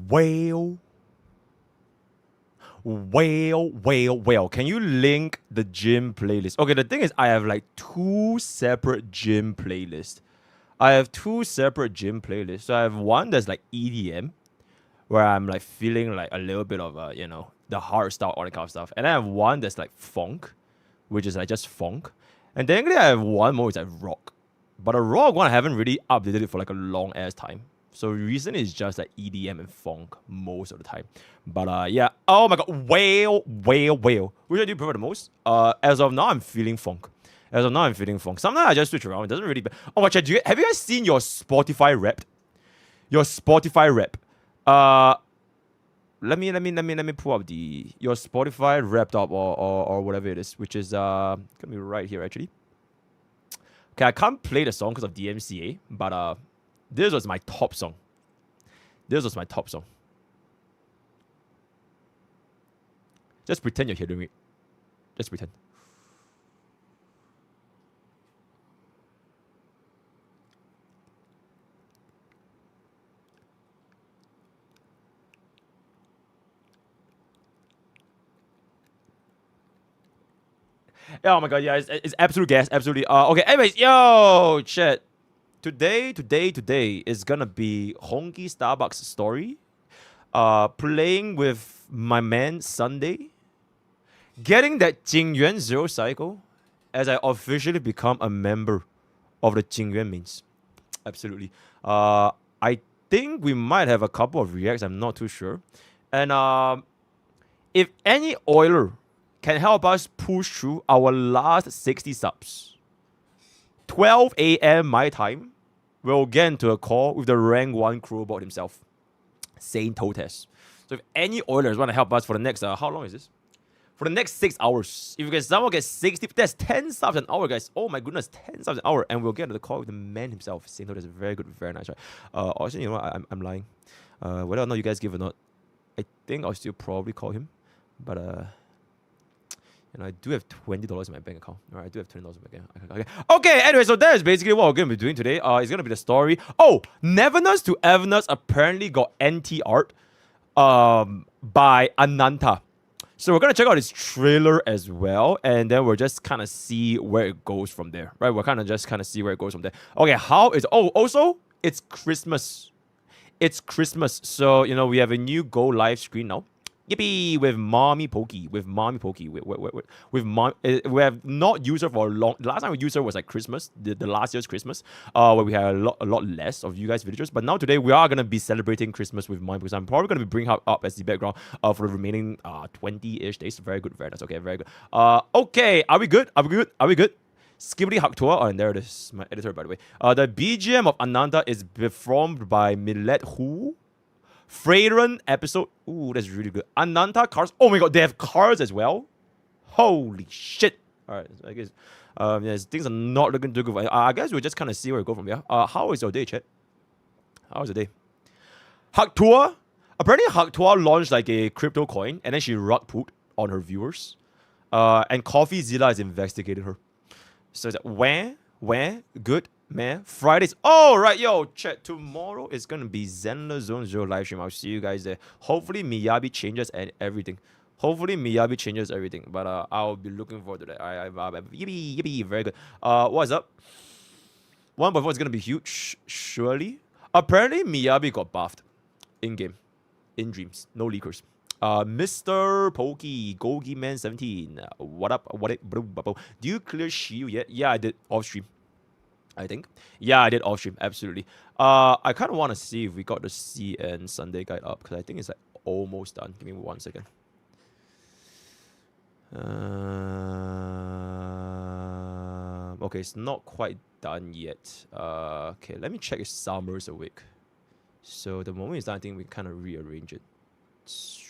Whale. Whale. Can you link the gym playlist? Okay, the thing is, I have like two separate gym playlists. So I have one that's like EDM, where I'm like feeling like a little bit of the hard style, all that kind of stuff. And I have one that's like funk, which is like just funk. And technically I have one more which is like rock. But the rock one I haven't really updated it for like a long ass time. So recently it's just like EDM and funk most of the time. But yeah. Oh my god, whale. Which I do prefer the most? As of now I'm feeling funk. Sometimes I just switch around. It doesn't really. Oh my god, have you guys seen your Spotify Wrapped? Let me pull up your Spotify Wrapped up or whatever it is, which is gonna be right here actually. Okay, I can't play the song because of DMCA, but this was my top song. Just pretend you're hearing it. Just pretend. Oh my god, yeah, it's absolute gas, absolutely. Okay, anyways, yo, shit. Today is gonna be Honky Starbucks story. Playing with my man Sunday. Getting that Jing Yuan Zero Cycle as I officially become a member of the Jing Yuan mains. Absolutely. I think we might have a couple of reacts, I'm not too sure. And if any oiler can help us push through our last 60 subs, 12 a.m. my time, we'll get into a call with the rank 1 crew bot himself, Saintontas. So if any oilers want to help us for the next, how long is this? For the next 6 hours. If you guys someone gets 60, that's 10 subs an hour, guys. Oh my goodness, 10 subs an hour. And we'll get into the call with the man himself, Saintontas. Very good, very nice. Right? Also, you know what, I'm lying. Whether or not you guys give or not, I think I'll still probably call him. But I do have $20 in my bank account. All right, I do have $20 in my bank account. Okay, anyway, so that is basically what we're going to be doing today. It's going to be the story. Oh, Neverness to Everness apparently got NT art by Ananta. So we're going to check out his trailer as well. And then we'll just kind of see where it goes from there. Right, we'll kind of see where it goes from there. Okay, how is... Oh, also, it's Christmas. So, we have a new Go Live screen now. Yippee! With MrPokke. We have not used her for a long... Last time we used her was like Christmas. The last year's Christmas. Where we had a lot less of you guys' villagers. But now today we are going to be celebrating Christmas with MrPokke. So I'm probably going to be bringing her up as the background for the remaining 20-ish days. Very good, very nice. Okay, very good. Okay, are we good? Skibbity Hack Tour. Oh, and there it is. My editor, by the way. The BGM of Ananta is performed by Millet Hu. Fragrant episode. Ooh, that's really good. Ananta cards. Oh my god, they have cards as well. Holy shit. Alright, so I guess yes, things are not looking too good. I guess we'll just kind of see where we go from here. How is your day, chat? How is your day? Hack Tour. Apparently Hack Tour launched like a crypto coin and then she rug pulled on her viewers. And CoffeeZilla is investigating her. So it's like, where? Good. Man, Fridays. Oh, right, yo, chat. Tomorrow is gonna be Zenler Zone 0 live stream. I'll see you guys there. Hopefully, Miyabi changes and everything. But I'll be looking forward to that. Yippee, very good. What's up? 1.4 is gonna be huge, surely. Apparently, Miyabi got buffed in game, in dreams. No leakers. MrPokke, Gogi Man 17. What up? Do you clear Shiyu yet? Yeah, I did off stream. I think. Yeah, I did off stream, absolutely. I kind of want to see if we got the CN Sunday guide up because I think it's like almost done. Give me 1 second. Okay, it's not quite done yet. Okay, let me check if Summer's awake. So the moment it's done, I think we kind of rearrange it. Summer.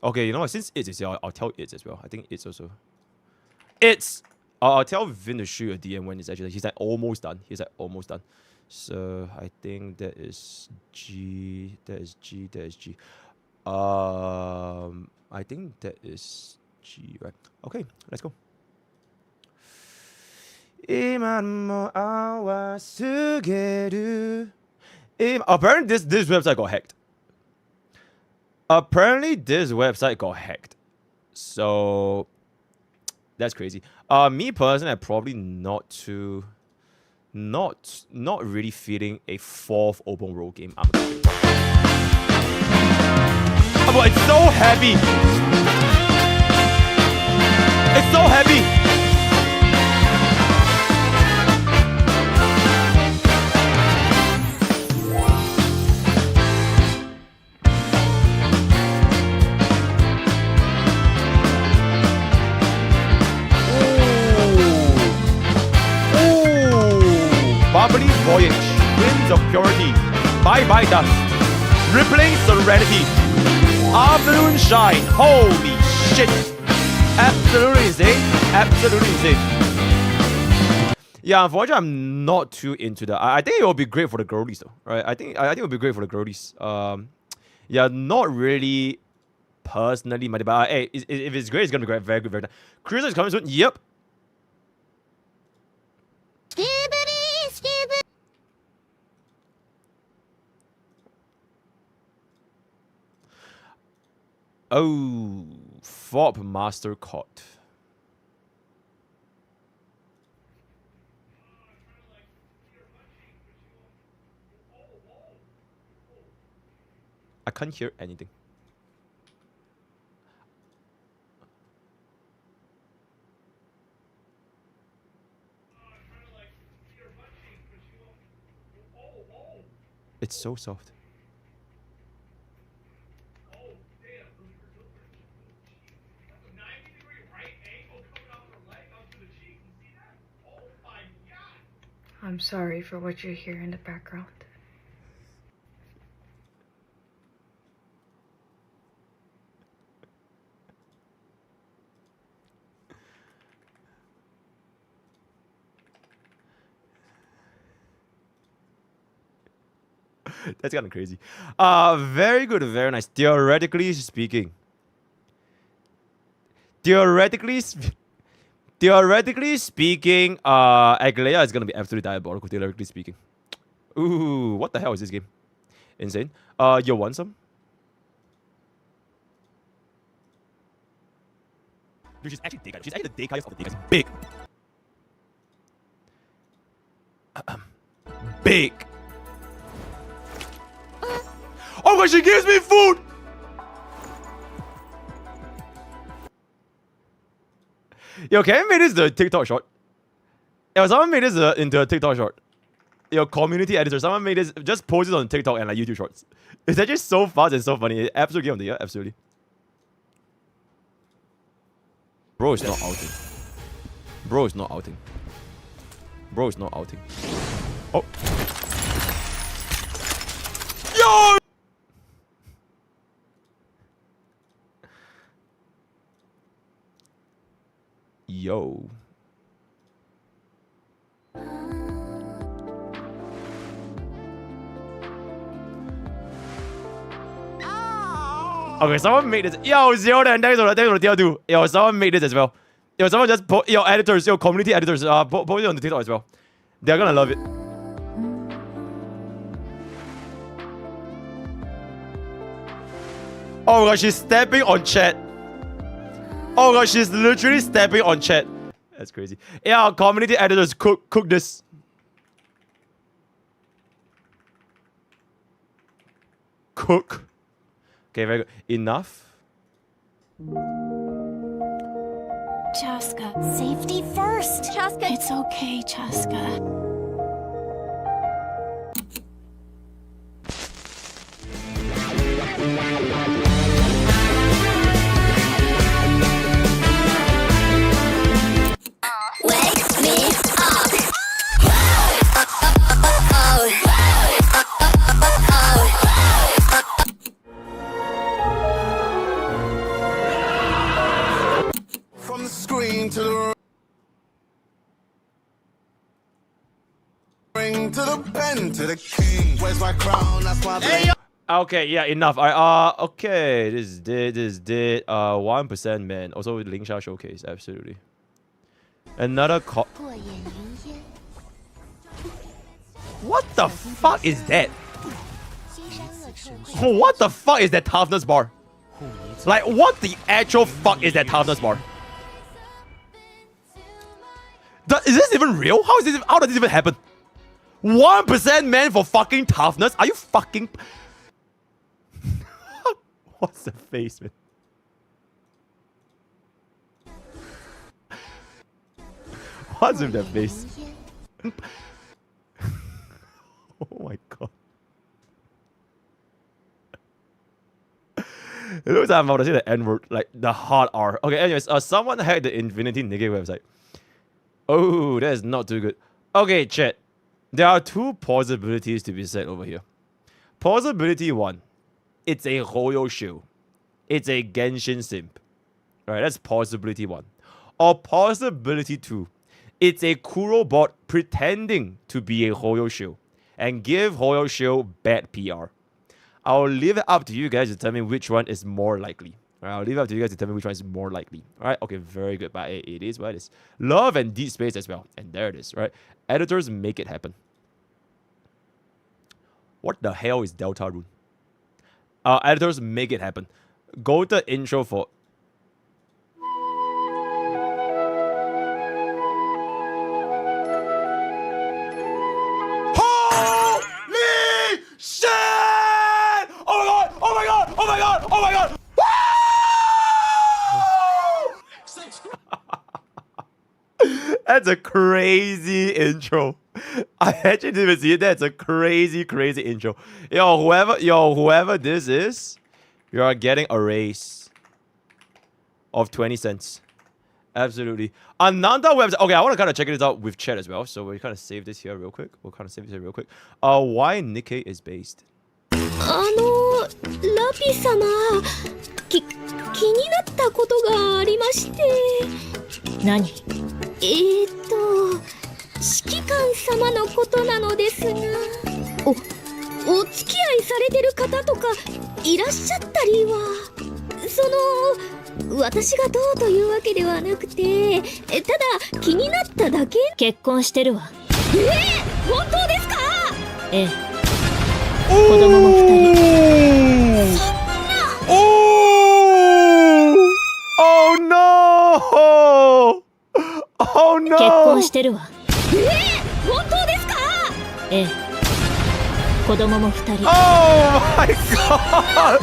Okay, you know what? Since it's is, I'll tell it's as well. I think it's also. It's. I'll tell Vin to shoot a DM when it's actually. He's like almost done. He's like almost done. So I think that is G. That is G. That is G. I think that is G. Right. Okay, let's go. Apparently this website got hacked. Apparently this website got hacked. So that's crazy. Me personally, I'm probably not really feeling a fourth open world game. But it's so heavy. It's so heavy. Bubbly voyage, winds of purity, bye-bye dust, rippling serenity, afternoon shine, holy shit, absolutely insane, absolutely insane. Yeah, unfortunately, I'm not too into that. I think it will be great for the girlies though, right? I think it will be great for the girlies. Yeah, not really personally, but hey, if it's great, it's gonna be great, very good, very nice. Cruiser is coming soon. Yep. Oh, Fob Master Caught. I can't hear anything. It's so soft. I'm sorry for what you hear in the background. That's kind of crazy. Very good, very nice. Theoretically speaking, Aglea is gonna be absolutely diabolical. Theoretically speaking. Ooh, what the hell is this game? Insane. You want some? Dude, she's actually Dekai. She's actually the Dekai of the Dekai. Big. Big. Oh my, she gives me food! Yo, can I make this the TikTok short? Yo, someone made this into a TikTok short. Yo, community editor, someone made this, just post it on TikTok and like YouTube shorts. It's actually so fast and so funny. Absolute game of the year, absolutely. Bro is not outing. Bro is not outing. Bro is not outing. Oh. Yo! Yo. Okay, someone made this. Yo, Zero and thanks for the tier 2. Yo, someone made this as well. Yo, someone just yo, editors, yo, community editors, post it on the TikTok as well. They're gonna love it. Oh my god, she's stepping on chat. Oh god, she's literally stepping on chat. That's crazy. Yeah, community editors, cook this. Cook. Okay, very good. Enough. Chaska, safety first. Chaska, it's okay, Chaska. Wake me up. bang to the pen to the king. Where's my crown? That's my bling. Okay, yeah, enough. Okay, this did. 1% man. Also, Lingsha Showcase, absolutely. Another What the fuck is that? What the fuck is that toughness bar? Like, what the actual fuck is that toughness bar? Is this even real? How does this even happen? 1% man for fucking toughness? Are you fucking... What's the face, man? What's with that face? Oh my god. It looks like I'm about to say the N-word, like the hard R. Okay, anyways, someone hacked the Infinity Nigga website. Oh, that is not too good. Okay, chat. There are two possibilities to be said over here. Possibility 1. It's a Hoyo shield. It's a Genshin simp. Alright, that's possibility 1. Or possibility 2. It's a Kuro bot pretending to be a Hoyo shield and give Hoyo shield bad PR. I'll leave it up to you guys to tell me which one is more likely. Alright, I'll leave it up to you guys to tell me which one is more likely. Alright, okay, very good. But it is what it is. Love and deep space as well. And there it is, right? Editors make it happen. What the hell is Delta Rune? Editors make it happen. Go to intro for... Holy shit! Oh my god! Oh my god! Oh my god! Oh my god! That's a crazy intro. I actually didn't even see it. That's a crazy, crazy intro. Whoever this is, you are getting a raise of 20 cents. Absolutely. Another website. Okay, I want to kind of check this out with chat as well. So we'll kind of save this here real quick. Why Nikkei is based. ラピ様、気になったことがありまして。何？指揮官様のことなのですが、お付き合いされてる方とかいらっしゃったりは、私がどうというわけではなくて、ただ気になっただけ。結婚してるわ。本当ですか？ええ。子供も2人。そんな。Oh no! Oh no! 結婚してるわ。本当ですか？ええ。子供も2人。Oh my god!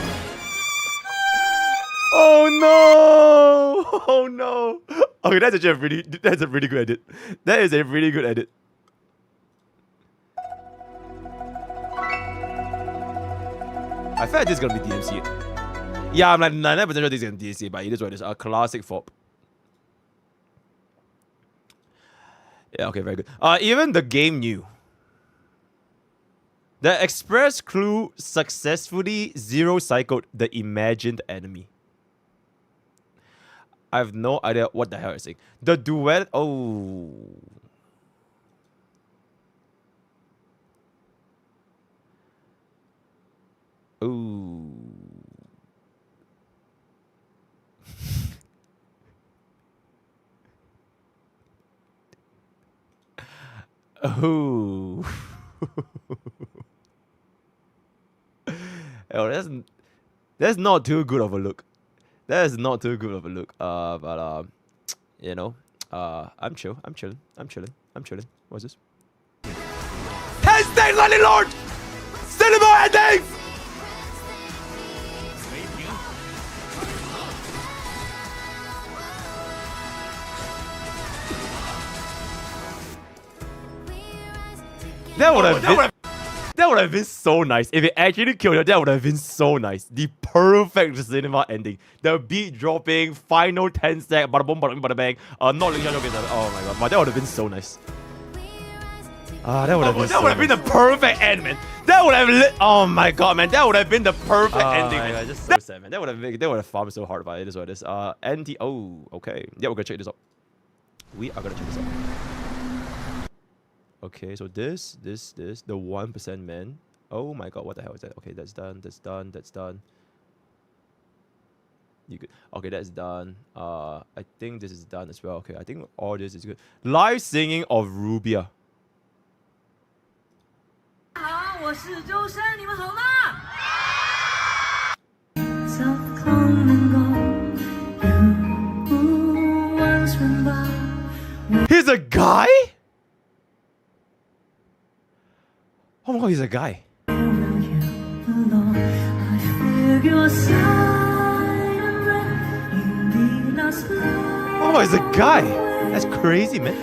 Oh no! Oh no! Okay, that's a really good edit. That is a really good edit. I feel like this is gonna be DMC. Yeah, I'm like 99% sure this is gonna be DMC, but it is what it is. A classic FOP. Yeah, okay, very good. Even the game knew. The express clue successfully zero-cycled the imagined enemy. I have no idea what the hell I'm saying. The duet... Oh... Ooh. Oh. Oh, that's not too good of a look. That is not too good of a look. But you know, I'm chilling. What's this? 10 State Lightning Lord! Cinema endings! That would have been so nice. If it actually killed her, that would have been so nice. The perfect cinema ending. The beat dropping, final 10 sec, bada boom, bada bang. Not Ling Xiao. Oh my god, but that would have been so nice. That would have been the perfect end, man. That would have oh my god, man. That would have been the perfect ending. Man. Yeah, just so sad, man. They would have farmed so hard, but it is what it is. NT. Oh, okay. Yeah, we're gonna check this out. We are gonna check this out. Okay, so this, the 1% man. Oh my god, what the hell is that? Okay, that's done, that's done, that's done. You good? Okay, that's done. I think this is done as well. Okay, I think all this is good. Live singing of Rubia. He's a guy? Oh my god, he's a guy. Oh, he's a guy. That's crazy, man.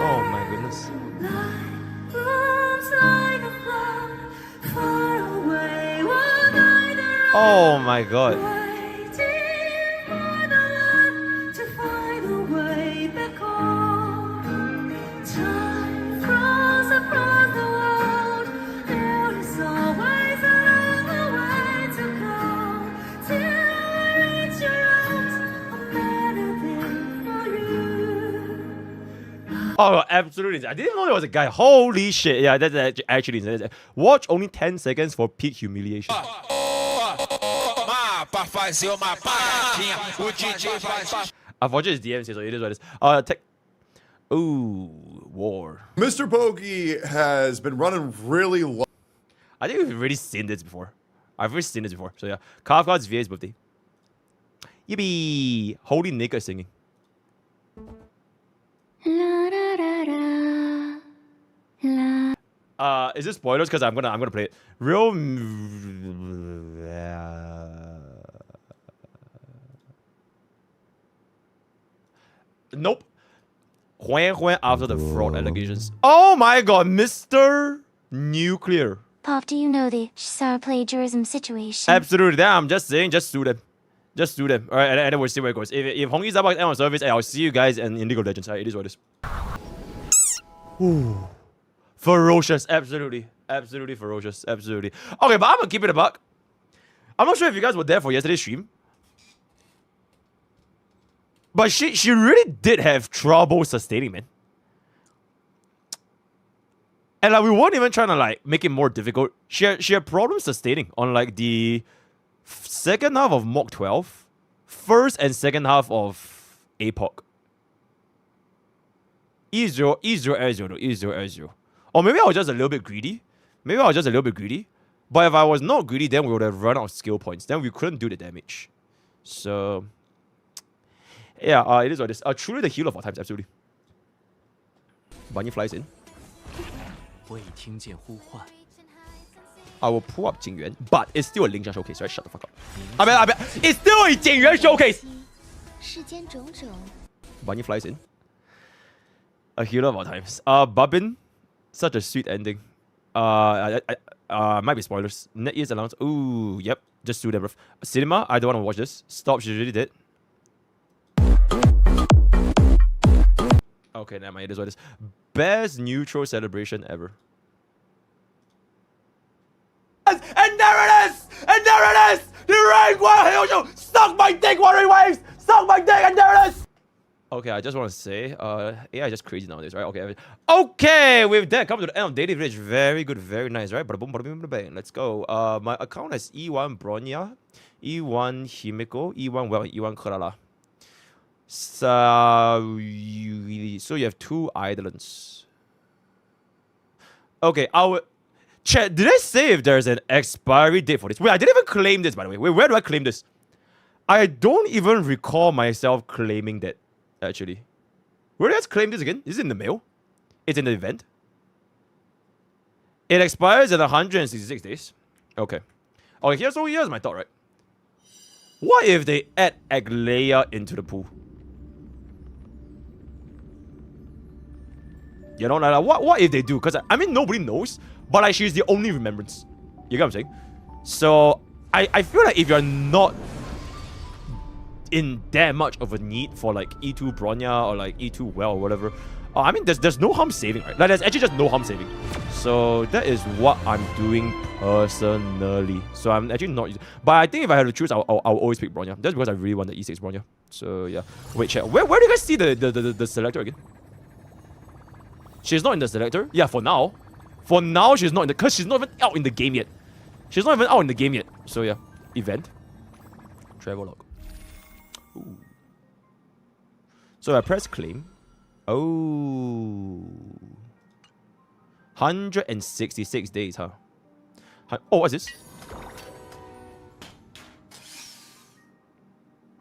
Oh my goodness. Oh my god. Oh, absolutely. I didn't know there was a guy. Holy shit. Yeah, that's actually insane. Watch only 10 seconds for peak humiliation. Unfortunately, it's DMC, so it is what it is. Ooh, war. MrPokke has been running really low. I think we've already seen this before. I've already seen this before. So yeah, Kafka's VA's birthday. Yippee! Holy nigger singing. Is this spoilers? Because I'm gonna play it. Real. Nope. Huan after the fraud allegations. Oh my god, Mr. Nuclear. Pop, do you know the Shar plagiarism situation? Absolutely. Damn, I'm just saying, just sue them. Just sue them. Alright, and then we'll see where it goes. If Honkai Starbucks end on service, I'll see you guys in League of Legends. Alright, it is what it is. Ooh. Ferocious. Absolutely. Absolutely ferocious. Absolutely. Okay, but I'm gonna keep it a buck. I'm not sure if you guys were there for yesterday's stream. But she really did have trouble sustaining, man. And like we weren't even trying to like make it more difficult. She had problems sustaining on like the second half of Mock 12, first and second half of Epoch. E0, E0, R0, no, E0, R0. Or maybe I was just a little bit greedy. But if I was not greedy, then we would have run out of skill points. Then we couldn't do the damage. So yeah, it is what it is. Truly the healer of all times, absolutely. Bunny flies in. I will pull up Jing Yuan, but it's still a Lingshan showcase, right? Shut the fuck up. I mean, it's still a Jing Yuan showcase! Bunny flies in. A healer of all times. Babin, such a sweet ending. Might be spoilers. Net is announced. Ooh, yep. Just do that, bro. Cinema, I don't want to watch this. Stop, she really did. Okay, never mind. It is what it is. Best neutral celebration ever. And there it is! And there it is! The rank 1 Hoyo! Suck my dick, Warring Waves! Suck my dick, and there it is! Okay, I just want to say, AI is just crazy nowadays, right? Okay, with that, come to the end of Daily Village. Very good, very nice, right? Bada boom, bada bing, bada bang. Let's go. My account has E1 Bronya, E1 Himiko, E1 Well, E1 Kurala. So you have 2 islands. Okay, Chat, did I say if there's an expiry date for this? Wait, I didn't even claim this, by the way. Wait, where do I claim this? I don't even recall myself claiming that, actually. Where do I claim this again? Is it in the mail? It's in the event? It expires in 166 days. Okay. Okay, here's my thought, right? What if they add Aglaia into the pool? You know, like, what if they do? Because, I mean, nobody knows. But, like, she's the only remembrance. You get what I'm saying? So, I feel like if you're not in that much of a need for, like, E2 Bronya or, like, E2 Well or whatever, Oh, I mean, there's no harm saving, right? Like, there's actually just no harm saving. So that is what I'm doing personally. So I'm actually not using... But I think if I had to choose, I'll always pick Bronya. That's because I really want the E6 Bronya. So yeah. Wait, chat. Where do you guys see the selector again? She's not in the selector? Yeah, for now. For now, she's not in the... Because she's not even out in the game yet. She's not even out in the game yet. So yeah. Event. Travelogue. Ooh. So I press claim. Oh. 166 days, huh? Oh, what's this?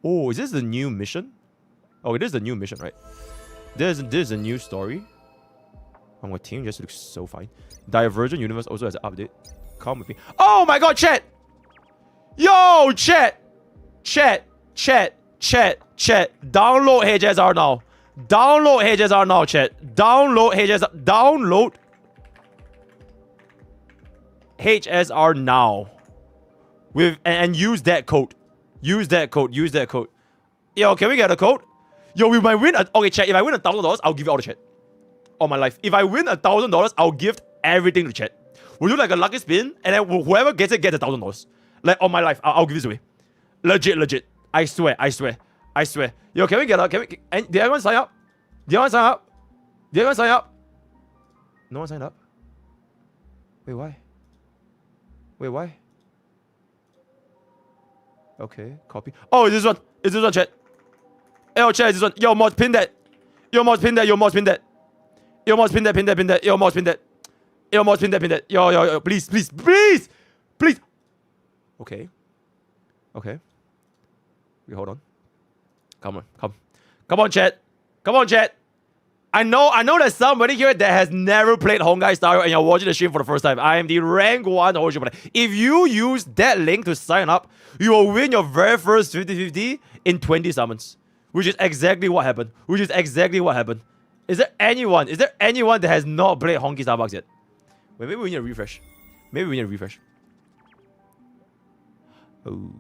Oh, is this the new mission? Oh, it is the new mission, right? This is a new story. Oh, my team just looks so fine. Divergent Universe also has an update. Come with me. Oh my god, chat! Yo, chat! Chat. Download HSR now. Download HSR now, chat. Download HSR. Download HSR now. And use that code. Use that code. Yo, can we get a code? Yo, we might win. Okay, chat. If I win $1,000, I'll give you all the chat. All my life. If I win $1,000, I'll give everything to chat. We'll do like a lucky spin, and then whoever gets it gets $1,000. Like, on my life, I'll give this away. Legit. I swear. Yo, can we get up? Did everyone sign up? No one signed up? Wait, why? Okay, copy. Oh, it's this one, chat. Yo, chat, it's this one. Yo, mods, pin that. Yo, mods, pin that. Yo, mods, pin that. Yo, mods, pin that. Yo, please. Okay. Wait, hold on. Come on, chat. I know there's somebody here that has never played Honkai Star Rail and you're watching the stream for the first time. I am the rank 1 Hoyo player. If you use that link to sign up, you will win your very first 50-50 in 20 summons. Which is exactly what happened. Is there anyone that has not played Honkai Starbucks yet? Wait, maybe we need a refresh. Oh.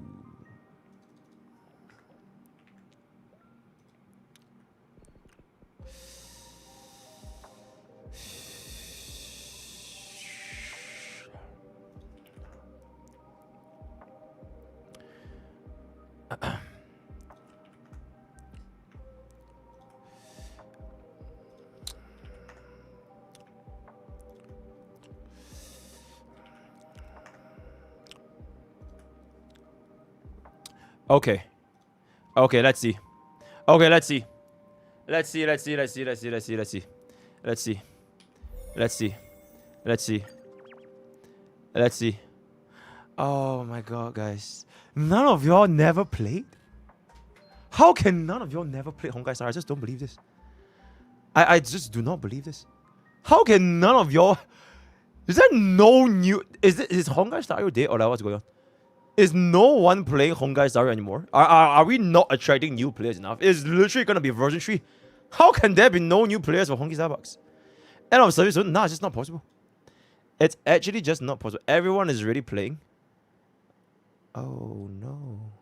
Okay, let's see. Oh my god, guys. None of y'all never played? How can none of y'all never play Honkai Star? I just don't believe this. I just do not believe this. How can none of y'all... Is there no new... Is Honkai Star dead or like what's going on? Is no one playing Honkai Star anymore? Are we not attracting new players enough? It's literally gonna be version 3. How can there be no new players for Honkai Starbucks? End of service soon? Nah, it's just not possible. It's actually just not possible. Everyone is already playing. Oh no.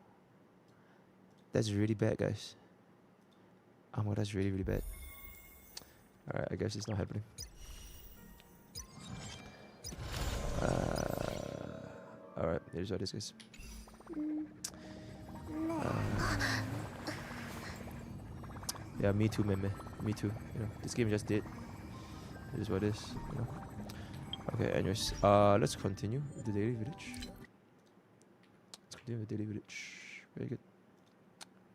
That's really bad, guys. Oh, that's really, really bad. Alright, I guess it's not happening. Alright, here's what this is. Yeah, me too, man. Me too. You know, this game just did. It is what it is. You know. Okay, anyways, let's continue with the daily village. Very good.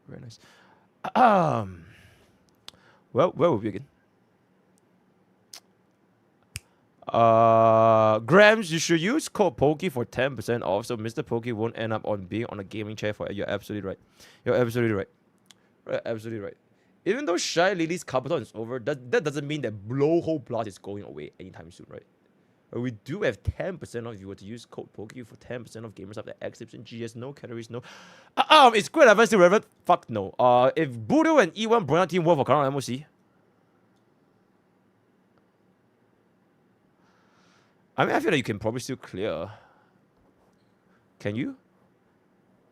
Very nice. Well, where will we begin? Grams, you should use code Pokke for 10% off, so MrPokke won't end up on being on a gaming chair for. You're absolutely right. Absolutely right. Even though Shy Lily's Capital is over, that doesn't mean that Blowhole Plus is going away anytime soon, right? We do have 10% off if you were to use code Pokke for 10% of gamers after X-Tips and GS. No calories, no. Is Squid Advance still relevant? Fuck no. If Budo and E1 Bronya team work for current MOC, I mean, I feel like you can probably still clear. Can you?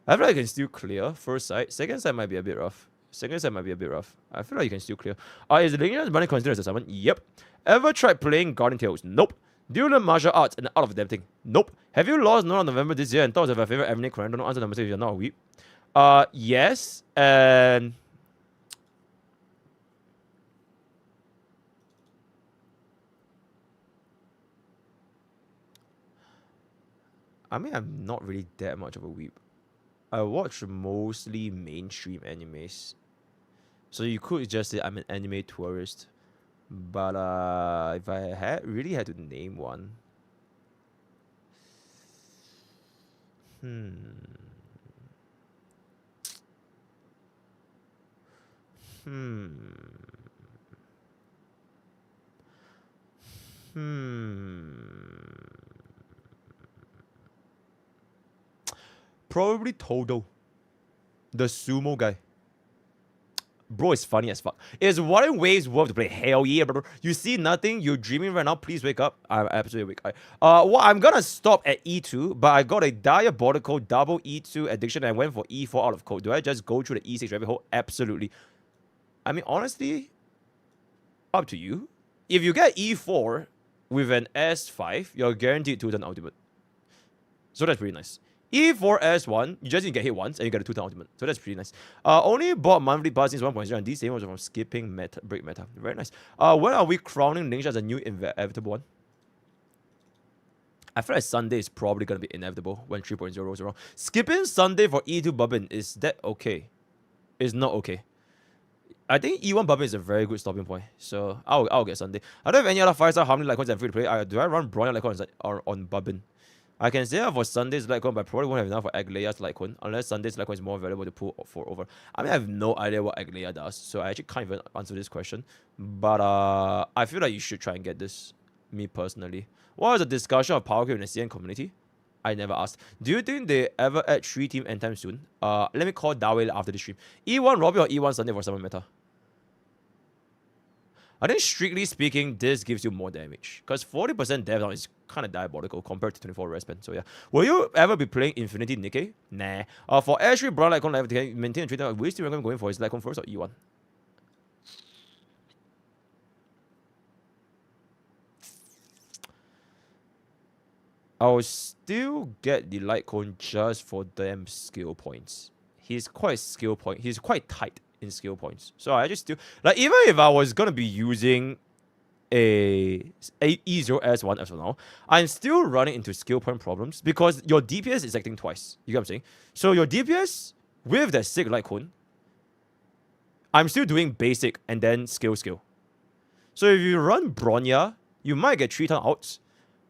I feel like you can still clear first side. Second side might be a bit rough. Second set might be a bit rough. I feel like you can still clear. Is the Linear Bunny considered as a summon? Yep. Ever tried playing Guardian Tales? Nope. Do you learn martial arts and out of the damn thing? Nope. Have you lost no on November this year and thought of your favorite anime Korean? Don't answer number 6 if you're not a weep. Yes. And I mean, I'm not really that much of a weep. I watch mostly mainstream animes. So you could just say I'm an anime tourist. But if I really had to name one. Probably Todo. The sumo guy. Bro is funny as fuck. Is Water Waves worth to play? Hell yeah, bro. You see nothing? You're dreaming right now? Please wake up. I'm absolutely awake. Well, I'm gonna stop at E2, but I got a diabolical double E2 addiction and I went for E4 out of code. Do I just go through the E6 rabbit hole? Absolutely. I mean, honestly, up to you. If you get E4 with an S5, you're guaranteed 2-turn ultimate. So that's pretty nice. E4 S1, you just need to get hit once and you get a 2-turn ultimate. So that's pretty nice. Only bought monthly pass since 1.0 and these same was from skipping meta, break meta. Very nice. When are we crowning Ninja as a new inevitable one? I feel like Sunday is probably going to be inevitable when 3.0 rolls around. Skipping Sunday for E2 Bubbin, is that okay? It's not okay. I think E1 Bubbin is a very good stopping point. So I'll get Sunday. I don't have any other 5-star Harmony Lycons and free to play. Do I run Bronya Lycons on Bubbin? I can say for Sunday's Lycon, but I probably won't have enough for Agleia's Lycon, unless Sunday's Lycon is more valuable to pull for over. I mean, I have no idea what Agleia does, so I actually can't even answer this question. But I feel like you should try and get this, me personally. What was the discussion of power creep in the CN community? I never asked. Do you think they ever add 3-team anytime soon? Let me call Dawei after the stream. E1 Robbie or E1 Sunday for summon meta? I think strictly speaking, this gives you more damage. Because 40% death now is kind of diabolical compared to 24 respawn. So yeah. Will you ever be playing Infinity Nikkei? Nah. For Ashley Brown Lycon level, can you maintain a trade? Will you still recommend going for his Lycon first or E1? I will still get the Lycon just for them skill points. He's quite tight in skill points. So I just still like, even if I was gonna be using a E0S1 as of now, I'm still running into skill point problems because your DPS is acting twice. You get what I'm saying? So your DPS with that sick Lycon, I'm still doing basic and then skill. So if you run Bronya, you might get 3-turn outs,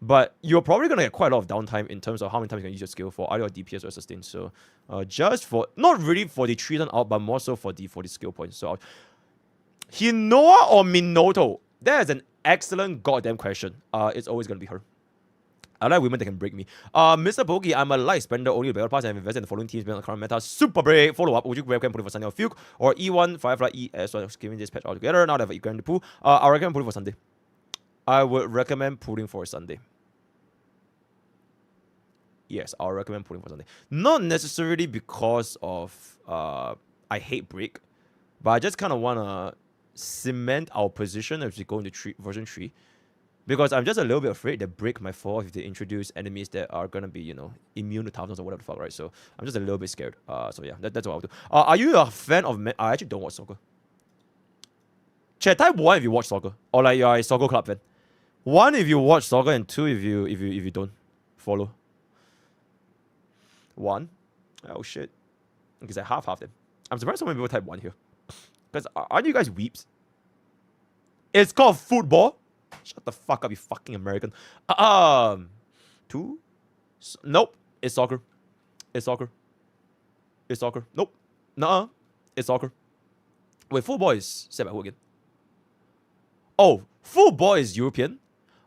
but you're probably gonna get quite a lot of downtime in terms of how many times you can use your skill for either DPS or sustain. So just for not really for the 3-turn out, but more so for the skill points. So Hinoa or Minoto? That is an excellent goddamn question. It's always gonna be her. I like women that can break me. MrPokke, I'm a light spender, only a battle pass, and I've invested in the following teams based on the current meta. Super brave. Follow up. Would you recommend putting for Sunday or Fuke? Or E1, Firefly, ES, so giving this patch all together. Now that I've got the pool. I recommend putting for Sunday. I would recommend putting for Sunday. Yes, I'll recommend putting for Sunday. Not necessarily because of I hate break, but I just kind of want to cement our position as we go into version 3. Because I'm just a little bit afraid that break might fall if they introduce enemies that are going to be, immune to toughness or whatever the fuck, right? So I'm just a little bit scared. So yeah, that's what I'll do. Are you a fan of... I actually don't watch soccer. Chat, type 1 if you watch soccer. Or like you're a soccer club fan. 1 if you watch soccer and 2 if you don't follow. 1. Oh shit. Because I half them. I'm surprised so many people type 1 here. Because aren't you guys weeps? It's called football. Shut the fuck up, you fucking American. 2. Nope. It's soccer. It's soccer. It's soccer. Nope. Nuh-uh. It's soccer. Wait, football is set by who again? Oh, football is European.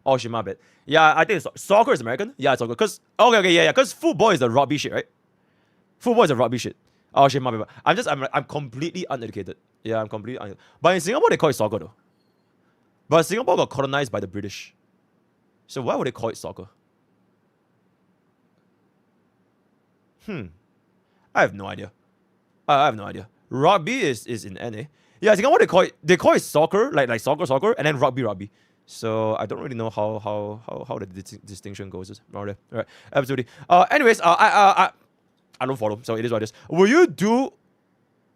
Oh shit, my bad. Yeah, I think soccer is American. Yeah, it's soccer. Cause yeah. Cause football is the rugby shit, right? Football is the rugby shit. Oh shit, my bad. I'm completely uneducated. Yeah, I'm completely uneducated. But in Singapore they call it soccer though. But Singapore got colonized by the British. So why would they call it soccer? I have no idea. I have no idea. Rugby is in NA. Yeah, Singapore they call it soccer, like soccer, and then rugby. So I don't really know how the distinction goes. Right, absolutely. Anyways, I don't follow, so it is what it is. Will you do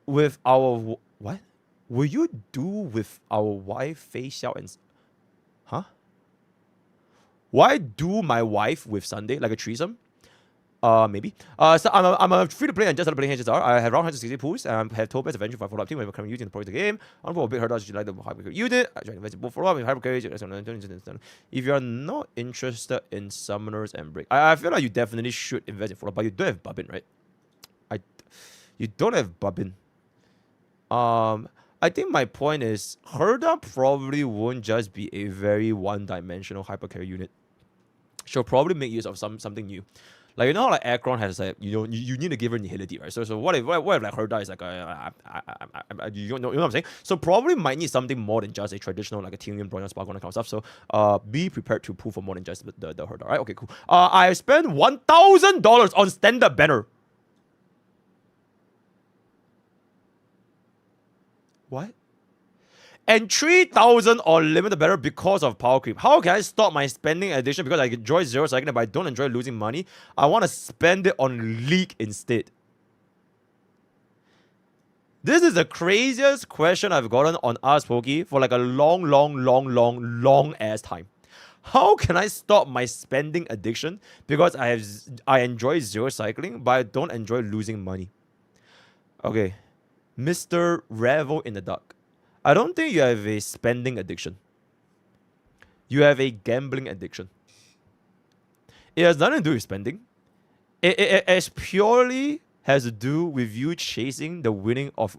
with our what? Will you do with our wife face out and huh? Why do my wife with Sunday like a threesome? Maybe. So I'm a free to play and just started playing HSR. I have around 160 pools and I have Topaz Adventure for follow up team when we're currently using the project game. I'm for a big hurdles. You like the hyper unit. I try to invest in both follow up and hyper carriage. If you're not interested in summoners and break, I feel like you definitely should invest in follow up, but you don't have Bubbin, right? You don't have Bubbin. I think my point is Herda probably won't just be a very one-dimensional hyper carry unit. She'll probably make use of something new. Like, you know how like Acheron has like, you need to give her nihility, right? So what if like Herda is like you know what I'm saying? So probably might need something more than just a traditional like a Tingyun, Bronze Spark, that kind of stuff. So be prepared to pull for more than just the Herda, right? Okay, cool. I spent $1,000 on standard banner. What? And 3,000 on limited banner because of power creep. How can I stop my spending addiction because I enjoy zero cycling but I don't enjoy losing money? I want to spend it on League instead. This is the craziest question I've gotten on MrPokke for like a long ass time. How can I stop my spending addiction because I enjoy zero cycling but I don't enjoy losing money? Okay. Mr. Revel in the Dark. I don't think you have a spending addiction. You have a gambling addiction. It has nothing to do with spending. It purely has to do with you chasing the winning of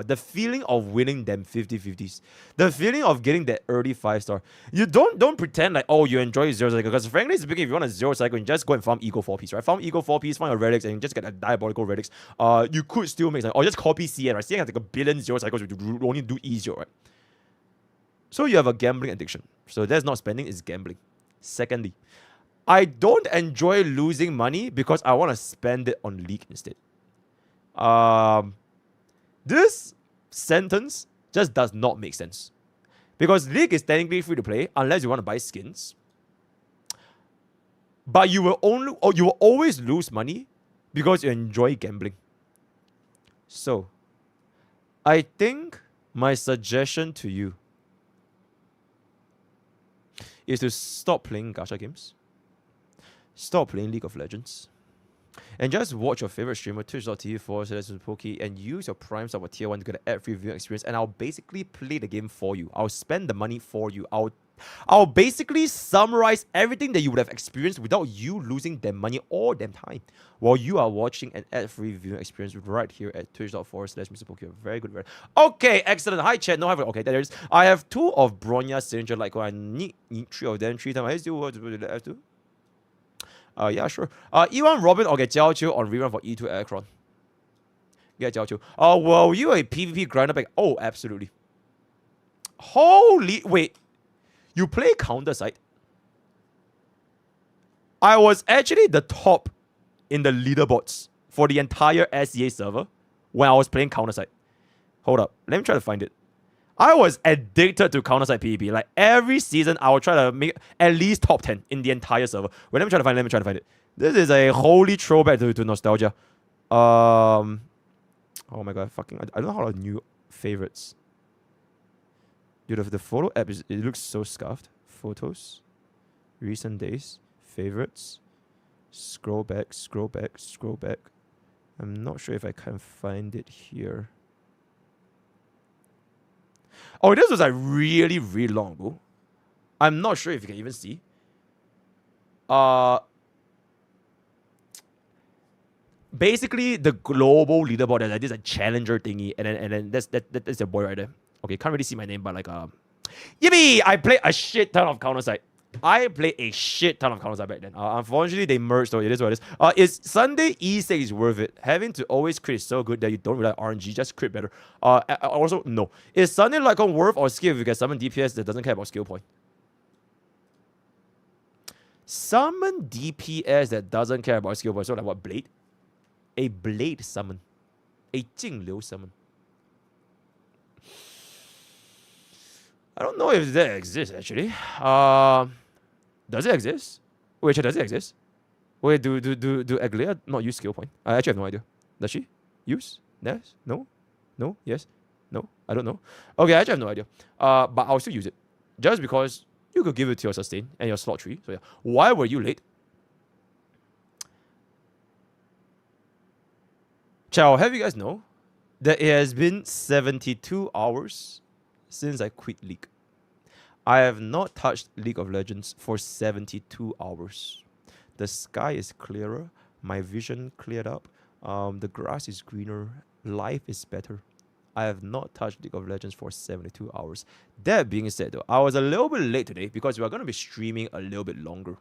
the feeling of winning them 50-50s. The feeling of getting that early 5-star. You don't pretend like, oh, you enjoy zero cycle. Because frankly speaking, if you want a zero cycle, you just go and farm Ego 4-piece, right? Farm Ego 4-piece, find your relics, and you just get a diabolical relics. You could still make something. Or just copy CN, right? CN has like a billion zero cycles, you only do E0, right? So you have a gambling addiction. So that's not spending, it's gambling. Secondly, I don't enjoy losing money because I want to spend it on League instead. This sentence just does not make sense. Because League is technically free to play unless you want to buy skins. But you will always lose money because you enjoy gambling. So, I think my suggestion to you is to stop playing gacha games. Stop playing League of Legends. And just watch your favorite streamer, twitch.tv/MrPokke, and use your Prime sub or tier 1 to get an ad-free viewing experience. And I'll basically play the game for you. I'll spend the money for you. I'll basically summarize everything that you would have experienced without you losing them money or them time while you are watching an ad-free viewing experience right here at twitch.tv/MrPokke. Very good. Okay, excellent. Hi, chat. No, okay, there it is. I have 2 of Bronya's signature like I need 3 of them. 3 times. I still have to. Yeah, sure. E1 Robin or get Jiao Qiu on rerun for E2 Acheron. Get Jiao Qiu. Well, you a PvP grinder back? Oh, absolutely. Holy, wait. You play Counterside? I was actually the top in the leaderboards for the entire SEA server when I was playing Counterside. Hold up. Let me try to find it. I was addicted to Counterside PvP. Like every season, I would try to make at least top 10 in the entire server. Wait, let me try to find it. This is a holy throwback to nostalgia. Oh my god, I don't know how to new favorites. Dude, the photo app it looks so scuffed. Photos, recent days, favorites. Scroll back. I'm not sure if I can find it here. Oh, this was like really long ago. I'm not sure if you can even see. Basically the global leaderboard is like this challenger thingy, and then that's the boy right there. Okay, can't really see my name, but like yippee! I played a shit ton of Counterside. I played a shit ton of Counterside back then. Unfortunately, they merged, so it is what it is. Is Sunday E6 worth it? Having to always crit is so good that you don't rely on RNG, just crit better. Also, no. Is Sunday like on worth or skill if you get summon DPS that doesn't care about skill point? Summon DPS that doesn't care about skill point. So like what, Blade? A Blade summon. A Jing Liu summon. I don't know if that exists actually. Does it exist? Wait, does it exist? Wait, do Aglia not use skill point? I actually have no idea. Does she use? Yes? No? No? Yes? No? I don't know. Okay, I actually have no idea. But I'll still use it. Just because you could give it to your sustain and your slot tree. So yeah. Why were you late? I'll have you guys know that it has been 72 hours since I quit League. I have not touched League of Legends for 72 hours. The sky is clearer. My vision cleared up. The grass is greener. Life is better. I have not touched League of Legends for 72 hours. That being said, though, I was a little bit late today because we are going to be streaming a little bit longer.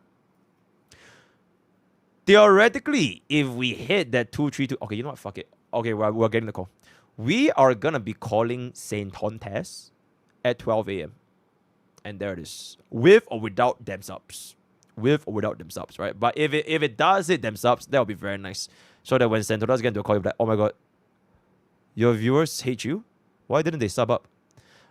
Theoretically, if we hit that 232... Okay, you know what? Fuck it. Okay, we're getting the call. We are going to be calling Saintontas at 12 a.m. And there it is. With or without them subs. With or without them subs, right? But if it does hit them subs, that would be very nice. So that when Saintontas get into a call, you'll be like, oh my god, your viewers hate you? Why didn't they sub up?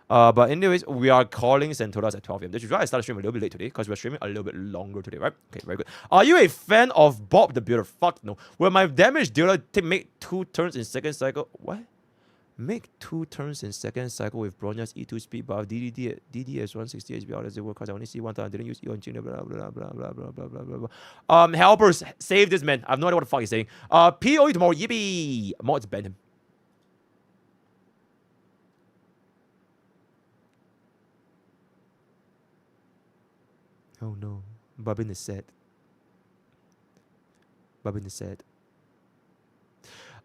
But anyways, we are calling Saintontas at 12 a.m. This is why I started streaming a little bit late today, because we're streaming a little bit longer today, right? Okay, very good. Are you a fan of Bob the Builder? Fuck no. Will my damage dealer make 2 turns in second cycle? What? Make 2 turns in second cycle with Bronya's E2 speed buff. DD is 160 HP. How does it work? Because I only see 1 time. I didn't use E on Jing. Blah, blah, blah, blah, blah, blah, blah, blah. Helpers, save this man. I have no idea what the fuck he's saying. POE tomorrow. Yippee. Mods ban him. Oh no. Babin is sad. Babin is sad.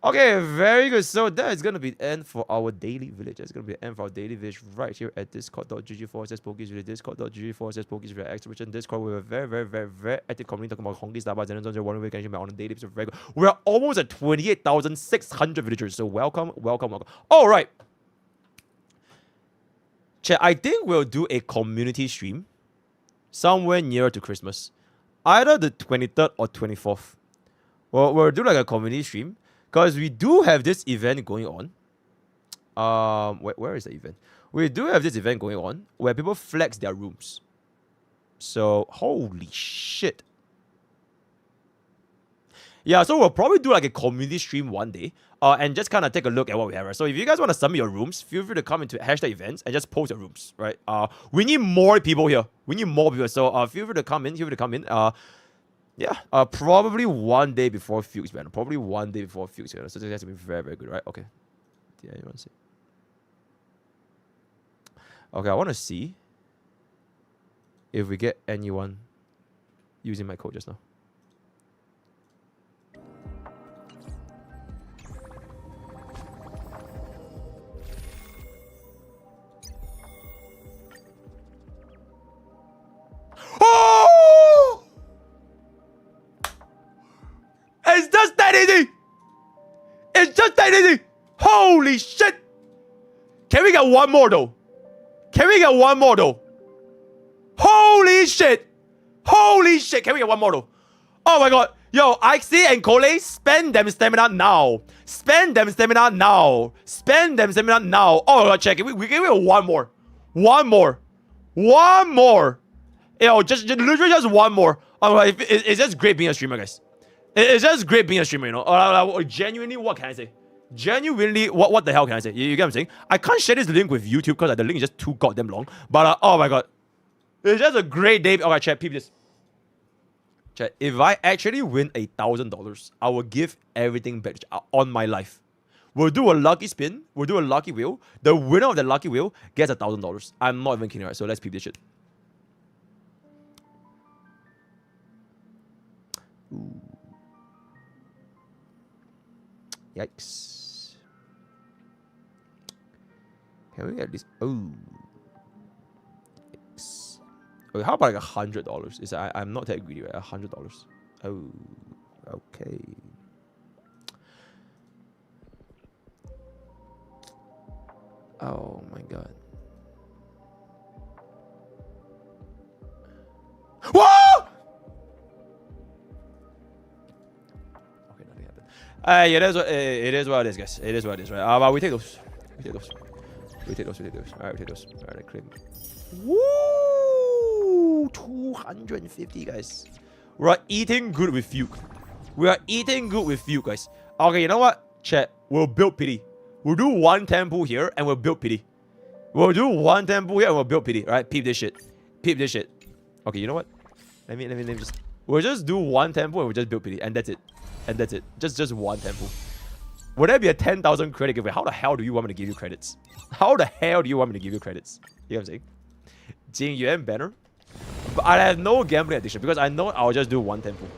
Okay, very good. So that is going to be the end for our daily village. That's going to be the end for our daily village right here at discord.gg/PokkeSvideo, discord.gg/PokkeSvideo, Exhibition Discord. We have a very, very, very, very active community talking about Honkai, Starbucks, and one way can on a daily basis. Very good. We're almost at 28,600 villagers. So welcome, welcome, welcome. All right. Chat, I think we'll do a community stream somewhere near to Christmas. Either the 23rd or 24th. Well, we'll do like a community stream. Because we do have this event going on. Where is the event? We do have this event going on where people flex their rooms. So, holy shit. Yeah, so we'll probably do like a community stream one day. And just kind of take a look at what we have, right? So if you guys want to submit your rooms, feel free to come into hashtag events and just post your rooms, right? We need more people here. We need more people. So feel free to come in. Yeah, probably one day before Fuchs, man. Probably one day before Fuchs. So this has to be very, very good, right? Okay. Yeah, you want to see? Okay, I want to see if we get anyone using my code just now. Oh! It's just that easy! It's just that easy! Holy shit! Can we get one more though? Can we get one more though? Holy shit! Holy shit! Can we get one more though? Oh my god! Yo, Ixie and Cole, spend them stamina now! Spend them stamina now! Spend them stamina now! Oh my god, check it. We can get one more. One more. One more! Yo, just literally just one more. Oh my god, it's just great being a streamer, guys. It's just great being a streamer, you know. Genuinely, what can I say? Genuinely, what the hell can I say? You get what I'm saying? I can't share this link with YouTube because the link is just too goddamn long. But oh my god, it's just a great day. Alright, chat, peep this. Chat, if I actually win $1,000, I will give everything back on my life. We'll do a lucky spin. We'll do a lucky wheel. The winner of the lucky wheel gets $1,000. I'm not even kidding, right? So let's peep this shit. Ooh. Yikes. Can we get this? Oh. Yikes. Okay, how about like $100? I'm not that greedy, right? $100. Oh. Okay. Oh my god. Whoa! Okay, nothing happened. It is what it is, guys. It is what it is, right? But we take those. We take those. We take those. Alright, we take those. Alright, claim. Woo! 250, guys. We're eating good with Fuke. We are eating good with Fuke, guys. Okay, you know what? Chat. We'll build pity. We'll do one temple here and we'll build pity. We'll do one temple here and we'll build pity. Alright, peep this shit. Peep this shit. Okay, you know what? Let me just. We'll just do one temple and we'll just build pity. And that's it. And that's it. Just one temple. Would that be a 10,000 credit giveaway? How the hell do you want me to give you credits? How the hell do you want me to give you credits? You know what I'm saying? Jing Yuan banner. But I have no gambling addiction because I know I'll just do one temple.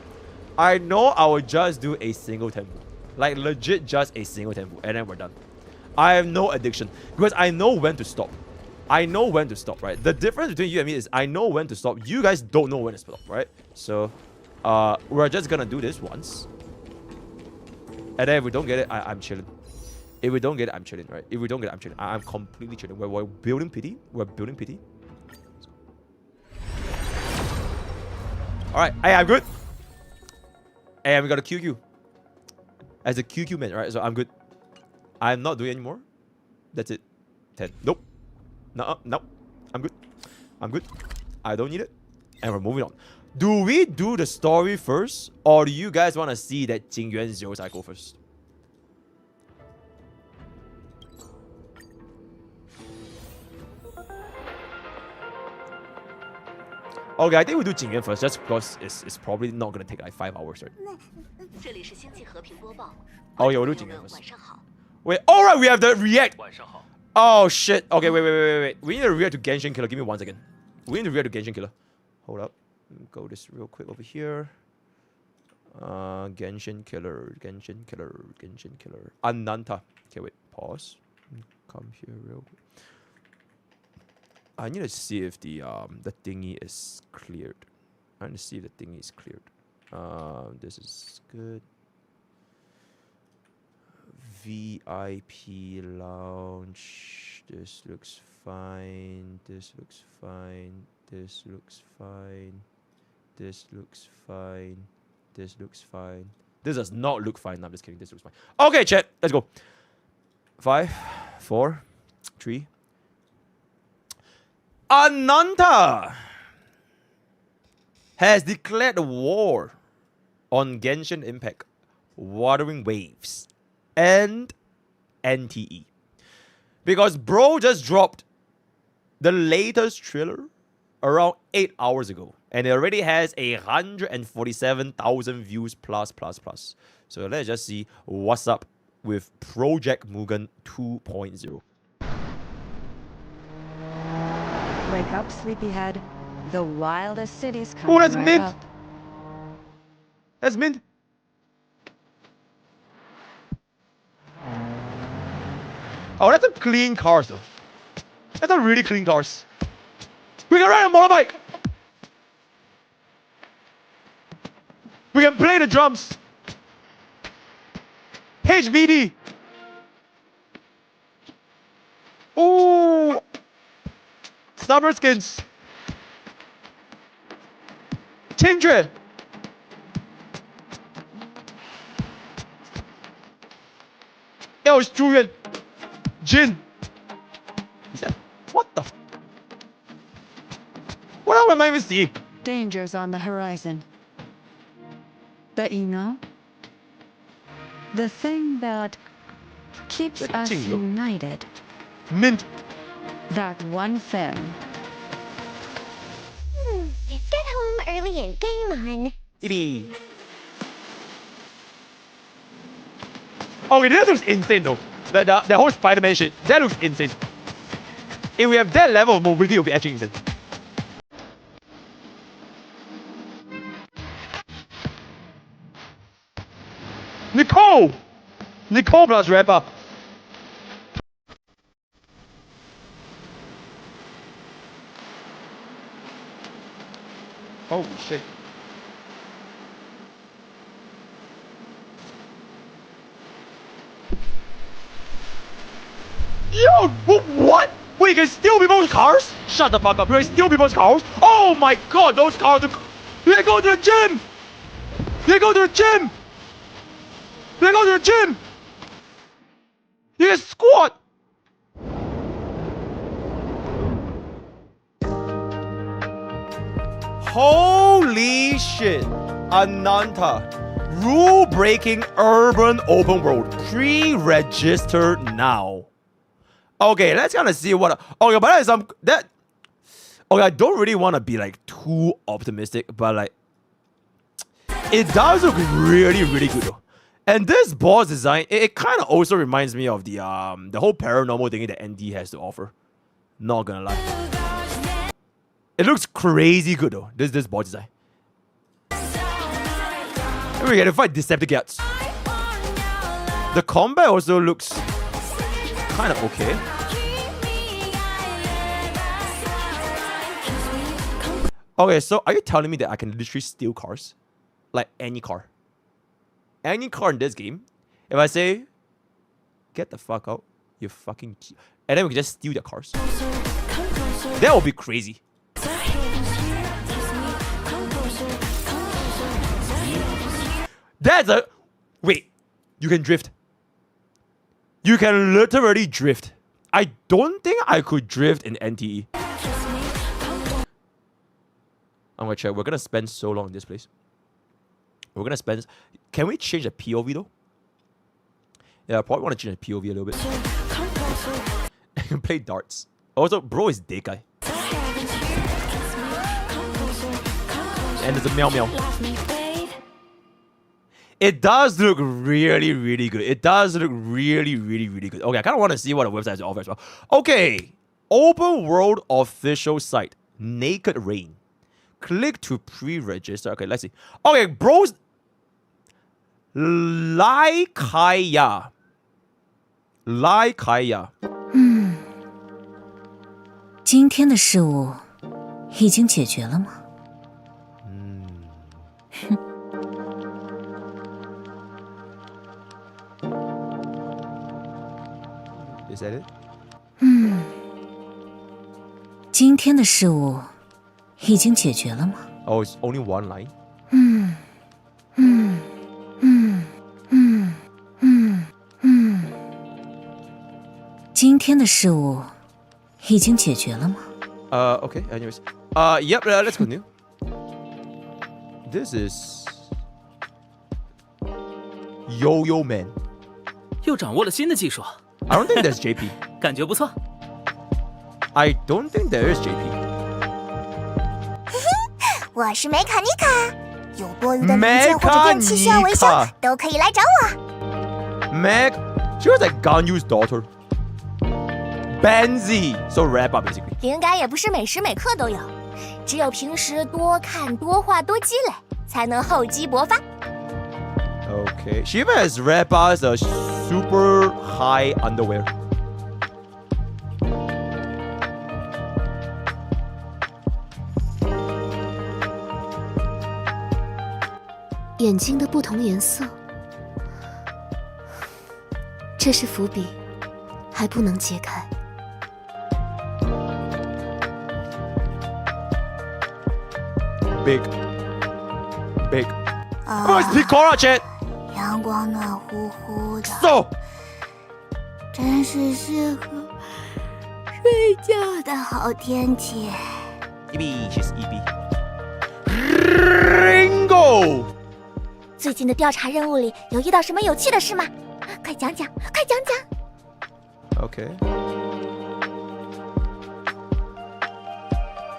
I know I will just do a single temple. Like legit just a single temple. And then we're done. I have no addiction. Because I know when to stop. I know when to stop, right? The difference between you and me is I know when to stop. You guys don't know when to stop, right? So, we're just gonna do this once. And then if we don't get it, I'm chilling. If we don't get it, I'm chilling, right? If we don't get it, I'm chilling. I'm completely chilling. We're building pity. We're building pity. Alright, hey, I'm good. And we got a QQ. As a QQ man, right? So I'm good. I'm not doing anymore. That's it. 10. Nope. No, no. I'm good. I'm good. I don't need it. And we're moving on. Do we do the story first? Or do you guys want to see that Jing Yuan zero cycle first? Okay, I think we'll do Jing Yuan first, just because it's probably not going to take like 5 hours, right? Oh, yeah, we'll do Jing Yuan first. Wait, alright, we have the react. Oh, shit. Okay, wait. We need to react to Genshin Killer. Give me 1 second. We need to react to Genshin Killer. Hold up. Go this real quick over here. Genshin Killer. Ananta. Okay, wait. Pause. Come here real quick. I need to see if the thingy is cleared. I need to see if the thingy is cleared. This is good. VIP lounge. This looks fine. This looks fine. This looks fine. This looks fine. This looks fine. This does not look fine. No, I'm just kidding. This looks fine. Okay, chat. Let's go. 5, 4, 3. Ananta has declared war on Genshin Impact, Wuthering Waves, and NTE. Because bro just dropped the latest trailer around 8 hours ago. And it already has 147,000 views plus. So let's just see what's up with Project Mugen 2.0. Wake up, sleepyhead. The wildest cities come Oh, that's right mint. up. That's mint. Oh, that's a clean cars though. That's a really clean cars. We can ride a motorbike. We can play the drums. HVD. Ooh. Summer skins. Kindred. Yo, it's Julian. Jin. What the? What else am I even seeing? Dangers on the horizon. But you know, the thing that keeps That us Tingyun. united, Mint. that one thing. Get home early and game on. Itty. Okay, that looks insane though. The whole Spider-Man shit, that looks insane. If we have that level of mobility, it'll be actually insane. Nicole plus rapper. Oh shit. Yo, what? Wait, you can steal people's cars? Shut the fuck up. You can steal people's cars? Oh my god, those cars are... They go to the gym! They go to the gym! Then go to the gym. You can squat. Holy shit. Ananta. Rule-breaking urban open world. Pre-register now. Okay, let's kind of see what... Okay, but that... Okay, I don't really want to be like too optimistic, but like... It does look really, really good though. And this boss design, it kind of also reminds me of the whole paranormal thing that ND has to offer. Not gonna lie. It looks crazy good though, this boss design. And we get to fight Decepticons. The combat also looks kind of okay. Okay, so are you telling me that I can literally steal cars? Like any car. Any car in this game. If I say, get the fuck out, you fucking... And then we can just steal their cars. That would be crazy. That's a... Wait, you can drift. You can literally drift. I don't think I could drift in NTE. I'm gonna check. We're gonna spend so long in this place. We're gonna spend... Can we change the POV though? Yeah, I probably want to change the POV a little bit. I can play darts. Also, bro is dead guy. And there's a meow meow. It does look really, really good. It does look really, really, really good. Okay, I kind of want to see what the website has to offer as well. Okay. Open world official site. Naked Rain. Click to pre-register. Okay, let's see. Okay, bros. Lai Kaya. Lai Kaya. 今天的事务已经解决了吗？ Is that it? 今天的事务已经解决了吗？ Oh, it's only one line. 今天的事务已经解决了吗？ Okay, anyways. Yep, let's continue. This is... Yo-Yo Man. 又掌握了新的技术， I don't think there's JP. 感觉不错。 I don't think there is JP. 我是梅卡妮卡，有多余的零件或者电器需要维修，都可以来找我。 Meg, she was like Ganyu's daughter. Benzi. So wrap up basically. 灵感也不是每时每刻都有，只有平时多看、多画、多积累，才能厚积薄发。 Okay. She even has Rappa's super high underwear. “眼睛的不同颜色”，这是伏笔，还不能揭开。 Big. Oh, it's Picora, chat. 阳光暖乎乎的， So. 真是适合睡觉的好天气。 EB, she's EB. Ringo. 最近的调查任务里有遇到什么有趣的事吗？快讲讲，快讲讲。 Okay.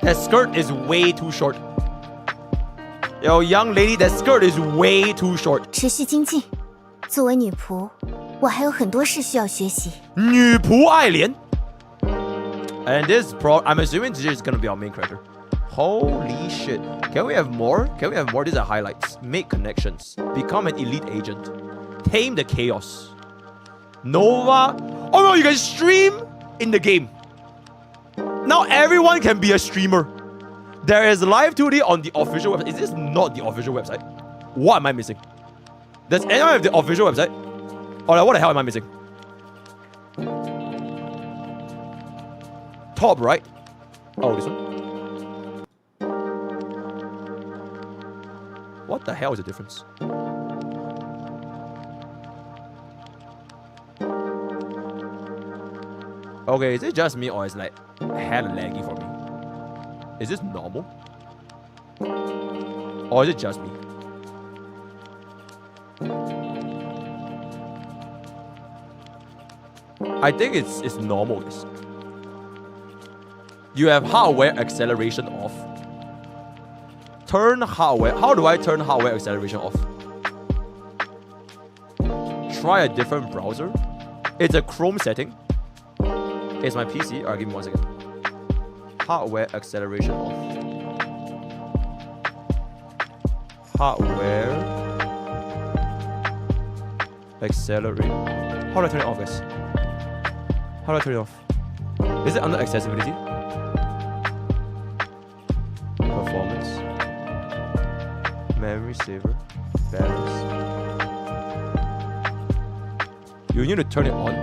That skirt is way too short. Yo, young lady, that skirt is way too short. 持续精进。作为女仆，我还有很多事需要学习。女仆爱莲. And this I'm assuming this is gonna be our main character. Holy shit. Can we have more? Can we have more? These are highlights. Make connections. Become an elite agent. Tame the chaos. Nova. Oh no, you can stream in the game. Now everyone can be a streamer. There is live 2D on the official website. Is this not the official website? What am I missing? Does anyone have the official website? Or like, what the hell am I missing? Top right. Oh, this one. What the hell is the difference? Okay, is it just me or is like hella laggy for me? Is this normal? Or is it just me? I think it's normal. You have hardware acceleration off. Turn hardware. How do I turn hardware acceleration off? Try a different browser. It's a Chrome setting. It's my PC. Alright, give me 1 second. Hardware acceleration off. Hardware accelerate. How do I turn it off, guys? How do I turn it off? Is it under accessibility? Performance. Memory saver. Balance. You need to turn it on.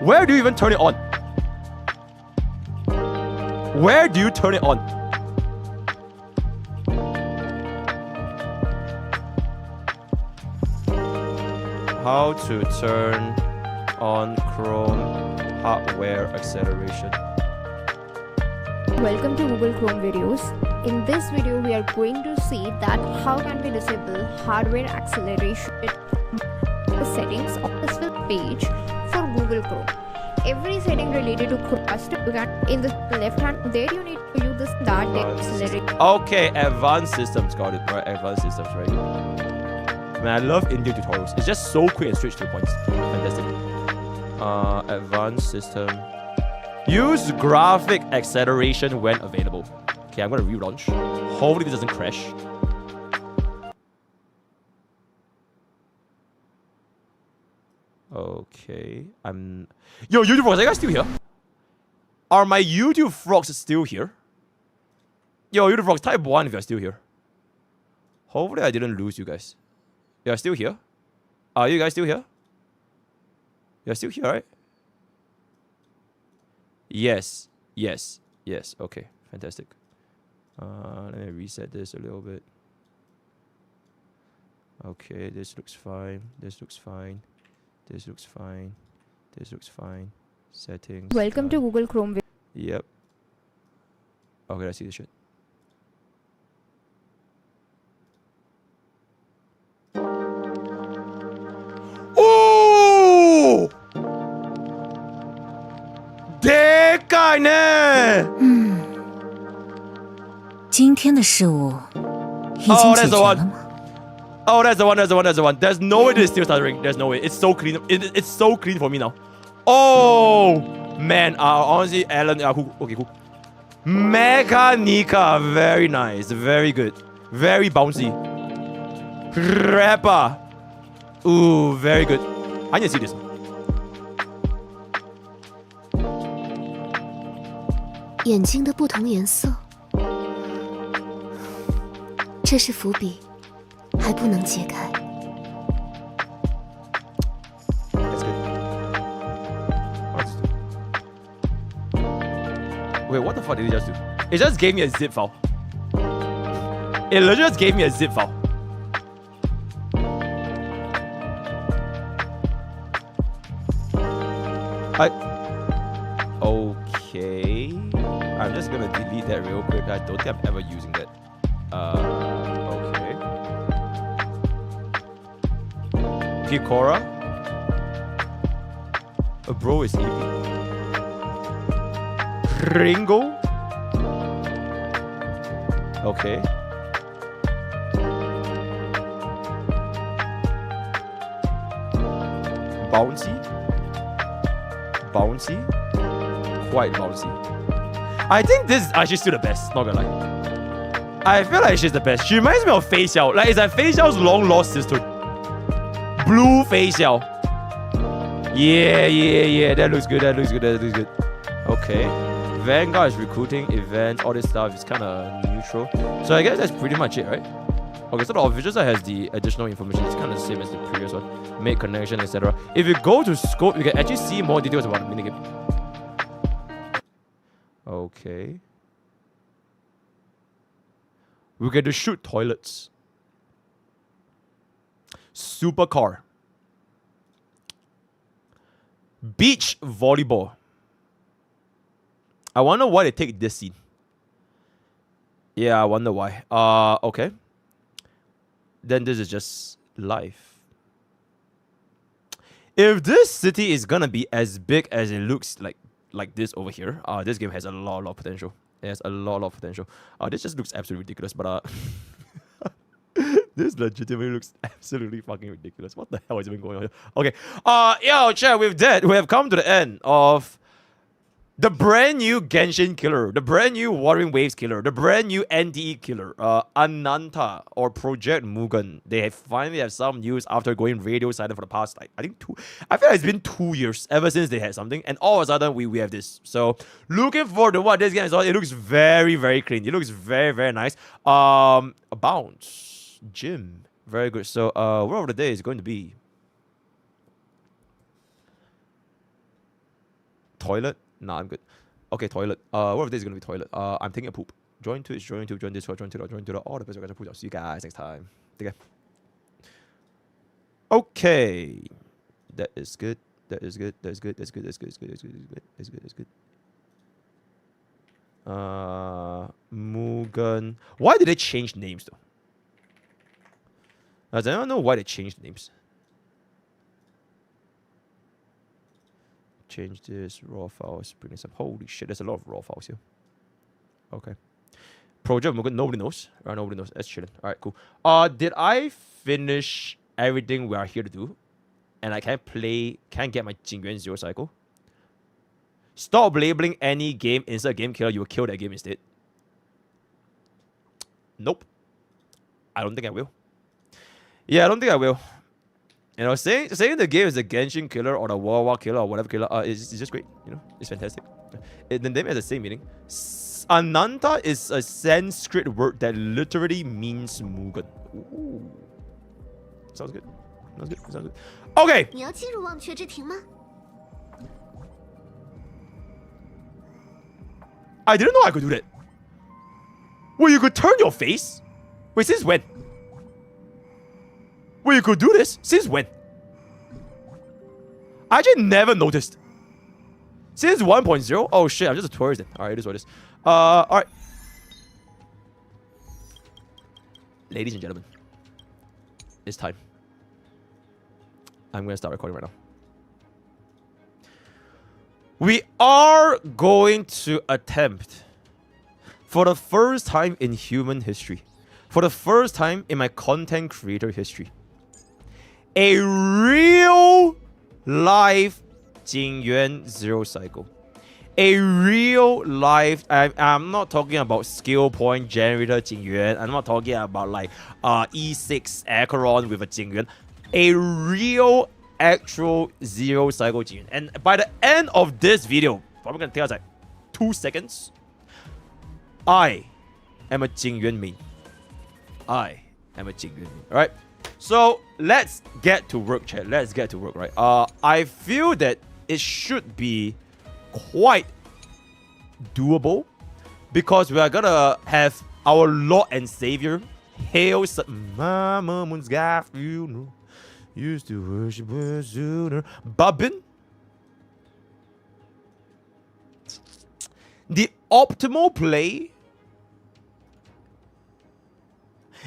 Where do you even turn it on? Where do you turn it on? How to turn on Chrome hardware acceleration. Welcome to Google Chrome videos. In this video we are going to see that how can we disable hardware acceleration settings of this page for Google Chrome. Every setting related to Chromecast you can in the left hand there you need to use the start accelerate. Okay, advanced systems, got it, right? Advanced systems, right? Man, I love India tutorials. It's just so quick and straight to the point. Fantastic. Advanced system. Use graphic acceleration when available. Okay, I'm gonna relaunch. Hopefully this doesn't crash. Okay, Yo, YouTube frogs, are you guys still here? Are my YouTube frogs still here? Yo, YouTube frogs, type 1 if you're still here. Hopefully I didn't lose you guys. You're still here? Are you guys still here? You're still here, right? Yes. Yes. Yes. Okay. Fantastic. Let me reset this a little bit. Okay, this looks fine. This looks fine. This looks fine. This looks fine. Settings. Welcome to Google Chrome. Yep. Okay, let's see this shit. Oh! でかいね！今天的事物已经 Oh, 解 that's 决 the 了 one. 吗？ Oh, that's the one, that's the one, that's the one. There's no way this is still stuttering. There's no way. It's so clean. It's so clean for me now. Oh, man. Honestly, Alan, cool. Okay, cool. Mechanica. Very nice. Very good. Very bouncy. Rapper. Ooh, very good. I need to see this. 眼睛的不同颜色，这是伏笔，还不能揭开。 That's good. Wait, what the fuck did it just do? It just gave me a zip file. It literally just gave me a zip file. Okay. I'm just gonna delete that real quick. I don't think I'm ever using that. Okay. Picora. A bro is EP. Ringo. Okay. Bouncy. Bouncy. Quite bouncy. I think this is actually still the best, not gonna lie. I feel like she's the best. She reminds me of Fei Xiao. Like, it's like Fei Xiao's long lost sister. Blue Fei Xiao. Yeah. That looks good, that looks good. Okay. Vanguard is recruiting, events, all this stuff is kind of neutral. So I guess that's pretty much it, right? Okay, so the official side has the additional information. It's kind of the same as the previous one. Make connection, etc. If you go to scope, you can actually see more details about the minigame. Okay. We get to shoot toilets. Supercar. Beach volleyball. I wonder why they take this scene. Yeah, I wonder why. Okay. Then this is just life. If this city is gonna be as big as it looks like this over here, this game has a lot of potential. It has a lot of potential. This just looks absolutely ridiculous, but this legitimately looks absolutely fucking ridiculous. What the hell is even going on here? Okay. Yo, chat, with that, we have come to the end of the brand new Genshin killer, the brand new Wuthering Waves killer, the brand new NDE killer, Ananta or Project Mugen. They have finally have some news after going radio silent for the past, like, I think I feel like it's been 2 years ever since they had something, and all of a sudden we have this. So looking forward to what this game is on. It looks very, very clean. It looks very, very nice. A bounce, gym, very good. So word of the day is going to be toilet. Nah, I'm good. Okay, toilet. What if this is gonna be toilet? I'm taking a poop. Join Twitch, join YouTube, join Discord, join Twitter, join Twitter. All the best. Gacha poop. I'll see you guys next time. Take care. Okay, that is good. That is good. That's good. That's good. That's good. That's good. That's good. That's good. That's good. Mugen. Why did they change names though? Does anyone know why they changed names? Change this raw files, bring this up. Holy shit, there's a lot of raw files here. Okay. Project Mugen, nobody knows. Nobody knows. That's chilling. Alright, cool. Did I finish everything we are here to do? And I can't get my Jing Yuan 0 cycle? Stop labeling any game inside a game killer, you will kill that game instead. Nope. I don't think I will. Yeah, I don't think I will. You know, saying the game is a Genshin killer or the World War killer or whatever killer, it's just great. You know, it's fantastic. The name has the same meaning. Ananta is a Sanskrit word that literally means Mugen. Ooh. Sounds good. Sounds good. Sounds good. Okay. I didn't know I could do that. Well, you could turn your face? Wait, since when? Well, you could do this? Since when? I actually never noticed. Since 1.0? Oh shit, I'm just a tourist then. Alright, it is what it is. Alright. Ladies and gentlemen, it's time. I'm gonna start recording right now. We are going to attempt, for the first time in human history, for the first time in my content creator history, a real life Jing Yuan 0 cycle. A real life, I'm not talking about skill point generator Jing Yuan. I'm not talking about like E6 Acheron with a Jing Yuan. A real actual 0 cycle Jing Yuan. And by the end of this video, probably gonna take us like 2 seconds, I am a Jing Yuan main. I am a Jing Yuan main. Alright? So let's get to work, chat. Let's get to work, right? I feel that it should be quite doable because we are gonna have our Lord and Savior hail Mama Moon's got funeral. Used to worship her sooner. Babin. The optimal play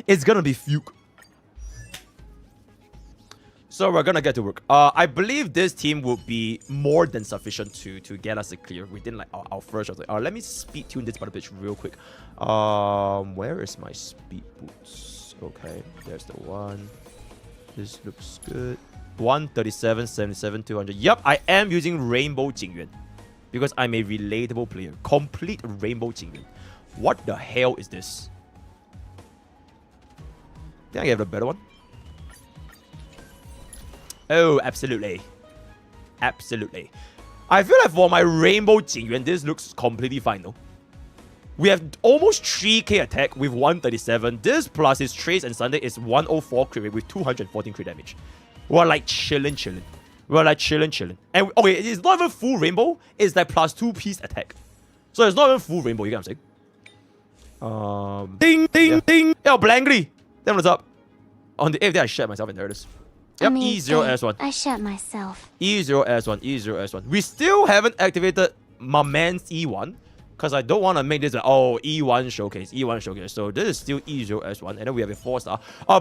is gonna be Fuke. So we're gonna get to work. I believe this team will be more than sufficient to get us a clear within like our first shot. Let me speed tune this part bitch real quick. Where is my speed boots? Okay, there's the one. This looks good. 137, 77, 200. Yep, I am using Rainbow Jing Yuan because I'm a relatable player. Complete Rainbow Jing Yuan. What the hell is this? I think I have a better one. Oh, absolutely. Absolutely. I feel like for my Rainbow Jing Yuan, this looks completely fine though. We have almost 3k attack with 137. This plus his Trace and Sunday is 104 crit rate with 214 crit damage. We're like chilling. We're like chilling. And okay, it's not even full Rainbow. It's like plus 2 piece attack. So it's not even full Rainbow, you get what I'm saying? Ding. Yo, blankly. Then what's up? On the 8th day, I shat myself and there it is. Yep, E0S1. I shat myself. E0S1. We still haven't activated my man's E1. Because I don't want to make this a, oh, E1 showcase, E1 showcase. So this is still E0S1. And then we have a 4-star.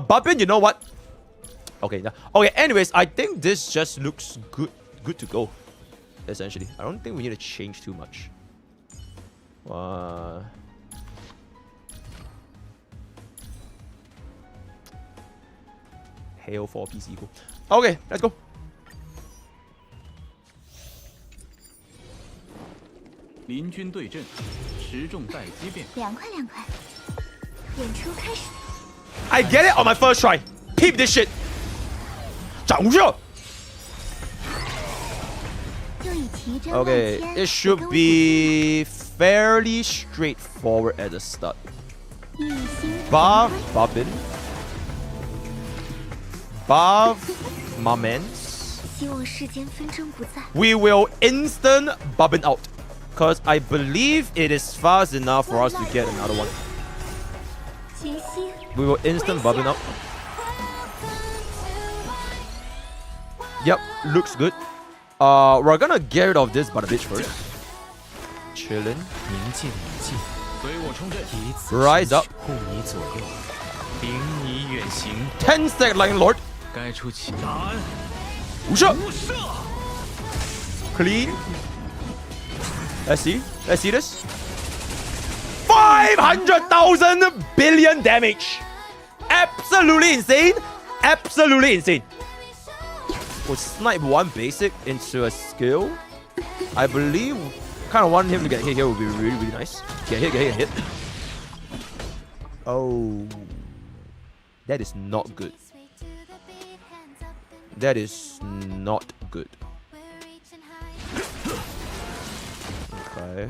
Babin, you know what? Okay, okay, anyways, I think this just looks good to go. Essentially. I don't think we need to change too much. Hail for PC equal. Okay, let's go. I get it on my first try. Peep this shit. 掌热. Okay, it should be fairly straightforward at the start. Babin. My man. We will instant Babin out. Because I believe it is fast enough for us to get another one. We will instant Babin out. Yep, looks good. We're gonna get rid of this but a bitch first. Chillin'. Rise up. 10-stack Lightning Lord. 无射. Clean. Let's see this. 500,000 billion damage. Absolutely insane. Absolutely insane. We'll snipe one basic into a skill. I believe kind of want him to get hit here would be really, really nice. Get hit. Oh. That is not good. That is not good. Okay.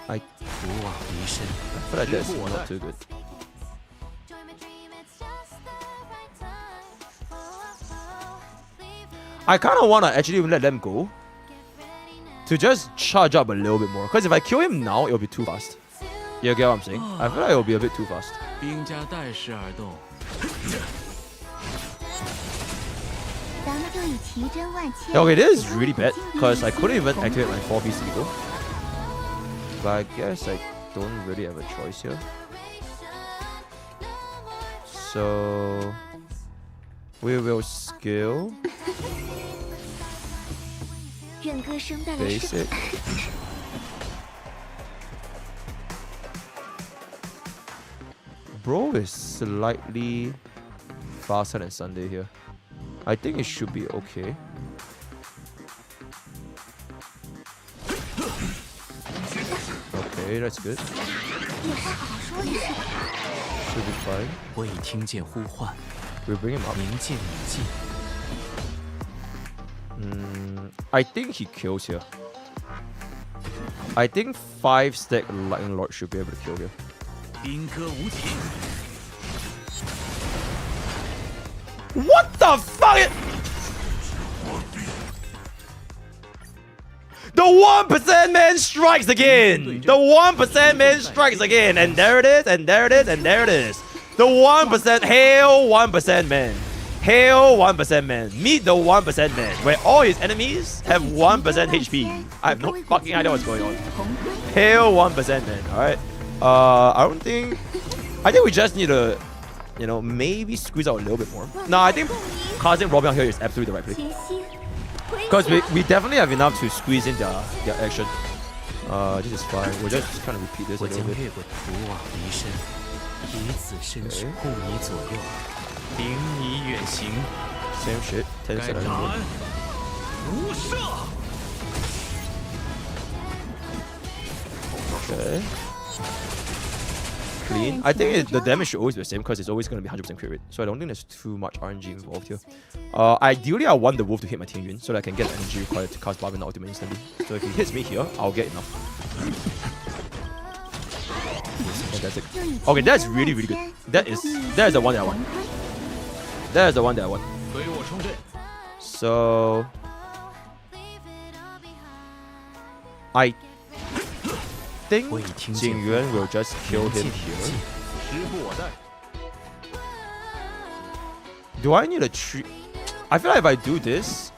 I feel like that's not too good. I kind of want to actually let them go to just charge up a little bit more. Because if I kill him now, it'll be too fast. You get what I'm saying? I feel like it'll be a bit too fast. Okay, this is really bad because I couldn't even activate my 4-piece eagle. But I guess I don't really have a choice here. So we will skill basic. Bro is slightly faster than Sunday here. I think it should be okay. Okay, that's good. Should be fine. We'll bring him up. I think he kills here. I think 5-stack Lightning Lord should be able to kill here. What the fuck? The 1% man strikes again. The 1% man strikes again. And there it is, and there it is, and there it is. The 1%, hail 1% man. Hail 1% man. Meet the 1% man, where all his enemies have 1% HP. I have no fucking idea what's going on. Hail 1% man, alright. I think we just need to, you know, maybe squeeze out a little bit more. No, I think casting Robin out here is absolutely the right play. Because we definitely have enough to squeeze in their action. This is fine. We're just trying to repeat this a little bit. Okay. Same shit. 10 seconds. Okay. Clean. I think the damage should always be the same because it's always going to be 100% crit rate. So I don't think there's too much RNG involved here. Ideally, I want the wolf to hit my Tingyun so that I can get the energy required to cast Barbin ultimate instantly. So if he hits me here, I'll get enough. Fantastic. Okay, that's really, really good. That is the one that I want. That is the one that I want. So I think Jing Yuan will just kill him here. Do I need a tree? I feel like if I do this,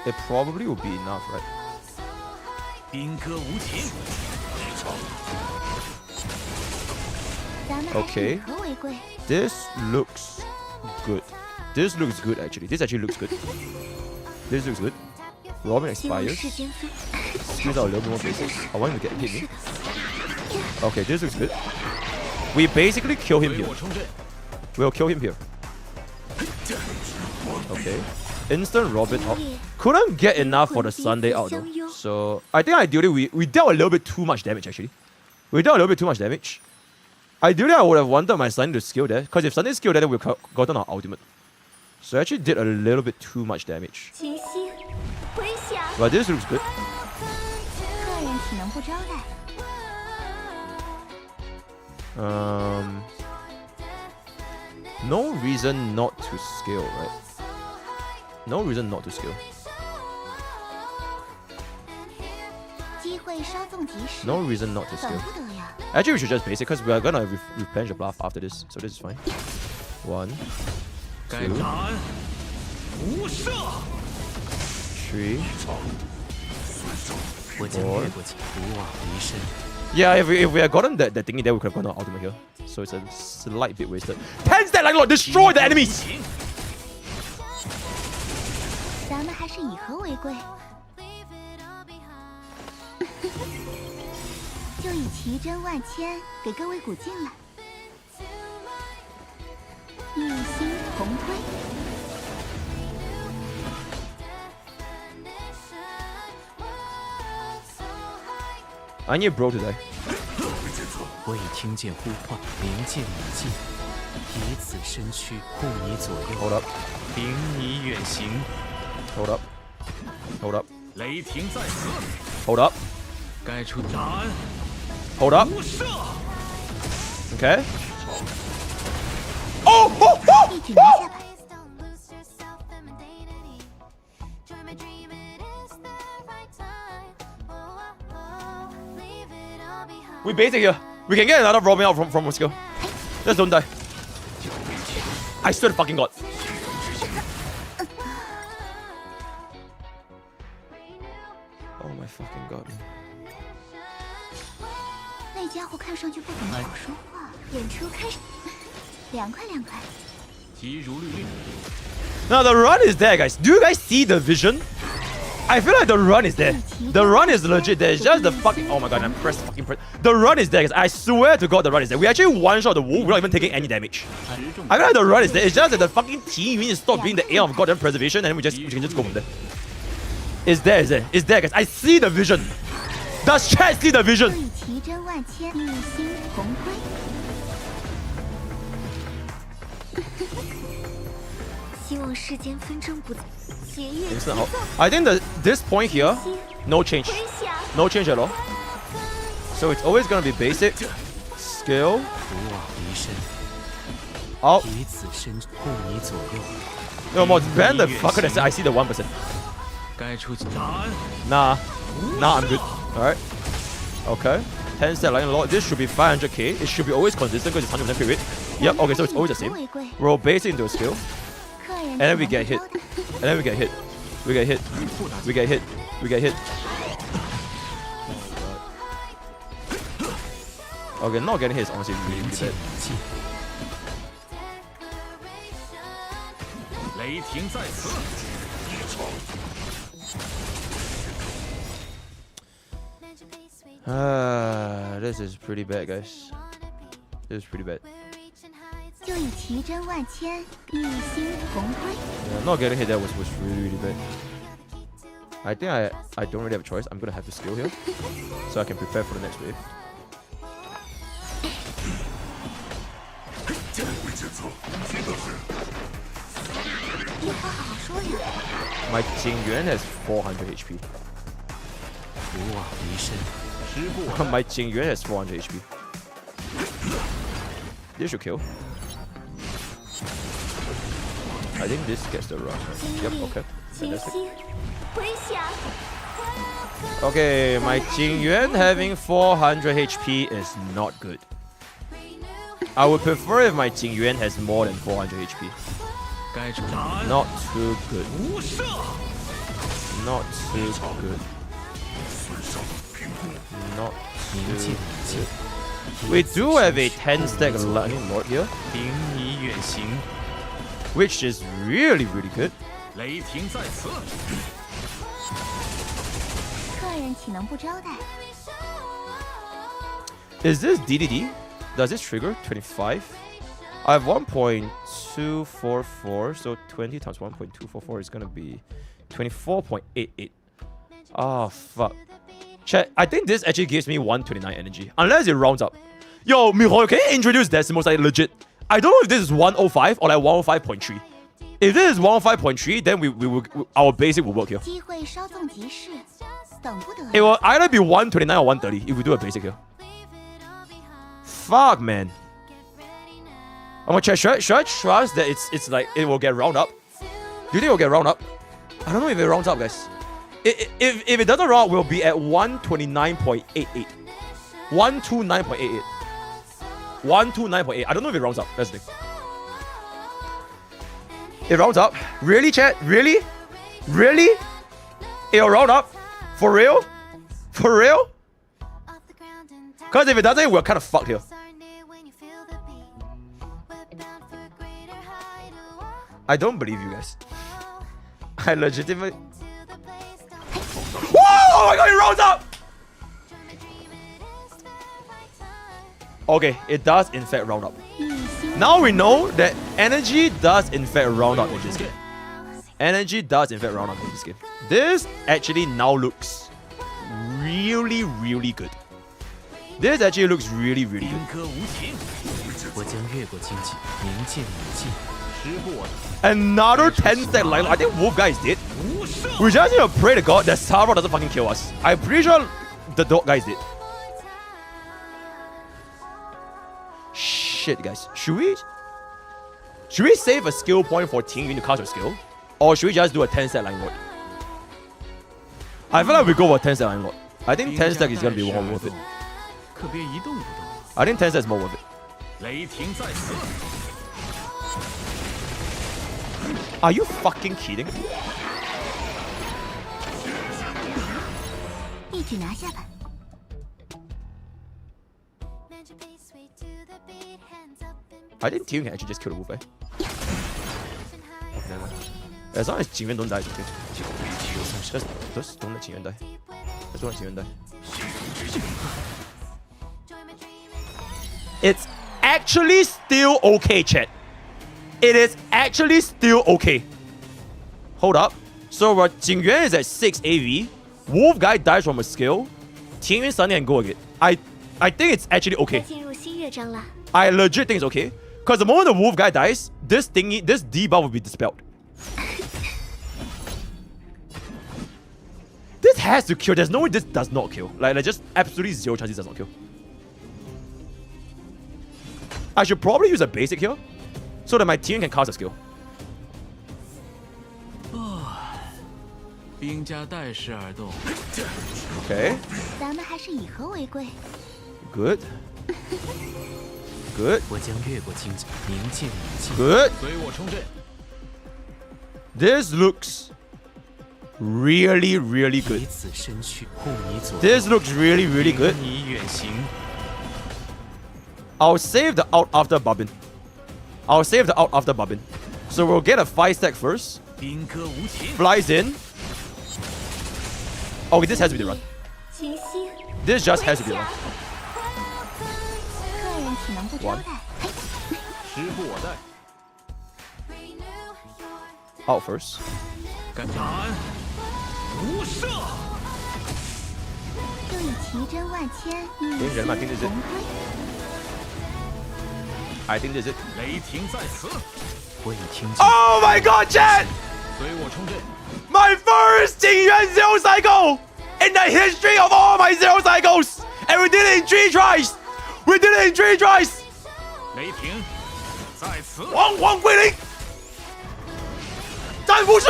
it probably will be enough, right? Okay. This looks good. This looks good actually. This actually looks good. This looks good. Robin expires. Squeeze out a little bit more basics. I want him to get hit me. Okay, this looks good. We basically kill him here. We'll kill him here. Okay. Instant Robin out. Couldn't get enough for the Sunday out though. So I think ideally we dealt a little bit too much damage actually. We dealt a little bit too much damage. Ideally I would have wanted my Sunday to skill there. Because if Sunday skill there, then we've gotten our ultimate. So I actually did a little bit too much damage. But this looks good. No reason not to scale, right? No reason not to scale. No reason not to scale. Actually, we should just basic because we are gonna replenish the bluff after this, so this is fine. 1, 2, 3, 4. Yeah, if we had gotten that thingy there, we could have gotten our ultimate here. So it's a slight bit wasted. 10 stat like Lord, destroy the enemies! I need bro to die. Hold up. Hold up. Hold up. Hold up. Hold up. Okay. Oh! Oh! Oh! Oh! We basic here. We can get another Robin out from skill. Just don't die. I swear to fucking God. Oh my fucking God. Now the run is there, guys. Do you guys see the vision? I feel like the run is there. The run is legit there. It's just the fucking... Oh my God, I'm pressed. The run is there, guys. I swear to God, the run is there. We actually one-shot the wolf without even taking any damage. I feel like the run is there. It's just that the fucking team needs to stop being the aim of goddamn preservation and we can just go from there. It's there, it's there. It's there, guys. I see the vision. Does chat see the vision? I think this point here, no change. No change at all. So it's always gonna be basic, skill, out. No more, ban the fucker that said I see the 1%. Nah, I'm good. Alright. Okay. 10 stat line lot. This should be 500k. It should be always consistent because it's 100% crit rate. Yep, okay, so it's always the same. Roll basic into a skill. And then we get hit. And then we get hit. We get hit. We get hit. We get hit. Okay, not getting hit is honestly really, really bad. This is pretty bad, guys. This is pretty bad. Yeah, not getting hit there was really, really bad. I think I don't really have a choice. I'm gonna have to skill here, so I can prepare for the next wave. My Jing Yuan has 400 HP. My Jing Yuan has 400 HP. This should kill. I think this gets the run. Yep, okay. Fantastic. Okay, my Jing Yuan having 400 HP is not good. I would prefer if my Jing Yuan has more than 400 HP. Not too good. Not too good. We do have a 10 stack lightning lord here, which is really good. Is this DDD? Does this trigger 25? I have 1.244, so 20 times 1.244 is gonna be 24.88. Oh fuck. Chat, I think this actually gives me 129 energy, unless it rounds up. Yo, MrPokke, can you introduce decimals like legit? I don't know if this is 105 or like 105.3. If this is 105.3, then our basic will work here. It will either be 129 or 130 if we do a basic here. Fuck, man. I'm gonna check. Should I trust that it's like it will get round up? Do you think it will get round up? I don't know if it rounds up, guys. If it doesn't round, we'll be at 129.88. 129.88. 129.8. I don't know if it rounds up. That's the thing. It rounds up. Really, chat? Really? Really? It'll round up? For real? For real? Because if it doesn't, we're kind of fucked here. I don't believe you guys. I legitimately... Whoa! Oh my god, it rounds up! Okay, it does in fact round up. Now we know that energy does in fact round up in this game. Energy does in fact round up in this game. This actually now looks really good. This actually looks really good. Another 10 stack line. I think Wolf guy is dead. We just need to pray to God that Sarah doesn't fucking kill us. I'm pretty sure the dog guy is dead. Shit, guys. Should we save a skill point for Tingyun to cast your skill? Or should we just do a 10 stack line lord? I feel like we go for 10 stack line lord. I think 10 stack is gonna be more worth it. I think 10 stack is more worth it. Are you fucking kidding? I think Tingyun can actually just kill the wolf, eh? As long as Jing Yuan don't die, it's okay. Just don't let Jing Yuan die. Just don't let Jing Yuan die. It's actually still okay, chat. It is actually still okay. Hold up. So Jing Yuan is at 6 AV. Wolf guy dies from a skill. Tingyun suddenly can go again. I think it's actually okay. I legit think it's okay. Because the moment the wolf guy dies, this debuff will be dispelled. This has to kill. There's no way this does not kill. Like just absolutely zero chance this does not kill. I should probably use a basic here, so that my team can cast a skill. Okay. Good. Good. Good. This looks really good. This looks really good. I'll save the out after Bubbin. So we'll get a 5 stack first. Flies in. Okay, this has to be the run. This just has to be the run. 1. Out first. I think this is it. Oh my god, chat! My first Jing Yuan Zero Cycle in the history of all my Zero Cycles! And we did it in 3 tries! We did it in 3 tries! 黄黄归零！战辐射！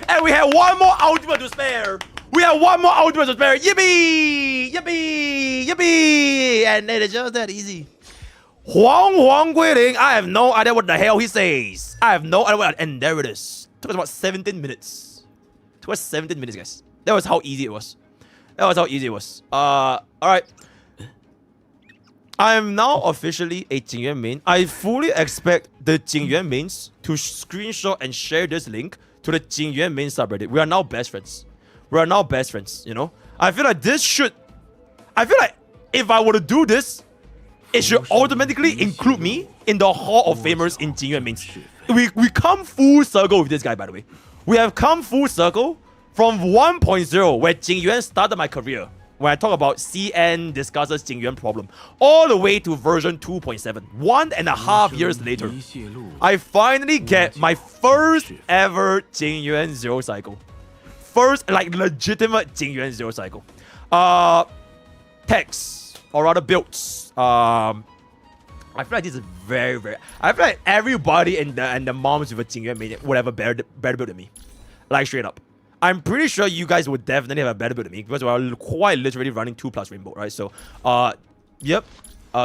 And we have one more ultimate to spare! Yippee! And it is just that easy. 黄黄归零! I have no idea what the hell he says. I have no idea what... And there it is. Took us about 17 minutes. Guys. That was how easy it was. That was how easy it was. All right. I am now officially a Jing Yuan main. I fully expect the Jing Yuan mains to screenshot and share this link to the Jing Yuan main subreddit. We are now best friends. We are now best friends, you know? I feel like this should... I feel like if I were to do this, it should automatically include me in the Hall of Famers in Jing Yuan mains. We come full circle with this guy, by the way. We have come full circle from 1.0, where Jing Yuan started my career. When I talk about CN discusses Jing Yuan problem, all the way to version 2.7. 1.5 years later, I finally get my first ever Jing Yuan Zero cycle. First, like, legitimate Jing Yuan Zero cycle. Text, or rather builds. I feel like this is very, very... I feel like everybody in the moms with a Jing Yuan main would have a better build than me. Like, straight up. I'm pretty sure you guys would definitely have a better build than me because we're quite literally running 2+ rainbow, right? So, yep.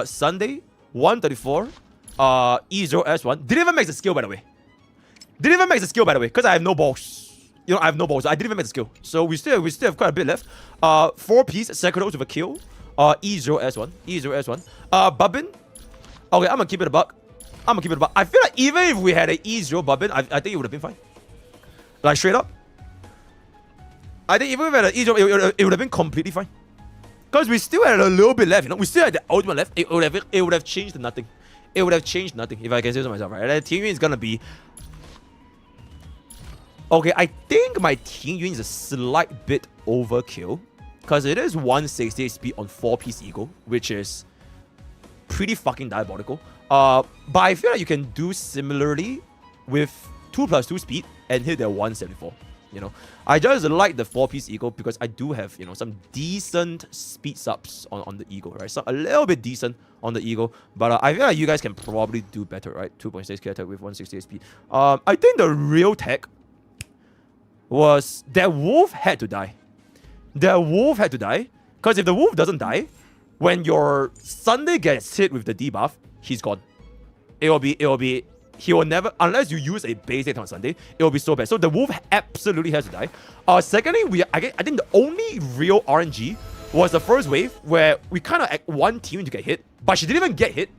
Sunday, 134. E0S1. Didn't even make the skill, by the way. Didn't even make the skill, by the way, because I have no balls. You know, I have no balls. So I didn't even make the skill. So we still have quite a bit left. 4-piece Sekiro with a kill. E0S1. E0S1. Bubbin. Okay, I'm gonna keep it a buck. I feel like even if we had an E0 Bubbin, I think it would have been fine. Like, straight up. I think even if we had an E0, it would have been completely fine. Because we still had a little bit left, you know? We still had the ultimate left. It would have changed nothing. It would have changed nothing, if I can say so myself, right? And Tingyun is gonna be... Okay, I think my Tingyun is a slight bit overkill. Because it is 168 speed on 4-piece Eagle, which is pretty fucking diabolical. But I feel like you can do similarly with 2+2 speed and hit their 174. You know, I just like the 4-piece Eagle because I do have, you know, some decent speed subs on the Eagle, right? So a little bit decent on the Eagle, but I feel like you guys can probably do better, right? 2.6k attack with 168 speed. I think the real tech was that wolf had to die. The wolf had to die because if the wolf doesn't die, when your Sunday gets hit with the debuff, he's gone. He will never, unless you use a base hit on Sunday, it will be so bad. So the wolf absolutely has to die. Secondly, I think the only real RNG was the first wave where we kind of one team to get hit, but she didn't even get hit.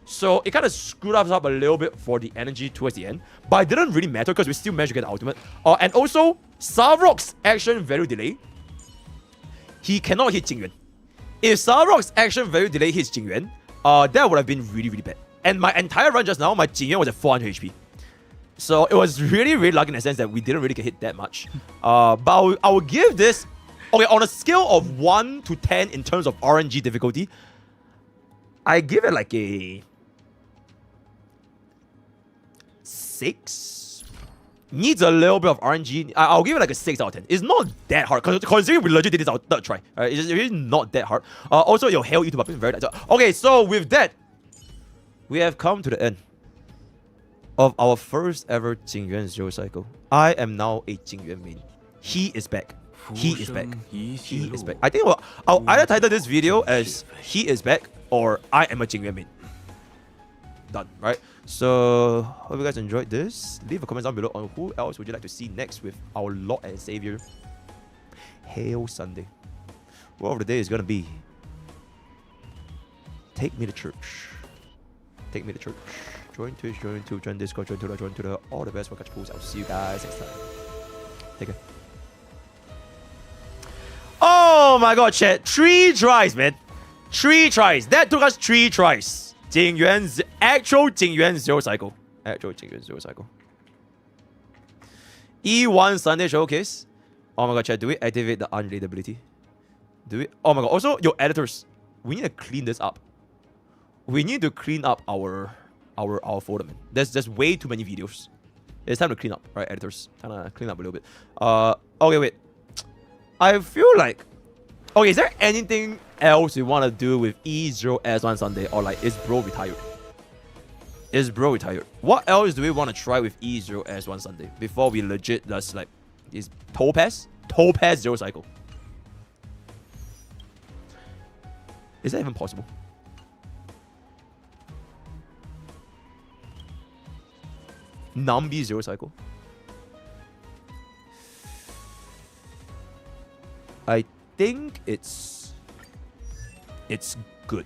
So it kind of screwed us up a little bit for the energy towards the end. But it didn't really matter because we still managed to get the ultimate. And also, Sarok's action value delay, he cannot hit Jing Yuan. If Sarok's action value delay hits Jing Yuan, that would have been really, really bad. And my entire run just now, my Jing Yuan was at 400 HP. So it was really, really lucky in the sense that we didn't really get hit that much. But I will give this... Okay, on a scale of 1 to 10 in terms of RNG difficulty, I give it like a... 6? Needs a little bit of RNG. I'll give it like a 6 out of 10. It's not that hard. Considering we legit did this our third try. Right? It's really not that hard. Also, your Hail E2 weapon very nice. Okay, so with that, we have come to the end of our first ever Jing Yuan Zero cycle. I am now a Jing Yuan main. He is back. He is back. He is back. I think I'll either title this video as He is back or I am a Jing Yuan main. Done, right? So, hope you guys enjoyed this. Leave a comment down below on who else would you like to see next with our Lord and Savior. Hail Sunday. Word of the day is gonna be take me to church. Take me to church. Join Twitch, join YouTube, join Discord, join Twitter, all the best for Gacha pools. I'll see you guys next time. Take care. Oh my god, chat. 3 tries, man. 3 tries. That took us 3 tries. Jing Yuan's actual Jing Yuan Zero cycle. Actual Jing Yuan Zero cycle. E1 Sunday showcase. Oh my god, chat. Do we activate the unreadability? Do we? Oh my god. Also, your editors. We need to clean this up. We need to clean up our folder, man. There's way too many videos. It's time to clean up, right, editors? Time to clean up a little bit. Okay, wait. I feel like... Okay, is there anything else you want to do with E0S1 Sunday? Or like, is bro retired? Is bro retired? What else do we want to try with E0S1 Sunday? Before we legit just like... Is Topaz? Topaz Zero Cycle. Is that even possible? Nambi Zero Cycle. I think it's good.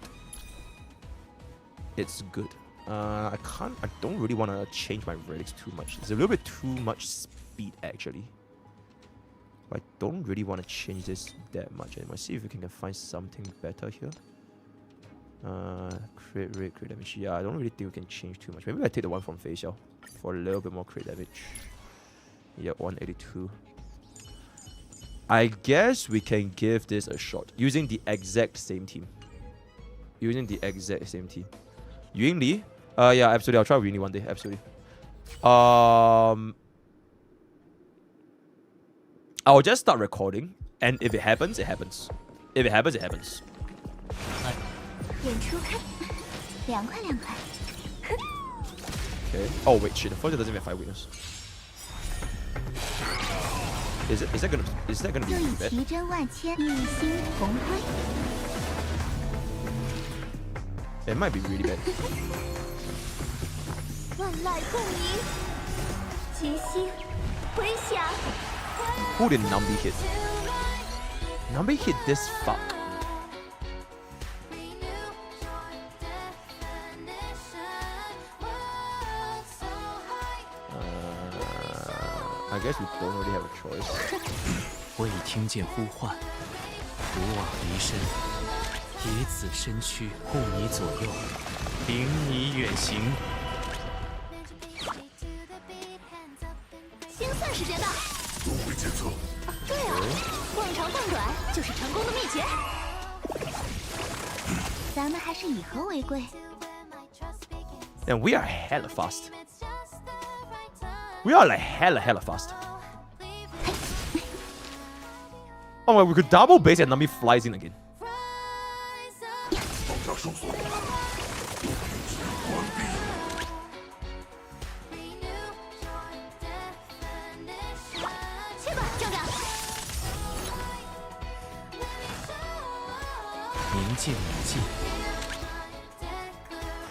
It's good. I don't really want to change my relics too much. It's a little bit too much speed actually. I don't really want to change this that much anymore. See if we can find something better here. Crit rate, crit damage. Yeah, I don't really think we can change too much. Maybe I take the one from facial for a little bit more crit damage. Yeah, 182. I guess we can give this a shot using the exact same team. Using the exact same team. Yun Li? Yeah, absolutely. I'll try Yun Li one day. Absolutely. I'll just start recording, and if it happens, it happens. If it happens, it happens. Okay. Oh wait, shit. The first doesn't even have 5 weakness. Is that gonna be really bad? It might be really bad. Who did Nambi hit? Nambi hit this fuck. I guess we don't really have a choice. 我已听见呼唤，古往离身，以此身躯护你左右，领你远行。星算时间到。对啊，逛长逛短就是成功的秘诀。咱们还是以和为贵。And we are hella fast. We are like hella fast. Oh my, we could double base and Nami flies in again.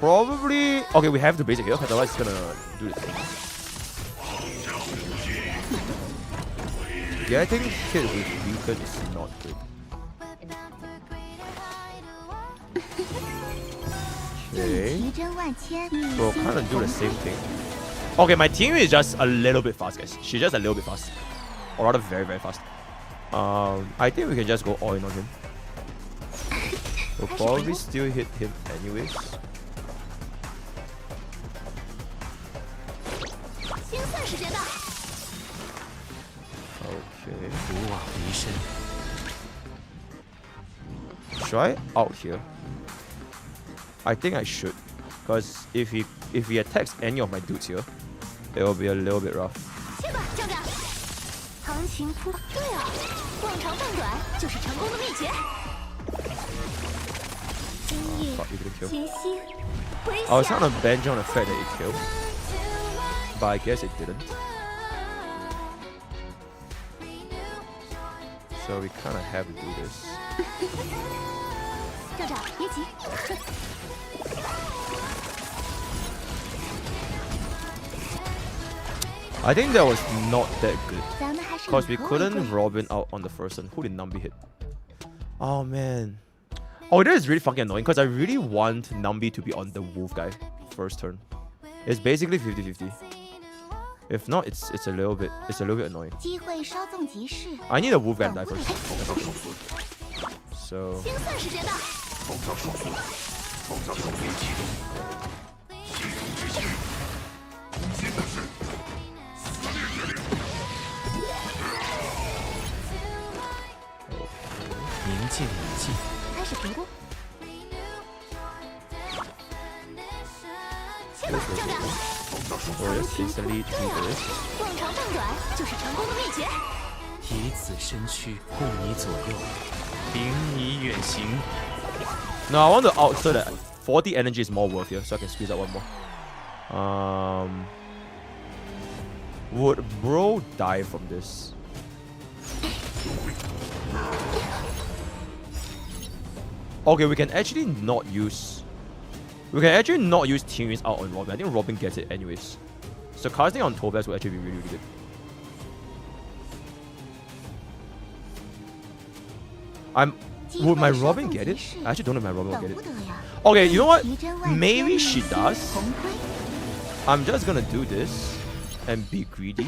Probably... Okay, we have to base it here, otherwise it's gonna do this thing. Getting hit with beacon is not good. Okay. We'll kind of do the same thing. Okay, my team is just a little bit fast, guys. She's just a little bit fast. Or rather, very fast. I think we can just go all in on him. We'll probably still hit him anyways. Okay. Should I out here? I think I should. Because if he attacks any of my dudes here, it will be a little bit rough. Fuck, you didn't kill. I was trying to bench on the fact that it killed. But I guess it didn't. So we kind of have to do this. I think that was not that good. Because we couldn't Robin out on the first one. Who did Nambi hit? Oh man. Oh, that is really fucking annoying because I really want Nambi to be on the wolf guy first turn. It's basically 50-50. If not, it's a little bit annoying. I need a wolf guy to die first. So we'll just instantly do this. No, I want to out so that 40 energy is more worth here, so I can squeeze out one more. Would bro die from this? Okay, we can actually not use Tingyun out on Robin. I think Robin gets it anyways. So casting on Tobias will actually be really good. Would my Robin get it? I actually don't know if my Robin will get it. Okay, you know what? Maybe she does. I'm just gonna do this and be greedy.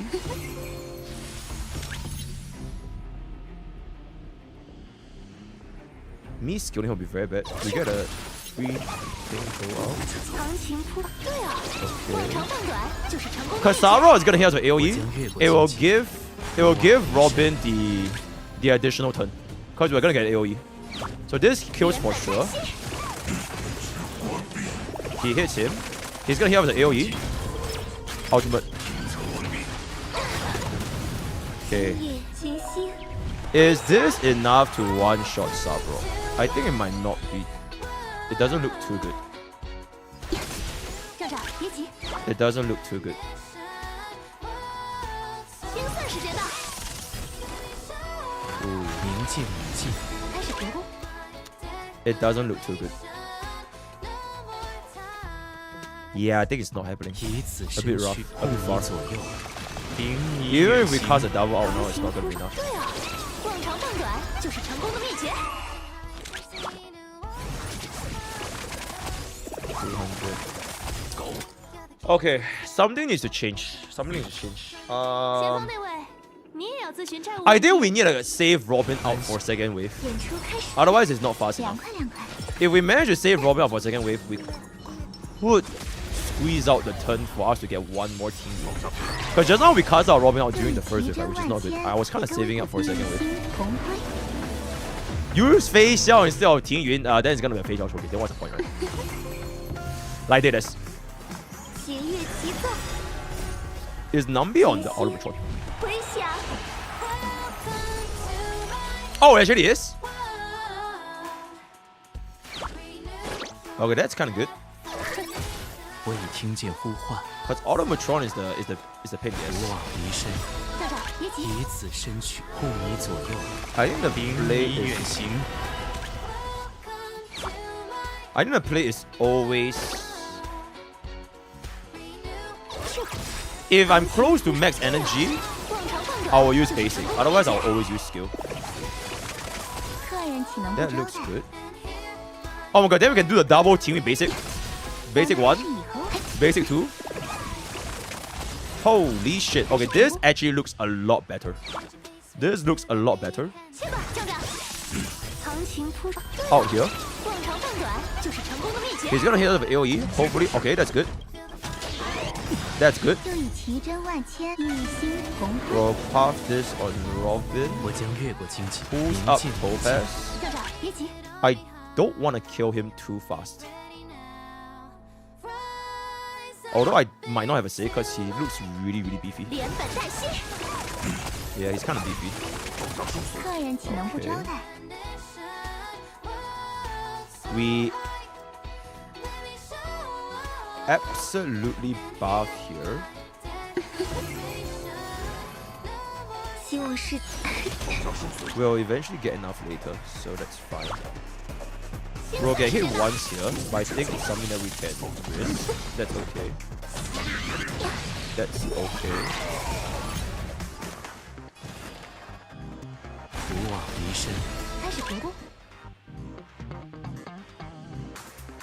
Me skilling will be very bad. We get a free thing go out. Okay. Kasaro is gonna hit us with AoE. It will give Robin the additional turn. Because we're gonna get AoE. So this kills for sure. He hits him. He's gonna hit us with AoE. Ultimate. Okay. Is this enough to one-shot Sabro? I think it might not be. It doesn't look too good. It doesn't look too good. Ooh. It doesn't look too good. Yeah, I think it's not happening. A bit rough, a bit far. Even if we cast a double out now, it's not gonna be enough. Okay, something needs to change. Something needs to change. I think we need to save Robin out for second wave. Otherwise, it's not fast enough. If we manage to save Robin out for second wave, we could squeeze out the turn for us to get one more team. Because just now we cast out Robin out during the first wave, which is not good. I was kind of saving up for a second wave. Use Fei Xiao instead of Tingyun, then it's gonna be a Fei Xiao trophy. Then what's the point, right? Like this. Is Nambi on the Automatron? Oh, it actually is. Okay, that's kind of good. Because Automatron is the pain in the ass. I think the play is always. If I'm close to max energy, I will use basic. Otherwise, I'll always use skill. That looks good. Oh my god, then we can do the double team with basic. Basic 1, basic 2. Holy shit. Okay, this actually looks a lot better. This looks a lot better. Out here. He's gonna hit us with AoE, hopefully. Okay, that's good. That's good. We'll pass this on Robin. Pulls up Topaz. I don't want to kill him too fast. Although I might not have a say because he looks really, really beefy. Yeah, he's kind of beefy. Okay. We absolutely buff here. We'll eventually get enough later, so that's fine. We'll get hit once here, but I think it's something that we can risk. That's okay. That's okay.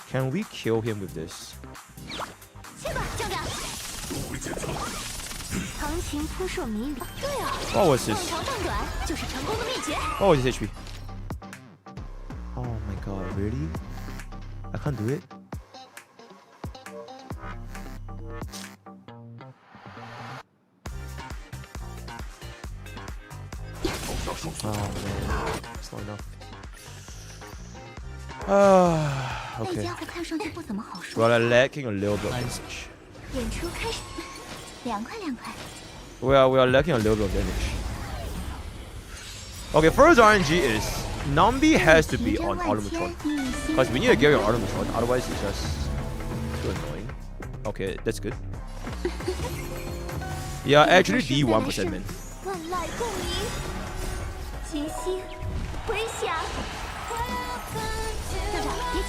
Can we kill him with this? What was this? What was his HP? Oh my god, really? I can't do it? Oh man, it's not enough. Okay. Well, I'm lacking a little bit of damage. Well, we are lacking a little bit of damage. Okay, first RNG is Nambi has to be on Automatron. Because we need to get on Automatron, otherwise it's just too annoying. Okay, that's good. Yeah, actually the 1% man.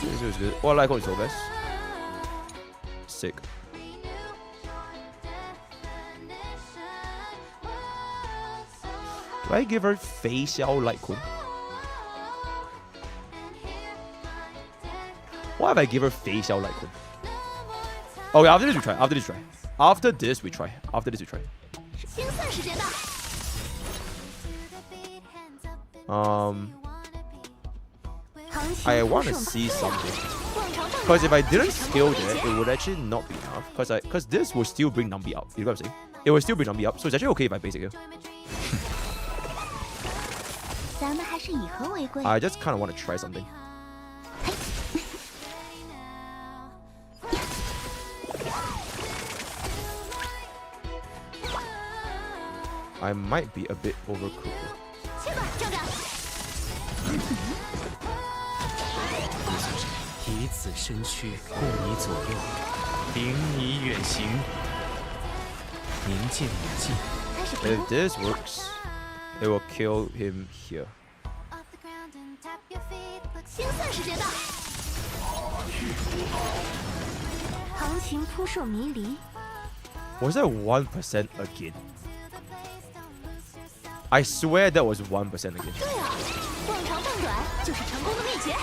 This is good. Oh, I like is so best. Sick. Do I give her Fei Xiao Light Kun? What if I give her face out like one? Okay, after this we try. After this we try. After this we try. After this we try. 精算时间到。 I want to see something. Because if I didn't scale that, it would actually not be enough. Because this will still bring Nambi up. You know what I'm saying? It will still bring Nambi up. So it's actually okay if I basic here. I just kind of want to try something. I might be a bit overcooked. 以子身躯护你左右，领你远行。明剑已尽。 If this works, it will kill him here. 精算时间到。行情扑朔迷离。 Was that 1% again? I swear that was 1% again. 对啊，逛长蹦短就是成功的秘诀。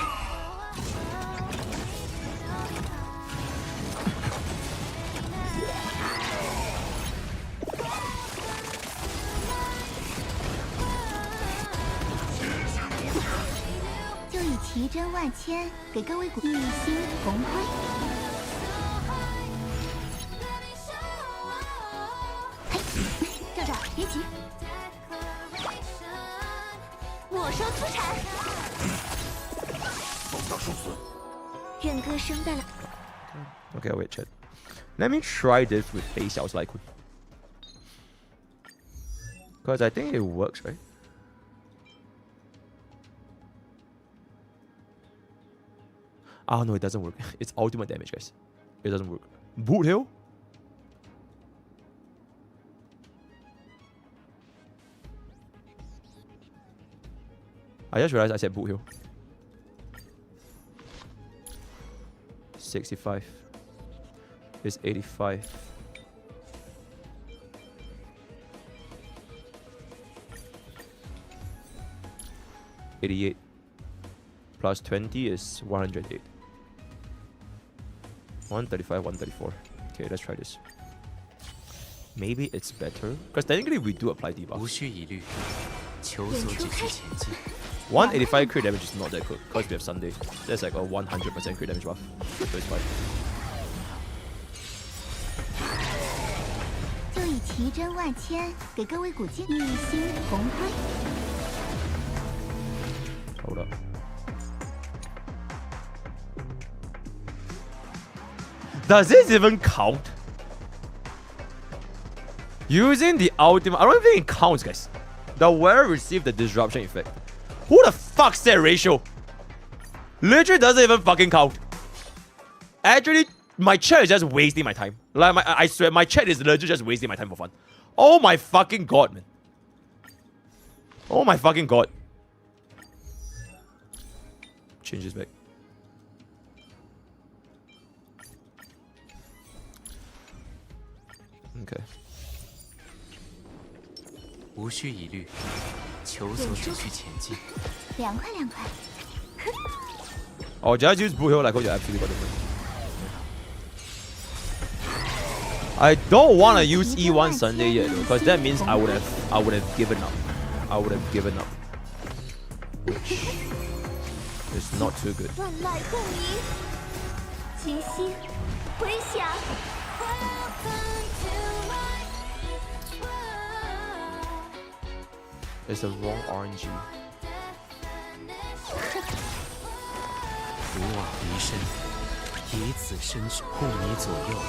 就以奇珍万千给各位鼓一心同辉。嘿，站长别急，我烧出产，愿歌声带来。 Okay, wait, chat. Let me try this with base Xiao's like. Because I think it works, right? Ah, no, it doesn't work. It's ultimate damage, guys. It doesn't work. Boot Hill? I just realized I said Boot Hill. 65. It's 85. $88 plus 20 is 108. 135, 134. Okay, let's try this. Maybe it's better because technically we do apply debuff. 无需疑虑，求索只需前进。 185 crit damage is not that good because we have Sunday. That's like a 100% crit damage buff. So it's fine. 就以奇珍万千给各位鼓劲，一心同辉。 Hold up. Does this even count? Using the ultimate, I don't think it counts, guys. The wearer received the disruption effect. Who the fuck said ratio? Literally doesn't even fucking count. Actually, my chat is just wasting my time. Like I swear, my chat is legit just wasting my time for fun. Oh my fucking god, man. Oh my fucking god. Change this back. Okay. 无需疑虑，求索只需前进。凉快凉快。 Oh, just use Blue Hill like what you absolutely got to do. I don't want to use E1 Sunday yet, because that means I would have given up. I would have given up, which is not too good. 万籁共鸣，清晰回响。 It's the wrong RNG. 不枉离身，以子身躯护你左右，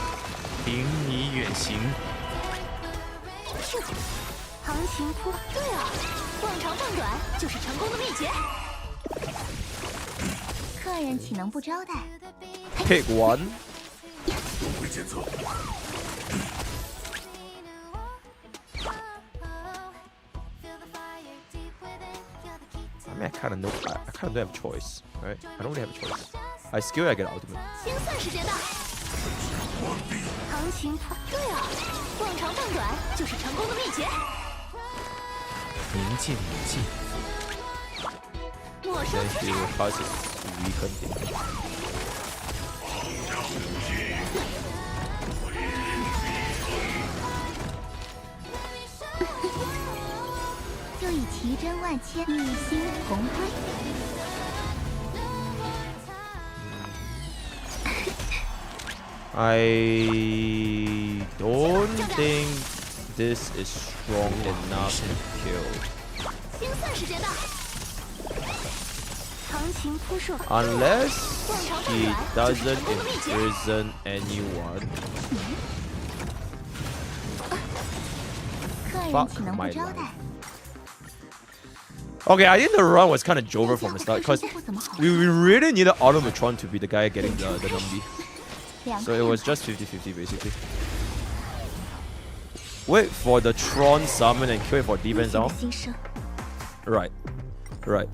领你远行。是，行情扑，对啊，逛长蹦短就是成功的秘诀。客人岂能不招待？ Pick one. 不会检测。 I mean, I kind of know. I kind of don't have a choice, right? I don't really have a choice. I skill, I get ultimate. 精算时间到。行情扑，对啊，逛长蹦短就是成功的秘诀。明剑已尽。我烧 Then 出 he 产， will pass his weakened thing. 真万千，一心同归。I don't think this is strong enough to kill. 精算时间到。长情扑朔。Unless he doesn't imprison anyone. 客人 Fuck 岂能不 my 招待？ life. Okay, I think the run was kind of Jover from the start because we really needed Automatron to be the guy getting the Numbi. So it was just 50-50 basically. Wait for the Tron summon and kill it for defense down. Right. Right.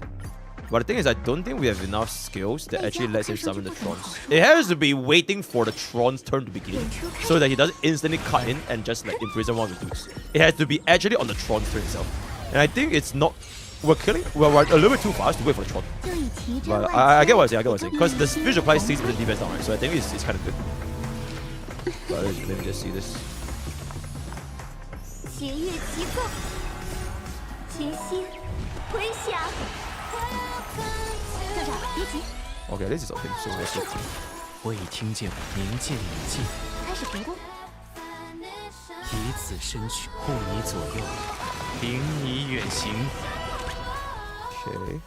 But the thing is, I don't think we have enough skills that actually lets him summon the Trons. It has to be waiting for the Tron's turn to begin so that he doesn't instantly cut in and just like imprison one of the dudes. It has to be actually on the Tron's turn itself. And I think it's not... We're a little bit too fast to wait for the Tron. But I get what I'm saying, because the visual applies 6% defense down, right? So I think it's kind of good. But let me just see this. Okay, this is okay. So let's see. 我已听见冥界礼记，以此身躯护你左右，领你远行。 Okay.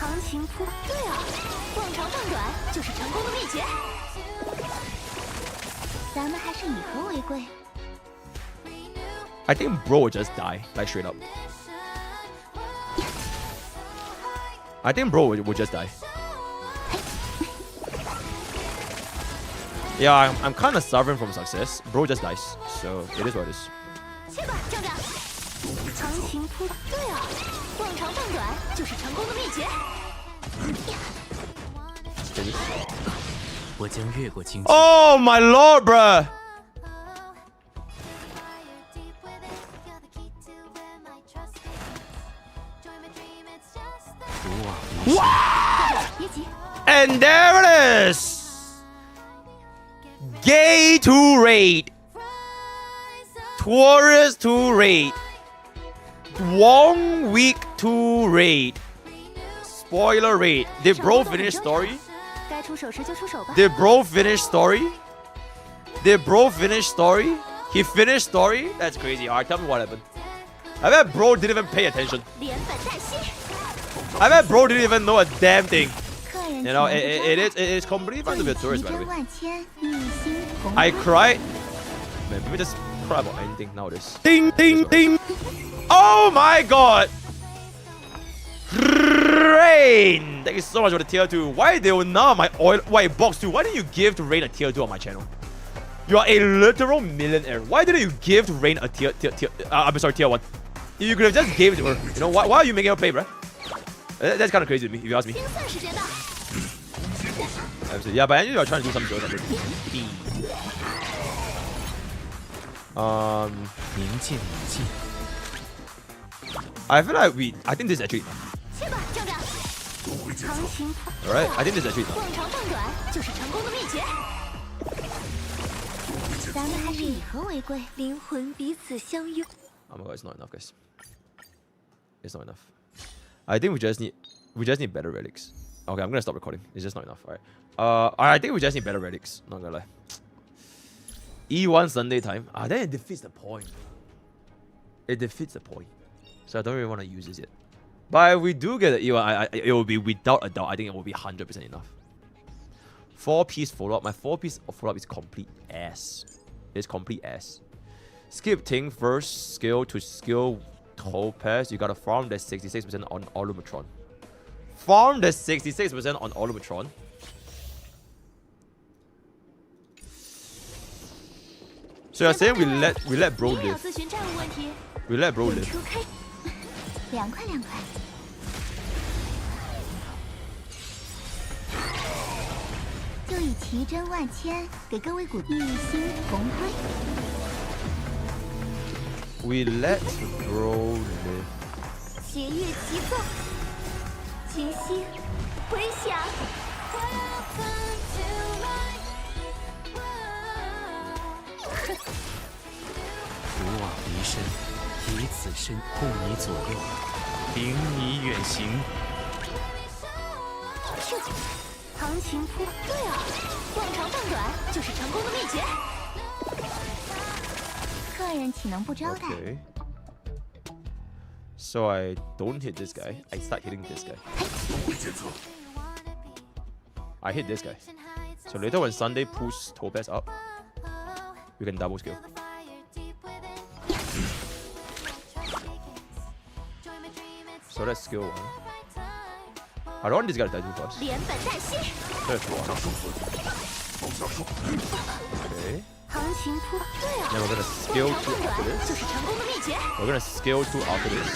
行情扑，对啊，逛长放短就是成功的秘诀。咱们还是以和为贵。 I think bro will just die, like straight up. I think bro will just die. Yeah, I'm kind of suffering from success. Bro just dies, so it is what it is. 去吧，站长。行情扑，对啊，逛长放短就是成功的秘诀。我将越过荆棘。 Oh my lord, bruh! And there it is! Gay to raid. Taurus to raid. Wong week to raid. Spoiler raid. Did bro finish story? 该出手时就出手吧。 Did bro finish story? Did bro finish story? He finished story? That's crazy. Alright, tell me what happened. I bet bro didn't even pay attention. 连本带息。 I bet bro didn't even know a damn thing. You know, it is completely fine to be a tourist, by the way. I cried. Man, people just cry about anything nowadays. Ding, ding, ding. Oh my god. Rain. Thank you so much for the tier 2. Why they will now my oil? Why box 2? Why didn't you give to Rain a tier 2 on my channel? You are a literal millionaire. Why didn't you give to Rain a tier 1? You could have just gave it to her. You know, why are you making her pay, bruh? That's kind of crazy to me, if you ask me. Absolutely. Yeah, but you are trying to do some jokes. I feel like I think this is actually enough. Alright, I think this is actually enough. Oh my god, it's not enough, guys. It's not enough. I think we just need better relics. Okay, I'm gonna stop recording. It's just not enough. Alright. I think we just need better relics. Not gonna lie. E1 Sunday time. Then it defeats the point. It defeats the point. So I don't really want to use this yet. But if we do get the E1, it will be without a doubt. I think it will be 100% enough. 4-piece follow-up. My 4-piece follow-up is complete ass. It's complete ass. Skip Ting first skill to skill Topaz. You gotta farm that 66% on Automatron. Farm the 66% on Automatron. So you're saying we let bro live. We let bro live. 凉快凉快。就以奇珍万千给各位鼓励，一心同归。We let bro live. 弦乐齐奏，琴心回响。不枉离身，以此身护你左右，领你远行。行情铺对啊，逛长放短就是成功的秘诀。客人岂能不招待？ Okay. So I don't hit this guy. I start hitting this guy. I hit this guy. So later when Sunday pulls Topaz up, we can double skill. So that's skill 1. I don't want this guy to die too fast. 连本带息。 That's 1. Okay. 行情铺对啊， Then we're gonna skill 2 after 就 this. 是成功的秘诀。 We're gonna skill 2 after this.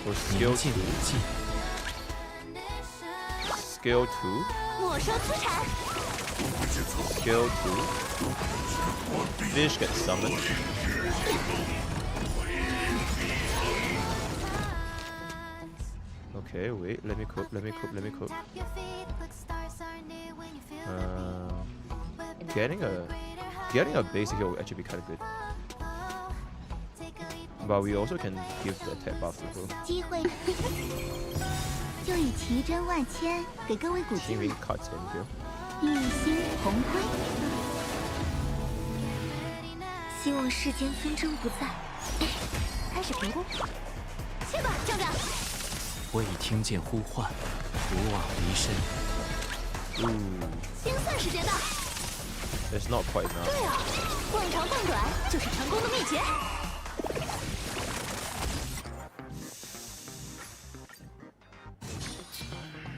So skill 2. 宁静无尽， Skill 2. 没收资产， Skill 2. Fish gets summoned. Okay, wait, let me cook. Getting a basic here will actually be kind of good. But we also can give the attack buff to her. 机会就以奇珍万千给各位古 King 今 Ring cuts in here. 一心同辉。希望世间纷争不再。开始评估。去吧，站长。我已听见呼唤，不枉离身。 清算时间到。 It's not quite enough. 对啊，逛长放短就是成功的秘诀。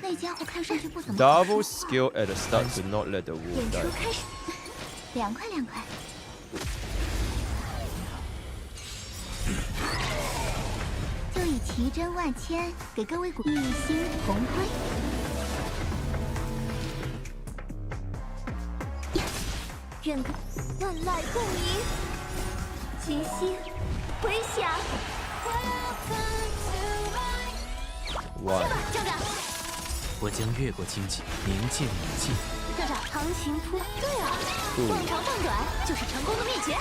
那家伙看上去不怎么。 Double skill at the start to not let the wolf 演出 die. 开始，凉快凉快。就以奇珍万千给各位古一心同辉。任个万籁共鸣，琴心回响。 One. 站长，我将越过荆棘，明镜以镜。站长，行情铺对啊，逛长放短就是成功的秘诀。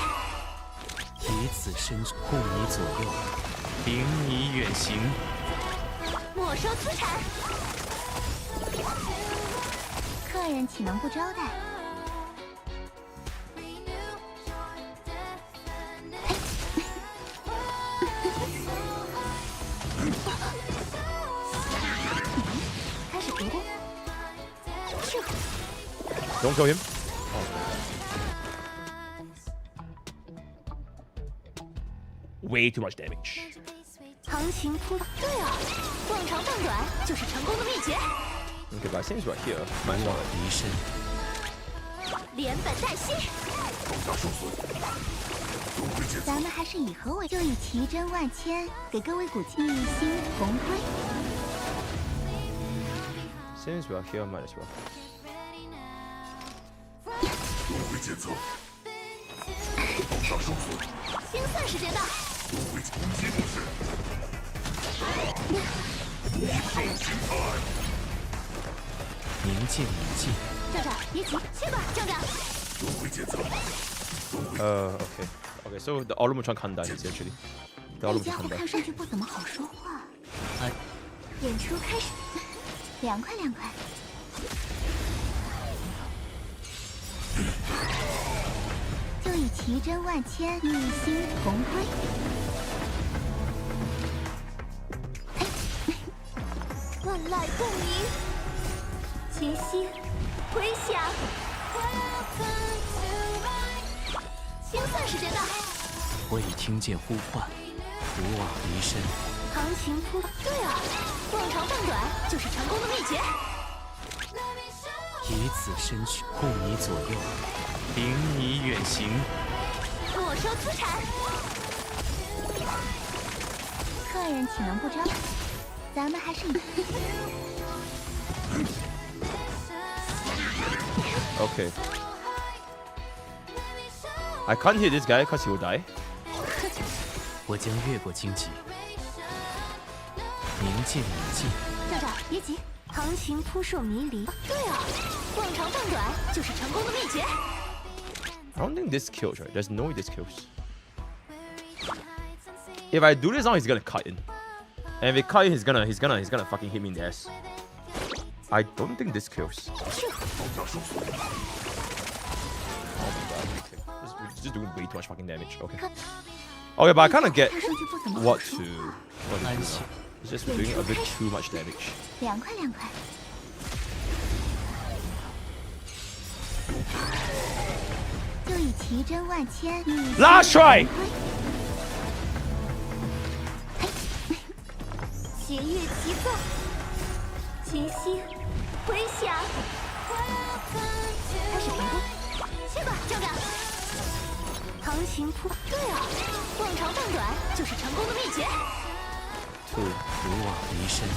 以此身护你左右，领你远行。没收资产，客人岂能不招待？开始评估。 Don't kill him. Way too much damage. 行情铺对啊，逛长放短就是成功的秘诀。 Okay, but I think it's right here. Might 不 as 枉 well. 离身。连本带息。咱们还是以和为，就以奇珍万千给各位古今一心同辉。 Since we're here, might as well. 清算时间到。明镜以镜。站长，别急，去吧，站长。 Okay. Okay, so the Olumutron can't die essentially. The 那 Olumutron 家伙 can't die. 看上去不怎么好说话。哎，演出开始，凉快凉快。就以奇珍万千，一心同辉。万籁共鸣，琴心回响。清算时间到。 我已听见呼唤，不枉离身。行情铺对啊，逛长放短就是成功的秘诀。以此身躯护你左右，领你远行。没收资产，客人岂能不招？咱们还是以 Okay. I can't hit this guy because he will die. 我将越过荆棘，明镜以镜。站长，别急，行情扑朔迷离。对啊，逛长放短就是成功的秘诀。 I don't think this kills, right? There's no way this kills. If I do this now, he's gonna cut in. And if he cut in, he's gonna fucking hit me in the ass. I don't think this kills. Oh my god. Okay. We're just doing way too much fucking damage. Okay. Okay, but I kinda get what to do now. It's just we're doing a bit too much damage. Last try! 节乐齐奏，琴心回响。开始评估，去吧，站长。行情铺，对啊，逛长饭短就是成功的秘诀。不枉离身，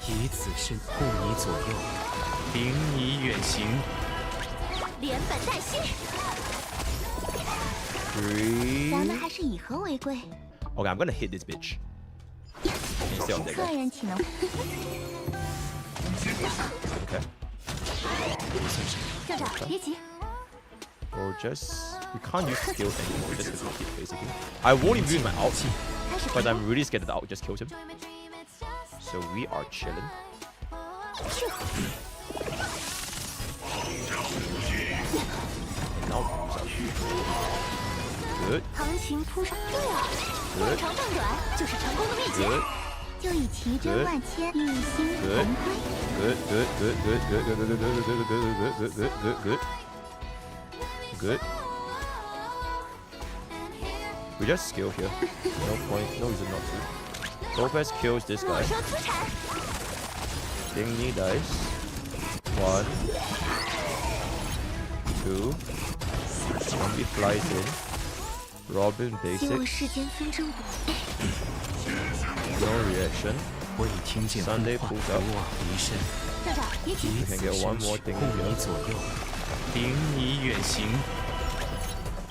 以此身护你左右，领你远行。连本带息。咱们还是以和为贵。 Okay, I'm gonna hit this bitch. Instead of that guy. 客人岂能？ Okay. 站长，别急。 Or just we can't use skills anymore. Just hit basically. I won't even use my ult, but I'm really scared that the ult just kills him. So we are chilling. And now good. 行情铺上，对啊，逛长饭短就是成功的秘诀。 Good. 就以奇珍万千，一心同归。 Good. Good. We just skill here. No point. No reason not to. Lopez kills this guy. Dingy dies. 1, 2. Zombie flies in. Robin 希望 basic. 世间纷争不。 No reaction. 我已听见呼唤， Sunday 不 pulls up. 枉离身，站长，别急。以 We can 此 get 身 one more 躯 thing 护你 here. 左右，领你远行。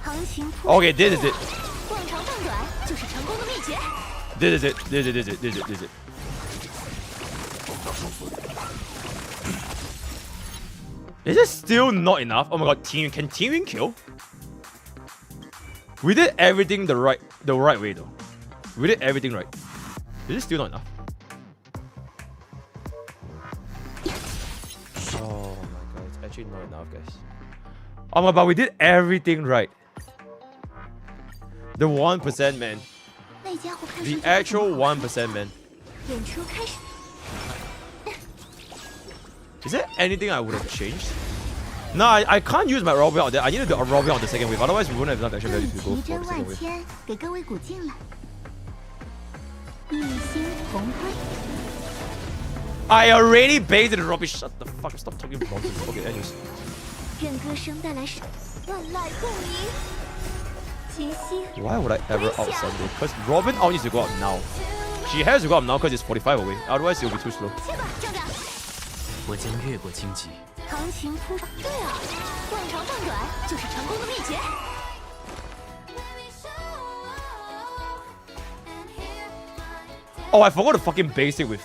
行情铺。 Okay, this is it. 逛长饭短就是成功的秘诀。 This is it. This is it. This is it. This is it. This is it. Is it still not enough? Oh my god, Tingyun, can Tingyun kill? We did everything the right way though. We did everything right. Is it still not enough? Oh my god, it's actually not enough, guys. Oh my god, but we did everything right. The 1%, man. 那家伙看上 The 去 actual 1%, man. 演出开始。 Is there anything I would have changed? No, I can't use my Robin out there. I need to do a Robin on the second wave. Otherwise, we wouldn't have enough action value to go 奇 for 珍 the 万 second wave. 千，给各位鼓劲了。一心同归。 I already baited Robin. Shut the fuck up. Stop talking nonsense. Okay, anyways. 任歌声带来是万籁共鸣。琴心。 Why would I ever out Sunday? Because Robin out needs to go out now. She has to go out now because it's 45 away. Otherwise, it'll be too slow. 去吧，站长。我将越过荆棘，行情铺上，对啊，逛长饭短就是成功的秘诀。 Oh, I forgot the fucking basic with.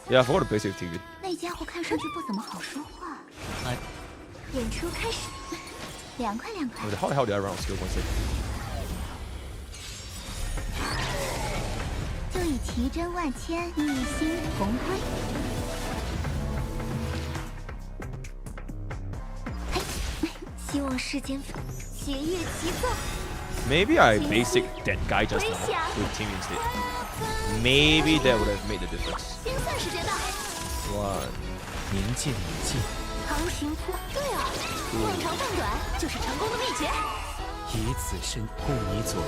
Yeah, I forgot the basic with Tingyun. 那家伙看上去不怎么好说话。哎，演出开始，凉快凉快。 How the hell did I run out of skill points? 就以奇珍万千，一心同归。嘿，希望世间节乐齐奏。 Maybe I basic that guy just now with Tingyun instead. Maybe that would have made the difference. 精算时间到。 1. 明镜已尽，行情铺，对啊，逛长饭短就是成功的秘诀。以此身护你左右，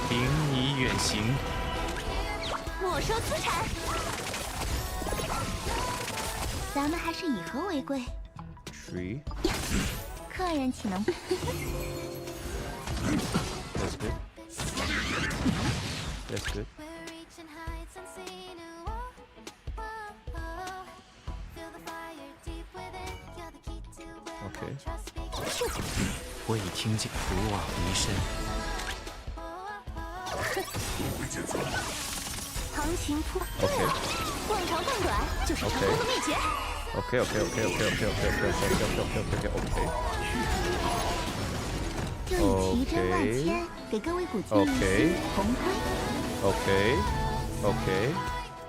领你远行。 没收资产，咱们还是以和为贵。 3. 客人岂能？ That's good. That's good. Okay. 我已听见不枉离身，行情铺， Okay. 逛长饭短就是成功的秘诀。 Okay.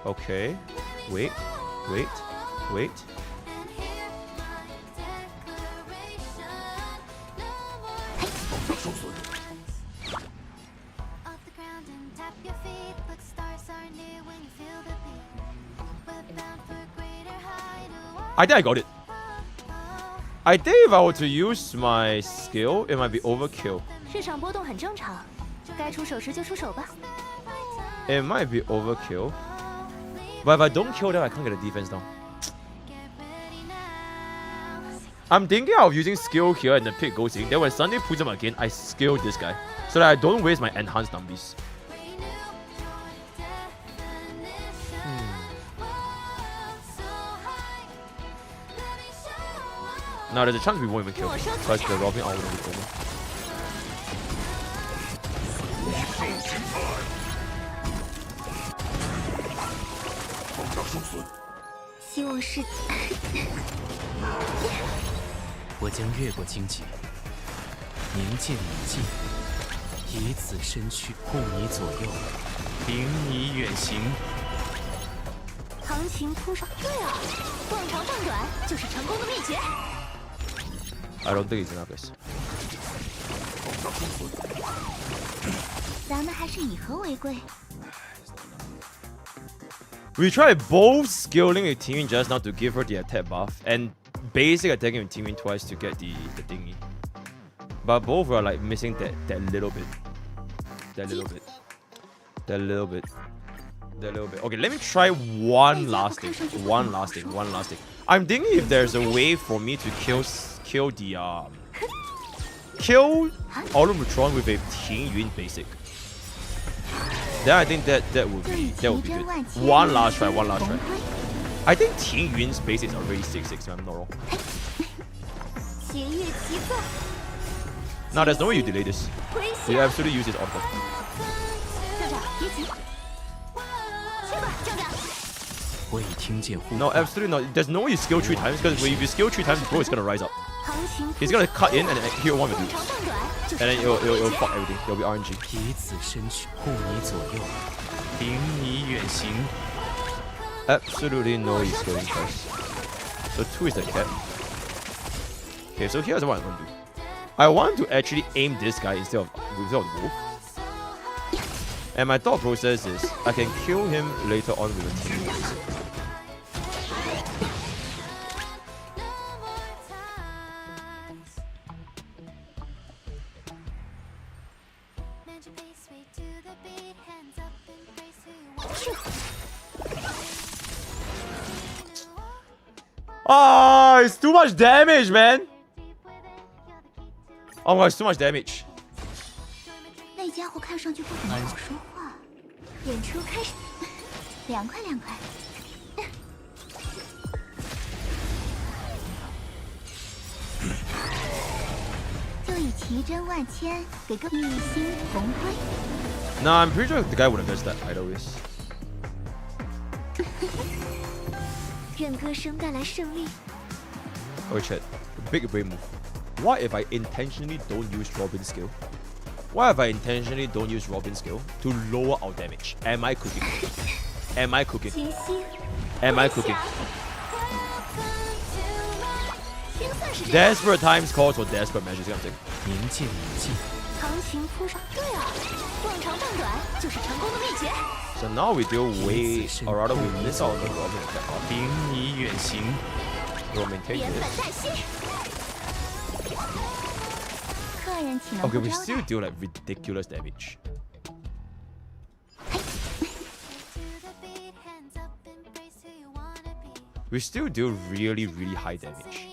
Okay. Wait. I think I got it. I think if I were to use my skill, it might be overkill. 市场波动很正常，该出手时就出手吧。It might be overkill. But if I don't kill them, I can't get the defense down. I'm thinking of using skill here and the pit goes in. Then when Sunday pulls him again, I skill this guy. So that I don't waste my enhanced numbies. Now there's a chance we won't even kill because the robbing all will be over. 希望是。我将越过荆棘，凝剑以劲，以此身躯护你左右，领你远行。行情铺上，对啊，逛长赚短就是成功的秘诀。I don't think he's enough, guys. 咱们还是以和为贵。 We tried both skilling a Tingyun just now to give her the attack buff and basic attacking with Tingyun twice to get the thingy. But both are like missing that little bit. That little bit. Okay, let me try one last thing. I'm thinking if there's a way for me to kill Autumn with a Tingyun basic. Then I think that would be good. One last try. I think Tingyun's basic is already 6/6 if I'm not wrong. Now there's no way you delay this. You absolutely use this auto. No, absolutely not. There's no way you skill 3 times because if you skill 3 times, bro is gonna rise up. He's gonna cut in and then he'll want to do. And then it'll fuck everything. It'll be RNG. Absolutely no way he's skilling first. So 2 is the cap. Okay, so here's what I'm gonna do. I want to actually aim this guy instead of the wolf. And my thought process is I can kill him later on with a team. Ah, it's too much damage, man. Oh my god, it's too much damage. 那家伙看上去不怎么好说话。演出开始，凉快。就以奇珍万千给个一心同辉。Nah, I'm pretty sure the guy would have guessed that either ways. 任歌声带来胜利。 Oh shit, big brain move. What if I intentionally don't use Robin's skill? What if I intentionally don't use Robin's skill to lower our damage? Am I cooking? Desperate times calls for desperate measures, you know what I'm saying? 行情铺上，对啊，逛长赚短就是成功的秘诀。 So now we do way, or rather we miss out on the Robin attack. We'll maintain this. Okay, we still do like ridiculous damage. We still do really high damage.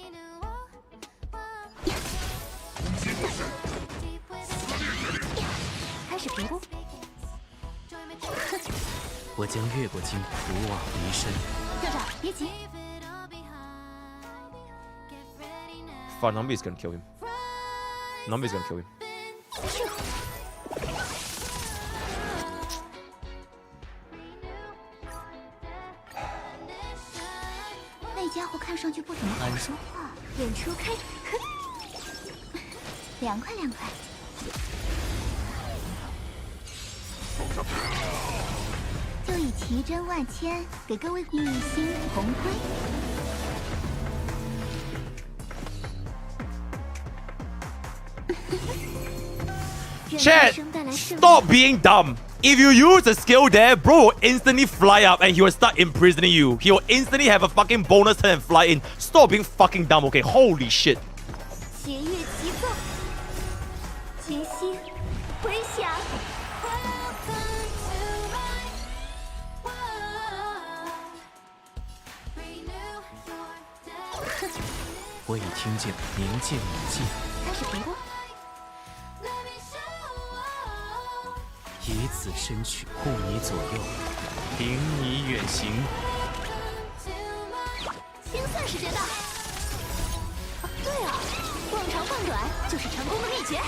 Fun, Nambi is gonna kill him. 那家伙看上去不怎么好说话。演出开，凉快。就以奇珍万千给各位玉星红辉。 Chat, stop being dumb. If you use a skill there, bro will instantly fly up and he will start imprisoning you. He will instantly have a fucking bonus turn and fly in. Stop being fucking dumb, okay? Holy shit. 节乐齐奏，群星回响。我已听见冥界母祭，开始评估。 以此身躯护你左右，领你远行。清算时间到。对啊，逛长逛短就是成功的秘诀。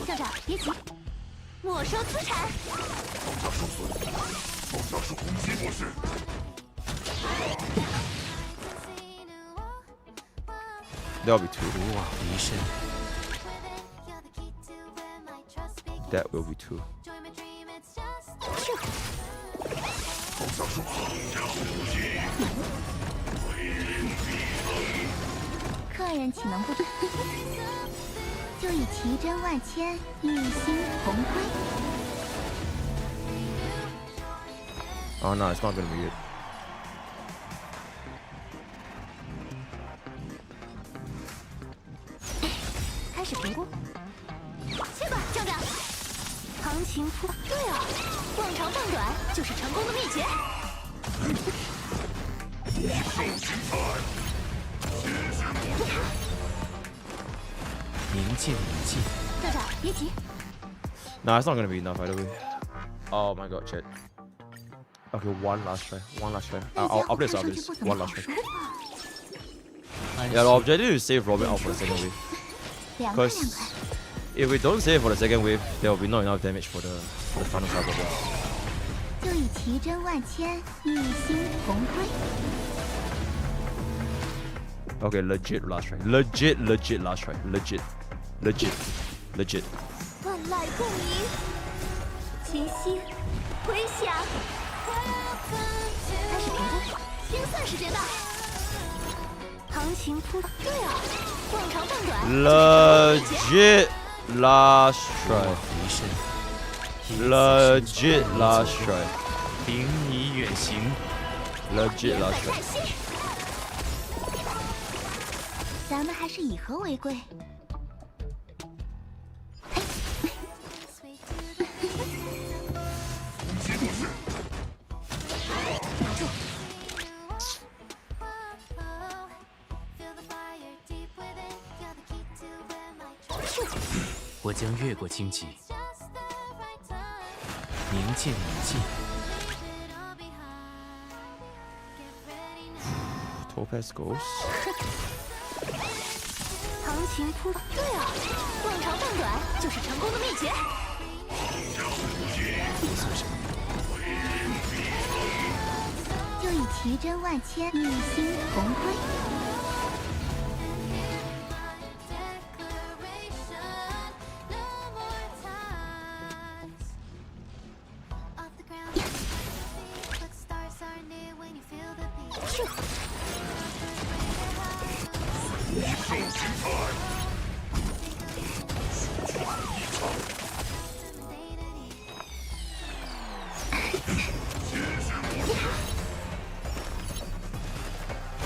校长，别急，没收资产。 That'll be 2. 不枉离身。 That will be 2. 客人岂能不？就以奇珍万千，玉星红辉。 Oh no, it's not gonna be good. 开始评估。去吧，校长。行情铺。对啊，逛长逛短就是成功的秘诀。冥界母祭。校长，别急。 Nah, it's not gonna be enough either way. Oh my god, chat. Okay, one last try. One last try. I'll play this. One last try. Yeah, the objective is save Robin out for the second wave. Because if we don't save for the second wave, there will be not enough damage for the final cycle. 就以奇珍万千，玉星红辉。 Okay, legit last try. Legit last try. Legit. 万籁共鸣，群星回响。开始评估，清算时间到。行情铺。对啊，逛长逛短。 Legit last try. 离身。 Legit last try. 领你远行。 Legit last try. 咱们还是以和为贵。打住！我将越过荆棘，冥界母祭。 Topaz goes. 行情铺。对啊，逛长逛短就是成功的秘诀。不算什么。就以奇珍万千，玉星红辉。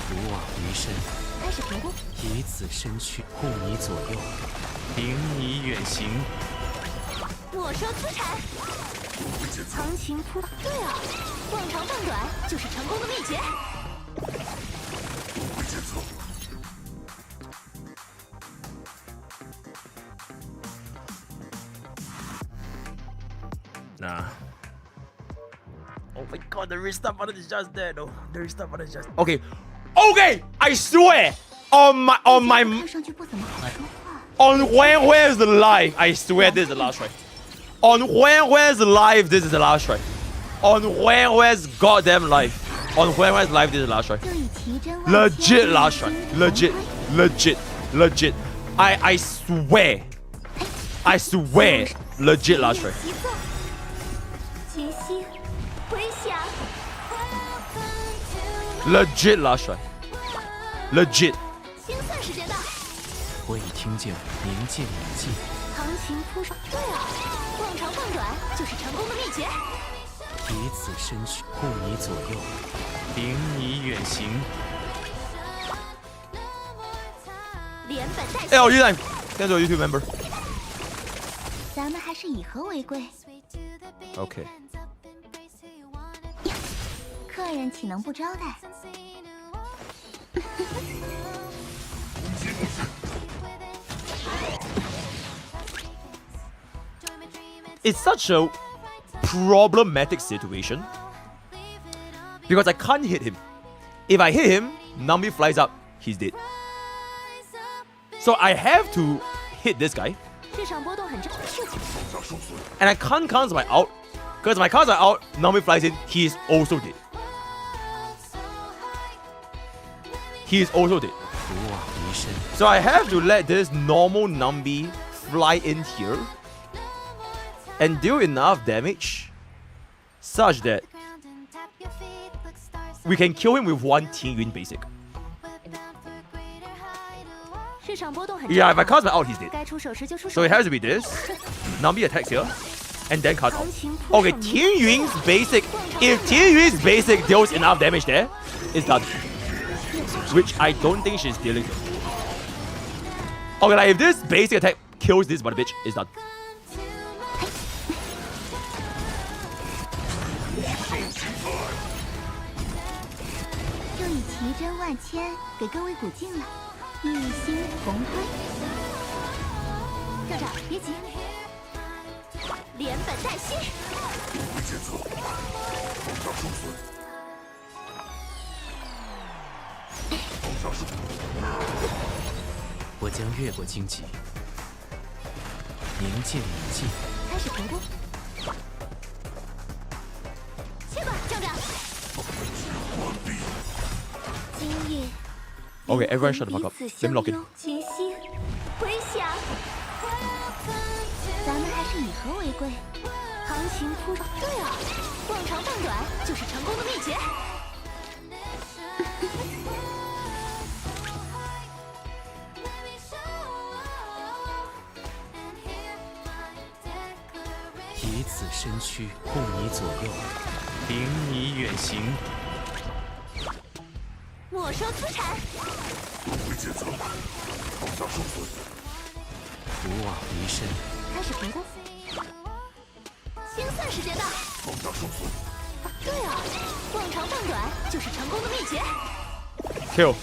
不枉余生。开始评估。以此身躯护你左右，领你远行。没收资产。行情铺。对啊，逛长逛短就是成功的秘诀。 Nah. Oh my god, the restart button is just there though. The restart button is just okay. Okay, I swear on my 看上去不怎么好说话。 on where's the live? I swear this is the last try. On where's the live? This is the last try. On Huanhua's goddamn life. On Huanhua's life, this is last try. Legit last try. Legit. I swear. I swear. Legit last try. Legit last try. Legit. 我已听见冥界礼记。行情铺上，对啊，逛长逛短就是成功的秘诀。以此身躯护你左右，领你远行。连本带哎，我依然跟着 YouTube member。咱们还是以和为贵。 OK。客人岂能不招待？ It's such a problematic situation because I can't hit him. If I hit him, Nambi flies up, he's dead. So I have to hit this guy. 市场波动很正。 And I can't cancel my out because my cards are out, Nambi flies in, he is also dead. He is also dead. 不枉离身。 So I have to let this normal Nambi fly in here and deal enough damage such that we can kill him with one Tingyun basic. 市场波动很 Yeah, if I cast my out, he's dead. 该出手时就出 So 手。 it has to be this. Nambi attacks here and then cast out. Okay, Tingyun's basic. If Tingyun's basic deals enough damage there, it's done. Which I don't think she's dealing with. Okay, like if this basic attack kills this mother bitch, it's done. 就以奇珍万千给各位鼓劲了，一心同推。站长，别急，连本带息。我将越过荆棘，冥界礼记。开始评估。切吧，站长。今夜。 Okay, everyone shut the fuck up. Let me lock in. 群星回响。咱们还是以和为贵。行情铺上，对啊，逛长逛短就是成功的秘诀。以此身躯护你左右，领你远行。没收资产。不枉离身。开始评估。清算时间到。对啊，逛长逛短就是成功的秘诀。 Kill.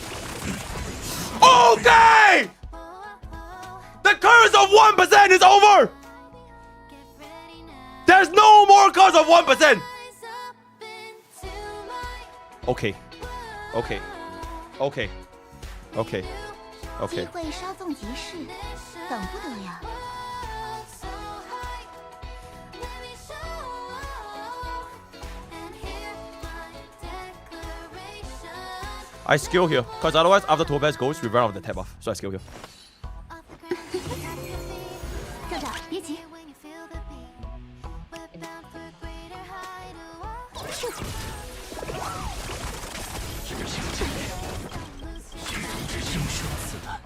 Okay! The curse of 1% is over! There's no more curse of 1%! Okay. Okay. Okay. Okay. 机 Okay. 会稍纵即逝，等不得呀。 I skill here, because otherwise after Topaz goes, we run out of the tab buff. So I skill here. 站长，别急。应受此难。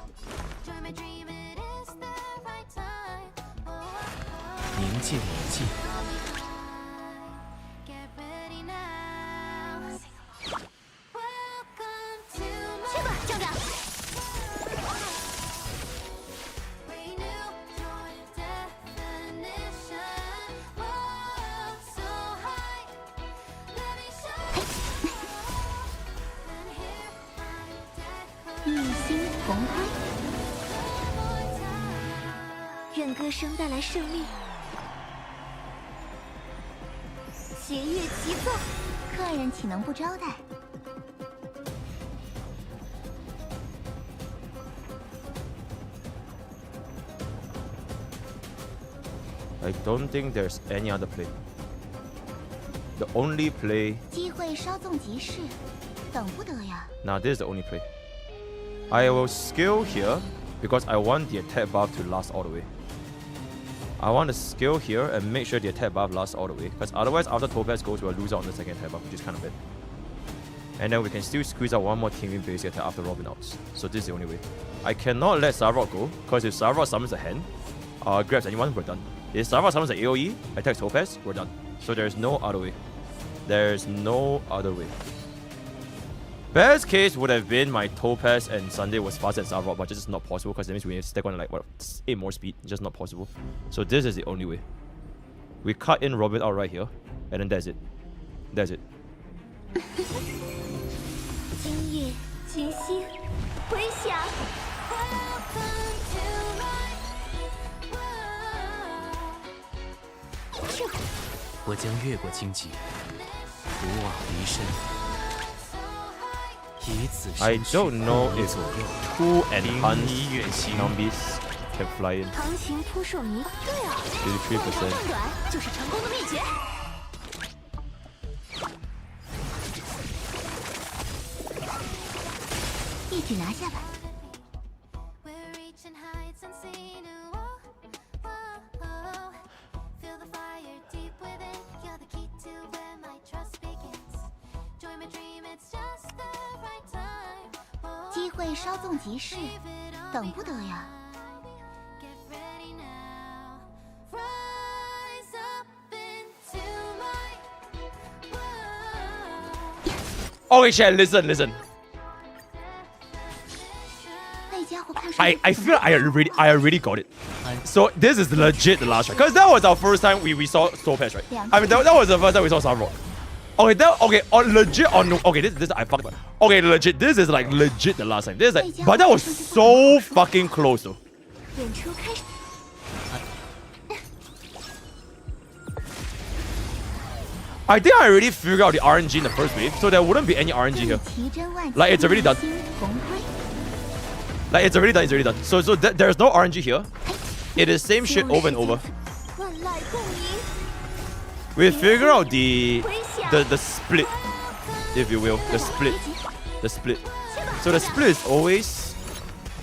冥界礼记。切吧，站长。一心同推，愿歌声带来胜利。节乐齐奏，客人岂能不招待？ I don't think there's any other play. The only play. 机会稍纵即逝，等不得呀。 Now this is the only play. I will skill here because I want the attack buff to last all the way. I want to skill here and make sure the attack buff lasts all the way, because otherwise after Topaz goes we'll lose out on the second attack buff, which is kind of bad. And then we can still squeeze out one more Tingyun basic attack after Robin outs. So this is the only way. I cannot let Sarok go, because if Sarok summons a hand, grabs anyone, we're done. If Sarok summons an AoE, attacks Topaz, we're done. So there's no other way. There's no other way. Best case would have been my Topaz and Sunday was faster than Sarok, but just not possible, because that means we need to stack on like what, 8 more speed. Just not possible. So this is the only way. We cut in Robin out right here, and then that's it. That's it. 今夜群星回响。我将越过荆棘，不枉离身。以此 I 身躯 don't know 护你 if 左右， 2 领 enhanced 你远行。 Numbis can fly in. 唐琴扑朔迷，对啊， 83%. 断短就是成功的秘诀。一举拿下吧。 机会稍纵即逝，等不得呀。 Okay, chat, listen. I feel I already got it. So this is legit the last try, because that was our first time we saw Topaz, right? I mean that was the first time we saw Sarok. Okay, legit or no? Okay, this I fucked up. Okay, legit. This is like legit the last time. This is like, but that was so fucking close though. 演出开始。 I think I already figured out the RNG in the first wave, so there wouldn't be any RNG here. Like it's already done. Like it's already done. So there's no RNG here. It is same shit over and over. We figure out the split, if you will, the split. So the split is always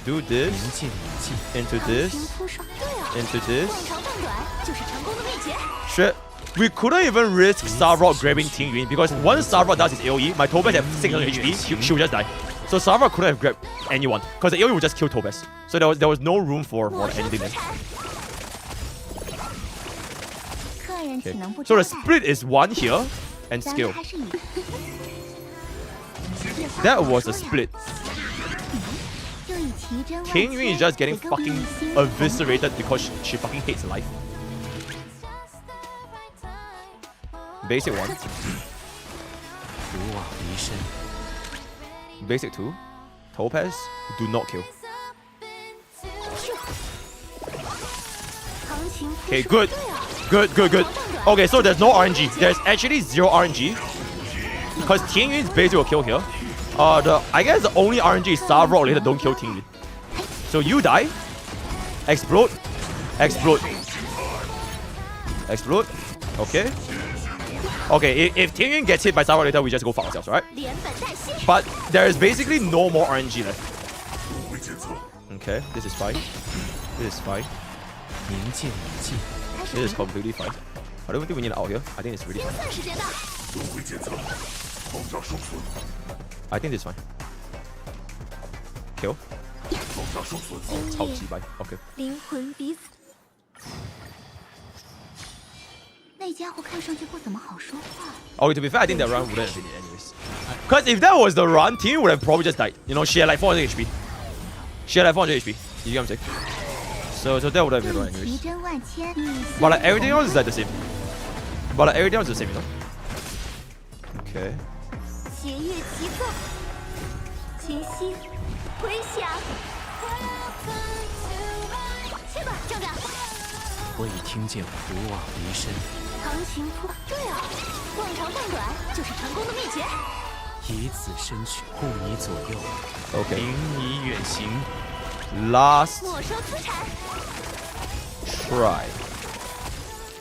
do this into this into this. Shit. We couldn't even risk Sarok grabbing Tingyun, because once Sarok does his AoE, my Topaz has 600 HP, she will just die. So Sarok couldn't have grabbed anyone, because the AoE would just kill Topaz. So there was no room for anything there. Okay. So the split is 1 here, and skill. That was a split. Tingyun is just getting fucking eviscerated because she fucking hates life. Basic 1. Basic 2. Topaz, do not kill. Okay, good. Okay, so there's no RNG. There's actually 0 RNG, because Tingyun's basic will kill here. I guess the only RNG is Sarok later don't kill Tingyun. So you die. Explode. Okay. Okay, if Tingyun gets hit by Sarok later, we just go for ourselves, right? But there is basically no more RNG left. Okay, this is fine. This is completely fine. I don't think we need an out here. I think it's really fine. I think it's fine. Kill. Okay. 灵魂彼此。那家伙看上去不怎么好说话。 Okay, to be fair, I think that run wouldn't have been it anyways. Because if that was the run, Tingyun would have probably just died. You know, she had like 400 HP. You get what I'm saying? So that would have been the run anyways. But like everything else is like the same. You know? Okay. 斜月齐奏，群星回响。去吧，壮壮。我已听见不枉离身。唐琴扑，对啊，逛长逛短就是成功的秘诀。以此身躯护你左右， Okay. 领你远行。 Last 没收资产。 try.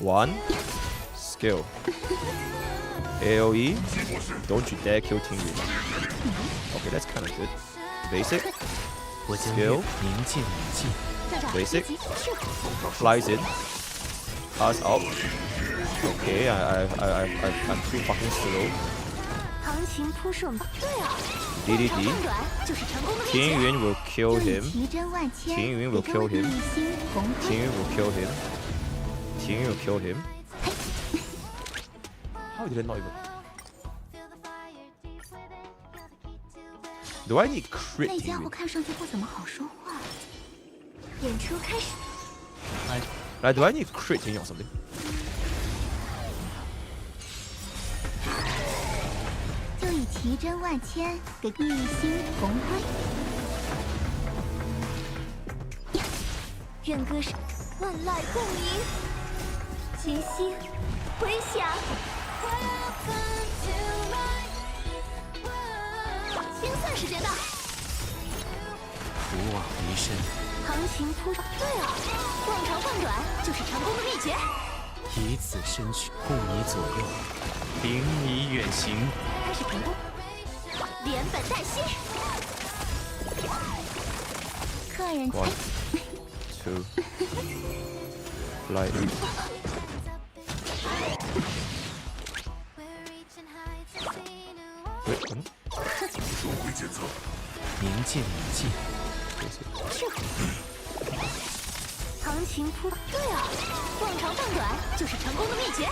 1 skill. AoE. Don't you dare kill Tingyun. Okay, that's kind of good. Basic. 我将 Skill 冥界礼记， Basic. Flies in. Pass out. Okay, I'm too fucking slow. 行情扑朔，对啊， DDD. 短就是成功的秘诀。 Tingyun will kill him. 奇珍万千， Tingyun will 给各 kill 位 him. 一心红辉。 Tingyun will kill him. Tingyun will kill him. How did I not even? Do I need crit 那家伙 Tingyun? 看上去不怎么好说话。演出开始。 Like, do I need crit Tingyun or something? 就以奇珍万千给一心红辉。愿歌声万籁共鸣，琴心回响。清算时间到。不枉离身，行情扑朔，对啊，逛长换短就是成功的秘诀。以此身躯护你左右，领你远行。开始评估，连本带息。客人 One, two, fly in. Wait, 冥界礼记，行情扑，对啊，逛长换短就是成功的秘诀。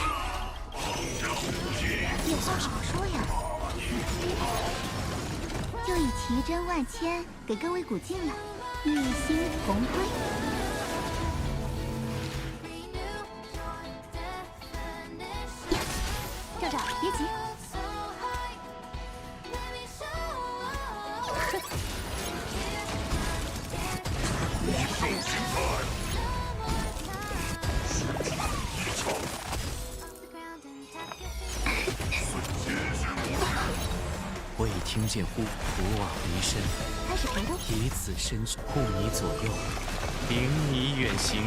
有话少说呀。就以奇珍万千给各位鼓劲了，一心红辉。站长，别急。我已听见不枉离身，开始评估，以此身躯护你左右，领你远行。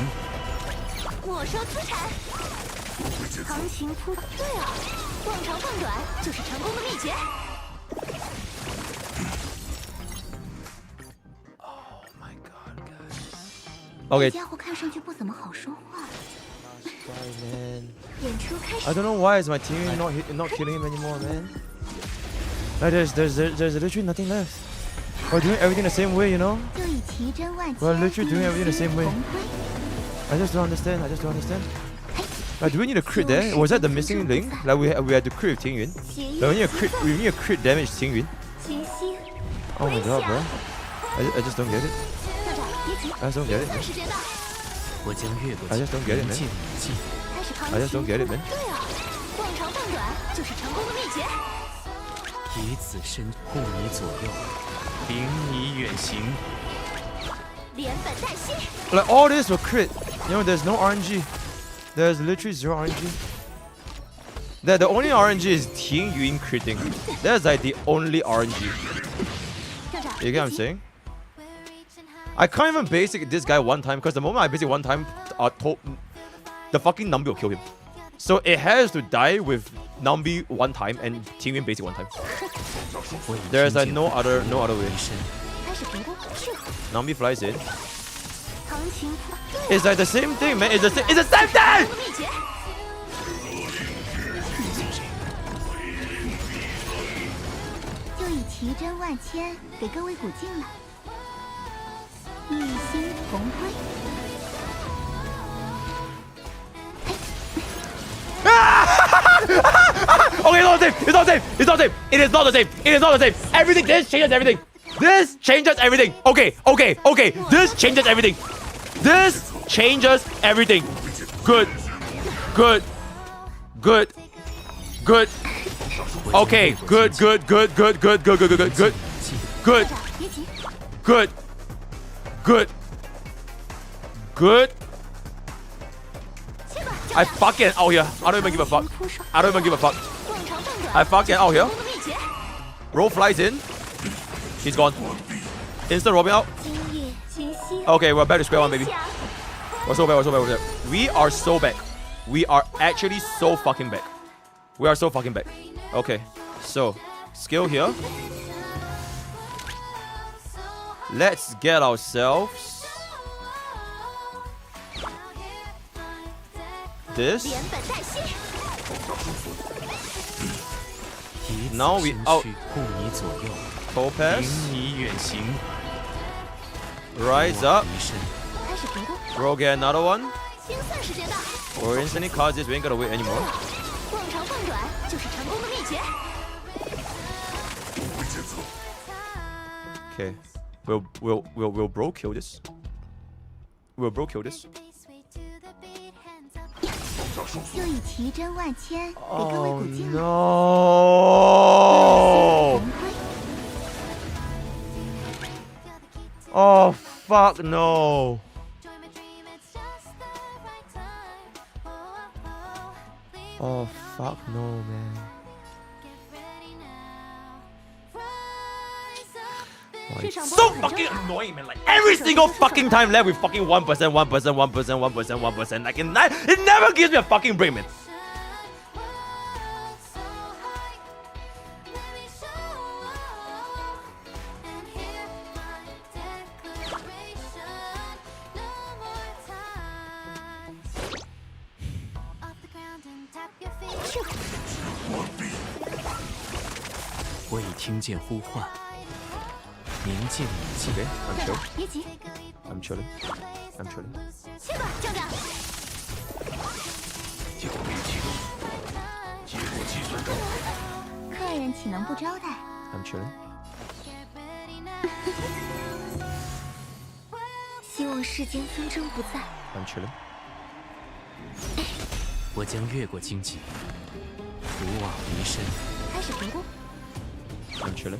没收资产。行情扑，对啊，逛长换短就是成功的秘诀。 oh my god, guys. 这 Okay. 家伙看上去不怎么好说话。 Sorry, man. 演出开始 I。don't know why is my team not killing him anymore, man. Like there's literally nothing left. We're doing everything the same way, you know. 就以奇珍万千。 We're literally doing everything the same way. 红辉 I just don't understand. Like, do we need a crit there? Was that the missing link? Like we had to crit with Tingyun. 协议 Like we need a crit damage Tingyun. 琴心 Oh my 回 god, 响 bro. I just don't get it. 站长，别急， I just don't get it, 算 man. 时间到。我将越过 I just don't get it, 冥 man. 界礼记，开始行 I just don't 情 get it, 扑 man. 对啊，逛长换短就是成功的秘诀。以此身护你左右，领你远行。连本带息。 Like all this will crit. You know, there's no RNG. There's literally zero RNG. The only RNG is Tingyun critting. That's like the only RNG. 站长， You get what I'm saying? I can't even basic this guy one time because the moment I basic one time, the fucking Nambi will kill him. So it has to die with Nambi one time and Tingyun basic one time. 我已 There's 听 like 见 no other way. 离身，开始评估，是 Nambi flies in. 行情扑，对啊 It's like the same thing, man. It's the same thing. 的秘诀。就以奇珍万千给各位鼓劲了，一心红辉。 Okay, it's not the same. It's not the same. It is not the same. It is not the same. Everything. This changes everything. This changes everything. Okay. This changes everything. This changes everything. Good. Okay. Good. I fucking out here. I don't even give a fuck. I fucking out here. Roll flies in. He's gone. Instant robbing out. Okay, we're back to square one, baby. We're so bad. We are so back. We are actually so fucking back. We are so fucking back. Okay, so skill here. Let's get ourselves this. Now we out Topaz. Rise up. We'll get another one. We're instantly cast this, we ain't gonna wait anymore. Okay. Will bro kill this? Will bro kill this? Oh no! Oh fuck no! Oh fuck no, man. Oh, it's so fucking annoying, man. Like every single fucking time left with fucking 1%, 1%, 1%, 1%, 1%. Like it never gives me a fucking break, man. Okay, I'm chilling. I'm chilling. I'm chilling. I'm chilling. 我将越过荆棘，俯往离身。 I'm chilling.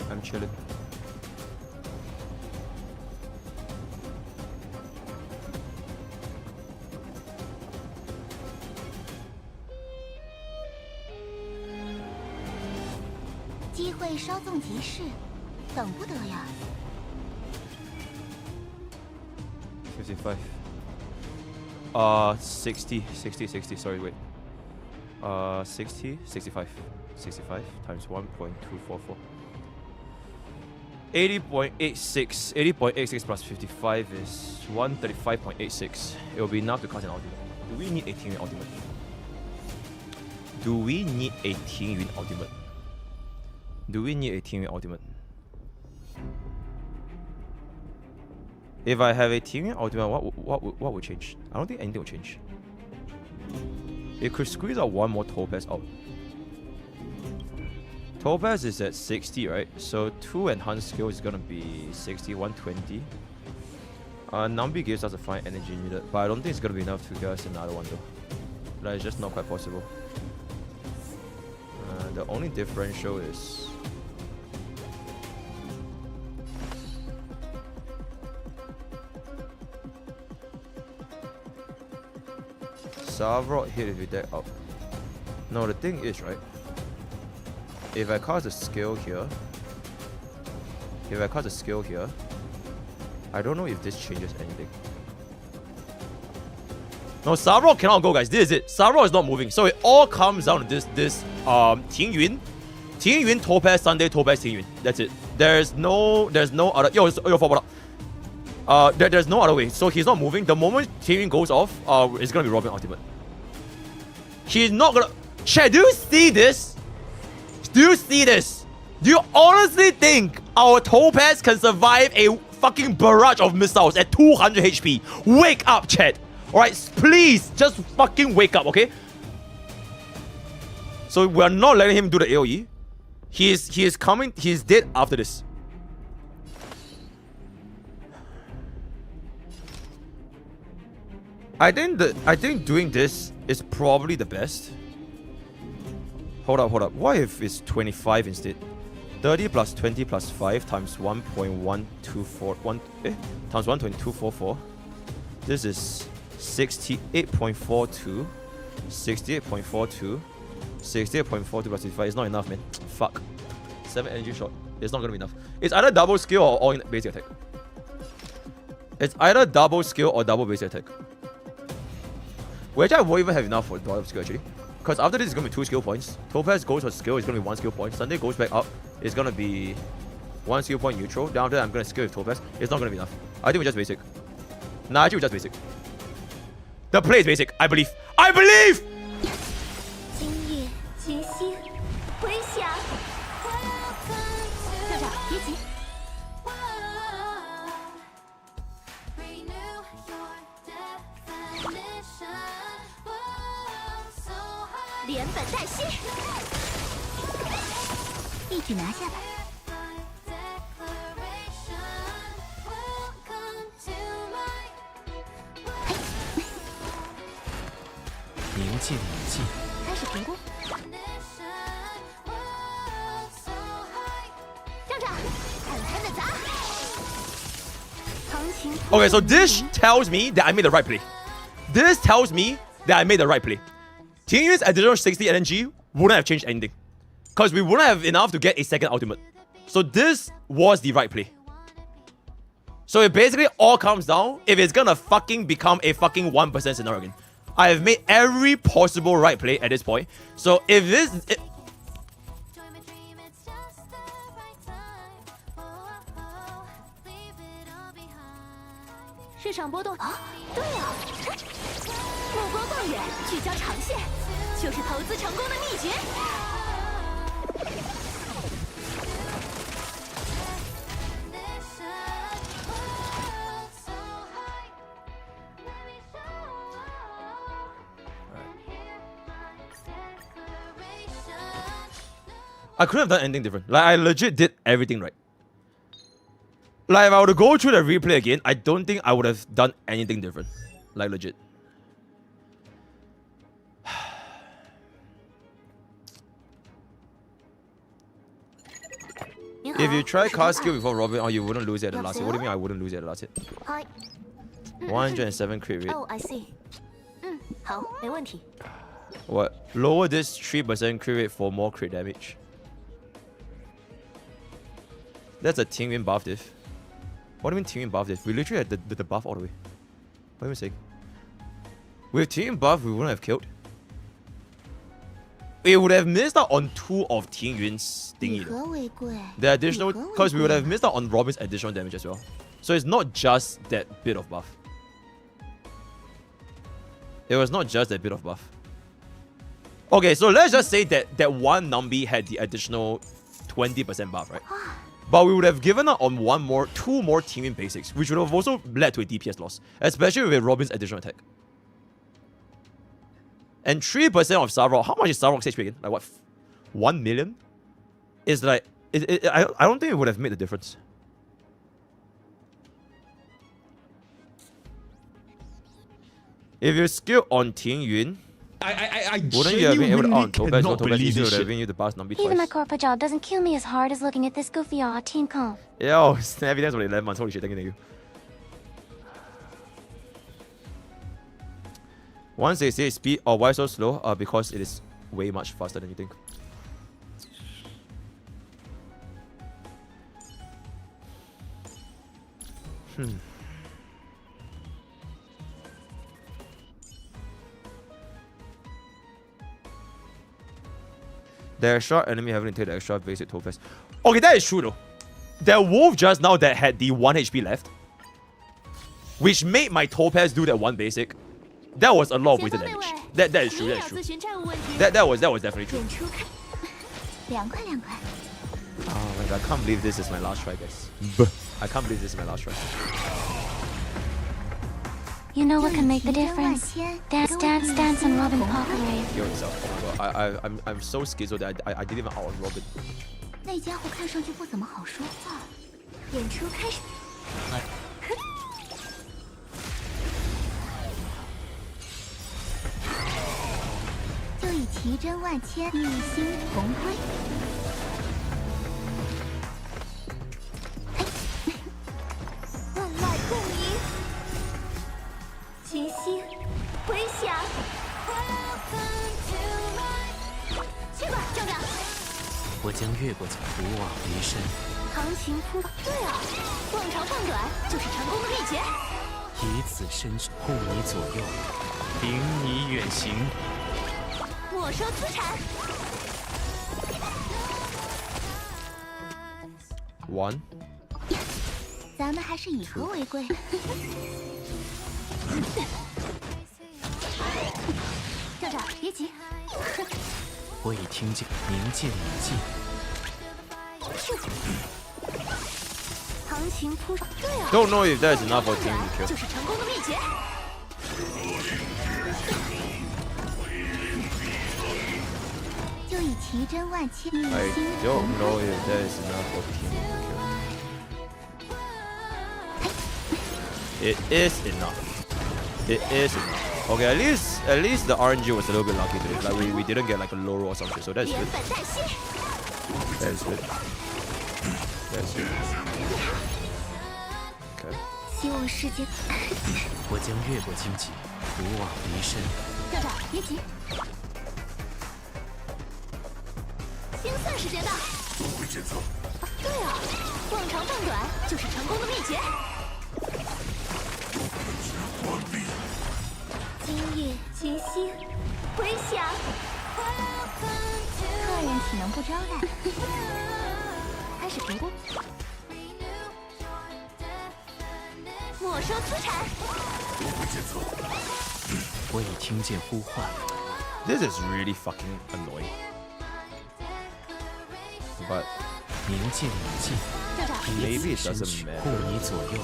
I'm chilling. $55. 60. Sorry, wait. 65 times 1.244. 80.86. 80.86 plus 55 is 135.86. It will be enough to cast an ultimate. Do we need 18 ultimate? Do we need 18 ultimate? Do we need 18 ultimate? If I have 18 ultimate, what would change? I don't think anything will change. It could squeeze out one more Topaz out. Topaz is at 60, right? So 2 enhanced skill is gonna be 60, 120. Nambi gives us a fine energy needed, but I don't think it's gonna be enough to get us another one though. Like, it's just not quite possible. The only differential is Savrot hit if you deck up. No, the thing is, right? If I cast a skill here, I don't know if this changes anything. No, Savrot cannot go, guys. This is it. Savrot is not moving, so it all comes down to this Tingyun, Topaz, Sunday, Topaz, Tingyun. That's it. There's no other. There's no other way. So he's not moving. The moment Tingyun goes off, it's gonna be Robin ultimate. He's not gonna. Chat, do you see this? Do you see this? Do you honestly think our Topaz can survive a fucking barrage of missiles at 200 HP? Wake up, chat. Alright, please, just fucking wake up, okay? So we're not letting him do the AoE. He is coming. He's dead after this. I think doing this is probably the best. Hold up. What if it's 25 instead? 30 plus 20 plus 5 times 1.1241 times 1.244. This is 68.42. 68.42. 68.42 plus 55. It's not enough, man. Fuck. 7 energy short. It's not gonna be enough. It's either double skill or all in basic attack. It's either double skill or double basic attack. Which I won't even have enough for double skill actually. Because after this is gonna be 2 skill points. Topaz goes for skill, it's gonna be 1 skill point. Sunday goes back up, it's gonna be 1 skill point neutral. Then after that I'm gonna skill with Topaz. It's not gonna be enough. I think we just basic. Nah, actually we just basic. The play is basic, I believe. I believe! 今夜决心回响。校长，别急。连本带息，一举拿下吧。铭记铭记。开始评估。站长，狠狠的砸。行情。Okay, so this tells me that I made the right play. This tells me that I made the right play. Tingyun's additional 60 LNG wouldn't have changed anything. Because we wouldn't have enough to get a second ultimate. So this was the right play. So it basically all comes down if it's gonna fucking become a fucking 1% scenario again. I have made every possible right play at this point. So if this... 市场波动啊，对啊，目光放远，聚焦长线，就是投资成功的秘诀。I couldn't have done anything different. Like, I legit did everything right. Like, if I were to go through the replay again, I don't think I would have done anything different. Like, legit. If you try cast skill before Robin, oh, you wouldn't lose it at the last hit. What do you mean I wouldn't lose it at the last hit? 107 crit rate. Oh, I see. 好，没问题。 What? Lower this 3% crit rate for more crit damage. That's a Tingyun buff diff. What do you mean Tingyun buff diff? We literally had the buff all the way. What am I saying? With Tingyun buff, we wouldn't have killed. We would have missed out on 2 of Tingyun's thingy. The additional, because we would have missed out on Robin's additional damage as well. So it's not just that bit of buff. It was not just that bit of buff. Okay, so let's just say that that one Numbi had the additional 20% buff, right? But we would have given up on 2 more Tingyun basics, which would have also led to a DPS loss, especially with Robin's additional attack. And 3% of Sarok, how much is Sarok's HP again? Like what, 1 million? It's like, I don't think it would have made the difference. If you skill on Tingyun, wouldn't you have been able to on Topaz or Topaz easily would have given you the past Numbi Even my twice? corporate job doesn't kill me as hard as looking at this goofy team comp. Yo, it's evidence for 11 months. Holy shit, thank you. 168 speed, or why so slow? Because it is way much faster than you think. The extra enemy having to take the extra basic Topaz. Okay, that is true though. That wolf just now that had the 1 HP left, which made my Topaz do that 1 basic. That was a lot of wasted damage. That is true. That is true. That was definitely true. Oh my god, I can't believe this is my last try, guys. I can't believe this is my last try. You know what can make the difference? Dance, and MrPokke wave. Yo, yourself. Oh my god, I'm so schizo that I didn't even out on Robin. 那家伙看上去不怎么好说话。演出开始。就以奇珍万千，一心同归。我将越过不枉离身。行情铺对啊，逛长放短就是成功的秘诀。以此身躯护你左右，领你远行。没收资产。 1。咱们还是以和为贵。站长，别急。我已听见，明见已尽。行情铺上，对啊。 Don't know if there's enough for team to kill. 就是成功的秘诀。就以奇珍万千。I don't know if there's enough for team to kill. It is enough. It is enough. Okay, at least the RNG was a little bit lucky today. Like we didn't get like a low roll or something, so that's good. That is good. That's good. Okay. 希望世界。我将越过荆棘，不枉离身。站长，别急。清算时间到。对啊，逛长放短就是成功的秘诀。今夜群星回响，客人岂能不招待？开始评估。没收资产。我已听见呼唤。 This is really fucking annoying. But 明见已尽。 maybe it 身 doesn't 躯护 matter. 你左右，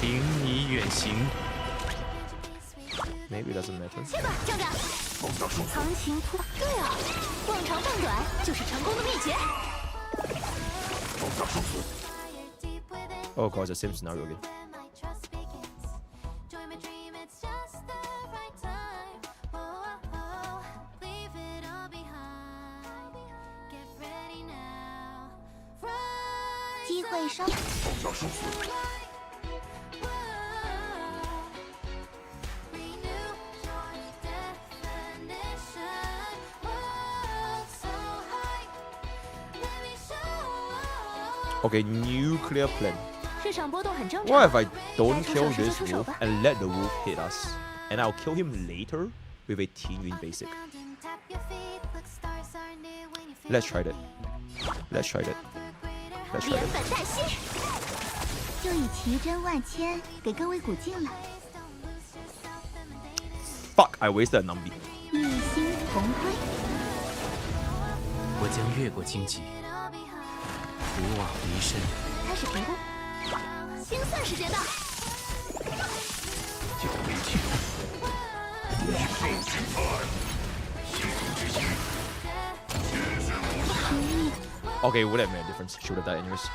领你远行。 Maybe it doesn't matter. 去吧，站长。行情铺对啊，逛长放短就是成功的秘诀。 Oh god, it's the same scenario again. Okay, nuclear plan. 市场波动很正常。 What if I don't kill this wolf and let the wolf hit us? And I'll kill him later with a Tingyun basic. Let's try that. Let's try that. Let's try 连 that. 本带息，就以奇珍万千给各位鼓劲了。 Fuck, I wasted a Nambi. 一心同归。我将越过荆棘，不枉离身。开始评估。清算时间到。 Okay, it wouldn't have made a difference. Should have died anyways.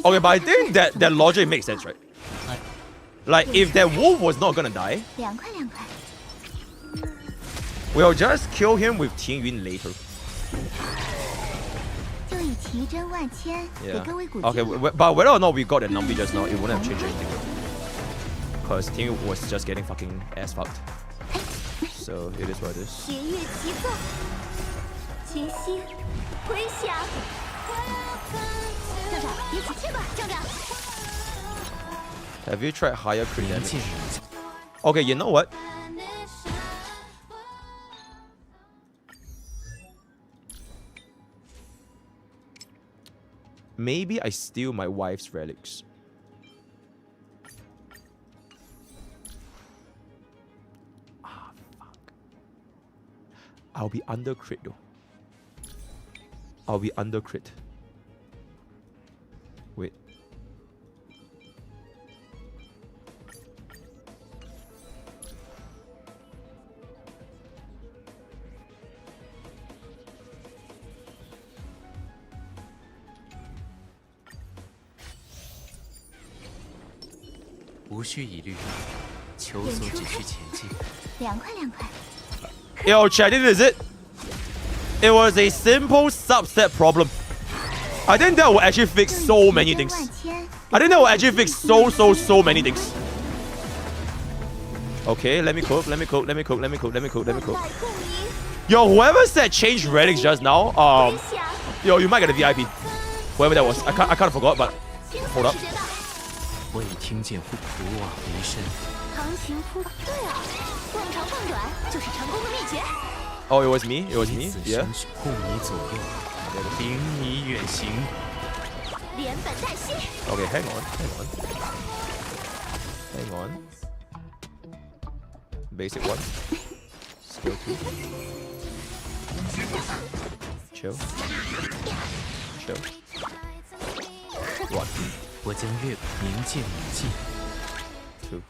Okay, but I think that logic makes sense, right? Like, if that wolf was not gonna die, 凉快凉快。 we'll just kill him with Tingyun later. 就以奇珍万千给 Yeah. 各位鼓劲 Okay, 了。 but whether or not we got that Nambi just now, it wouldn't have changed anything. Because Tingyun was just getting fucking ass fucked. So, it is what it is. 弦乐齐奏，群星回响。站长，一起去吧，站长。 Have you tried higher crit 明 damage? 见已尽。 Okay, you know what? Maybe I steal my wife's relics. Ah, fuck. I'll be under crit though. I'll be under crit. Wait.无需疑虑，求索只需前进。凉快凉快。 Yo, chat, this is it. It was a simple subset problem. I think that will actually fix so many things. I think that will actually fix so many things. Okay, let me cook. 待共赢。Yo, whoever said change relics just now, yo, you might get a VIP. Whoever that was, I kind of forgot, but hold up. 我已听见父往离身。 Oh, it was me. It was me. 以此 Yeah. 身躯护你左右，领你远行。 Okay, hang on. Basic 1. Skill 2. Chill. 1. 我将越冥界母祭。 2.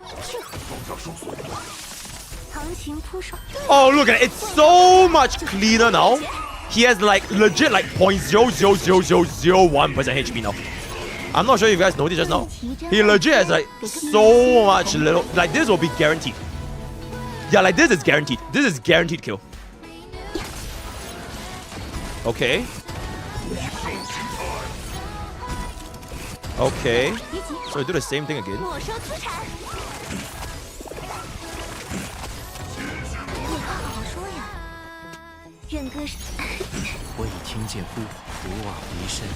Oh, look at it. It's so much cleaner now. He has like legit like 0.00001% HP now. I'm not sure if you guys noticed just now. He legit has like so much little. Like this will be guaranteed. Yeah, like this is guaranteed. This is guaranteed kill. Okay. Okay. So we do the same thing again. "任歌是我已听见父往离身。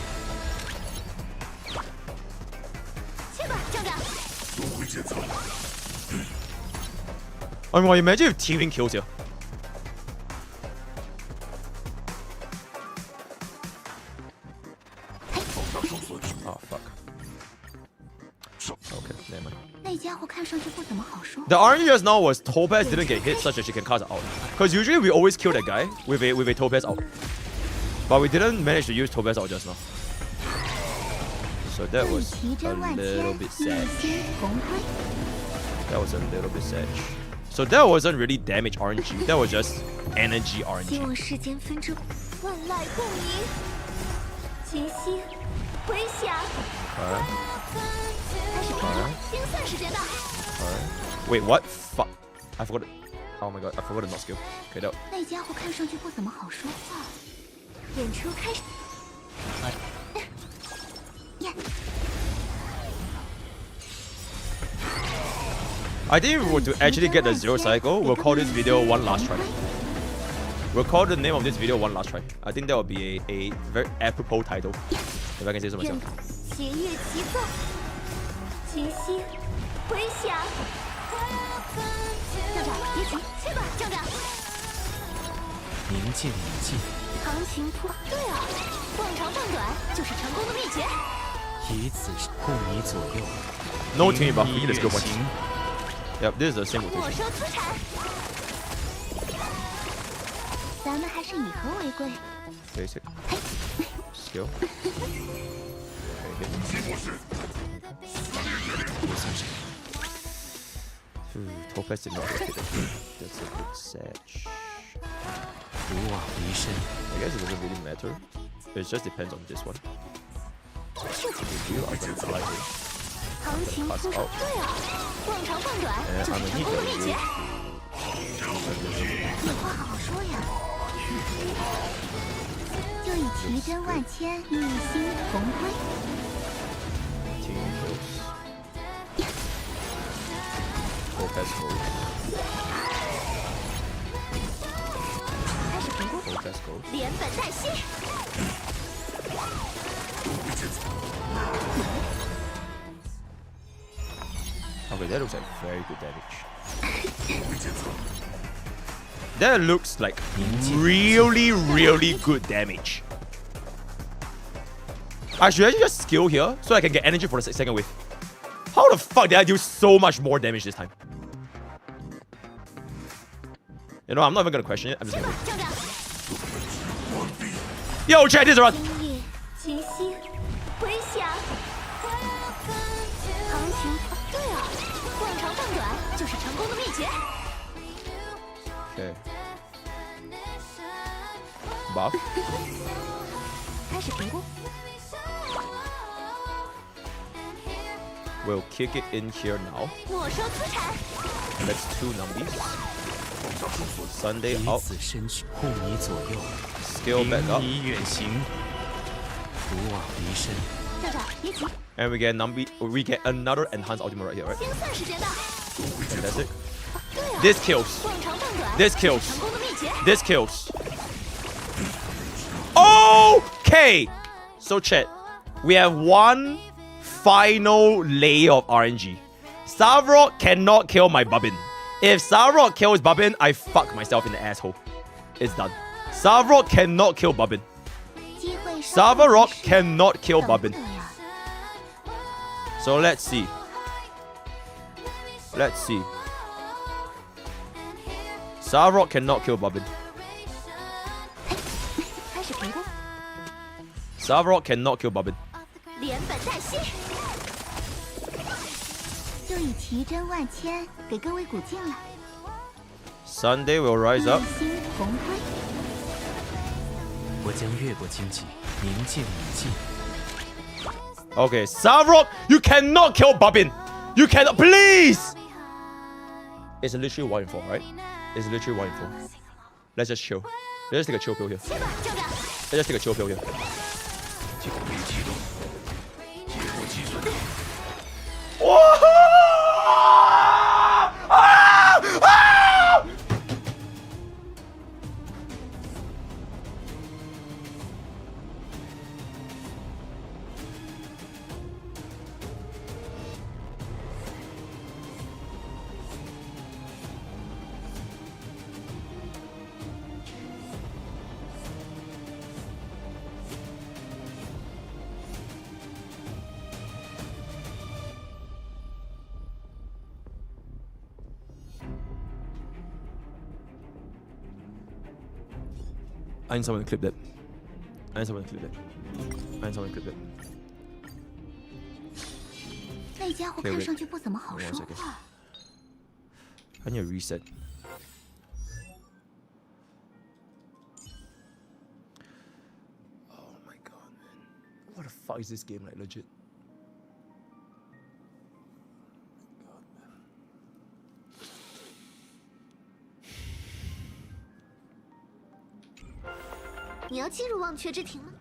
I mean, imagine if teaming kills you. Oh fuck. Okay, never mind. 那家伙看上去不怎么好说。 The RNG just now was Topaz didn't get hit such that she can cast out. Because usually we always kill that guy with a Topaz out. But we didn't manage to use Topaz out just now. So that was a little bit sad. That was a little bit sad. So that wasn't really damage RNG. That was just energy 希 RNG. 望世间纷至万籁共鸣，解析回响。 Alright. 开始评估精算时间到。 Alright. Wait, what? Fuck. I forgot. Oh my god, I forgot the not skill. Okay, that. 那家伙看上去不怎么好说话。演出开始。呀， I think if we were to actually get the 0 cycle, we'll call this video One Last Try. We'll call the name of this video One Last Try. I think that would be a very apropos title, if I can say so 任 myself. 弦乐齐奏，解析回响。站长，别急，去吧，站长。冥界母祭。 行情铺对啊，放长放短就是成功的秘诀。以此护你左右。 No team buff, we 领 need 你 a skill 远 point. 行。 Yep, this is the same 没 rotation. 收资产，咱们还是以和为贵。 Basic. Skill. Topaz did not get hit. That's a bit sad. 福往离身。 I guess it doesn't really matter. It just depends on this one. If you are going to fly here, 行情铺上对啊，放长放短 and 就 I'm 是 gonna 成 need 功的秘 the 诀。 roof. 有话好好说呀。就以奇珍万千，一心同辉。 Team kills. Topaz goes. 开始评估， Topaz goes. 连本带息。 Okay, that looks like very good damage. That looks like really good damage. I should actually just skill here so I can get energy for the second wave. How the fuck did I do so much more damage this time? You know, I'm not even gonna question it. I'm just gonna wait. 站长， Yo, check this around. 今夜解析回响。行情对啊，放长放短就是成功的秘诀。 Okay. Buff. 开始评估， We'll kick it in here now. 没收资产。 That's 2 numbies. Sunday 以 out. 此身躯护你左右。 Skill back 领 up. 你远行。福往离身。站长，别急， And we get we get another enhanced ultimate right here, right? 精算时间到。 Fantastic. 对啊， This kills. 放长放短 This 就是 kills. 成功的秘诀。This kills. Okay. So chat. We have one final layer of RNG. Savrok cannot kill my Bubbin. If Savrok kills Bubbin, I fuck myself in the asshole. It's done. Savrok cannot kill Bubbin. Savrok cannot kill Bubbin. So let's see. Let's see. Savrok cannot kill Bubbin. Savrok cannot kill Bubbin. Sunday will rise up. 我将越过荆棘，明镜以镜。 Okay, Savrok, you cannot kill Bubbin. You cannot, please. It's literally 1-4, right? It's literally 1-4. Let's just chill. Let's just take a chill pill here. Let's just take a chill pill here. I need someone to clip that. I need someone to clip that. I need someone to clip that. 那家伙看上去不怎么好说话。I need a reset. Oh my god, man. What the fuck is this game like, legit?你要进入忘却之庭吗？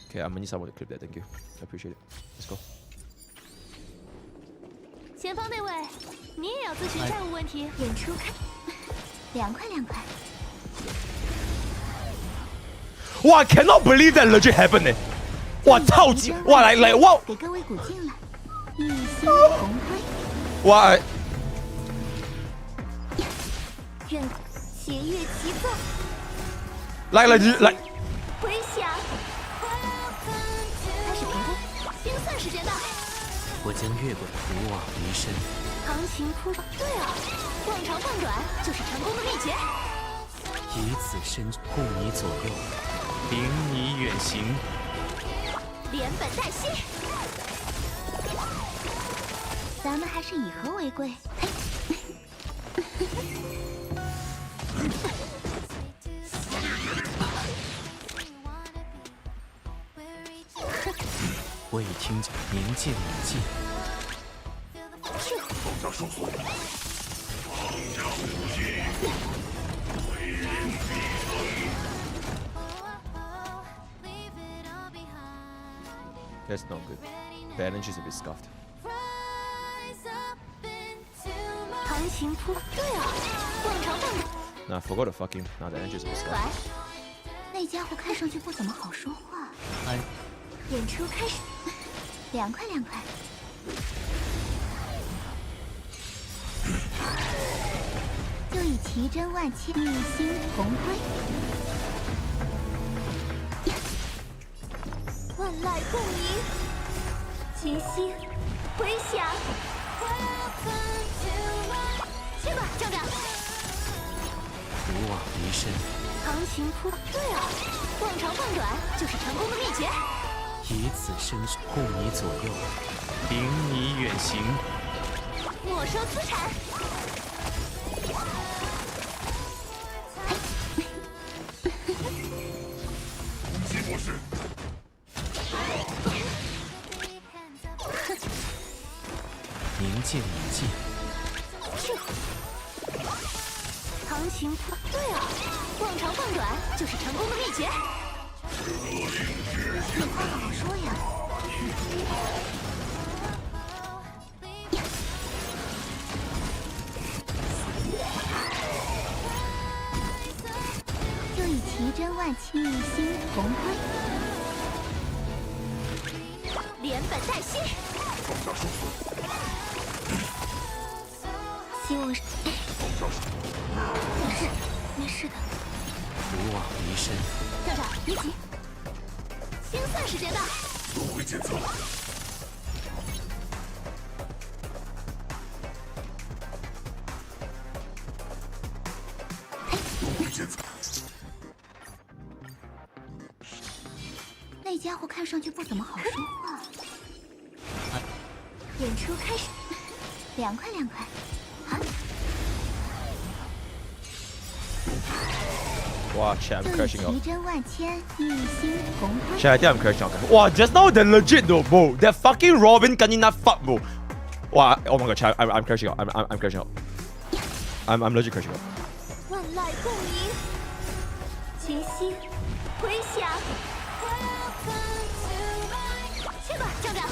Okay, I'm gonna need someone to clip that. Thank you. I appreciate it. Let's go. 前方那位，你也要咨询债务问题？演出开，凉快凉快。哇 I cannot believe that legit happened 哎！哇，超级哇来哇！给各位鼓劲了，一心同辉。哇！愿节乐齐奏。 来，回响，开始评估，清算时间到。我将越过古往离身。行情铺，对啊，逛长放短就是成功的秘诀。以此身护你左右，领你远行。连本带息，咱们还是以和为贵。我已听见明镜以镜。That's not good. The energy is a bit scuffed. 行情铺，对啊，逛长放短。Nah, I forgot to fucking. Nah, the energy is a bit scuffed. 那家伙看上去不怎么好说话。哎。 演出开始，凉快凉快。就以奇珍万千，一心同辉。万籁共鸣，齐心回响。去吧，站长。古往离身。行情铺，对啊，逛长放短就是成功的秘诀。 以此身护你左右，领你远行。没收资产。攻击模式。明镜以镜。行情铺，对啊，逛长放短就是成功的秘诀。 有话好好说呀。万千，一心同辉，连本带息。希望是，没事，没事的。不枉离身。队长，别急，清算时间到。夺回检测。夺回检测。那家伙看上去不怎么好说话。演出开始，凉快凉快。啊！哇 ，chat I'm crashing out. 奇珍万千，一心同辉。 Chat, I think I'm crashing out. Wow, just now the legit though, bro. That fucking Robin kanina fuck, bro. Wow, oh my god, chat, I'm crashing out. I'm crashing out. I'm legit crashing out. 万籁共鸣，群星回响。去吧，站长。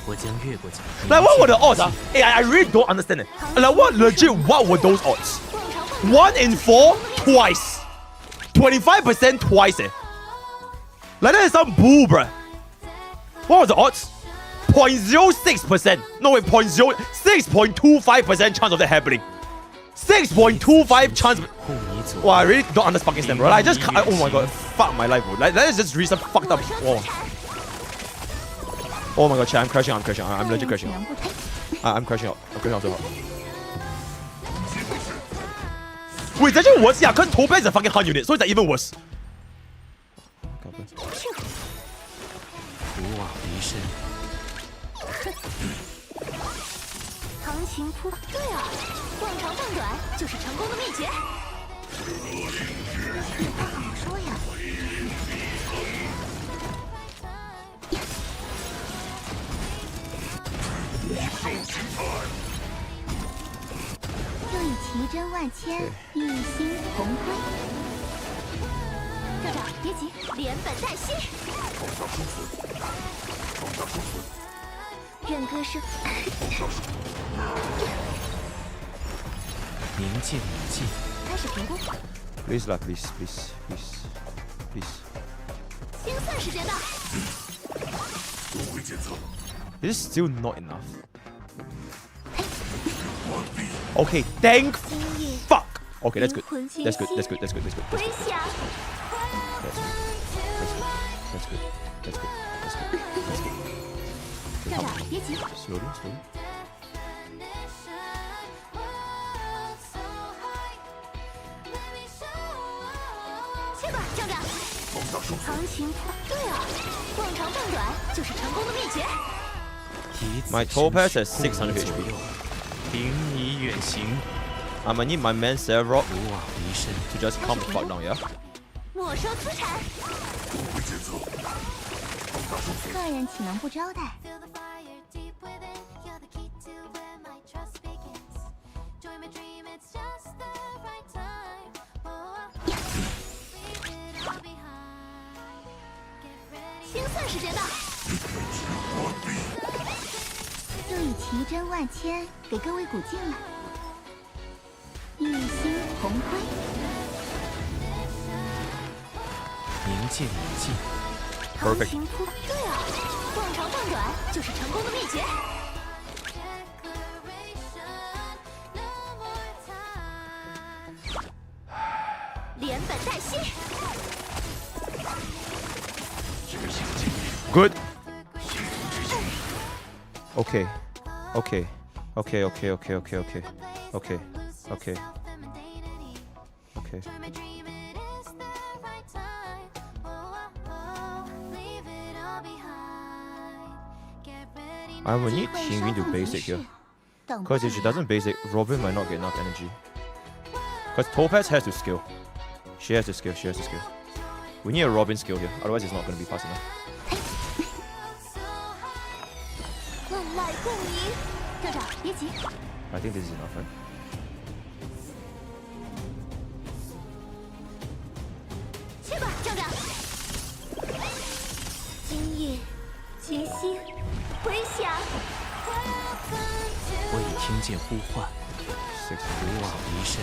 我将越过奖。 Like what were the odds? Hey, I really don't understand it. Like what legit? What were those odds? 1 in 4 twice. 25% twice. Like that is some bull, bruh. What was the odds? 0.06%. No wait, 6.25% chance of that happening. 6.25 chance. Wow, I really don't understand, bro. Like, I just can't. Oh my god, fuck my life, bro. Like that is just really some fucked up. Oh my god, chat, I'm crashing. I'm legit crashing out. I'm crashing out. I'm crashing out so hard. Wait, it's actually worse. Yeah, because Tope is a fucking hunt unit, so it's like even worse. 不枉离身。长情扑，对啊，断长断短就是成功的秘诀。话好好说呀。就以奇珍万千，一心同辉。队长，别急，连本带息。任歌声。明镜已尽。开始评估。Please lah, please. 清算时间到。夺回检测。 This is still not enough. Okay, thank fuck. Okay, that's good. That's good.回响。队长，别急。 Slowly. 去吧，站长。长情扑，对啊，断长断短就是成功的秘诀。 My Topaz has 600 HP. 领你远行。 I'm gonna need my man Severock 不枉离身。 to just calm the fuck down, yeah? 没收资产。夺回检测。客人岂能不招待？清算时间到。就以奇珍万千给各位鼓劲了。一心同辉。明镜已尽。 长情扑，对啊，断长断短就是成功的秘诀。连本带息。Good. Okay. I will need Tingyun to basic here. Because if she doesn't basic, Robin might not get enough energy. Because Topaz has to skill. She has to skill. We need a Robin skill here, otherwise it's not going to be fast enough. 万籁共鸣，队长别急。 I think this is enough, right? 去吧，站长。今夜群星回响。我已听见呼唤，不枉离身，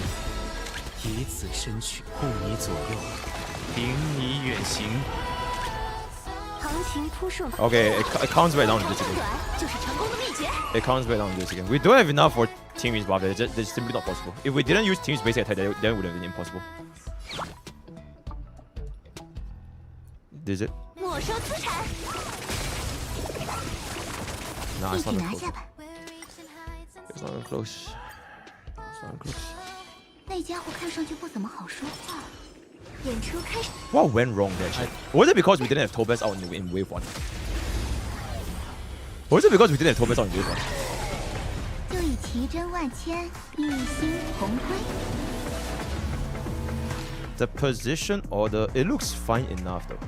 以此身躯护你左右，领你远行。 Okay, it counts back down to this again. It counts back down to this again. We don't have enough for Tingyun's buff. It's just simply not possible. If we didn't use Tingyun's basic attack, then it would have been impossible. Is it? Nah, it's not even close. It's not even close. It's not even close. What went wrong there? Was it because we didn't have Toughness out in wave 1? Was it because we didn't have Toughness out in wave 1? The position order, it looks fine enough though.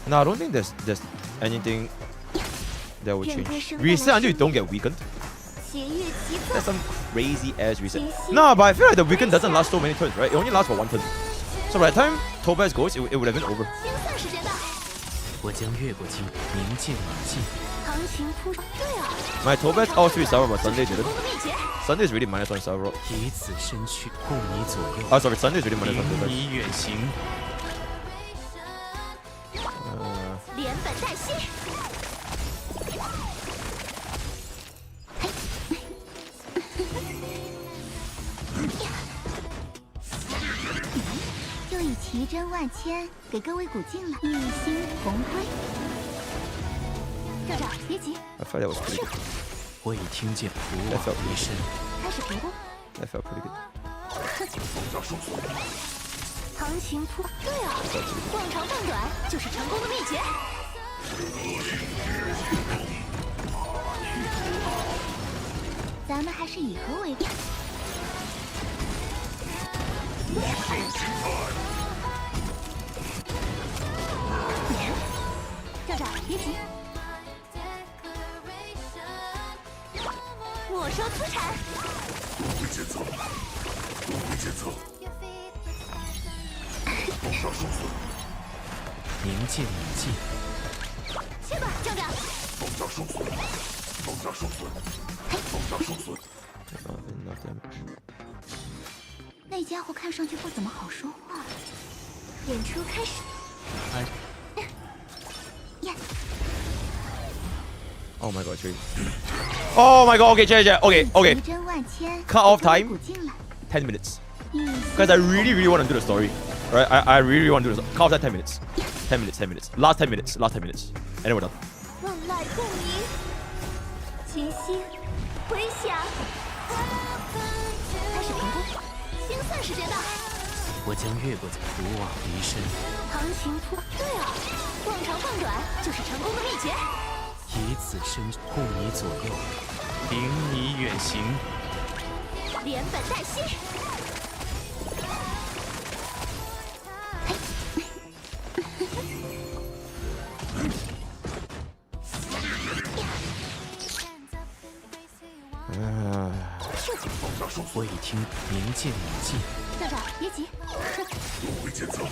No, I don't think there's anything that will change. Reset until you don't get weakened. That's some crazy ass reset. No, but I feel like the weaken doesn't last so many turns, right? It only lasts for 1 turn. So by the time Toughness goes, it would have been over. My Toughness all 3 Sarah, but Sunday didn't. Sunday is really -1 Sarah. Oh, sorry, Sunday is really -1 Toughness. 奇珍万千，给各位鼓劲了，一心同辉。站长，别急。I felt that was pretty good. 我已听见不往回身。开始别动。That felt pretty good. 行情突，对啊，逛长放短就是成功的秘诀。咱们还是以和为贵。站长，别急。没收资产。不会检测，不会检测。放上受损。凝剑已尽。去吧，站长。放下受损，放下受损，放下受损。那家伙看上去不怎么好说话。演出开始。Oh my god, trade. Oh my god, okay, check. Okay. Cut off time 10 minutes. Because I really want to do the story. Right? I really want to do this. Cut off time 10 minutes. 10 minutes, 10 minutes. Last 10 minutes. Last 10 minutes. And then we're done. 万籁共鸣，琴心回响。开始评估，清算时间到。我将越过不枉离身。行情突，对啊，逛长放短就是成功的秘诀。以此身护你左右，领你远行。连本带息。我已听明剑已尽。站长，别急。不会检测。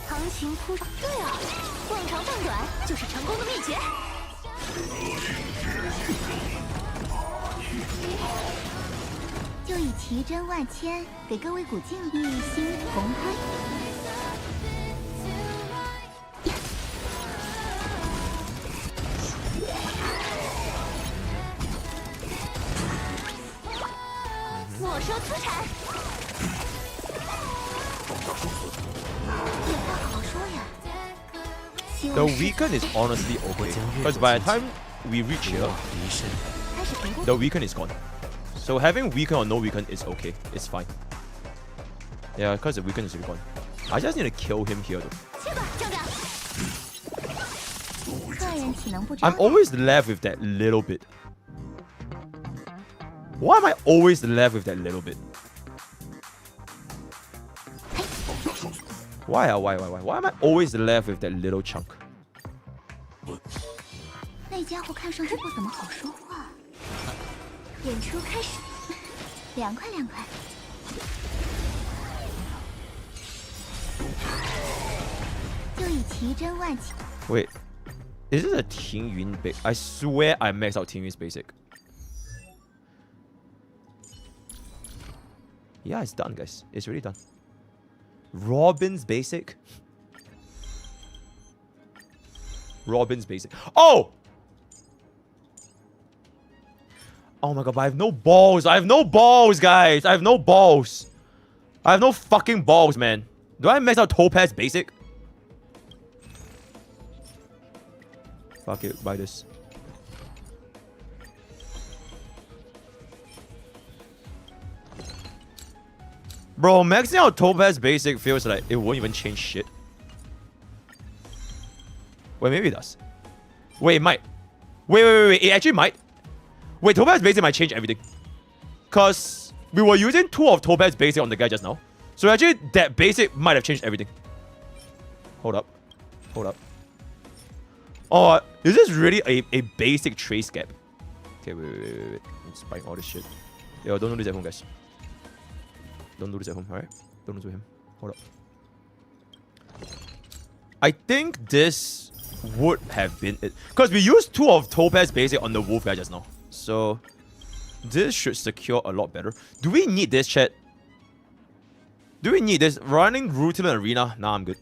行情突，对啊，逛长放短就是成功的秘诀。就以奇珍万千给各位鼓劲，一心同辉。没收资产。有话好好说呀。The weekend is honestly okay. Because by the time we reach here, the weekend is gone. So having weekend or no weekend is okay. It's fine. Yeah, because the weekend is really gone. I just need to kill him here though. I'm always left with that little bit. Why am I always left with that little bit? Why am I always left with that little chunk? 那家伙看上去不怎么好说话。演出开始，凉快凉快。就以奇珍万千。Wait, is this a Tingyun basic? I swear I maxed out Tingyun's basic. Yeah, it's done, guys. It's really done. Robin's basic. Robin's basic. Oh! Oh my god, but I have no balls. I have no balls, guys. I have no balls. I have no fucking balls, man. Do I max out Topaz basic? Fuck it, buy this. Bro, maxing out Topaz basic feels like it won't even change shit. Wait, maybe it does. Wait, it might. Wait. It actually might. Wait, Topaz basic might change everything. Because we were using 2 of Topaz basic on the guy just now. So actually, that basic might have changed everything. Hold up. Oh, is this really a basic trace gap? Okay, wait. I'm just buying all this shit. Yo, don't do this at home, guys. Don't do this at home, alright? Don't do this with him. Hold up. I think this would have been it. Because we used 2 of Topaz basic on the wolf guy just now. So, this should secure a lot better. Do we need this, chat? Do we need this? Running Ruthless Arena? Nah, I'm good.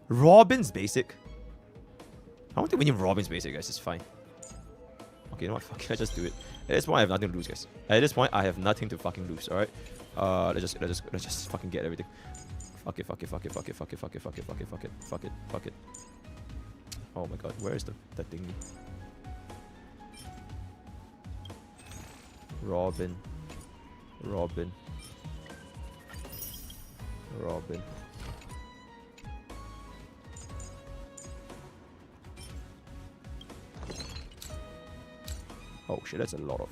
Robin's basic? I don't think we need Robin's basic, guys. It's fine. Okay, you know what? Fuck it, let's just do it. At this point, I have nothing to lose, guys. At this point, I have nothing to fucking lose, alright? Let's just fucking get everything. Fuck it. Oh my god, where is that thingy? Robin. Oh shit, that's a lot of...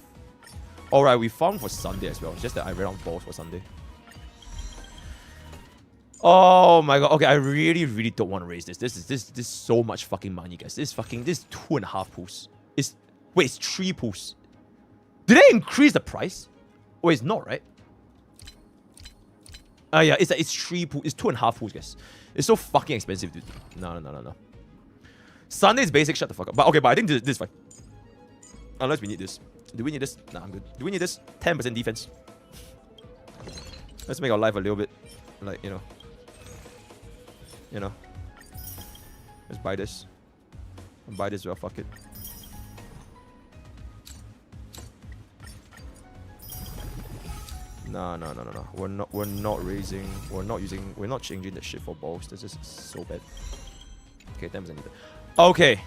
Alright, we farmed for Sunday as well. It's just that I ran out of balls for Sunday. Oh my god. Okay, I really don't want to raise this. This is so much fucking money, guys. This 2.5 pools. Wait, it's 3 pools. Did they increase the price? Oh, it's not, right? Yeah, it's 3 pools. It's 2.5 pools, guys. It's so fucking expensive, dude. No. Sunday's basic, shut the fuck up. But okay, but I think this is fine. Unless we need this. Do we need this? Nah, I'm good. Do we need this? 10% defense. Let's make our life a little bit, like, you know. Let's buy this. And buy this as well, fuck it. No. We're not raising. We're not changing that shit for balls. This is so bad. Okay, 10% defense. Okay.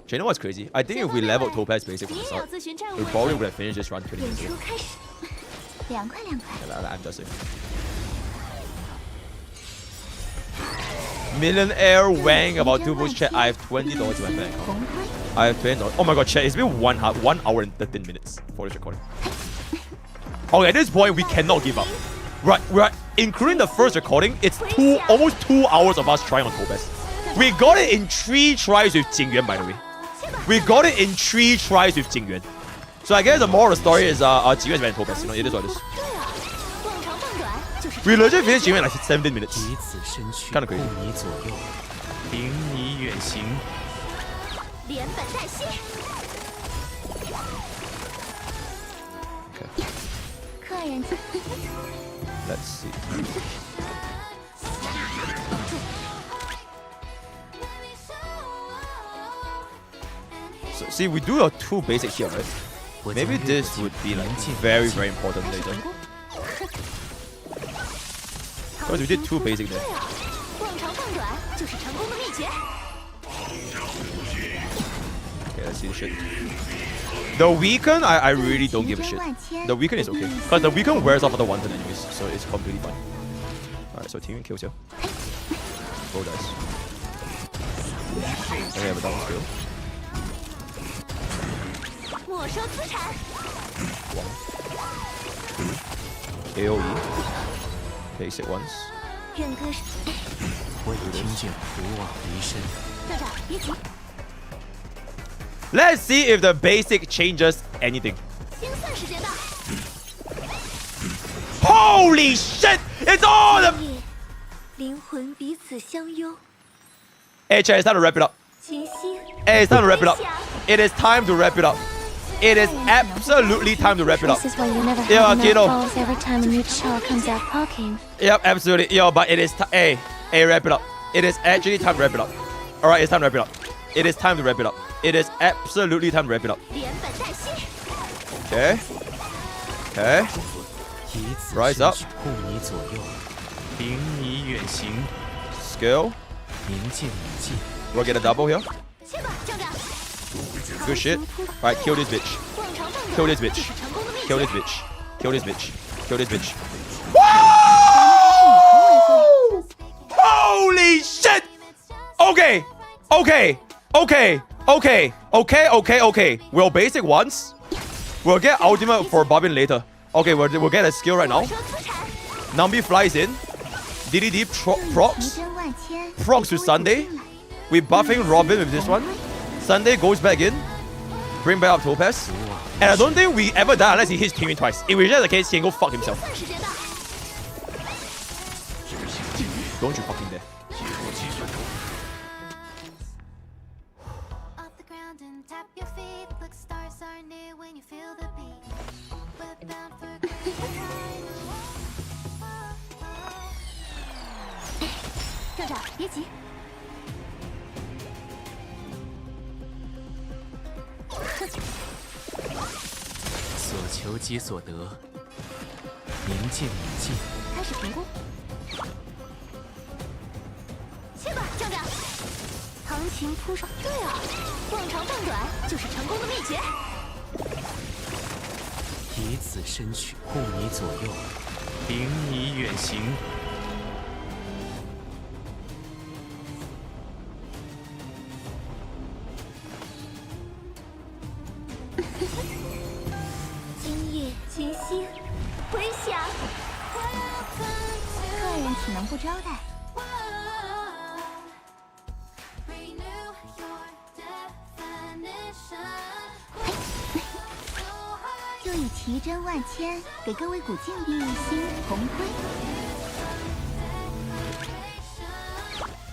Do you know what's crazy? I think if we leveled Topaz basic from the start, we probably would have finished this run 20 minutes ago. I'm just saying. Millionaire Wang about 2 boosts, chat. I have $20 in my bank account. I have $20. Oh my god, chat. It's been 1 hour and 13 minutes for this recording. Okay, at this point, we cannot give up. Right, we're including the first recording. It's almost 2 hours of us trying on Topaz. We got it in 3 tries with Jing Yuan, by the way. We got it in 3 tries with Jing Yuan. So I guess the moral of the story is Jing Yuan is better than Topaz. You know, it is what it is. We legit finished Jing Yuan in like 17 minutes. Kinda crazy. Okay. Let's see. So, see, we do our 2 basic here, right? Maybe this would be like very important later. Because we did 2 basic there. Okay, let's see the shit. The weaken, I really don't give a shit. The weaken is okay. Because the weaken wears off of the 1 turn anyways, so it's completely fine. Alright, so Tingyun kills here. Roll dice. And we have a down skill. 没收资产。 AOE. Basic ones. 人歌是。我已听见古往离身。队长，别急。 Let's see if the basic changes anything. 清算时间到。 Holy shit! It's all the... 灵魂彼此相拥。 Hey, chat, it's time to wrap it up. 群星。 Hey, it's time to wrap it up. It is time to wrap it up. It is absolutely time to wrap it up. This is why you never Yeah, have enough kiddo. balls every time a new child comes out poking. Yep, absolutely. Yo, but it is hey, wrap it up. It is actually time to wrap it up. Alright, it's time to wrap it up. It is time to wrap it up. It is absolutely time to wrap it up. Okay. Okay. Rise up. 护你左右，领你远行， Skill. 明镜已尽。 We'll get a double here. Good shit. Alright, kill this bitch. Kill this bitch. Kill this bitch. Kill this bitch. Kill this bitch. Woo! Holy shit! Okay. Okay. Okay. Okay. Okay. Okay. Okay. We'll basic once. We'll get ultimate for Bobbin later. Okay, we'll get a skill right now. Nambi flies in. DDD procs. Procs to Sunday. We buffing Robin with this one. Sunday goes back in. Bring back up Topaz. And I don't think we ever die unless he hits Tingyun twice. If it's just the case, he can go fuck himself. Don't you fucking dare. Off the ground and tap your feet. Look, stars are near when you feel the beat. We're bound for great time. 队长，别急。所求即所得，明镜已尽。开始评估。去吧，壮壮。行情铺上。对啊，逛长逛短就是成功的秘诀。以此身躯护你左右，领你远行。今夜群星回响，客人岂能不招待？ Renew your definition. 就以奇珍万千，给各位古镜帝一星红盔。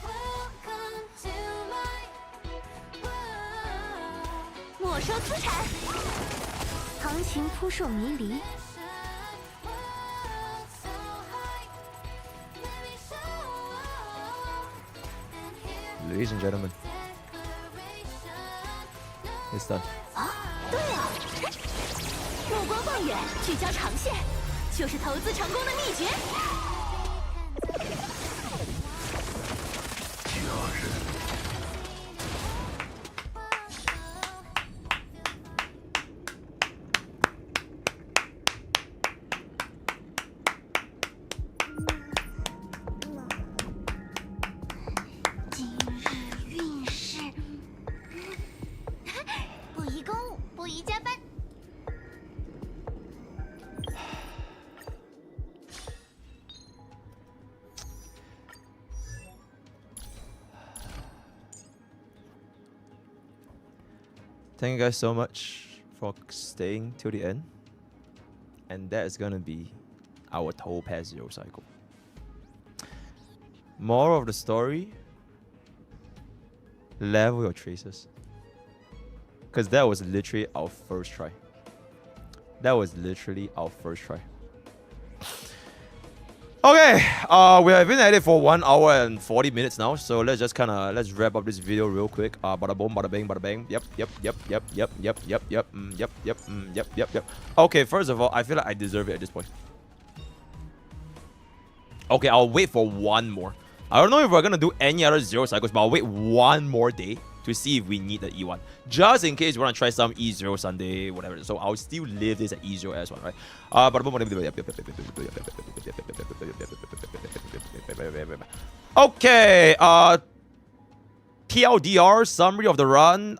Welcome to my world. 没收资产，行情扑朔迷离。 So high, let me show. And here Ladies and gentlemen, it's done. 啊，对啊，目光望远，聚焦长线，就是投资成功的秘诀。 今日运势，不宜公务，不宜加班。 Thank you guys so much for staying till the end. And that is gonna be our Topaz Zero cycle. Moral of the story: level your traces. Because that was literally our first try. That was literally our first try. Okay, we have been at it for 1 hour and 40 minutes now, so let's just let's wrap up this video real quick. Bada boom, bada bang, bada bang. Yep. Okay, first of all, I feel like I deserve it at this point. Okay, I'll wait for one more. I don't know if we're gonna do any other zero cycles, but I'll wait one more day to see if we need the E1. Just in case we want to try some E0 Sunday, whatever. So I'll still leave this at E0 as one, right? Okay, TLDR summary of the run.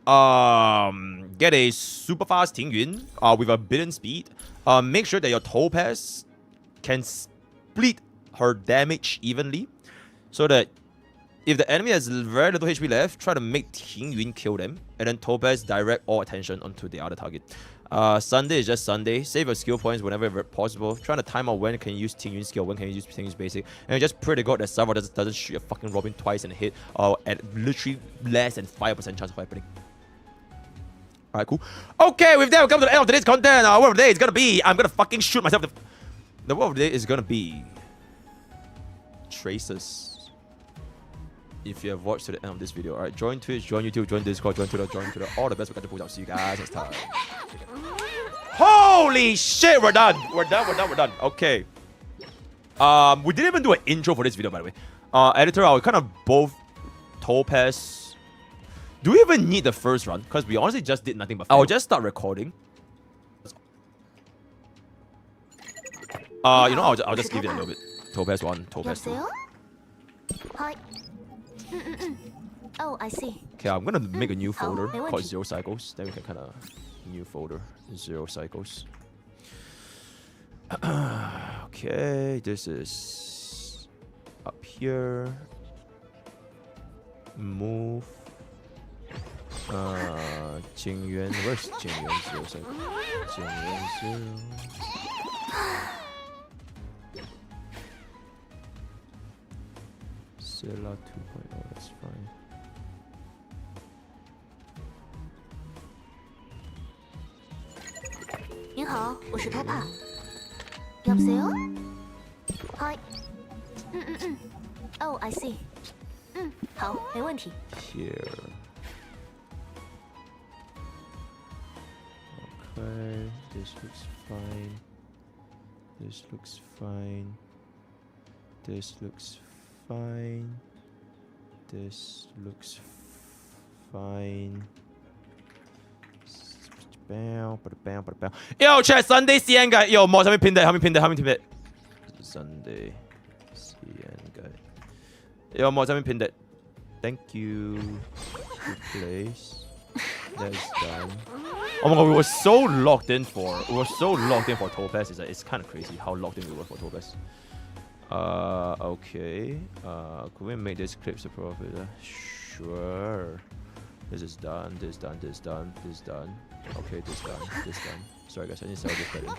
Get a super fast Tingyun with a billion speed. Make sure that your Topaz can split her damage evenly, so that if the enemy has very little HP left, try to make Tingyun kill them, and then Topaz direct all attention onto the other target. Sunday is just Sunday. Save your skill points whenever possible. Trying to time out when can you use Tingyun skill, when can you use Tingyun's basic, and just pray to God that Salvo doesn't shoot a fucking Robin twice and hit, at literally less than 5% chance of happening. Alright, cool. Okay, with that, we come to the end of today's content. Word of the day is gonna be... I'm gonna fucking shoot myself. The word of the day is gonna be... Traces. If you have watched to the end of this video, alright, join Twitch, join YouTube, join Discord, join Twitter, all the best. We got to pull out. See you guys next time. Holy shit, we're done. We're done. Okay. We didn't even do an intro for this video, by the way. Editor, I'll kind of both Topaz. Do we even need the first run? Because we honestly just did nothing but fail. I'll just start recording. You know, I'll just give it a little bit. Topaz 1, Topaz 2. Hi. Oh, I see. Okay, I'm gonna make a new folder called 0 cycles. Then we can kind of new folder 0 cycles. Okay, this is up here. Move. Jing Yuan. Where's Jing Yuan 0 cycle? Jing Yuan 0. Silla 2.0, that's fine. Hi. Oh, I see. Here. Okay, this looks fine. This looks fine. This looks fine. This looks fine. Yo, chat, Sunday CN guy. Yo, mods, help me pin that. Sunday CN guy. Yo, mods, help me pin that. Thank you. Replace. That is done. Oh my god, we were so locked in for Topaz. It's kind of crazy how locked in we were for Topaz. Okay. Could we make this clip so profit? Sure. This is done. This done. Okay, this done. Sorry guys, I need to sell this bedding.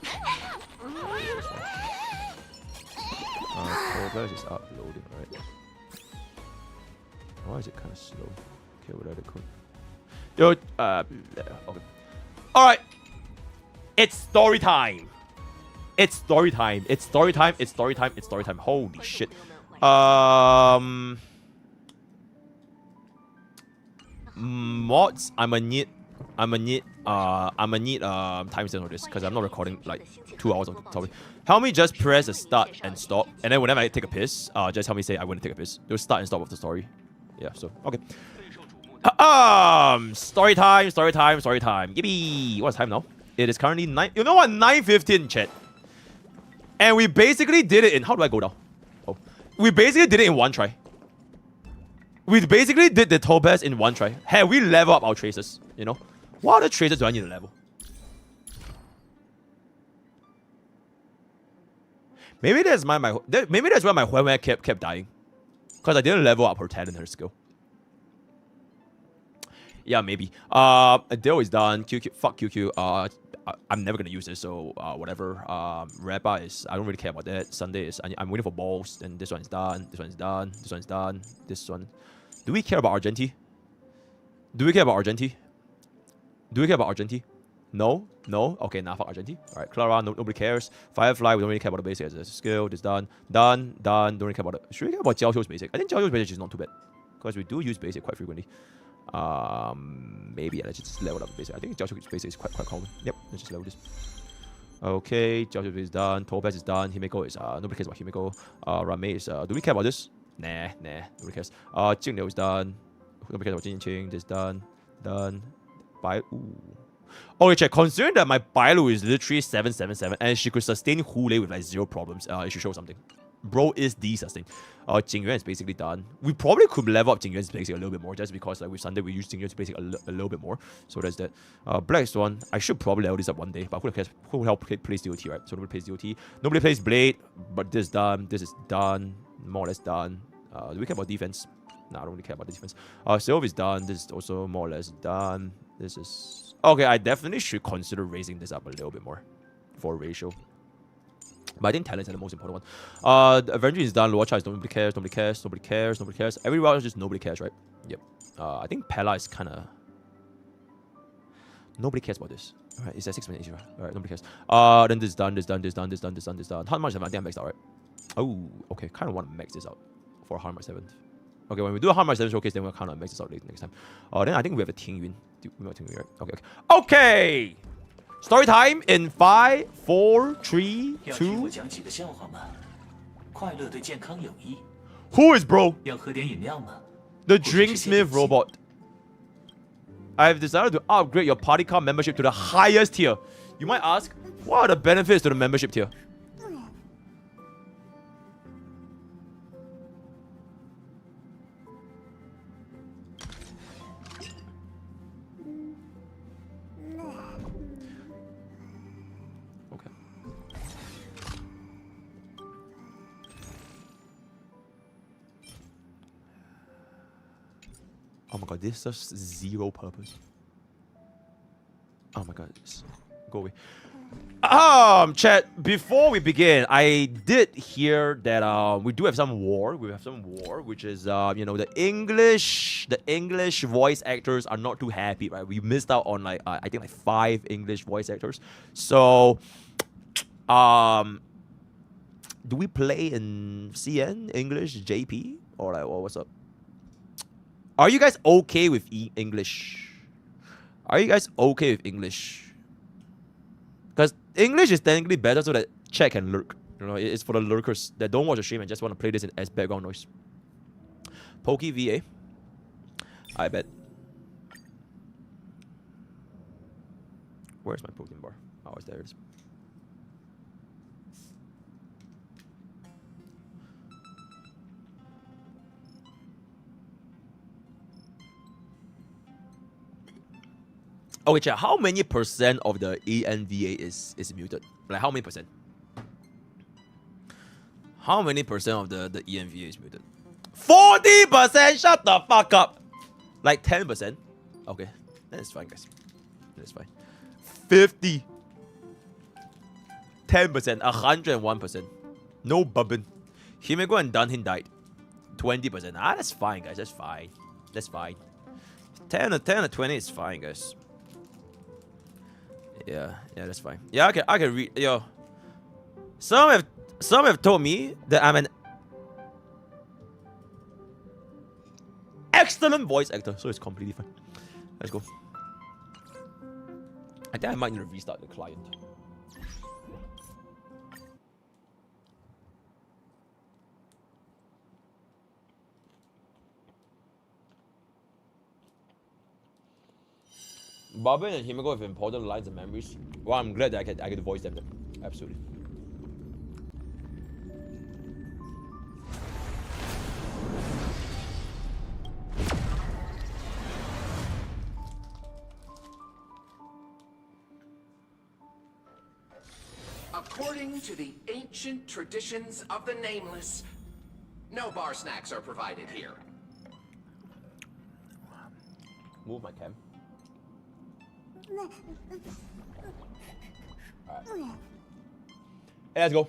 Topaz is uploading, right? Why is it kind of slow? Okay, we'll let it cook. Yo, okay. Alright. It's story time. Holy shit. Mods, I'ma need timestamp for this because I'm not recording like 2 hours of topic. Help me just press the start and stop, and then whenever I take a piss, just help me say I want to take a piss. It'll start and stop of the story. Yeah, so okay. Story time. Yippee! What's time now? It is currently 9. You know what? 9:15, chat. And we basically did it in... How do I go down? Oh. We basically did it in one try. We basically did the Topaz in one try. Hey, we level up our traces, you know? What other traces do I need to level? Maybe that's why my Huawei kept dying. Because I didn't level up her talent and her skill. Yeah, maybe. Adele is done. QQ, fuck QQ. I'm never gonna use this, so whatever. Rappa is, I don't really care about that. Sunday is, I'm waiting for balls, and this one is done. This one is done. This one is done. This one. Do we care about Argenti? No? Okay, nah, fuck Argenti. Alright, Clara, nobody cares. Firefly, we don't really care about the basic as a skill. This done. Don't really care about it. Should we care about Jiaoqiu's basic? I think Jiaoqiu's basic is not too bad. Because we do use basic quite frequently. Maybe let's just level up the basic. I think Jiaoqiu's basic is quite common. Yep, let's just level this. Okay, Jiaoqiu's basic is done. Topaz is done. Himeko is nobody cares about Himeko. Rame is do we care about this? Nah, nobody cares. Jing Liu is done. Nobody cares about Jing Qing. This done. Okay, check. Considering that my Bailu is literally 777 and she could sustain Hule with like 0 problems, it should show something. Bro is de-sustain. Jing Yuan is basically done. We probably could level up Jing Yuan's basic a little bit more just because like with Sunday we use Jing Yuan's basic a little bit more. So that's that. Black Swan, I should probably level this up one day, but who cares? Who will help plays DOT, right? So nobody plays DOT. Nobody plays Blade, but this is done. This is done. More or less done. Do we care about defense? Nah, I don't really care about the defense. Sylve is done. This is also more or less done. This is... Okay, I definitely should consider raising this up a little bit more for ratio. But I think talents are the most important one. The Avenger is done. Lower charge, nobody cares. Everywhere else, just nobody cares, right? Yep. I think Pella is kind of... Nobody cares about this. Alright, it's at 6 minutes. Alright, nobody cares. Then this done. How much have I think I maxed out, right? Oh, okay. Kind of want to max this out for Harmar 7th. Okay, when we do a Harmar 7 showcase, then we'll kind of max this out later next time. Then I think we have a Tingyun. We have a Tingyun, right? Okay. Okay! Story time in 5, 4, 3, 2. Who is bro? The Drinksmith robot. I've decided to upgrade your party card membership to the highest tier. You might ask, what are the benefits to the membership tier? Okay. Oh my god, this serves zero purpose. Oh my god, go away. Chat, before we begin, I did hear that we do have some war. We have some war, which is you know, the English voice actors are not too happy, right? We missed out on like I think like 5 English voice actors. So do we play in CN English JP or like what's up? Are you guys okay with English? Are you guys okay with English? Because English is technically better so that chat can lurk. You know, it's for the lurkers that don't watch the stream and just want to play this as background noise. Pokke VA. I bet. Where's my protein bar? Oh, it's there. It is. Okay, chat, how many percent of the ENVA is muted? Like, how many percent? How many percent of the ENVA is muted? 40%! Shut the fuck up! Like 10%? Okay, that is fine, guys. That is fine. 50. 10%. 101%. No bubbin. Himeko and Dunhin died. 20%. Ah, that's fine, guys. That's fine. That's fine. 10 or 20 is fine, guys. Yeah, that's fine. Yeah, I can read. Yo, some have told me that I'm an excellent voice actor, so it's completely fine. Let's go. I think I might need to restart the client. Barbara and Himeko have important lines and memories. Well, I'm glad that I get to voice them. Absolutely. According to the ancient traditions of the Nameless, no bar snacks are provided here. Move my cam. Alright. Hey, let's go.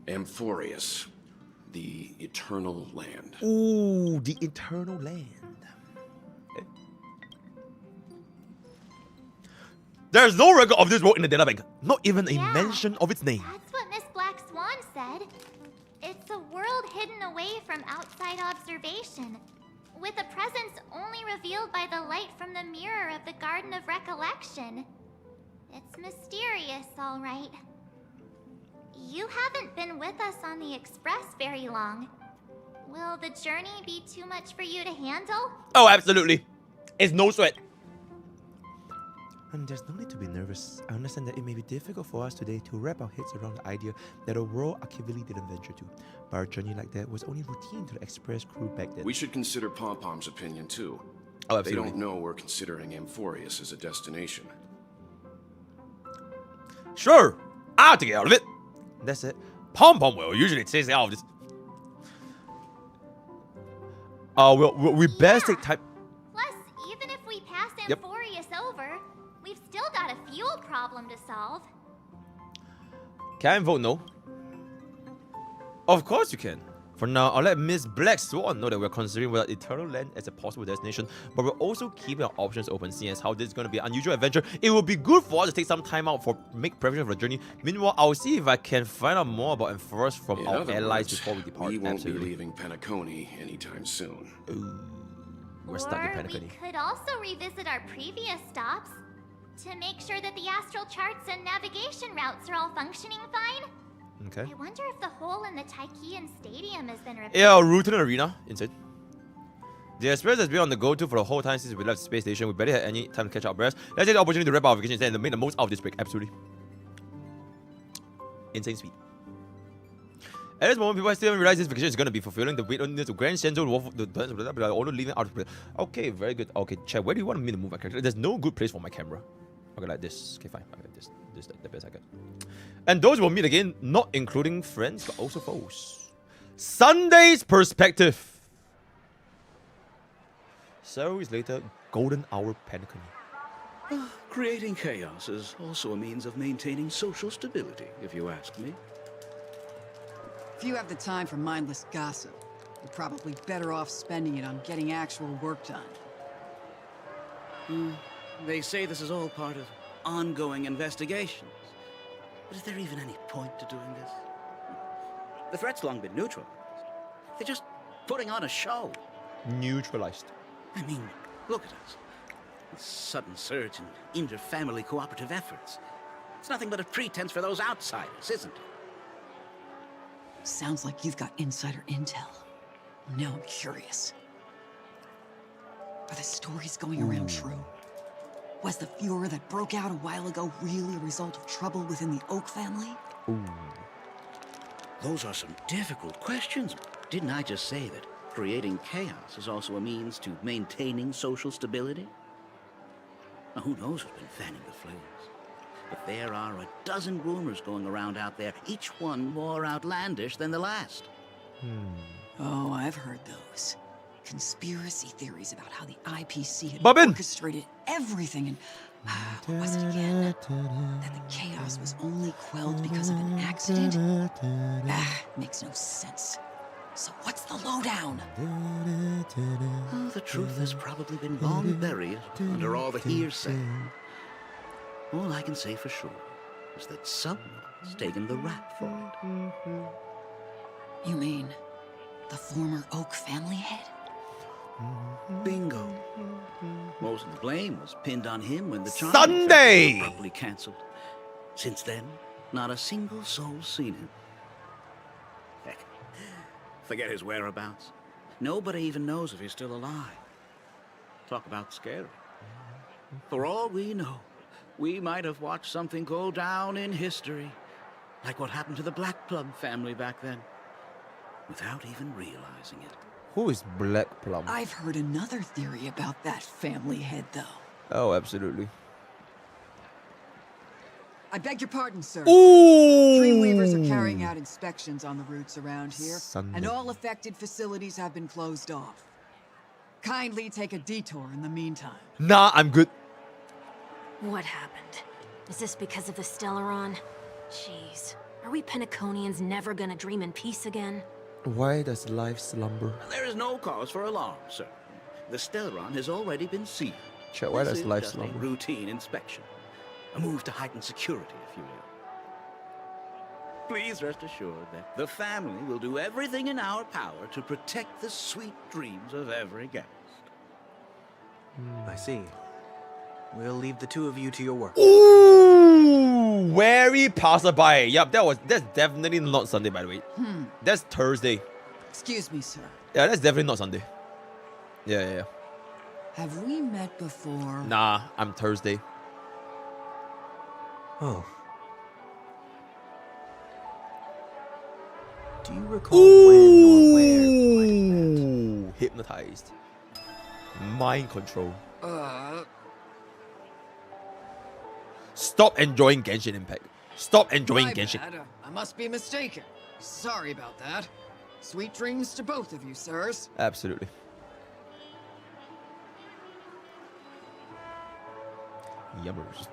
Amphorius, the Eternal Land. Ooh, the Eternal Land. Okay. There's no record of this road in the databank. Not even a mention of its name. That's what Miss Black Swan said. It's a world hidden away from outside observation, with a presence only revealed by the light from the mirror of the Garden of Recollection. It's mysterious, all right. You haven't been with us on the Express very long. Will the journey be too much for you to handle? Oh, absolutely. It's no sweat. And there's no need to be nervous. I understand that it may be difficult for us today to wrap our heads around the idea that a world Archivally didn't venture to. But a journey like that was only routine to the Express crew back then. We should consider Pom-Pom's opinion too. Oh, absolutely. They don't know we're considering Amphorius as a destination. Sure, I'll take it out of it. That's it. Pom-Pom will usually takes it out of this. We best take time. Plus, even if we pass Amphorius over, we've still got a fuel problem to solve. Can I vote no? Of course you can. For now, I'll let Miss Black Swan know that we're considering whether Eternal Land as a possible destination, but we're also keeping our options open, seeing as how this is going to be an unusual adventure. It will be good for us to take some time out for make preparation for the journey. Meanwhile, I'll see if I can find out more about Enforce from our allies before we depart. We won't Absolutely. be leaving Penacony anytime soon. Ooh, we're stuck in Or Penacony. we could also revisit our previous stops to make sure that the astral charts and navigation routes are all functioning fine. Okay. I wonder if the hole in the Taikian Stadium has been repaired. Yeah, Rutan Arena, insane. The Express has been on the go-to for the whole time since we left the space station. We barely had any time to catch up rest. Let's take the opportunity to wrap our vacation instead and make the most out of this break. Absolutely. Insane speed. At this moment, people still haven't realized this vacation is going to be fulfilling the weight on the Grand Central, but I'm only leaving out of place. Okay, very good. Okay, check. Where do you want me to move my character? There's no good place for my camera. Okay, like this. Okay, fine. Okay, this the best I get. And those will meet again, not including friends, but also foes. Sunday's perspective. Several weeks later, Golden Hour Penacony. Creating chaos is also a means of maintaining social stability, if you ask me. If you have the time for mindless gossip, you're probably better off spending it on getting actual work done. They say this is all part of ongoing investigations. But is there even any point to doing this? The threat's long been neutralized. They're just putting on a show. Neutralized. I mean, look at us. This sudden surge in inter-family cooperative efforts. It's nothing but a pretense for those outsiders, isn't it? Sounds like you've got insider intel. Now I'm curious. Are the stories going around true? Was the furor that broke out a while ago really a result of trouble within the Oak family? Ooh. Those are some difficult questions. Didn't I just say that creating chaos is also a means to maintaining social stability? Now, who knows who's been fanning the flames? But there are a dozen rumors going around out there, each one more outlandish than the last. Oh, I've heard those. Conspiracy theories about how the IPC had Bobbin! orchestrated everything and... what was it again? That the chaos was only quelled because of an accident? Makes no sense. So what's the lowdown? Oh, the truth has probably been long buried under all the hearsay. All I can say for sure is that someone's taken the rap for it. You mean the former Oak family head? Bingo. Most of the blame was pinned on him when the charm Sunday! was abruptly cancelled. Since then, not a single soul's seen him. Heck, forget his whereabouts. Nobody even knows if he's still alive. Talk about scary. For all we know, we might have watched something go down in history, like what happened to the Black Plum family back then, without even realizing it. Who is Black Plum? I've heard another theory about that family head, though. Oh, absolutely. I beg your pardon, sir. Ooh! Dreamweavers are carrying out inspections on the routes around here, Sunday. and all affected facilities have been closed off. Kindly take a detour in the meantime. Nah, I'm good. What happened? Is this because of the Stellaron? Jeez. Are we Penaconians never gonna dream in peace again? Why does life slumber? There is no cause for alarm, sir. The Stellaron has already been sealed. Chet, why This does is life just a slumber? routine inspection. A move to heighten security, if you will. Please rest assured that the family will do everything in our power to protect the sweet dreams of every guest. I see. We'll leave the two of you to your work. Ooh, wary passerby. Yup, that's definitely not Sunday, by the way. That's Thursday. Excuse me, sir. Yeah, that's definitely not Sunday. Yeah. Have we met before? Nah, I'm Thursday. Oh. Do you recall when or where we might have met? Hypnotized. Mind control. Stop enjoying Genshin Impact. Stop enjoying My Genshin. bad. I must be mistaken. Sorry about that. Sweet dreams to both of you, sirs. Absolutely. Yummers.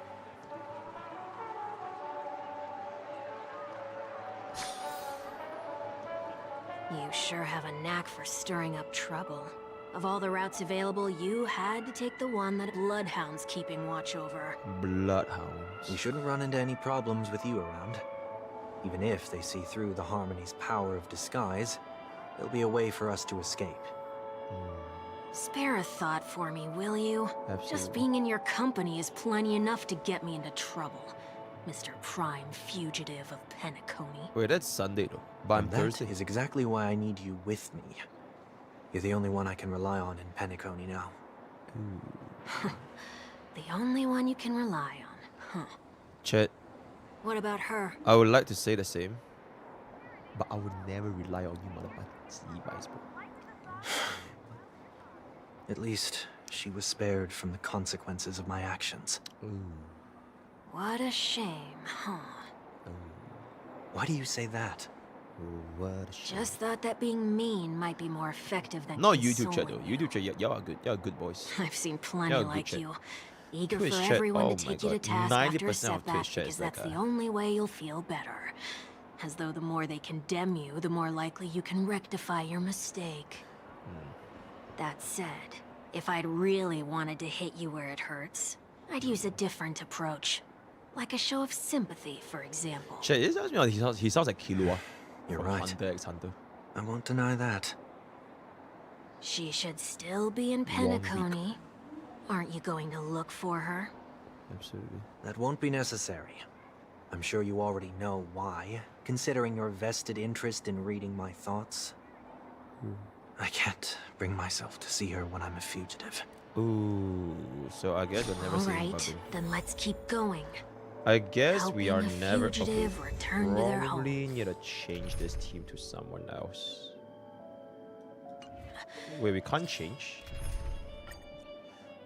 You sure have a knack for stirring up trouble. Of all the routes available, you had to take the one that Bloodhound's keeping watch over. Bloodhounds. We shouldn't run into any problems with you around. Even if they see through the Harmony's power of disguise, there'll be a way for us to escape. Spare a thought for me, will you? Absolutely. Just being in your company is plenty enough to get me into trouble. Mr. Prime Fugitive of Penacony. Wait, that's Sunday though. But I'm That Thursday. is exactly why I need you with me. You're the only one I can rely on in Penacony now. The only one you can rely on, huh? Chet, What about her? I would like to say the same, but I would never rely on you, motherfucker. At least she was spared from the consequences of my actions. What a shame, huh? Why do you say that? What a shame. Just thought that being mean might be more effective than Not YouTube chat consoling though. YouTube chat, y'all are good. Y'all are good boys. I've seen plenty Y'all are good like chat. you. Eager Twitch for chat, everyone oh to my take you to God, task after a 90% of setback Twitch chat because is like that's that. the only way you'll feel better. As though the more they condemn you, the more likely you can rectify your mistake. That said, if I'd really wanted to hit you where it hurts, I'd use a different approach. Like a show of sympathy, for example. Chat, he sounds like Killua. You're from right. Hunter x Hunter. I won't deny that. She should still be in 1 week. Penacony. Aren't you going to look for her? Absolutely. That won't be necessary. I'm sure you already know why, considering your vested interest in reading my thoughts. I can't bring myself to see her when I'm a fugitive. Ooh, so I guess we'll never see him Alright, public. then let's keep going. I guess we are Helping a never. fugitive return to their home. Probably need to change this team to someone else. Wait, we can't change.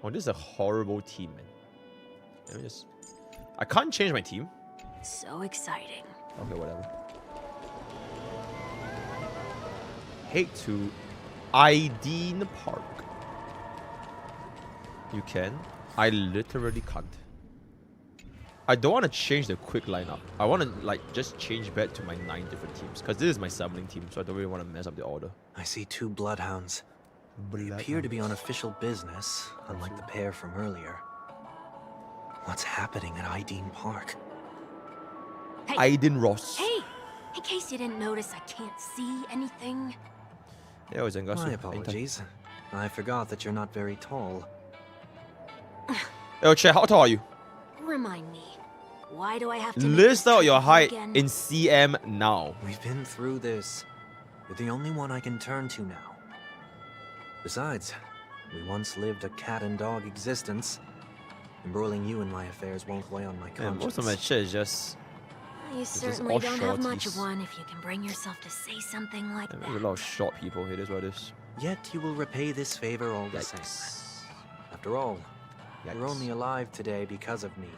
Oh, this is a horrible team, man. Let me just. I can't change my team. So exciting. Okay, whatever. Hate to Aideen Park. You can. I literally can't. I don't want to change the quick lineup. I want to like just change back to my 9 different teams because this is my summoning team, so I don't really want to mess up the order. I see 2 bloodhounds. They appear to be on official business, unlike the pair from earlier. What's happening at Aideen Park? Hey. Aiden Ross. Hey! In case you didn't notice, I can't see anything. Yeah, My apologies. I forgot that you're not very tall. Yo, Che, how tall are you? Remind me. Why do I have to List out your height again? in CM now. We've been through this. You're the only one I can turn to now. Besides, we once lived a cat and dog existence. Embroiling you in my affairs won't weigh on my Man, conscience. most of my shit is just. You just certainly all don't have much shorties. of one if you can bring yourself to say something like There's that. a lot of short people here. That's what it is. Yet you will repay this favor all the same. After all, you're only alive today because of me.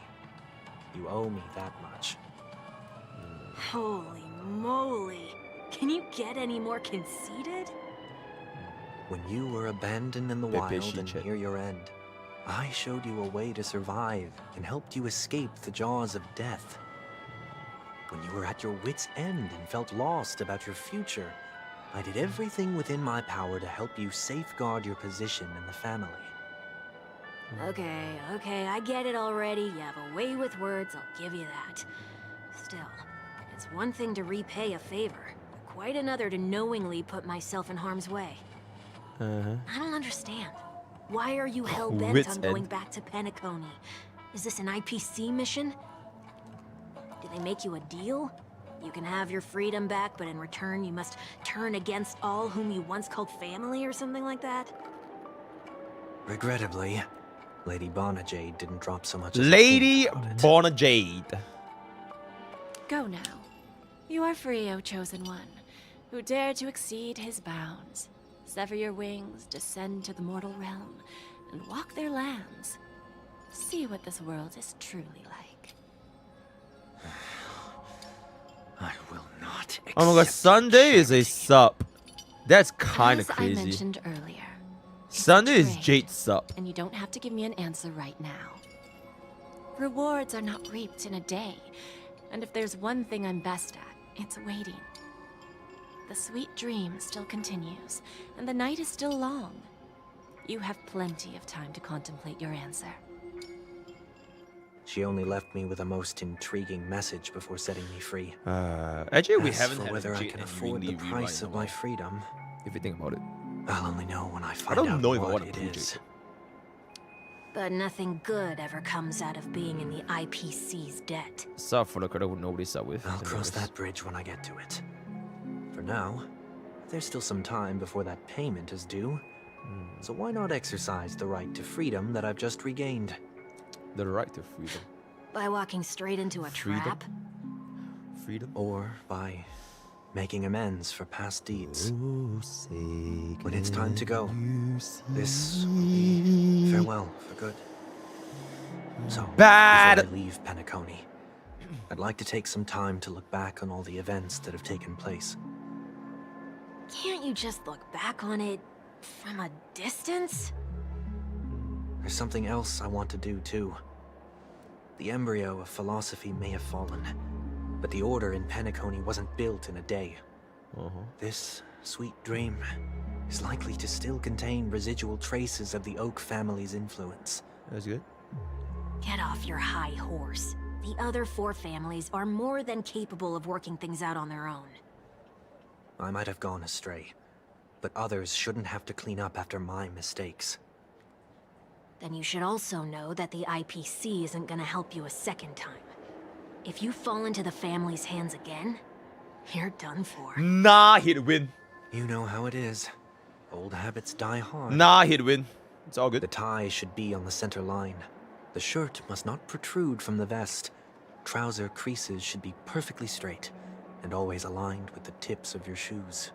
You owe me that much. Holy moly. Can you get any more conceited? When you were abandoned in the Pepe wild and Shinchet. near your end, I showed you a way to survive and helped you escape the jaws of death. When you were at your wit's end and felt lost about your future, I did everything within my power to help you safeguard your position in the family. Okay, I get it already. You have a way with words, I'll give you that. Still, it's one thing to repay a favor, quite another to knowingly put myself in harm's way. I don't understand. Why are you hell-bent Wit's on going end. back to Penacony? Is this an IPC mission? Do they make you a deal? You can have your freedom back, but in return you must turn against all whom you once called family or something like that? Regrettably, Lady Bonajade didn't drop so much as a Lady hint about it. Bonajade. Go now. You are free, O Chosen One, who dare to exceed his bounds. Sever your wings, descend to the mortal realm, and walk their lands. See what this world is truly like. I will not accept Oh my god, Sunday is a sup. That's kind of As I crazy. mentioned earlier, Sunday is trade, Jade's sup. and you don't have to give me an answer right now. Rewards are not reaped in a day, and if there's one thing I'm best at, it's waiting. the sweet dream still continues, and the night is still long. You have plenty of time to contemplate your answer. She only left me with a most intriguing message before setting me free. Actually, we As haven't for had whether I a can afford the price of my freedom, if you think about it. I'll only know when I find don't out know if I what want it to prove is. But nothing good ever comes out of being in the IPC's debt. Sup for the credit who nobody's up with. I'll cross that bridge when I get to it. For now, there's still some time before that payment is due. So why not exercise the right to freedom that I've just regained? The right to freedom. By walking straight into a trap? Freedom? Or by making amends for past deeds. When it's time to go, this will be farewell for good. So, Bad! before I leave Penacony, I'd like to take some time to look back on all the events that have taken place. Can't you just look back on it from a distance? There's something else I want to do too. The embryo of philosophy may have fallen, but the order in Penacony wasn't built in a day. This sweet dream is likely to still contain residual traces of the Oak family's influence. That's good. Get off your high horse. The other 4 families are more than capable of working things out on their own. I might have gone astray, but others shouldn't have to clean up after my mistakes. Then you should also know that the IPC isn't gonna help you a second time. If you fall into the family's hands again, you're done for. Nah, he'd win. You know how it is. Old habits die hard. Nah, he'd win. It's all good. The tie should be on the center line. The shirt must not protrude from the vest. Trouser creases should be perfectly straight and always aligned with the tips of your shoes.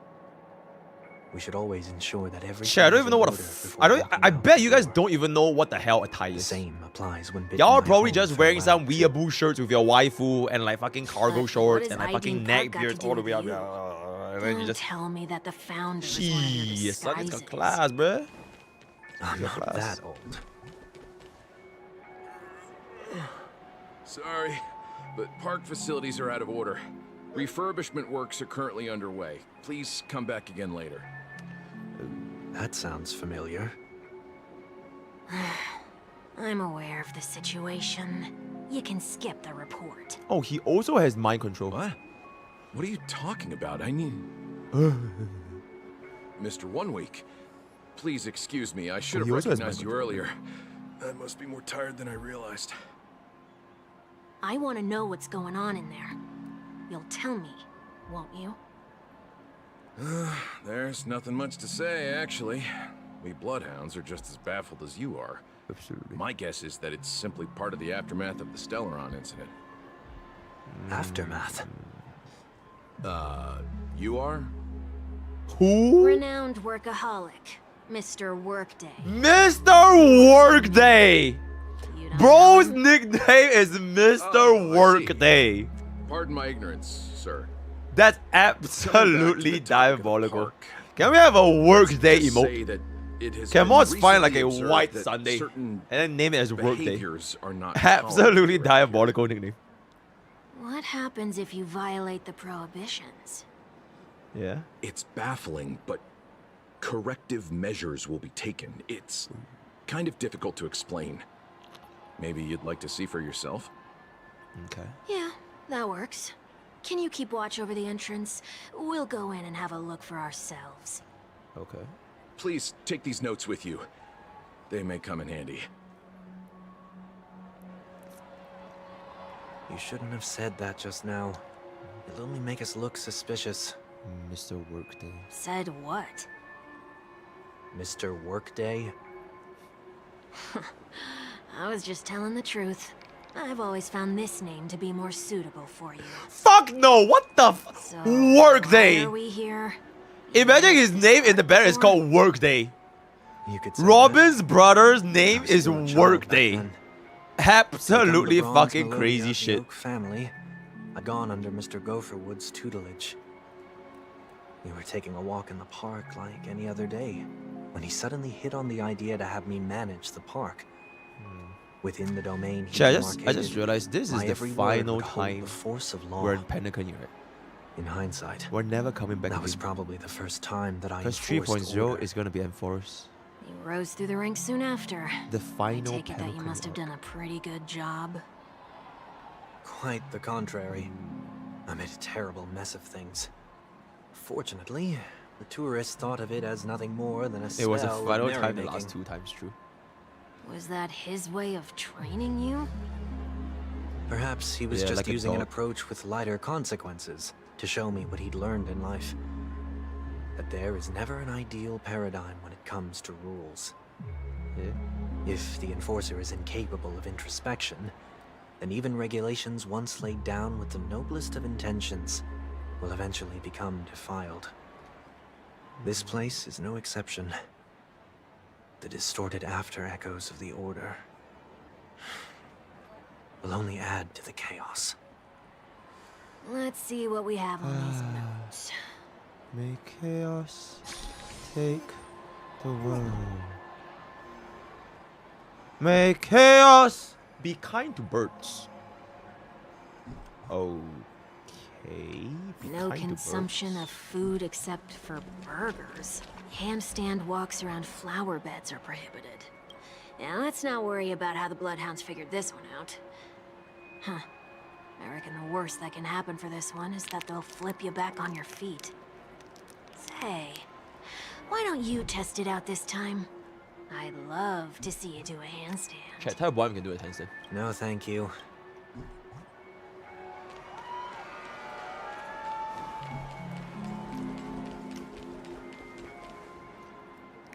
We should always ensure that every. Shit, I don't even know what I bet you guys don't even know what the hell a tie is. The same applies when y'all are probably just wearing some weeaboo shirts with your waifu and like fucking cargo shorts and like fucking neck beards all the way up. And then you just tell me that the founder was jeez, son, it's got class, bruh. I'm not that old. Sorry, but park facilities are out of order. Refurbishment works are currently underway. Please come back again later. That sounds familiar. I'm aware of the situation. You can skip the report. Oh, he also has mind control. What? What are you talking about? I need... Mr. 1 Week, please excuse me. I should have recognized you earlier. I must be more tired than I realized. I want to know what's going on in there. You'll tell me, won't you? There's nothing much to say, actually. We bloodhounds are just as baffled as you are. Absolutely. My guess is that it's simply part of the aftermath of the Stellaron incident. Aftermath? You are? Who? Renowned workaholic, Mr. Workday. Mr. Workday! Bro's nickname is Mr. Workday. Pardon my ignorance, sir. That's absolutely diabolical. Can we have a Workday emote? Can Moss find like a white Sunday and then name it as Workday? Absolutely diabolical nickname. What happens if you violate the prohibitions? Yeah. It's baffling, but corrective measures will be taken. It's kind of difficult to explain. Maybe you'd like to see for yourself? Okay. Yeah, that works. Can you keep watch over the entrance? We'll go in and have a look for ourselves. Okay. Please take these notes with you. They may come in handy. You shouldn't have said that just now. It'll only make us look suspicious. Mr. Workday. Said what? Mr. Workday? I was just telling the truth. I've always found this name to be more suitable for you. Fuck no! What the So, Workday? why are we here? Imagine his name in the banner is called Workday. You could say Robin's brother's name is Workday. Absolutely fucking crazy shit. Oak family had gone under Mr. Gopherwood's tutelage. We were taking a walk in the park like any other day, when he suddenly hit on the idea to have me manage the park. Within the domain he I just realized this is the final time the force of law. we're in Penacony, right? In hindsight, We're never coming back. That was probably the first time that I Because enforced 3.0 order. is going to be enforced. You rose through the ranks soon after. The final I take it that you penalty must have arc. done a pretty good job. Quite the contrary. I made a terrible mess of things. Fortunately, the tourists thought of it as nothing more than a spell It was a of final time the merrymaking. last 2 times, true. Was that his way of training you? Perhaps he was Yeah, just like a using an dog. approach with lighter consequences to show me what he'd learned in life. That there is never an ideal paradigm when it comes to rules. Yeah. If the enforcer is incapable of introspection, then even regulations once laid down with the noblest of intentions will eventually become defiled. This place is no exception. The distorted after echoes of the Order will only add to the chaos. Let's see what we have on these notes. May chaos take the world. May chaos be kind to birds. Okay. Be No kind to consumption birds. of food except for burgers. Handstand walks around flower beds are prohibited. Now let's not worry about how the Bloodhounds figured this one out. Huh. I reckon the worst that can happen for this one is that they'll flip you back on your feet. Say, why don't you test it out this time? I'd love to see you do a handstand. Chat, tell boy we can do a handstand. No, thank you.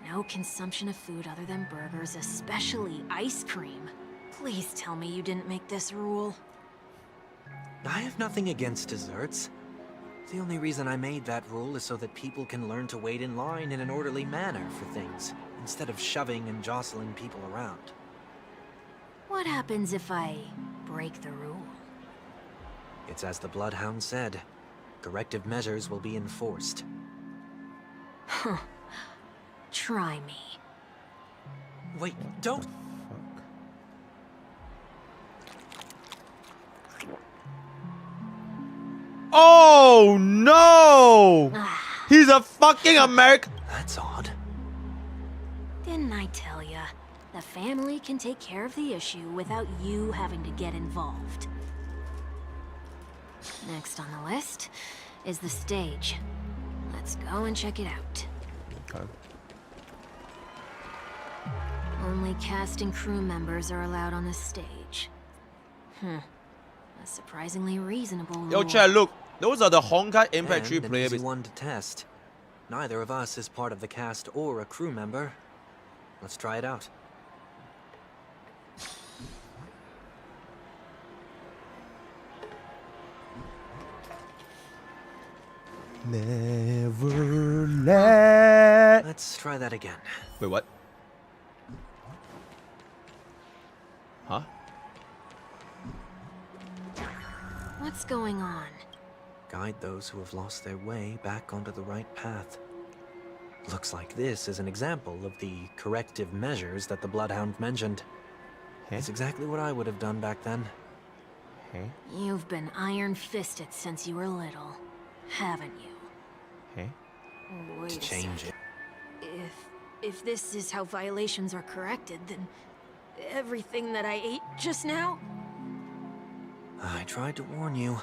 No consumption of food other than burgers, especially ice cream. Please tell me you didn't make this rule. I have nothing against desserts. The only reason I made that rule is so that people can learn to wait in line in an orderly manner for things, instead of shoving and jostling people around. What happens if I break the rule? It's as the Bloodhound said. Corrective measures will be enforced. Huh. Try me. Wait, don't... Oh no! He's a fucking American. That's odd. Didn't I tell ya? The family can take care of the issue without you having to get involved. Next on the list is the stage. Let's go and check it out. Okay. Only cast and crew members are allowed on the stage. A surprisingly reasonable rule. Yo, chat, look. Those are the Honkai Impact 3 And an player easy base. one to test. Neither of us is part of the cast or a crew member. Let's try it out. Never let. Let's try that again. Wait, what? Huh? What's going on? Guide those who have lost their way back onto the right path. Looks like this is an example of the corrective measures that the Bloodhound mentioned. It's exactly what I would have done back then. You've been iron-fisted since you were little, haven't you? Wait To a change sec. If this is how violations are corrected, then everything that I ate just now? I tried to warn you.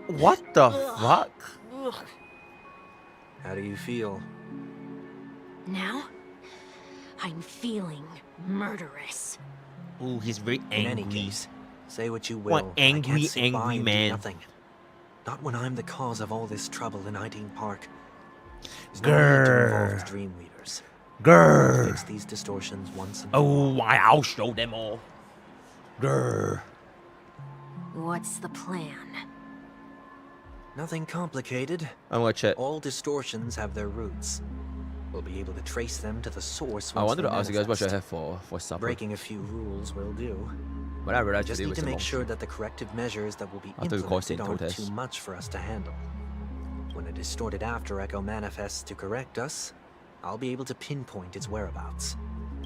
What the fuck? How do you feel? Now, I'm feeling murderous. Ooh, he's very In any angry. case, say what you will. What I angry, can't sit by angry and do man. nothing. Not when I'm the cause of all this trouble in Ideen Park. There's no need to Grr. involve the dream leaders. Grr. Fix these distortions once and for all. Oh, I'll show them all. Grr. What's the plan? Nothing complicated. I'm gonna check. All distortions have their roots. We'll be able to trace them to the source. I once wanted to they ask you guys what should I manifest. have for supper. Breaking a few rules will do. But I realized Just today need was to a make long sure that the corrective measures that will be I thought you called implemented aren't Saintontas. too much for us to handle. When a distorted after echo manifests to correct us, I'll be able to pinpoint its whereabouts.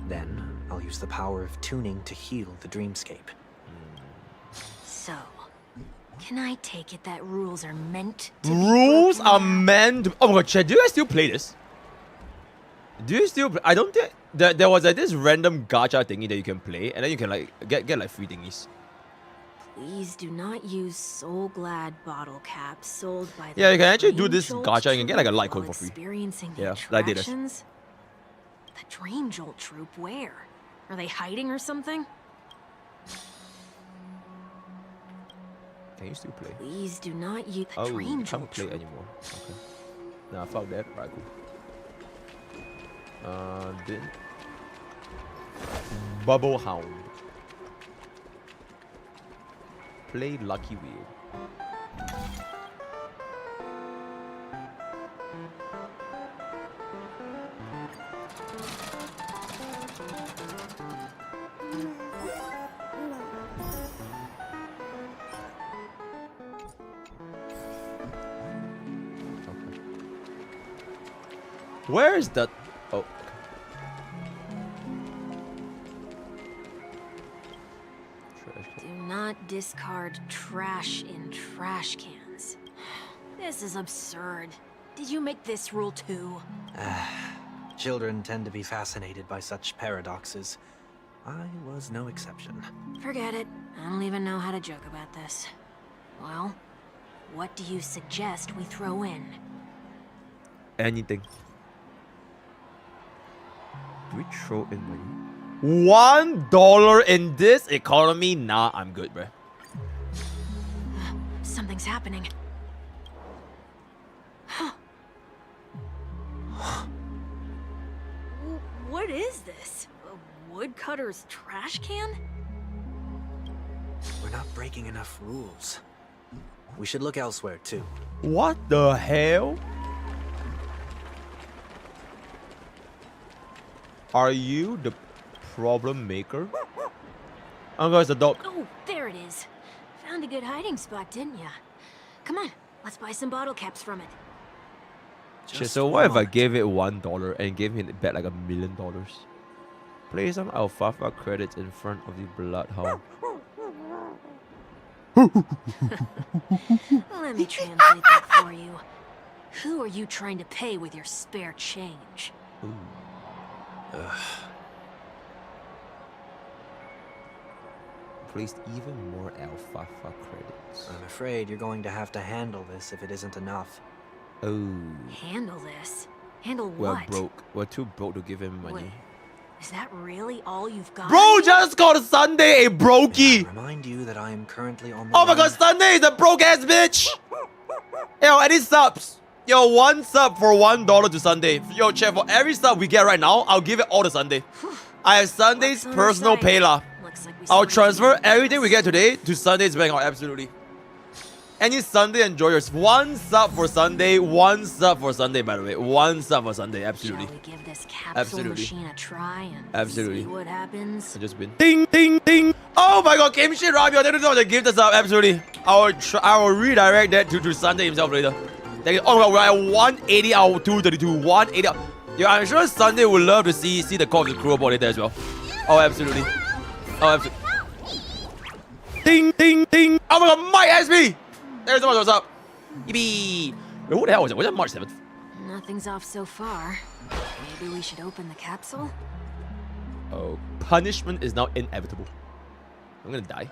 Then, I'll use the power of tuning to heal the dreamscape. So, can I take it that rules are meant to Rules are meant to... Oh my god, chat, do you guys still play this? Do you still play? I don't think... There was like this random gacha thingy that you can play, and then you can like get like free thingies. Please do not use Soul Glad bottle caps sold by the Yeah, you can actually do this Dream gacha and you can get like a light Jolt code for free. Experiencing the Yeah, I did it. attractions? The Dream Jolt troop, where? Are they hiding or something? Can you still play? Please do not use the Oh, Dream you can't Jolt play troop. anymore. Okay. Nah, fuck that. Right, cool. Then... Bubble Hound. Play Lucky Wheel. Where is that? Oh. Do not discard trash in trash cans. This is absurd. Did you make this rule too? Children tend to be fascinated by such paradoxes. I was no exception. Forget it. I don't even know how to joke about this. Well, what do you suggest we throw in? Anything. Do we throw in money? $1 in this economy? Nah, I'm good, bruh. Something's happening. What is this? A woodcutter's trash can? We're not breaking enough rules. We should look elsewhere, too. What the hell? Are you the problem maker? Oh, guys, the dog. Oh, there it is. Found a good hiding spot, didn't ya? Come on, let's buy some bottle caps from it. Shit, so what if I gave it $1 and gave him back like $1 million? Play some alfalfa credits in front of the bloodhound. Let me translate that for you. Who are you trying to pay with your spare change? Placed even more alfalfa credits. I'm afraid you're going to have to handle this if it isn't enough. Oh. Handle this? Handle We're what? broke. We're too broke to give him money. Wait, is that really all you've got? Bro just got a Sunday, a brokey! Remind you that I am currently on the Oh my god, Sunday is a broke ass bitch! Yo, any subs? Yo, one sub for $1 to Sunday. Yo, chat, for every sub we get right now, I'll give it all to Sunday. I have Sunday's personal payla. I'll transfer everything we get today to Sunday's bank account, absolutely. Any Sunday enjoyers, one sub for Sunday, one sub for Sunday, by the way. One sub for Sunday, absolutely. Shall we give this capsule Absolutely. machine a try and Absolutely. see what happens? I just win. Ding, ding, ding. Oh my god, Game Shit Rob, I didn't know to give this up, absolutely. I will redirect that to Sunday himself later. Thank you. Oh my god, we're at 180 out of 232. 180 out. Yo, I'm sure Sunday would love to see the Call of the Crew about it there as well. Oh, absolutely. Oh, absolutely. Ding, ding, ding. Oh my god, Mike SB! There's the one, what's up? Yippee! Wait, who the hell was it? Was that March 7th? Nothing's off so far. Maybe we should open the capsule? Oh, punishment is now inevitable. I'm gonna die.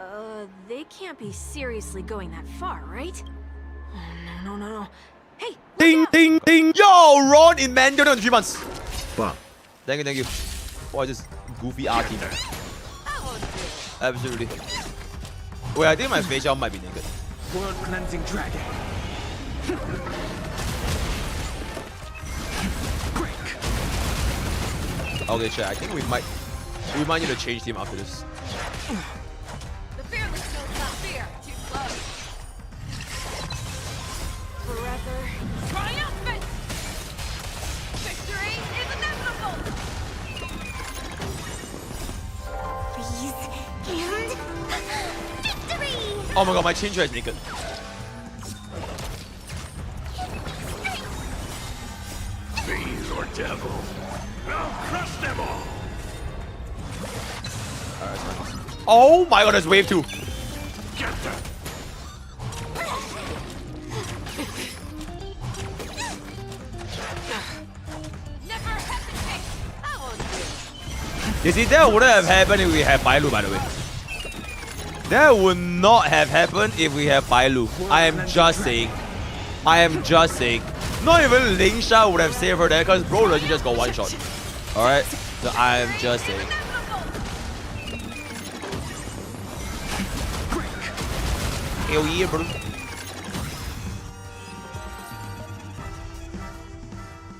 They can't be seriously going that far, right? No. Hey! Ding, ding, ding! Yo, Ron in Mandalorian in 3 months. Wow. Thank you. Boy, this goofy R team. Absolutely. Wait, I think my facial might be naked. World cleansing dragon. Okay, chat. I think we might need to change team after this. The fearless don't stop fear. Too close. Forever triumphant. Victory is inevitable. Please, and victory! Oh my god, my change is naked. Be your devil. I'll crush them all. Oh my god, there's wave 2. Get them. You see, that wouldn't have happened if we had Bailu, by the way. That would not have happened if we had Bailu. I am just saying. I am just saying. Not even Ling Sha would have saved her there because bro legit just got one shot. Alright? So I am just saying. Hell yeah, bro.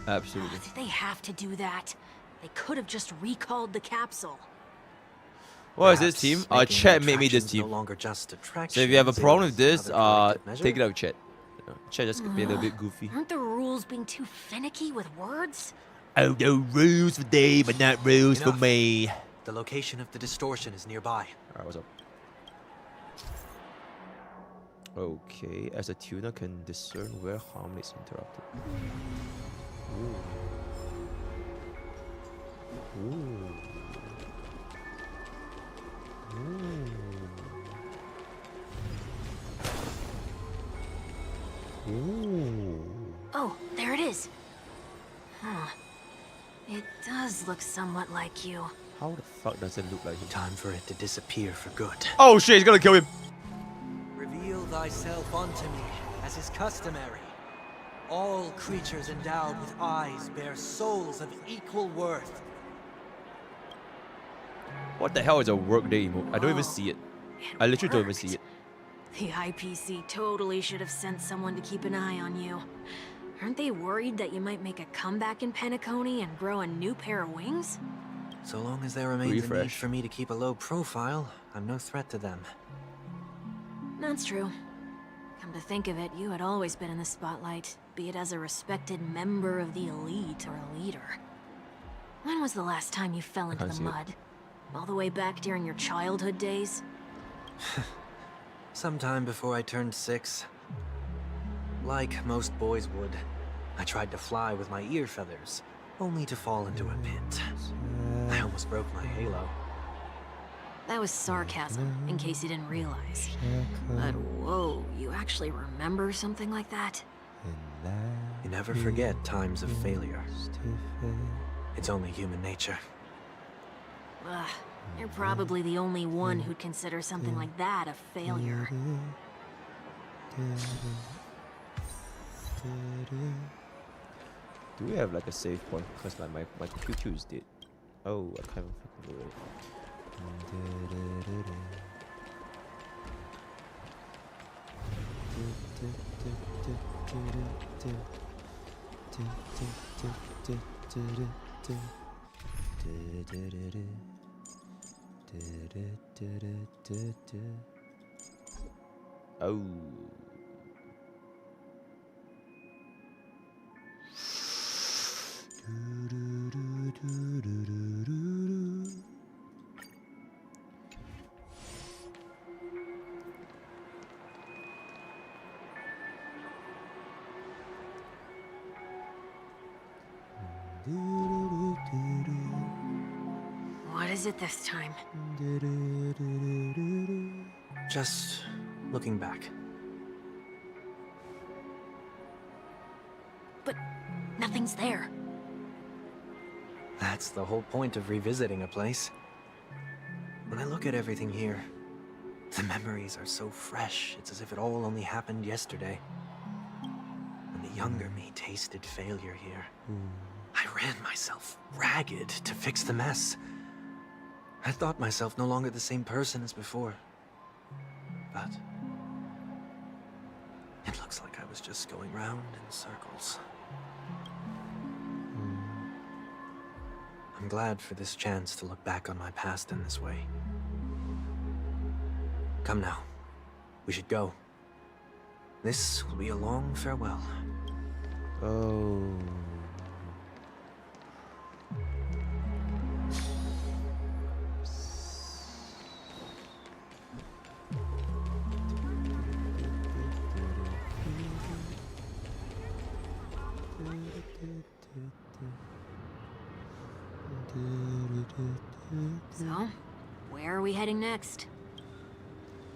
Absolutely. Did they have to do that? They could have just recalled the capsule. What is this team? Chat made me this team. No longer just So if you have a problem with this, measure? take it out with chat. Chat just be a little bit goofy. Aren't the rules being too finicky with words? Oh, no rules for they, but not rules for Enough. me. The location of the distortion is nearby. Alright, what's up? Okay, as a tuner can discern where harmony is interrupted. Ooh. Ooh. Ooh. Oh, there it is. Huh. It does look somewhat like you. How the fuck does it look like him? Time for it to disappear for good. Oh shit, he's gonna kill him. Reveal thyself unto me, as is customary. All creatures endowed with eyes bear souls of equal worth. What the hell is a workday emote? I don't even see it. I literally don't even see it. The IPC totally should have sent someone to keep an eye on you. Aren't they worried that you might make a comeback in Penacony and grow a new pair of wings? So long as there remains a need for me to keep a low profile, I'm no threat to them. That's true. Come to think of it, you had always been in the spotlight, be it as a respected member of the elite or a leader. When was the last time you fell into the mud? All the way back during your childhood days? Sometime before I turned 6. Like most boys would, I tried to fly with my ear feathers, only to fall into a pit. I almost broke my halo. That was sarcasm, in case you didn't realize. But whoa, you actually remember something like that? You never forget times of failure. It's only human nature. Ugh, you're probably the only one who'd consider something like that a failure. Do we have like a save point? Because like my QQ is dead. Oh, I can't fucking do it. Oh. What is it this time? Just looking back. But nothing's there. That's the whole point of revisiting a place. When I look at everything here, the memories are so fresh, it's as if it all only happened yesterday. When the younger me tasted failure here, I ran myself ragged to fix the mess. I thought myself no longer the same person as before. But it looks like I was just going round in circles. I'm glad for this chance to look back on my past in this way. Come now. We should go. This will be a long farewell. Oh. So, where are we heading next?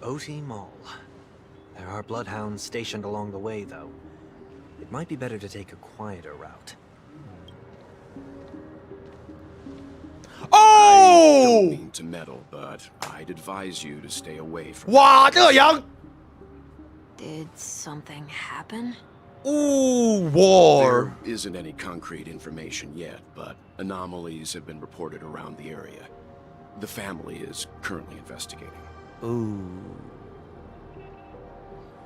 OT Mall. There are bloodhounds stationed along the way, though. It might be better to take a quieter route. Oh! I don't mean to meddle, but I'd advise you to stay away from. Wow, 这样 Did something happen? Ooh, war. There isn't any concrete information yet, but anomalies have been reported around the area. The family is currently investigating. Ooh.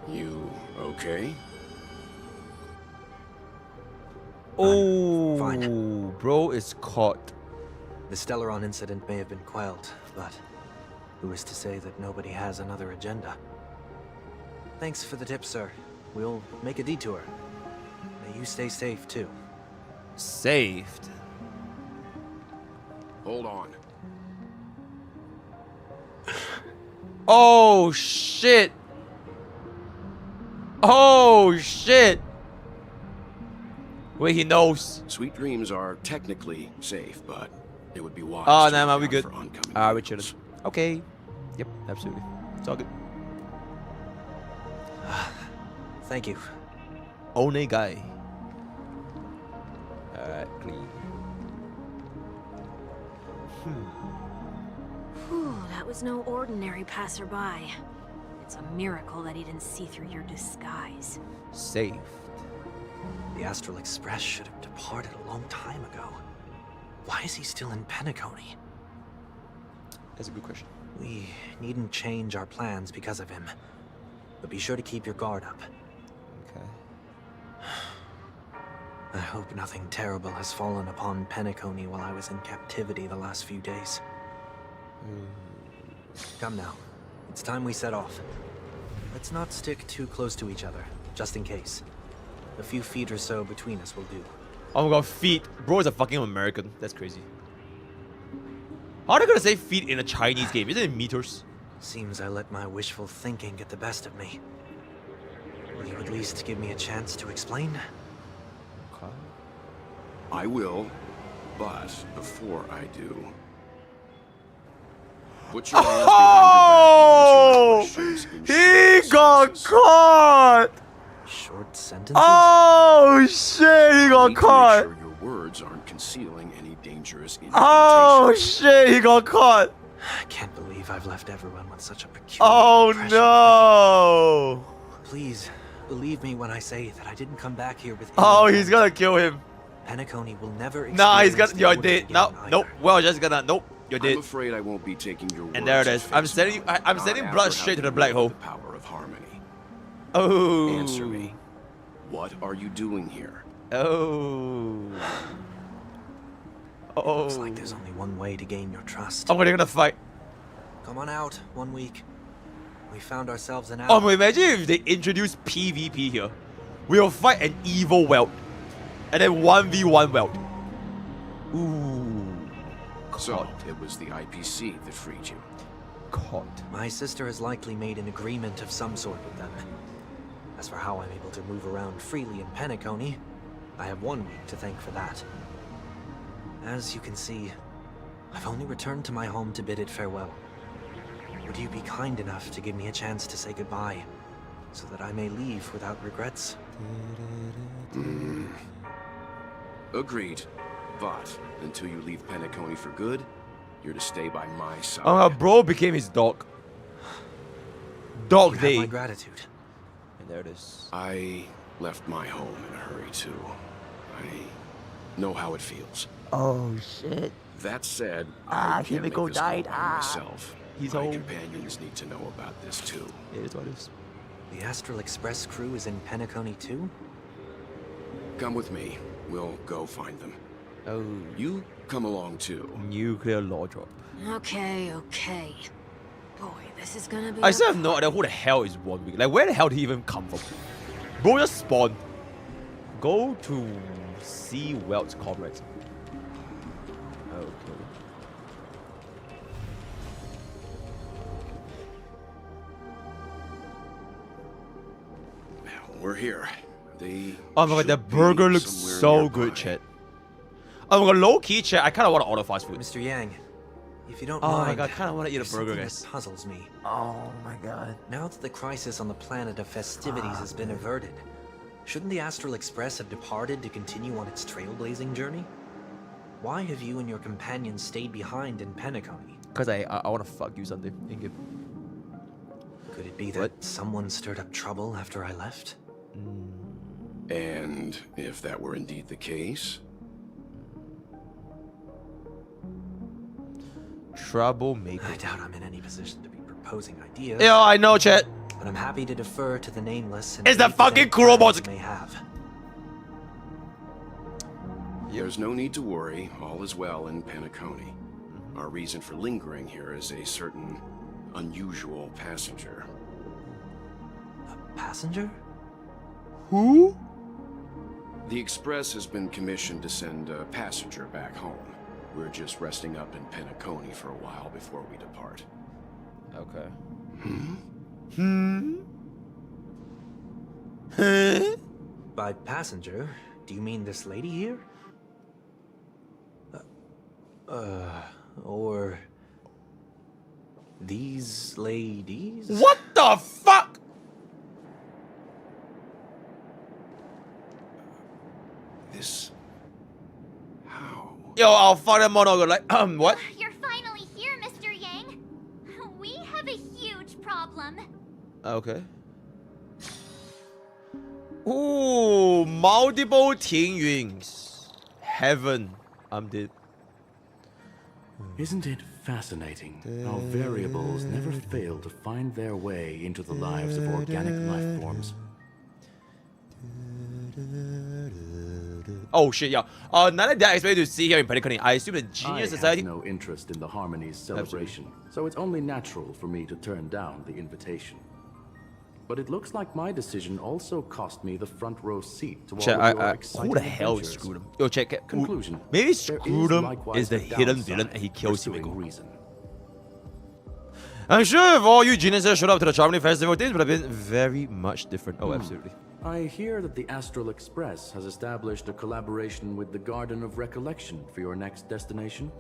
You okay? Oh, fine. Bro is caught. The Stellaron incident may have been quelled, but who is to say that nobody has another agenda? Thanks for the tip, sir. We'll make a detour. May you stay safe, too. Saved. Hold on. Oh, shit. Oh, shit. Wait, he knows. Sweet dreams are technically safe, but it would be wise. Oh, to nah, man, look we out good. for oncoming Alright, we vehicles. chilling. Okay. Yep, absolutely. It's all good. Thank you. One guy. Alright, clean. Whew, that was no ordinary passerby. It's a miracle that he didn't see through your disguise. Saved. The Astral Express should have departed a long time ago. Why is he still in Penacony? That's a good question. We needn't change our plans because of him. But be sure to keep your guard up. Okay. I hope nothing terrible has fallen upon Penacony while I was in captivity the last few days. Come now. It's time we set off. Let's not stick too close to each other, just in case. A few feet or so between us will do. Oh my god, feet. Bro is a fucking American. That's crazy. How are they gonna say feet in a Chinese game? Isn't it meters? Seems I let my wishful thinking get the best of me. Will you at least give me a chance to explain? Okay. I will, but before I do, put your hands Oh! behind your back and answer my questions in He short got sentences. caught! Short sentences? Oh shit, he got Need to caught! Make sure your words aren't concealing any dangerous Oh incantations. shit, he got caught! I can't believe I've left everyone with such a peculiar Oh impression. no! Please, believe me when I say that I didn't come back here with Oh, ill he's intent. gonna kill him. Penacony will never Nah, he's experience gonna. the You're order dead. again No, either. nope. Well, just gonna. Nope. You're I'm dead. afraid I won't be taking your words. And there it at is. I'm face sending. value, I'm not sending after blood straight to the having black read hole. The power of harmony. Oh. Answer me. What are you doing here? Oh. Oh. Looks like there's only one way to gain your trust. Oh, they're gonna fight. Come on out, 1 week. We found ourselves an Oh, ally. imagine if they introduce PvP here. We'll fight an evil welt, and then 1v1 welt. Ooh. So it was the IPC that freed you. Caught. My sister has likely made an agreement of some sort with them. As for how I'm able to move around freely in Penacony, I have 1 week to thank for that. As you can see, I've only returned to my home to bid it farewell. Would you be kind enough to give me a chance to say goodbye, so that I may leave without regrets? Agreed. But until you leave Penacony for good, you're to stay by my side. Oh, bro became his dog. Dog You have day. my gratitude. And there it is. I left my home in a hurry too. I know how it feels. Oh shit. That said, Ah, I can't make Himiko this call died. by Ah. myself. He's my home. companions need to know about this too. It is what it is. The Astral Express crew is in Penacony too? Come with me. We'll go find them. Oh. You come along too. Nuclear law drop. Okay, okay. Boy, this is gonna be. I still have no idea who the hell is 1 week. Like, where the hell did he even come from? Bro just spawned. Go to see Welt's comrades. Okay. We're here. They Oh my god, the should be burger looks somewhere so nearby. good, chat. Oh my god, low key, chat. I kind of want to order fast food. Mr. Yang, If you don't Oh mind, my god, I kind of want to eat a there's burger, something guys. that puzzles me. Oh my god. Now that the crisis on the planet of festivities has been averted, shouldn't the Astral Express have departed to continue on its trailblazing journey? Why have you and your companions stayed behind in Penacony? Because I want to fuck you something. Thank you. Could it be that someone stirred up trouble after I left? And if that were indeed the case? Troublemaker. I doubt I'm in any position to be proposing ideas. Yeah, I know, chat. But I'm happy to defer to the Nameless. It's the fucking Kurobos. May have. There's no need to worry. All is well in Penacony. Our reason for lingering here is a certain unusual passenger. A passenger? Who? The Express has been commissioned to send a passenger back home. We're just resting up in Penacony for a while before we depart. Okay. By passenger, do you mean this lady here? Or these ladies? What the fuck? This... How? Yo, I'll fuck that monologue like, what? You're finally here, Mr. Yang. We have a huge problem. Okay. Ooh, multiple Tingyuns. Heaven. I'm dead. Isn't it fascinating how variables never fail to find their way into the lives of organic life forms? Oh shit, yeah. None of that I expected to see here in Penacony. I assume the Genius I Society. have no interest in the Harmony's celebration, so it's only natural for me to turn down the invitation. But it looks like my decision also cost me the front row seat to all Check, of your exciting who the hell adventures. screwed him? Yo, check. Conclusion. Maybe There screwed him likewise is the a hidden downside villain and he kills pursuing Himiko. reason. I'm sure if all you geniuses showed up to the Charmony Festival, things would have been very much different. Oh, absolutely. I hear that the Astral Express has established a collaboration with the Garden of Recollection for your next destination.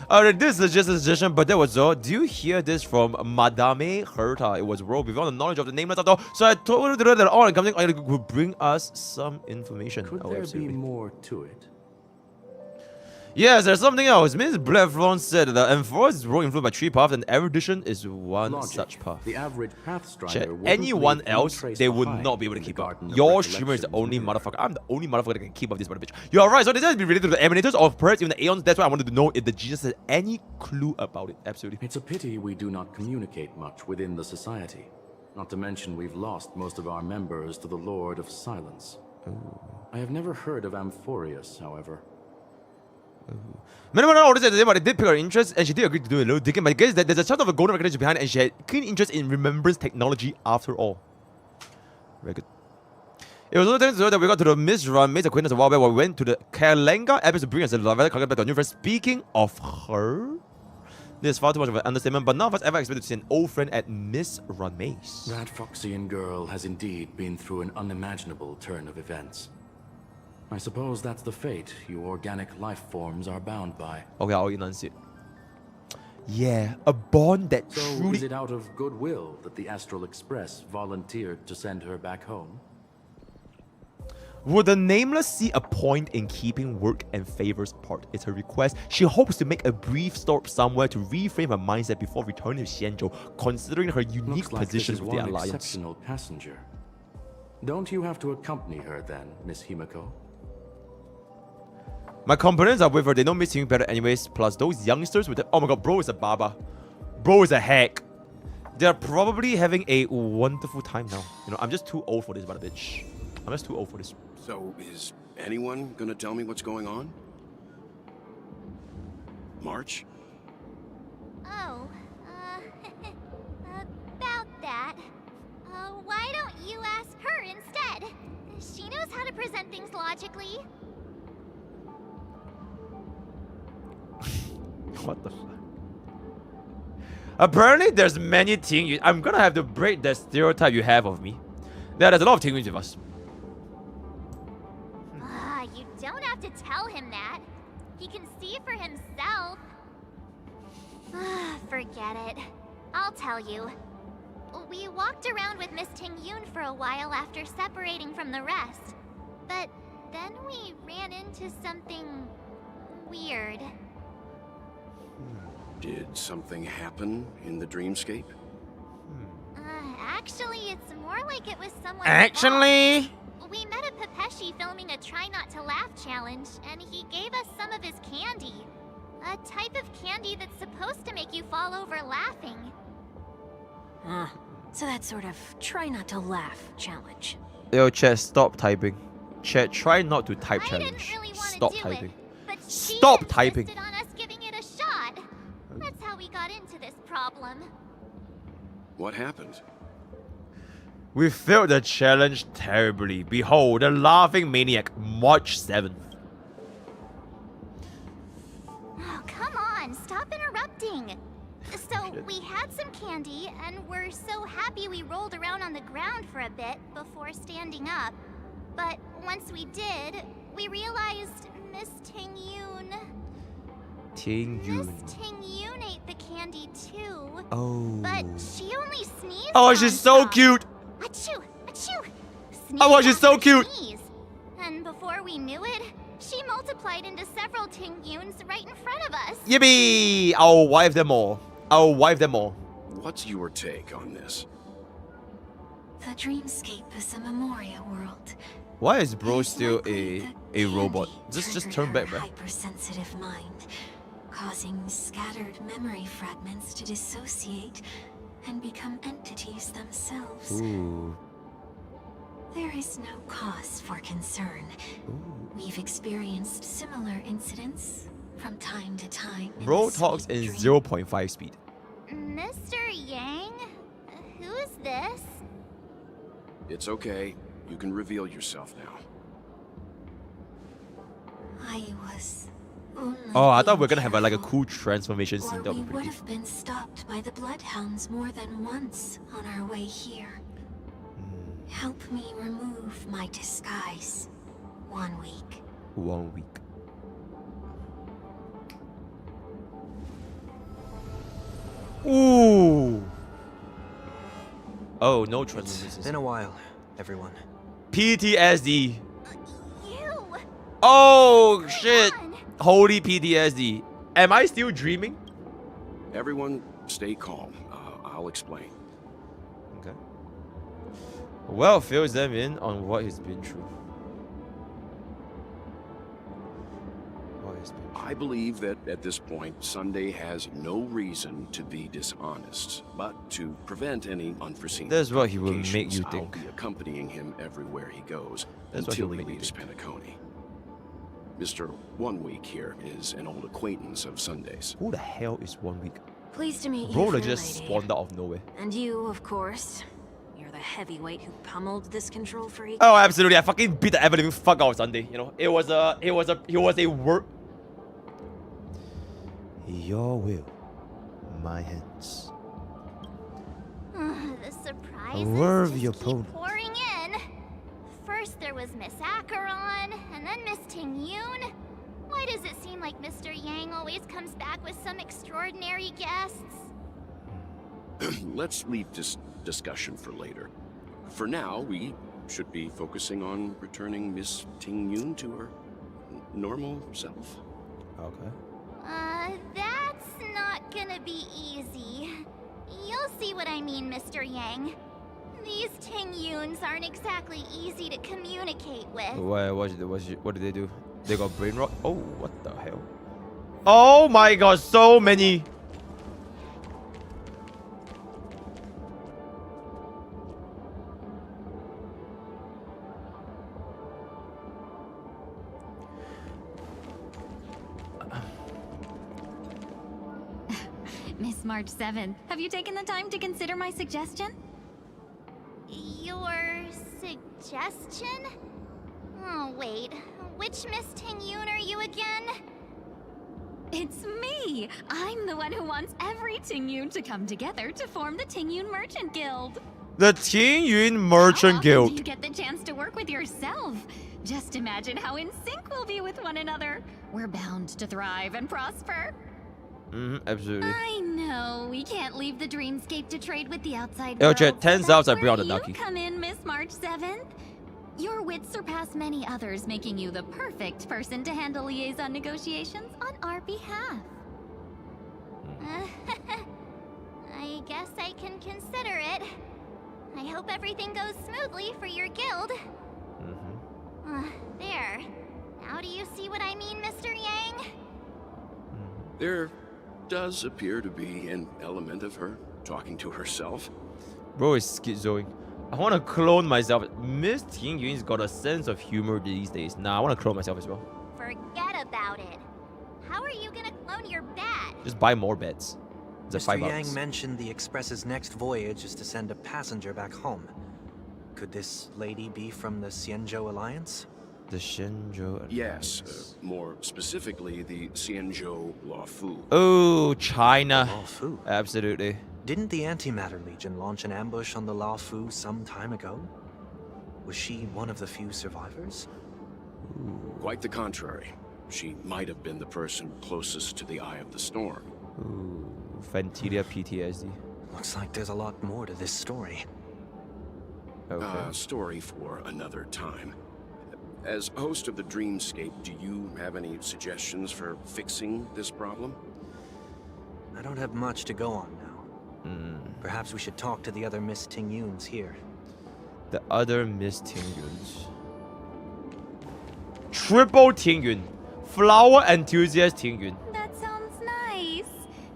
This is just a suggestion, but that was all. Do you hear this from Madame Herta? It was world beyond the knowledge of the nameless at all. So I told her that all and something would bring us some information. Could Oh, there absolutely. be more to it? Yes, there's something else. Ms. Blevron said that Enforce is role influenced by three paths, and erudition is one Logic. such path. The average pathstrider Check. wouldn't Anyone leave any else, trace they would behind not be able to in the keep up. Garden of Your streamer is the only Recollections. motherfucker. I'm the only motherfucker that can keep up this mother bitch. You are right. So this has to be related to the Emanators or perhaps even the Aeons. That's why I wanted to know if the genius has any clue about it. Absolutely. It's a pity we do not communicate much within the society. Not to mention we've lost most of our members to the Lord of Silence. I have never heard of Amphorius, however. Many all this at the time, but it did pick her interest, and she did agree to do a little digging. But I guess that there's a chance of a golden recognition behind it, and she had keen interest in remembrance technology after all. Very good. It was also so that we got to the Miss Run, made acquaintance a while back, where we went to the Kalenga episode to bring us a love letter back to a new friend. Speaking of her, this is far too much of an understatement, but none of us ever expected to see an old friend at Miss Run Maze. That Foxian girl has indeed been through an unimaginable turn of events. I suppose that's the fate you organic life forms are bound by. Okay, I'll enunciate. Yeah, a bond that So truly... is it out of goodwill that the Astral Express volunteered to send her back home? Would the Nameless see a point in keeping work and favors apart? It's her request. She hopes to make a brief stop somewhere to reframe her mindset before returning to Xianzhou, considering her unique Looks like position this is with the one Alliance. exceptional passenger. Don't you have to accompany her then, Miss Himiko? My components are with her. They know Miss Tingyun better anyways. Plus, those youngsters with the... Oh my god, bro is a baba. Bro is a hack. They're probably having a wonderful time now. You know, I'm just too old for this, but bitch. I'm just too old for this. So, is anyone gonna tell me what's going on? March? Oh, about that. Why don't you ask her instead? She knows how to present things logically. What the fuck? Apparently, there's many Tingyun. I'm gonna have to break the stereotype you have of me. There's a lot of Tingyuns with us. You don't have to tell him that. He can see for himself. Forget it. I'll tell you. We walked around with Miss Tingyun for a while after separating from the rest. But then we ran into something weird. Did something happen in the dreamscape? Actually, it's more like it was someone. Actually? We met a Pepeshi filming a Try Not to Laugh challenge, and he gave us some of his candy. A type of candy that's supposed to make you fall over laughing. So that sort of try not to laugh challenge. Yo, chat, stop typing. Chat, try not to type challenge. Really stop do typing. It, but stop typing. On us giving it a shot. That's how we got into this problem. What happened? We failed the challenge terribly. Behold, the Laughing Maniac, March 7th. Oh, come on, stop interrupting. So, we had some candy, and we're so happy we rolled around on the ground for a bit before standing up. But once we did, we realized Miss Tingyun... Tingyun. Miss Tingyun ate the candy too. Oh. But she only sneezed. Oh, she's so cute. Achoo! Achoo! Oh, she's so cute. Sneeze. And before we knew it, she multiplied into several Tingyuns right in front of us. Yippee! I'll wipe them all. I'll wipe them all. What's your take on this? The dreamscape is a Memoria world. Why is bro still a robot? Just turn back, man. Hypersensitive mind, causing scattered memory fragments to dissociate and become entities themselves. Ooh. There is no cause for concern. We've experienced similar incidents from time to time. Bro talks in 0.5 speed. Mr. Yang? Who's this? It's okay. You can reveal yourself now. I was only Oh, I thought we were gonna have like a cool transformation scene. That we would be would pretty. have been stopped by the bloodhounds more than once on our way here. Help me remove my disguise. 1 week. 1 week. Ooh. Oh, no transformations. It's been a while, everyone. PTSD. Oh shit! Holy PTSD. Am I still dreaming? Everyone, stay calm. I'll explain. Okay. Well, fills them in on what he's been through. I believe that at this point, Sunday has no reason to be dishonest, but to prevent any unforeseen That's what he will make you I'll think. be accompanying him everywhere he goes That's what until he'll he make you leaves Penacony. Mr. 1 Week here is an old acquaintance of Sunday's. Who the hell is 1 week? Pleased to meet you, Bro, fair just lady. spawned out of nowhere. And you, of course. You're the heavyweight who pummeled this control freak. Oh, absolutely! I fucking beat the ever living fuck out of Sunday. You know, he was a work. Your will, my hands. The surprises Worthy just keep opponent. pouring in. First there was Miss Acheron, and then Miss Tingyun. Why does it seem like Mr. Yang always comes back with some extraordinary guests? Let's leave this discussion for later. For now, we should be focusing on returning Miss Tingyun to her normal self. Okay. That's not gonna be easy. You'll see what I mean, Mr. Yang. These Tingyuns aren't exactly easy to communicate with. What did they do? They got brain rot? Oh, what the hell? Oh my god, so many. Miss March 7th, have you taken the time to consider my suggestion? Your suggestion? Oh, wait. Which Miss Tingyun are you again? It's me! I'm the one who wants every Tingyun to come together to form the Tingyun Merchant Guild. The Tingyun Merchant Guild. You get the chance to work with yourself. Just imagine how in sync we'll be with one another. We're bound to thrive and prosper. Absolutely. I know we can't leave the dreamscape to trade with the outside Yo, world. chat, 10 subs are That's beyond the where Nucky. you come in, Miss March 7th. Your wits surpass many others, making you the perfect person to handle liaison negotiations on our behalf. I guess I can consider it. I hope everything goes smoothly for your guild. There. Now do you see what I mean, Mr. Yang? There does appear to be an element of her talking to herself. Bro is schizoing. I want to clone myself. Miss Tingyun's got a sense of humor these days. Nah, I want to clone myself as well. Forget about it. How are you gonna clone your bat? Just buy more beds. It's a Mr. $5. Yang mentioned the Express's next voyage is to send a passenger back home. Could this lady be from the Xianzhou Alliance? The Xianzhou. Yes, more specifically, the Xianzhou Luofu. Oh, China. Luofu? Absolutely. Didn't the Antimatter Legion launch an ambush on the Luofu some time ago? Was she one of the few survivors? Quite the contrary. She might have been the person closest to the eye of the storm. Ooh, Fantilia PTSD. Looks like there's a lot more to this story. Okay. Story for another time. As host of the Dreamscape, do you have any suggestions for fixing this problem? I don't have much to go on now. Perhaps we should talk to the other Miss Tingyuns here. The other Miss Tingyuns. Triple Tingyun. Flower enthusiast Tingyun. That sounds nice.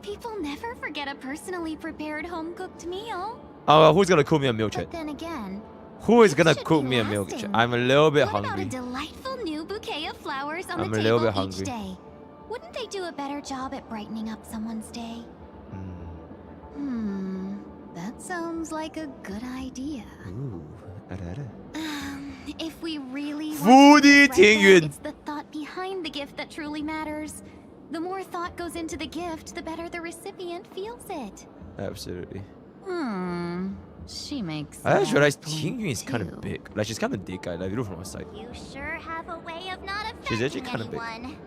People never forget a personally prepared home-cooked meal. Who's gonna cook me a meal, chat? But then again, Who is gonna should cook be me a meal, lasting. chat? I'm a little bit what about hungry. a delightful new bouquet of flowers on I'm the a little table bit hungry. each day? Wouldn't they do a better job at brightening up someone's day? That sounds like a good idea. Ooh, If we really want Foodie to do this right, Tingyun. though, it's the thought behind the gift that truly matters. The more thought goes into the gift, the better the recipient feels it. Absolutely. She makes I just realized sense. Tingyun is kind of big. Like, she's kind of thick, like, look from her side. You sure have a way of not She's actually affecting kinda big. anyone.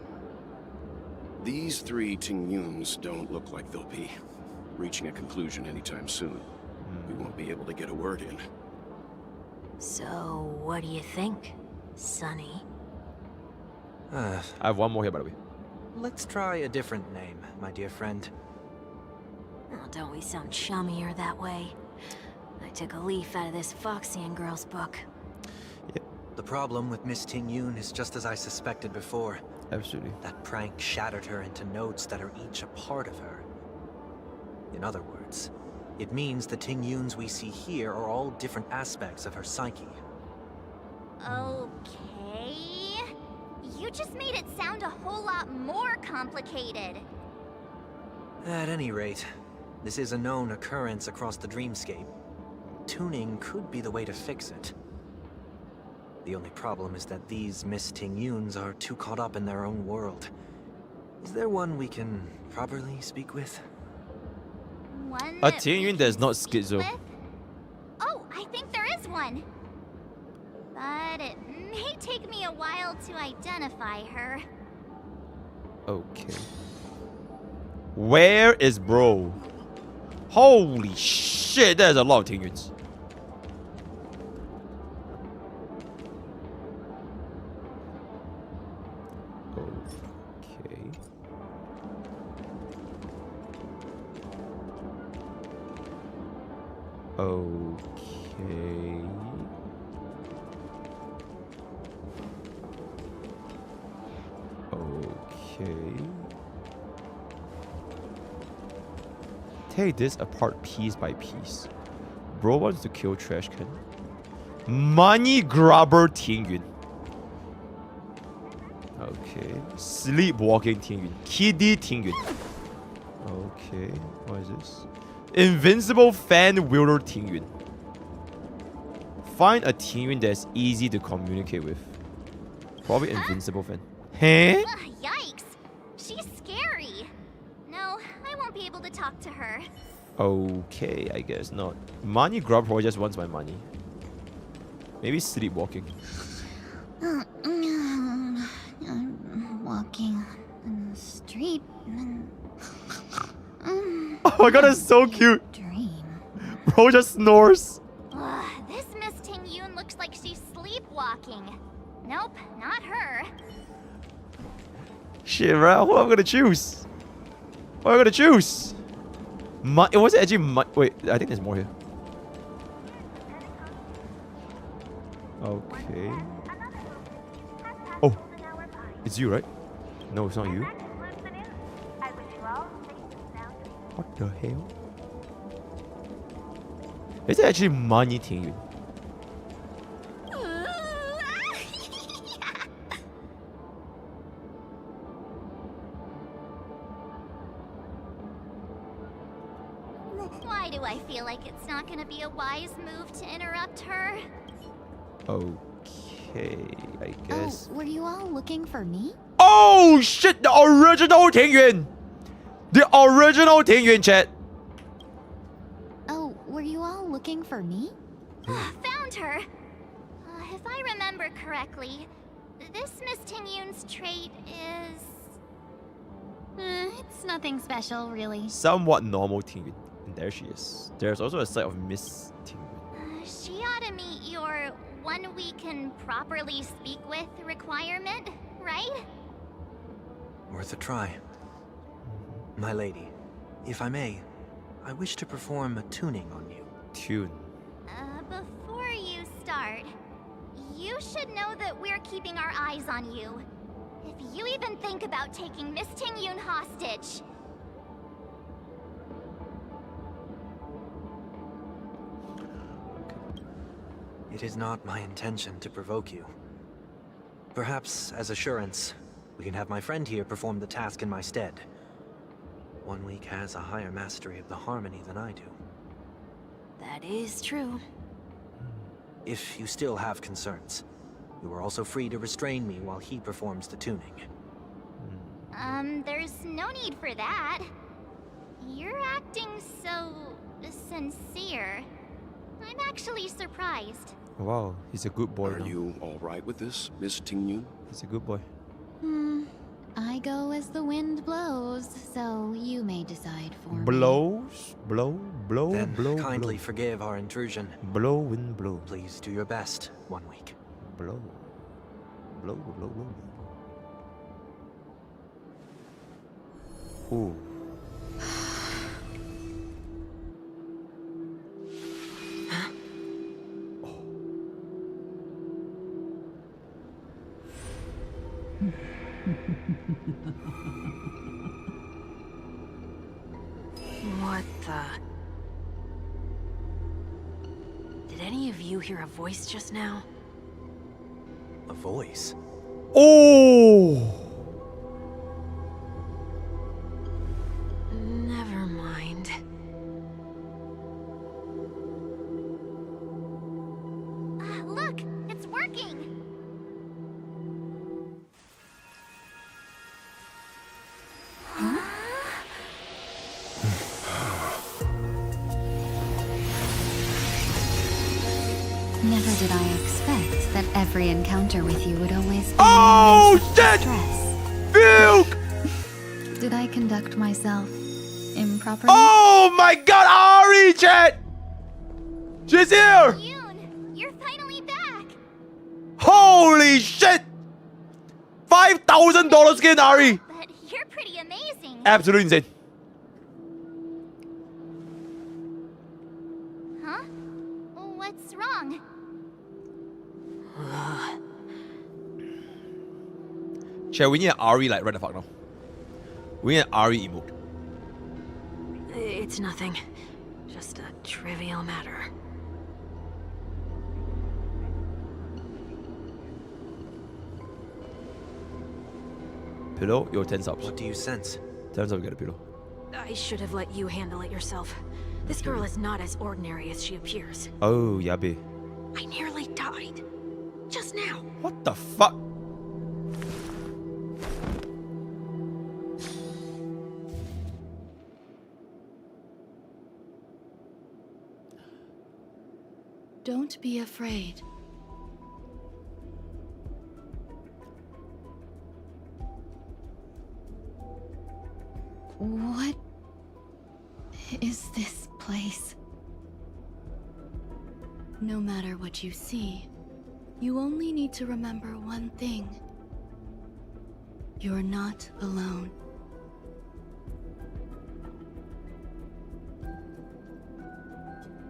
These three Tingyuns don't look like they'll be reaching a conclusion anytime soon. We won't be able to get a word in. So, what do you think, Sonny? I have one more here, by the way. Let's try a different name, my dear friend. Oh, don't we sound chummier that way? I took a leaf out of this Foxian girl's book. The problem with Miss Tingyun is just as I suspected before. Absolutely. That prank shattered her into notes that are each a part of her. In other words, it means the Tingyuns we see here are all different aspects of her psyche. Okay. You just made it sound a whole lot more complicated. At any rate, this is a known occurrence across the dreamscape. Tuning could be the way to fix it. The only problem is that these Miss Tingyuns are too caught up in their own world. Is there one we can properly speak with? One A that Tingyun that is not schizo. with? Oh, I think there is one. But it may take me a while to identify her. Okay. Where is bro? Holy shit, there's a lot of Tingyuns. Okay. Okay. Okay. Take this apart piece by piece. Bro wants to kill trash can. Money grabber Tingyun. Okay. Sleepwalking Tingyun. Kiddie Tingyun. Okay. What is this? Invincible fan wielder Tingyun. Find a Tingyun that's easy to communicate with. Probably invincible fan. Huh? Yikes. She's scary. No, I won't be able to talk to her. Okay, I guess not. Money grab probably just wants my money. Maybe sleepwalking. I'm walking in the street and Oh my god, that's so cute. Bro just snores. Ugh, this Miss Tingyun looks like she's sleepwalking. Nope, not her. Shit, bro. Who am I gonna choose? What am I gonna choose? It wasn't actually wait, I think there's more here. Okay. Oh, it's you, right? No, it's not you. What the hell? Is it actually money Tingyun? Why do I feel like it's not gonna be a wise move to interrupt her? Okay, I guess. Oh, were you all looking for me? Oh shit! The original Tingyun! The original Tingyun, chat! Oh, were you all looking for me? Found her! If I remember correctly, this Miss Tingyun's trait is... It's nothing special, really. Somewhat normal Tingyun. And there she is. There's also a side of Miss Tingyun. She ought to meet your one we can properly speak with requirement, right? Worth a try. My lady, if I may, I wish to perform a tuning on you. Tune. Before you start, you should know that we're keeping our eyes on you. If you even think about taking Miss Tingyun hostage... It is not my intention to provoke you. Perhaps, as assurance, we can have my friend here perform the task in my stead. 1 week has a higher mastery of the harmony than I do. That is true. If you still have concerns, you are also free to restrain me while he performs the tuning. There's no need for that. You're acting so... sincere. I'm actually surprised. Wow, he's a good boy. Are you alright with this, Miss Tingyun? He's a good boy. I go as the wind blows, so you may decide for me. Blows? Blow? Blow? Then blow? kindly blow. forgive our intrusion. Blow, wind, blow. Please do your best 1 week. Blow. Blow, blow, blow. Ooh. What the... Did any of you hear a voice just now? A voice? Oh! Never mind. Look! It's working! Never did I expect that every encounter with you would always be Oh shit! stress. Fuke! Did I conduct myself improperly? Oh my god, Ari, chat! She's here! Yoon, you're finally back! Holy shit! $5,000 skin, Ari! But you're pretty amazing. Absolutely insane. Huh? What's wrong? Chat, we need an Ari like right the fuck now. We need an Ari emote. It's nothing. Just a trivial matter. Pillow? Yo, 10 subs. What do you sense? 10 subs, get a pillow. I should have let you handle it yourself. This girl is not as ordinary as she appears. Oh, yabe. I nearly died. Just now. What the fuck? Don't be afraid. What is this place? No matter what you see, you only need to remember one thing. You're not alone.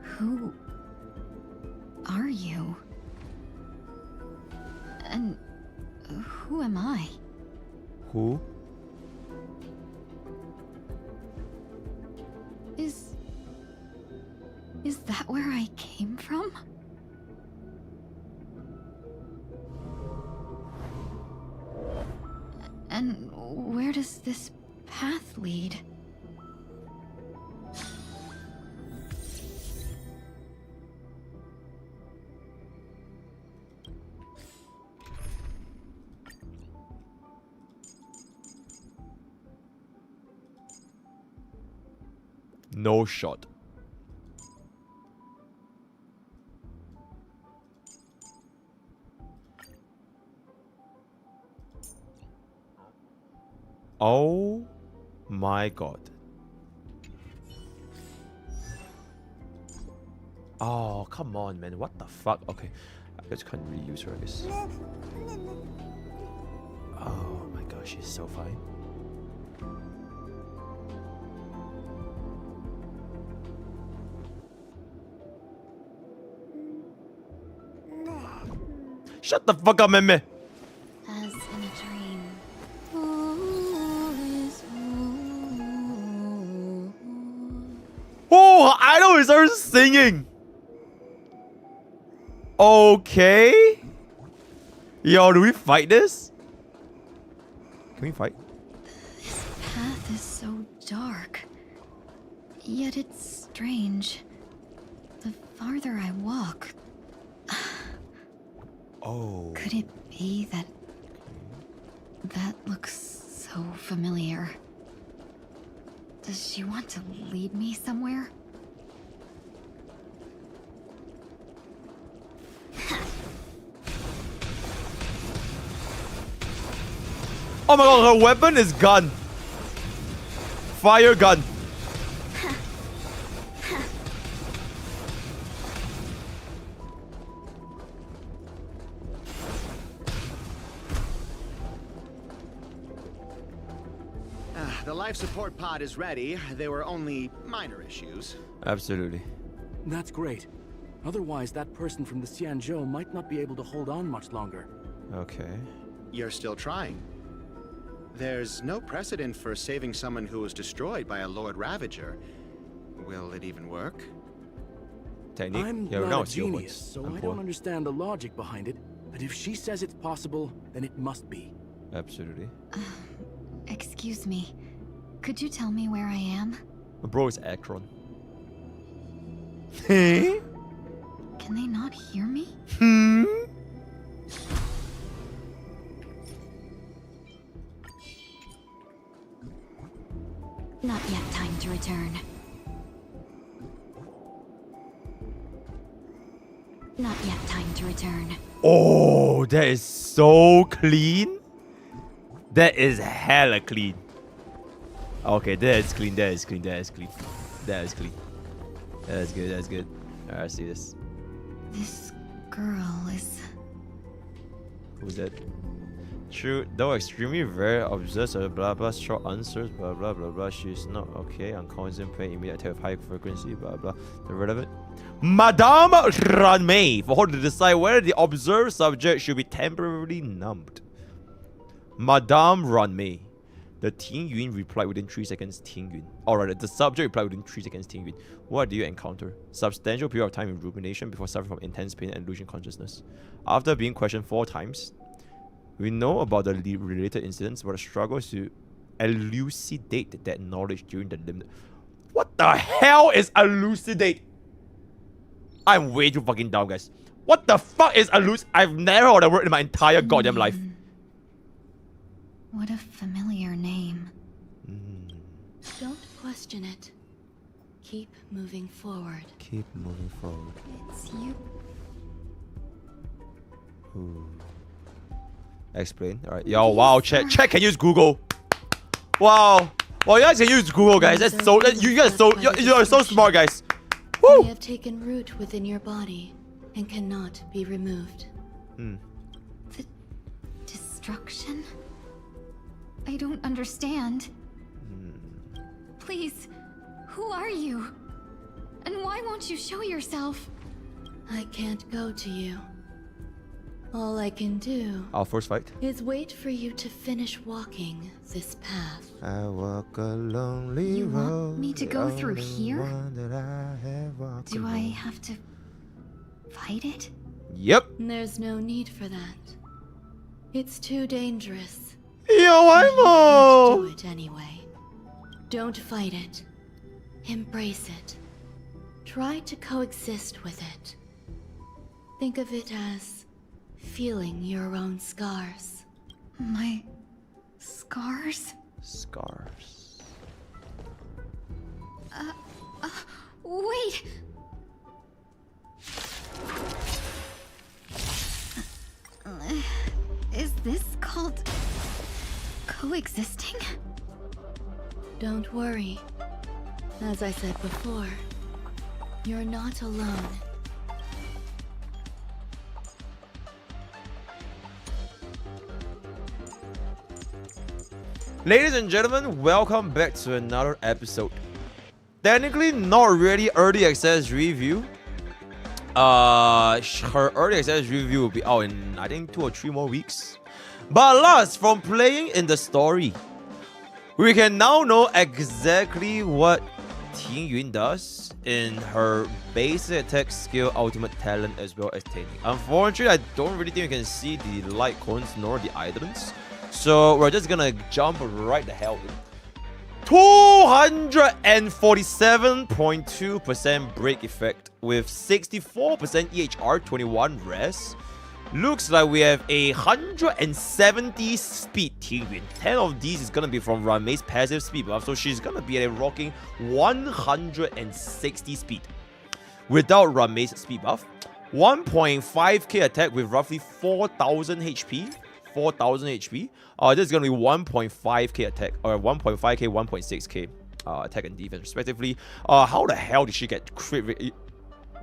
Who are you? And who am I? Who? Is that where I came from? And where does this path lead? No shot. Oh my god. Oh, come on, man. What the fuck? Okay. I just can't really use her, I guess. Oh my gosh, she's so fine. Shut the fuck up, Meme. As in a dream. Oh, Idol is her singing. Okay. Yo, do we fight this? Can we fight? This path is so dark. Yet it's strange. The farther I walk... Oh. Could it be that... That looks so familiar? Does she want to lead me somewhere? Oh my god, her weapon is gun. Fire gun. The life support pod is ready. There were only minor issues. Absolutely. That's great. Otherwise, that person from the Xianzhou might not be able to hold on much longer. Okay. You're still trying. There's no precedent for saving someone who was destroyed by a Lord Ravager. Will it even work? Technique? I'm Yeah, not a genius, so I don't understand the logic behind it. But if she says it's possible, then it must be. Absolutely. Excuse me. Could you tell me where I am? Bro, it's Acheron. Can they not hear me? Not yet time to return. Not yet time to return. Oh, that is so clean. That is hella clean. Okay, that is clean, that is clean, that is clean. That is clean. That's good, that's good. Alright, I see this. This girl is... Who's that? True, though extremely rare, observes blah blah, short answers, blah blah blah blah. She's not okay, unconscious, pain, immediate attack of high frequency, blah blah. The relevant. Madame Ranmei, for her to decide whether the observed subject should be temporarily numbed. Madame Ranmei. The Tingyun replied within 3 seconds. Tingyun. Alright, the subject replied within 3 seconds. Tingyun. What do you encounter? Substantial period of time in rumination before suffering from intense pain and losing consciousness. After being questioned 4 times, we know about the related incidents, but struggles to elucidate that knowledge during the limit. What the hell is elucidate? I'm way too fucking dumb, guys. What the fuck is elucidate? I've never heard that word in my entire goddamn life. What a familiar name. Don't question it. Keep moving forward. Keep moving forward. It's you. Ooh. Explain. Alright. Yo, wow, chat can use Google. Wow. Well, you guys can use Google, guys. That's so. You guys you are so smart, guys. They have taken root within your body and cannot be removed. The destruction? I don't understand. Please, who are you? And why won't you show yourself? I can't go to you. All I can do Our first fight is wait for you to finish walking this path. I walk a lonely road. You want me to go through the here? one that I have walked Do I alone. have to fight it? Yep. There's no need for that. It's too dangerous. Yo, I'm do it anyway. Don't fight it. Embrace it. Try to coexist with it. Think of it as feeling your own scars. My scars? Scars. Wait! Is this called coexisting? Don't worry. As I said before, you're not alone. Ladies and gentlemen, welcome back to another episode. Technically not really early access review. Her early access review will be out in I think 2 or 3 more weeks. But alas, from playing in the story, we can now know exactly what Tingyun does in her basic attack skill, ultimate talent, as well as technique. Unfortunately, I don't really think you can see the light cones nor the items. So we're just gonna jump right the hell in. 247.2% break effect with 64% EHR, 21 res. Looks like we have 170 speed Tingyun. 10 of these is gonna be from Ramei's passive speed buff, so she's gonna be rocking 160 speed without Ramei's speed buff. 1.5k attack with roughly 4,000 HP. 4,000 HP. This is gonna be 1.5k attack, or 1.5k, 1.6k attack and defense respectively. How the hell did she get crit rate?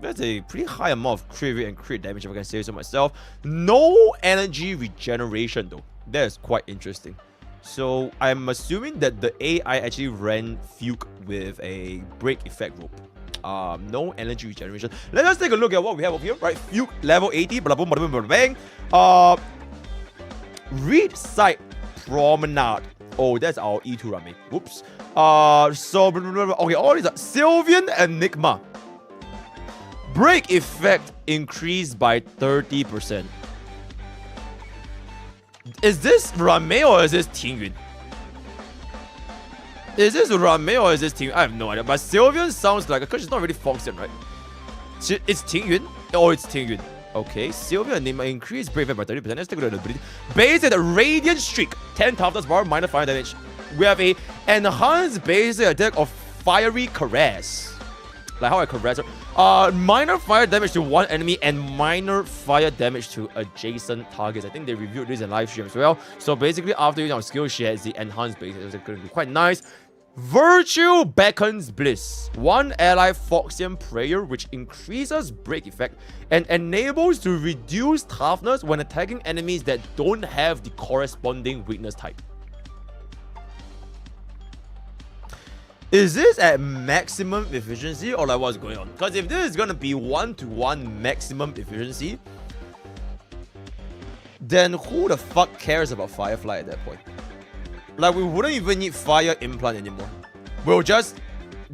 That's a pretty high amount of crit rate and crit damage, if I can say so myself. No energy regeneration though. That is quite interesting. So I'm assuming that the AI actually ran Fuke with a break effect rope. No energy regeneration. Let us take a look at what we have over here. Right, Fuke level 80. Blah, blah, blah, blah, blah, bang. Read Side Promenade. Oh, that's our E2 Ramei. Whoops. So okay, all these are Sylvian Enigma. Break effect increased by 30%. Is this Ramei or is this Tingyun? Is this Ramei or is this Tingyun? I have no idea. But Sylvian sounds like, because she's not really Foxian, right? It's Tingyun? Oh, it's Tingyun. Okay, Sylvia Enigma increased brave by 30%. Let's take a look at the ability. Basic Radiant Streak, 10 toughness bar, minor fire damage. We have a enhanced basic attack of Fiery Caress. Like how I caress her. Minor fire damage to one enemy and minor fire damage to adjacent targets. I think they reviewed this in live stream as well. So basically, after using our skill, she has the enhanced basic. It's going to be quite nice. Virtue Beckons Bliss. One ally Foxian Prayer, which increases break effect and enables to reduce toughness when attacking enemies that don't have the corresponding weakness type. Is this at maximum efficiency or like what's going on? Because if this is gonna be 1-to-1 maximum efficiency, then who the fuck cares about Firefly at that point? Like, we wouldn't even need Fire Implant anymore. We'll just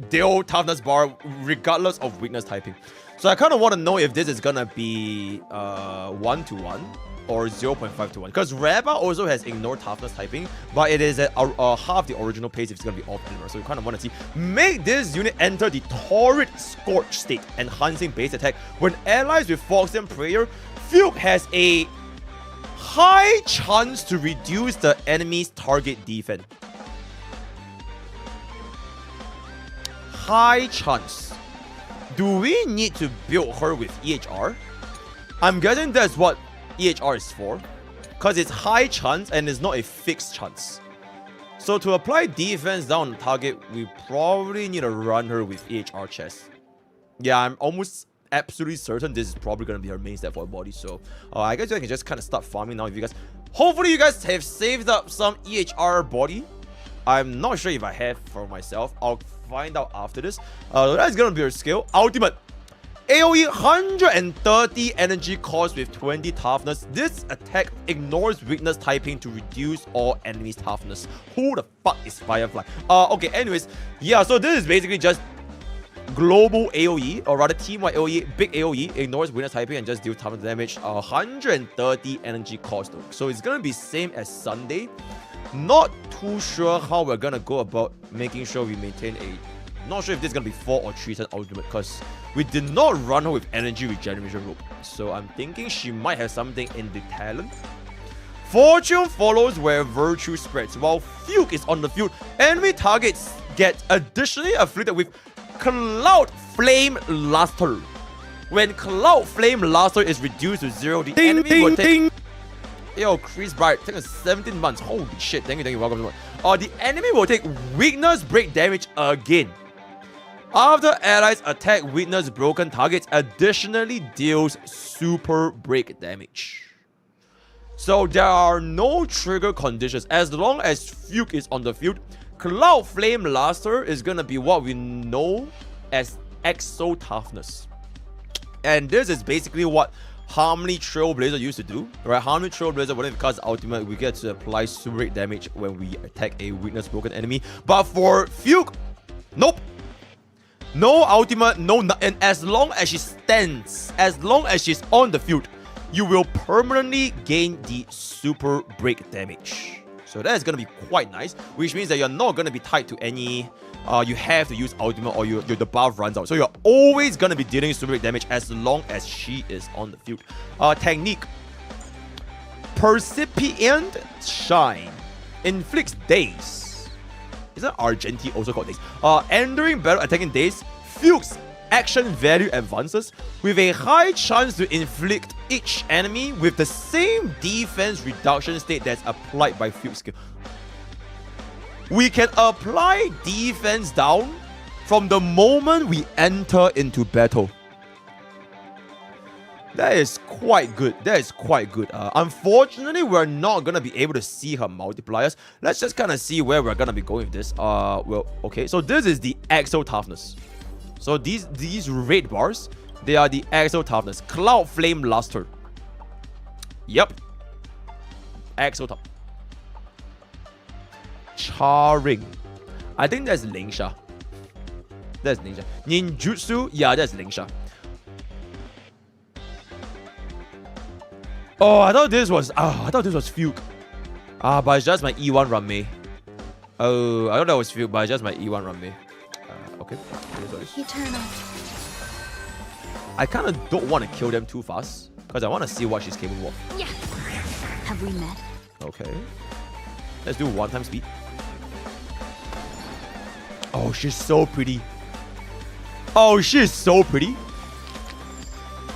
deal toughness bar regardless of weakness typing. So I kind of want to know if this is gonna be 1-to-1 or 0.5-to-1. Because Reba also has ignore toughness typing, but it is at half the original pace if it's gonna be off anymore. So we kind of want to see. Make this unit enter the Torrid Scorch state, enhancing base attack. When allies with Foxian Prayer, Fuke has a high chance to reduce the enemy's target defense. High chance. Do we need to build her with EHR? I'm guessing that's what EHR is for, because it's high chance and it's not a fixed chance. So to apply defense down on target, we probably need to run her with EHR chest. Yeah, I'm almost absolutely certain this is probably going to be her main stat for her body. So I guess I can just kind of start farming now if you guys... Hopefully you guys have saved up some EHR body. I'm not sure if I have for myself. I'll find out after this. That's going to be her skill. Ultimate. AoE 130 energy cost with 20 toughness. This attack ignores weakness typing to reduce all enemies' toughness. Who the fuck is Firefly? Okay, anyways. Yeah, so this is basically just global AoE, or rather team-wide AoE, big AoE, ignores weakness typing and just deals toughness damage. 130 energy cost though. So it's gonna be same as Sunday. Not too sure how we're gonna go about making sure we maintain a... Not sure if this is gonna be 4 or 3 turn ultimate, because we did not run her with energy regeneration rope. So I'm thinking she might have something in the talent. Fortune follows where virtue spreads. While Fuke is on the field, enemy targets get additionally afflicted with Cloud Flame Luster. When Cloud Flame Luster is reduced to 0, the enemy will take... Yo, Chris Bright, taking 17 months. Holy shit, thank you, welcome. The enemy will take weakness break damage again. After allies attack weakness broken targets, additionally deals super break damage. So there are no trigger conditions. As long as Fuke is on the field, Cloud Flame Luster is gonna be what we know as Exo Toughness. And this is basically what Harmony Trailblazer used to do, right? Harmony Trailblazer, whenever it casts ultimate, we get to apply super break damage when we attack a weakness broken enemy. But for Fuke, nope. No ultimate, no, and as long as she stands, as long as she's on the field, you will permanently gain the super break damage. So that is going to be quite nice, which means that you're not going to be tied to any, you have to use ultimate or the buff runs out. So you're always going to be dealing super break damage as long as she is on the field. Technique. Percipient Shine. Inflicts daze. Isn't Argenti also called daze? Entering battle attacking daze, Fuke's action value advances with a high chance to inflict each enemy with the same defense reduction state that's applied by Fuke's skill. We can apply defense down from the moment we enter into battle. That is quite good. That is quite good. Unfortunately, we're not going to be able to see her multipliers. Let's just kind of see where we're going to be going with this. Well, okay. So this is the Exo Toughness. So these red bars, they are the Exo Toughness. Cloud Flame Luster. Yep. Exo Tough. Charring. I think that's Lingsha. That's Lingsha. Ninjutsu. Yeah, that's Lingsha. Oh, I thought this was Fuke. But it's just my E1 Rame. Oh, I thought that was Fuke, but it's just my E1 Rame. Okay. Eternal. I kind of don't want to kill them too fast, because I want to see what she's capable of. Yeah. Have we met? Okay. Let's do 1 speed. Oh, she's so pretty. Oh, she's so pretty.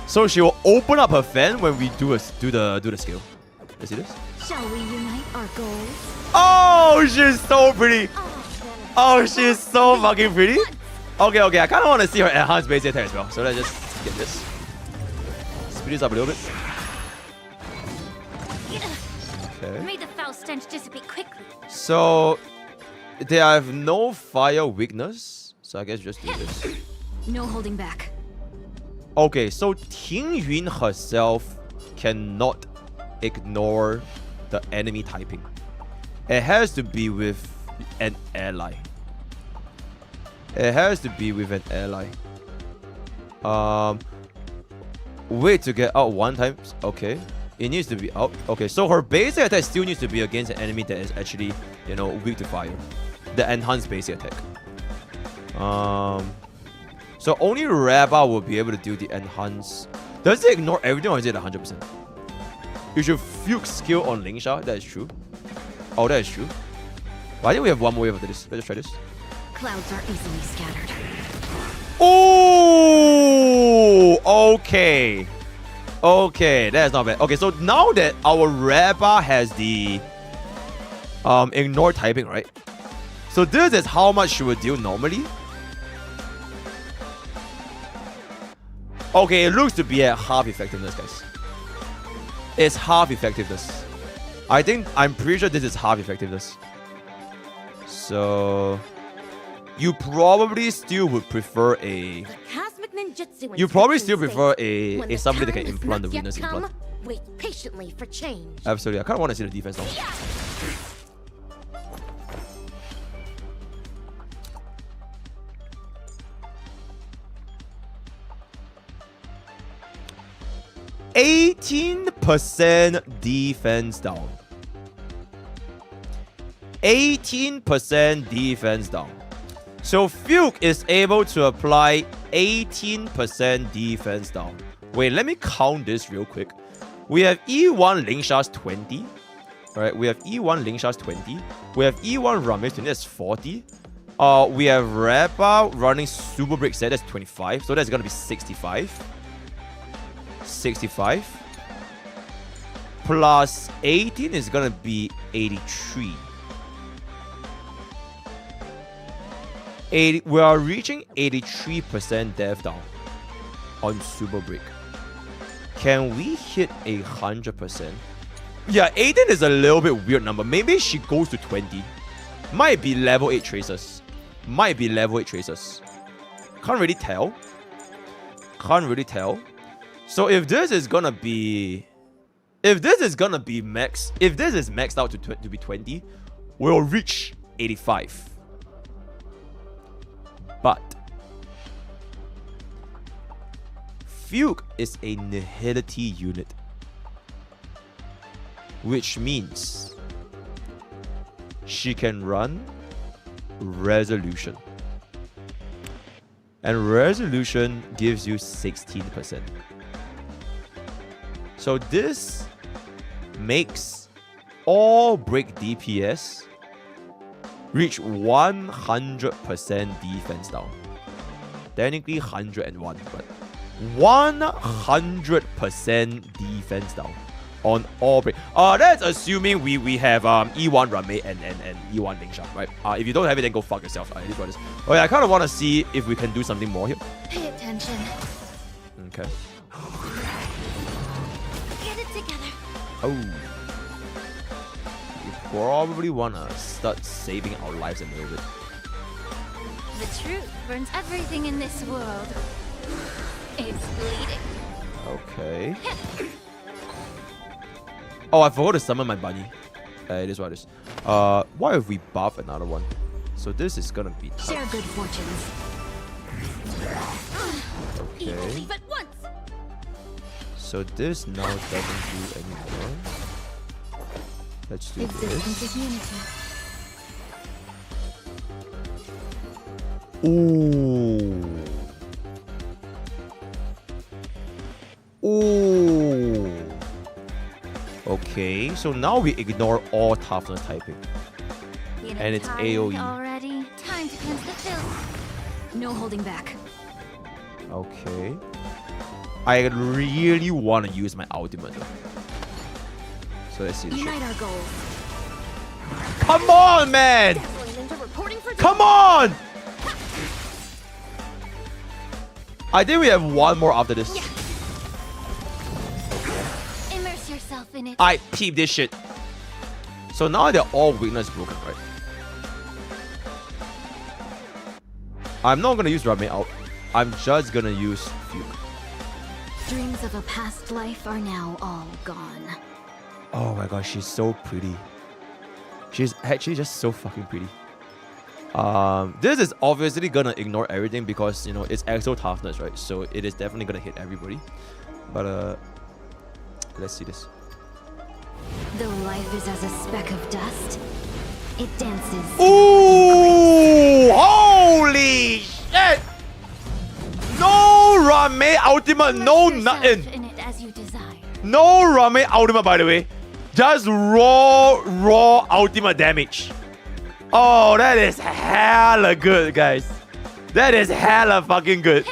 So she will open up her fan when we do the skill. Let's see this. Shall we unite our goals? Oh, she's so pretty. Oh, she's so fucking pretty. Okay. I kind of want to see her enhanced base attack as well. So let's just get this. Speed this up a little bit. Okay. May the foul stench dissipate quickly. So they have no fire weakness. So I guess just do this. No holding back. Okay, so Tingyun herself cannot ignore the enemy typing. It has to be with an ally. It has to be with an ally. Wait to get out 1 time. Okay. It needs to be out. Okay, so her basic attack still needs to be against an enemy that is actually, you know, weak to fire. The enhanced basic attack. So only Rabba will be able to do the enhance. Does it ignore everything or is it 100%? You should Fuke skill on Lingsha. That is true. Oh, that is true. But I think we have 1 more wave after this. Let's just try this. Clouds are easily scattered. Oh, okay. Okay, that's not bad. Okay, so now that our Rabba has the Ignore typing, right? So this is how much she would deal normally. Okay, it looks to be at half effectiveness, guys. It's half effectiveness. I'm pretty sure this is half effectiveness. So you probably still would prefer a... You probably still prefer a somebody that can implant the weakness implant. Wait patiently for change. Absolutely. I kind of want to see the defense now. Yeah. 18% defense down. 18% defense down. So Fuke is able to apply 18% defense down. Wait, let me count this real quick. We have E1 Lingsha's 20. Alright, we have E1 Lingsha's 20. We have E1 Rame's 20, that's 40. We have Rappa running Super Break set, that's 25. So that's gonna be 65. 65. Plus 18 is gonna be 83. We are reaching 83% death down on Super Break. Can we hit 100%? Yeah, 18 is a little bit weird number. Maybe she goes to 20. Might be level 8 tracers. Might be level 8 tracers. Can't really tell. Can't really tell. So if this is gonna be... If this is maxed out to be 20, we'll reach 85. But Fuke is a nihility unit, which means she can run Resolution. And Resolution gives you 16%. So this makes all break DPS reach 100% defense down. Technically 101, but 100% defense down on all break. That's assuming we have E1 Rame and E1 Lingsha, right? If you don't have it, then go fuck yourself. It is what it is. Okay, I kind of want to see if we can do something more here. Pay attention. Okay. Get it together. Oh. You probably want to start saving our lives a little bit. The truth burns everything in this world. It's bleeding. Okay. Oh, I forgot to summon my bunny. It is what it is. Why if we buff another one? So this is gonna be tough. Share good fortunes. Okay. So this now doesn't do anymore. Let's do this. Ooh. Ooh. Okay, so now we ignore all toughness typing. And it's AoE. Already? Time to cleanse the filth. No holding back. Okay. I really want to use my ultimate though. So let's see this shit. Unite our goals. Come on, man! Come on! I think we have one more after this. Yeah. Immerse yourself in it. I peep this shit. So now they're all weakness broken, right? I'm not gonna use Rame out. I'm just gonna use Fuke. Dreams of a past life are now all gone. Oh my god, she's so pretty. She's actually just so fucking pretty. This is obviously gonna ignore everything because, you know, it's exo toughness, right? So it is definitely gonna hit everybody. But let's see this. Though life is as a speck of dust, it dances. Ooh! Holy shit! No Rame ultimate, no nothing. In it as you desire. No Rame ultimate, by the way. Just raw ultimate damage. Oh, that is hella good, guys. That is hella fucking good.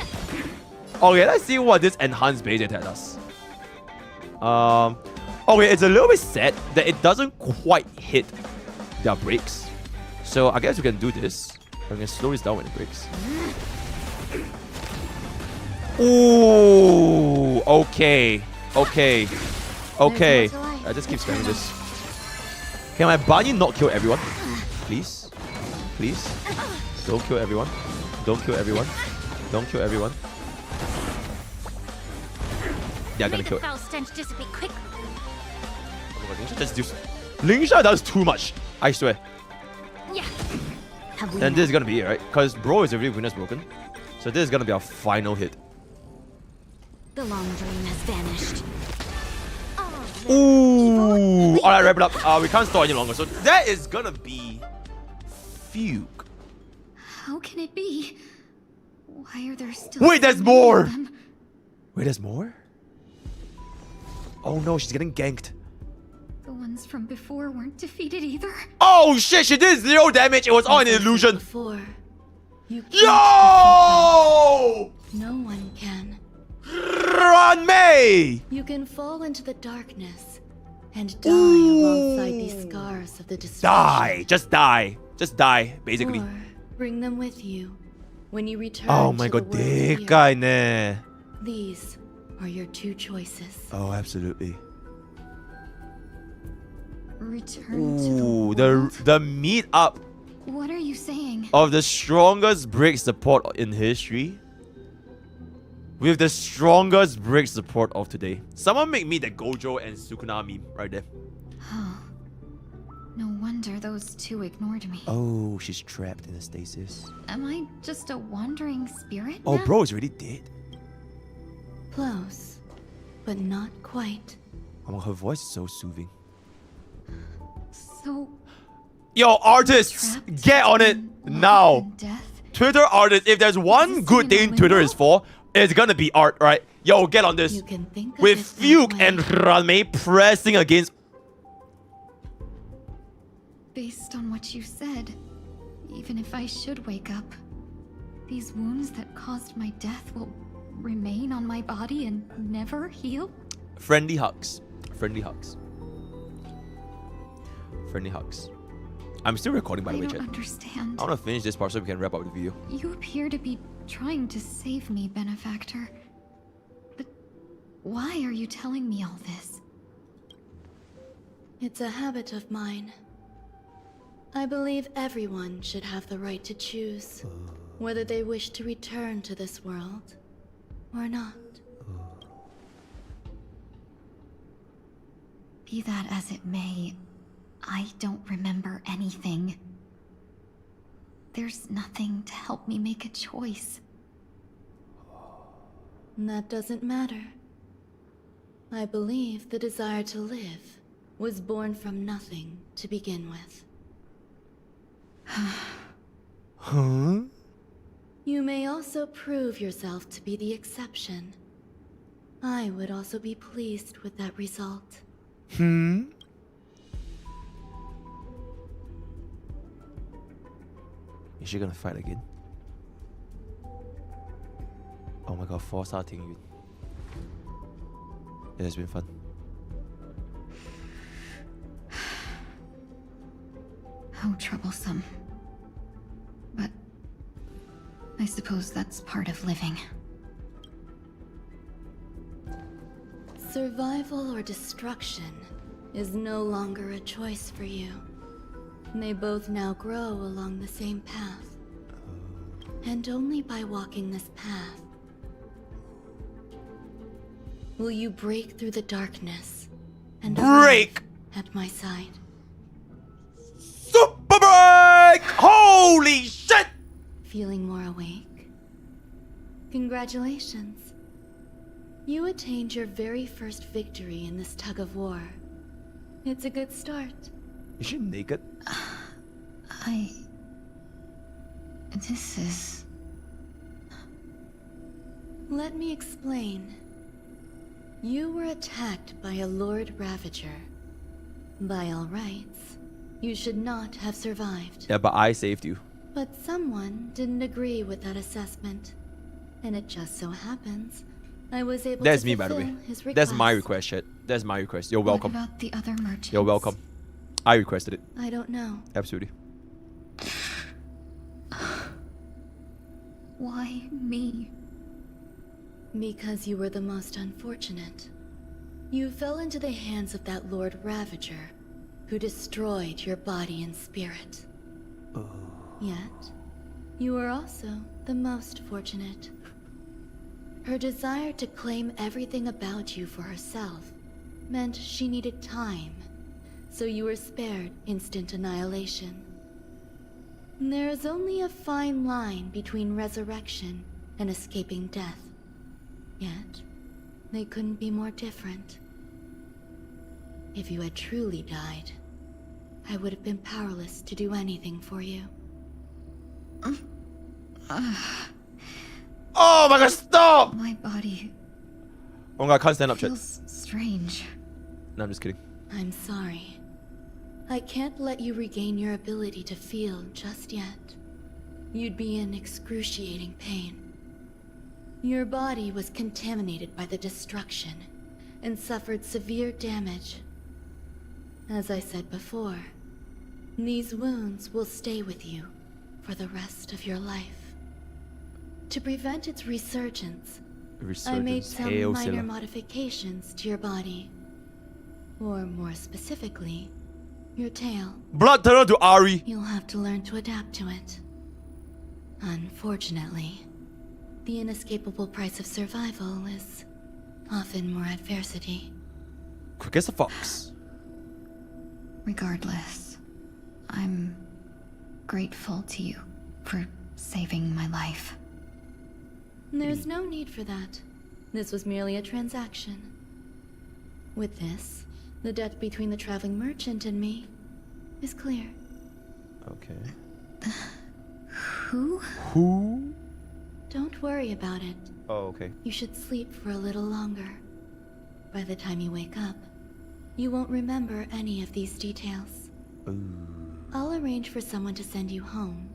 Okay, let's see what this enhanced base attack does. Okay, it's a little bit sad that it doesn't quite hit there are breaks. So I guess we can do this. I can slow this down when it breaks. Ooh, okay. I just keep spamming this. Can my bunny not kill everyone? Please? Please? Don't kill everyone. Don't kill everyone. Don't kill everyone. They're gonna kill it. Foul stench dissipate quickly. Oh my god, Lingsha does too much. I swear. Yeah. And this is gonna be it, right? Because bro is already Winner's Broken. So this is gonna be our final hit. The long dream has vanished. Ooh! Alright, wrap it up. We can't store any longer. So that is gonna be Fugue. How can it be? Why are there still Wait, there's so many more! of them? Wait, there's more? Oh no, she's getting ganked. The ones from before weren't defeated either. Oh shit, she did 0 damage. It was all an illusion. Before, you Yo! No one can. Run me! You can fall into the darkness and die alongside these scars of the destruction. Die! Just die. Just die, basically. Or bring them with you when you return Oh my to god, the world of the dekai earth. ne. These are your two choices. Oh, absolutely. Return to the Ooh, world? the meet up What are you saying? of the strongest brick support in history with the strongest brick support of today. Someone make me the Gojo and Sukuna meme right there. Oh. No wonder those two ignored me. Oh, she's trapped in a stasis. Am I just a wandering spirit Oh, now? bro is already dead. Close, but not quite. Oh, her voice is so soothing. So, Yo, artists, get on it now. Twitter artists, if there's one good thing Twitter is for, it's gonna be art, right? Yo, get on this. With Fugue and Ranmei pressing against. based on what you said, even if I should wake up, these wounds that caused my death will remain on my body and never heal? Friendly hugs. Friendly hugs. Friendly hugs. I'm still recording, by the way, I chat. don't understand. I want to finish this part so we can wrap up the video. You appear to be trying to save me, benefactor. But why are you telling me all this? It's a habit of mine. I believe everyone should have the right to choose whether they wish to return to this world or not. Be that as it may, I don't remember anything. There's nothing to help me make a choice. That doesn't matter. I believe the desire to live was born from nothing to begin with. Huh? You may also prove yourself to be the exception. I would also be pleased with that result. Is she gonna fight again? Oh my god, 4-star Tingyun. It has been fun. How troublesome. But I suppose that's part of living. Survival or destruction is no longer a choice for you. They both now grow along the same path. And only by walking this path will you break through the darkness and Break! arrive at my side. Super break! Holy shit! Feeling more awake? Congratulations. You attained your very first victory in this tug of war. It's a good start. Is she naked? This is... Let me explain. You were attacked by a Lord Ravager. By all rights, you should not have survived. Yeah, but I saved you. But someone didn't agree with that assessment. And it just so happens I was able That's to me, by the way. fulfill his request. That's my request, chat. That's my request. You're welcome. What about the other merchants? You're welcome. I requested it. I don't know. Absolutely. Why me? Because you were the most unfortunate. You fell into the hands of that Lord Ravager, who destroyed your body and spirit. Yet, you were also the most fortunate. Her desire to claim everything about you for herself meant she needed time, so you were spared instant annihilation. There is only a fine line between resurrection and escaping death. Yet, they couldn't be more different. If you had truly died, I would have been powerless to do anything for you. Oh my god, stop! My body Oh my god, I can't stand up, chat. feels strange. No, I'm just kidding. I'm sorry. I can't let you regain your ability to feel just yet. You'd be in excruciating pain. Your body was contaminated by the destruction and suffered severe damage. As I said before, these wounds will stay with you for the rest of your life. To prevent its resurgence, I made some minor modifications to your body. Or more specifically, your tail. Blood turn to Ari. You'll have to learn to adapt to it. Unfortunately, the inescapable price of survival is often more adversity. Quick as a fox. Regardless, I'm grateful to you for saving my life. There's no need for that. This was merely a transaction. With this, the debt between the traveling merchant and me is clear. Okay. Who? Who? Don't worry about it. Oh, okay. You should sleep for a little longer. By the time you wake up, you won't remember any of these details. I'll arrange for someone to send you home.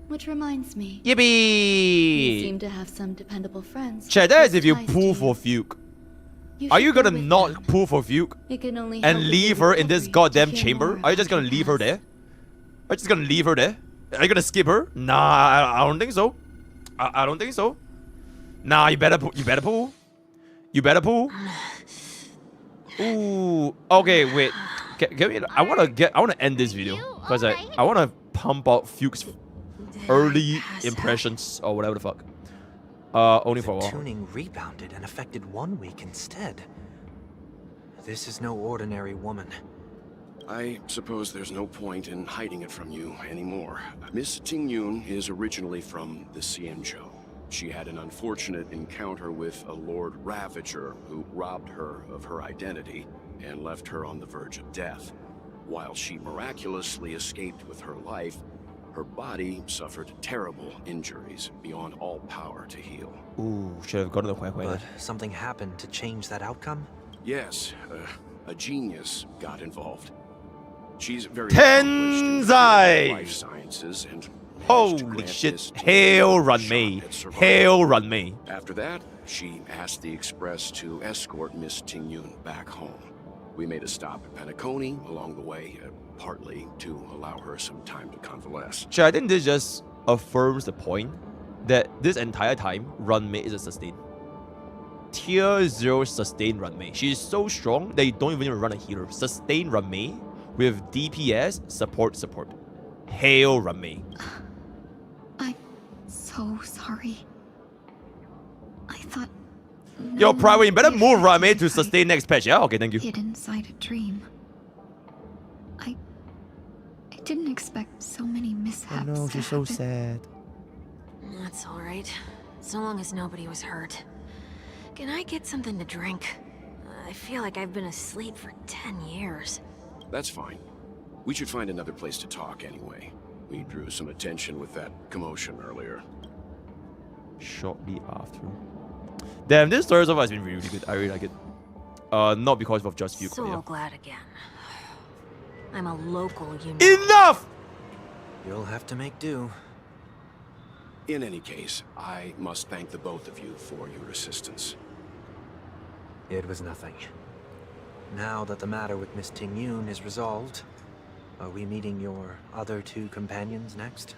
Which reminds me. Yippee! You seem to have some dependable friends. Chat, that is with if you ties pull to for Fuke. You Are should you go gonna with not them. pull for Fuke It can only help and with leave your her in this recovery to goddamn hear chamber? more Are you just about gonna your leave her past. there? Are you just gonna leave her there? Are you gonna skip her? Nah, I don't think so. I don't think so. Nah, you better pull. You better pull. You better pull. Ooh. Okay, wait. Can we, I wanna end this video because I wanna pump out Fuke's early impressions or whatever the fuck. Only for a while. Tuning rebounded and affected 1 week instead. This is no ordinary woman. I suppose there's no point in hiding it from you anymore. Miss Tingyun is originally from the Xianzhou. She had an unfortunate encounter with a Lord Ravager who robbed her of her identity and left her on the verge of death. While she miraculously escaped with her life, her body suffered terrible injuries beyond all power to heal. Ooh, should have gone to the Huai Huai. But something happened to change that outcome? Yes, a genius got involved. She's very Tenzai! accomplished in life sciences and Holy shit! Hail run me! Hail run me! After that, she asked the Express to escort Miss Tingyun back home. We made a stop at Penacony along the way, partly to allow her some time to convalesce. Sure, I think this just affirms the point that this entire time, Runmei is a sustain. Tier 0 sustain Runmei. She is so strong that you don't even need to run a healer. Sustain Runmei with DPS, support. Hail Runmei. I'm so sorry. I thought. Yo, Private, you better move Runmei to sustain next patch, yeah? Okay, thank you. Hid inside a dream. I didn't expect so many mishaps. Oh no, she's so sad. That's alright. So long as nobody was hurt. Can I get something to drink? I feel like I've been asleep for 10 years. That's fine. We should find another place to talk anyway. We drew some attention with that commotion earlier. Shortly after. Damn, this story so far has been really good. I really like it. Not because of just Fuke. So glad again. I'm a local, you know. Enough! You'll have to make do. In any case, I must thank the both of you for your assistance. It was nothing. Now that the matter with Miss Tingyun is resolved, are we meeting your other two companions next?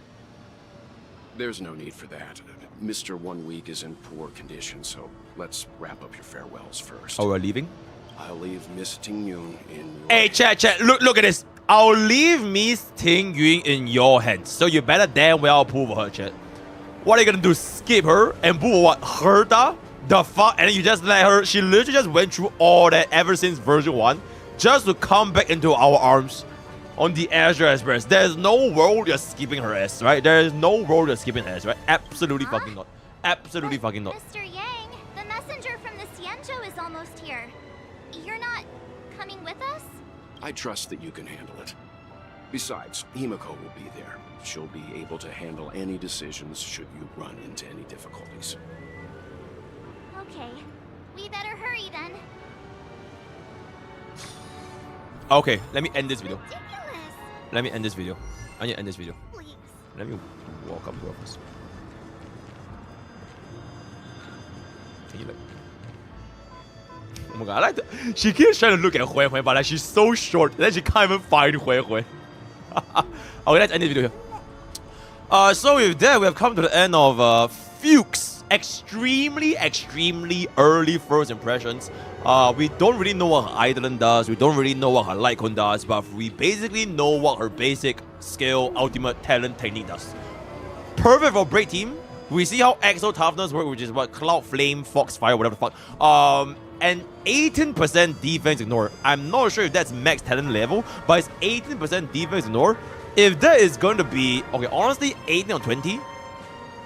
There's no need for that. Mr. 1 Week is in poor condition, so let's wrap up your farewells first. Oh, we're leaving? I'll leave Miss Tingyun in your Hey, chat. Look at this. I'll leave Miss Tingyun in your hands. So you better damn well approve of her, chat. What are you gonna do? Skip her and approve of what? Herta? The fuck? And then you just let her. She literally just went through all that ever since version 1 just to come back into our arms on the Azure Express. There's no world you're skipping her ass, right? There is no world you're skipping her ass, right? Absolutely fucking not. Absolutely fucking not. Mr. Yang, the messenger from the Xianzhou is almost here. You're not coming with us? I trust that you can handle it. Besides, Himiko will be there. She'll be able to handle any decisions should you run into any difficulties. Okay, we better hurry then. Okay, let me end this video. Ridiculous. Let me end this video. I need to end this video. Let me walk up to her first. Can you like... Oh my god, I like that. She keeps trying to look at Hui Hui, but like she's so short that she can't even find Hui Hui. Okay, let's end this video here. So with that, we have come to the end of Fuchs' extremely early first impressions. We don't really know what her Eidolon does, we don't really know what her Lightcone does, but we basically know what her basic skill, ultimate talent, technique does. Perfect for break team. We see how Exo Toughness works, which is what? Cloud Flame, Foxfire, whatever the fuck. And 18% defense ignore. I'm not sure if that's max talent level, but it's 18% defense ignore. If that is going to be, okay, honestly, 18 or 20,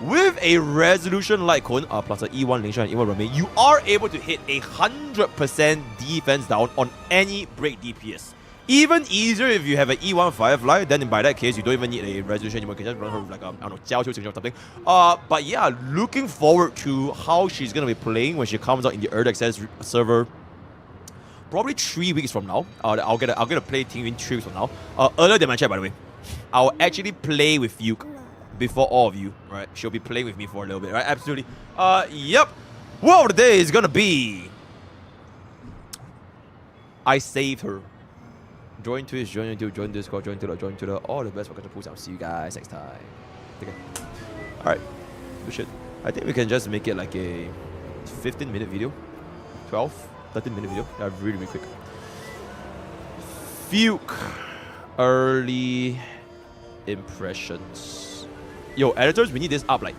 with a resolution like Cone, plus an E1 Lingshan and E1 Remain, you are able to hit 100% defense down on any break DPS. Even easier if you have an E1 Firefly, then by that case, you don't even need a resolution anymore. You can just run her with like a, I don't know, Jiao Qiu or something. But yeah, looking forward to how she's going to be playing when she comes out in the Early Access server. Probably 3 weeks from now. I'll get to play Tingyun 3 weeks from now. Earlier than my chat, by the way. I'll actually play with Fuke before all of you, right? She'll be playing with me for a little bit, right? Absolutely. Yep. Word of the day is gonna be... I saved her. Join Twitch, join YouTube, join Discord, join Twitter, all the best for Gacha pools. I'll see you guys next time. Okay. Alright. Good shit. I think we can just make it like a 15-minute video. 12, 13-minute video. Yeah, really quick. Fuke. Early impressions. Yo, editors, we need this up like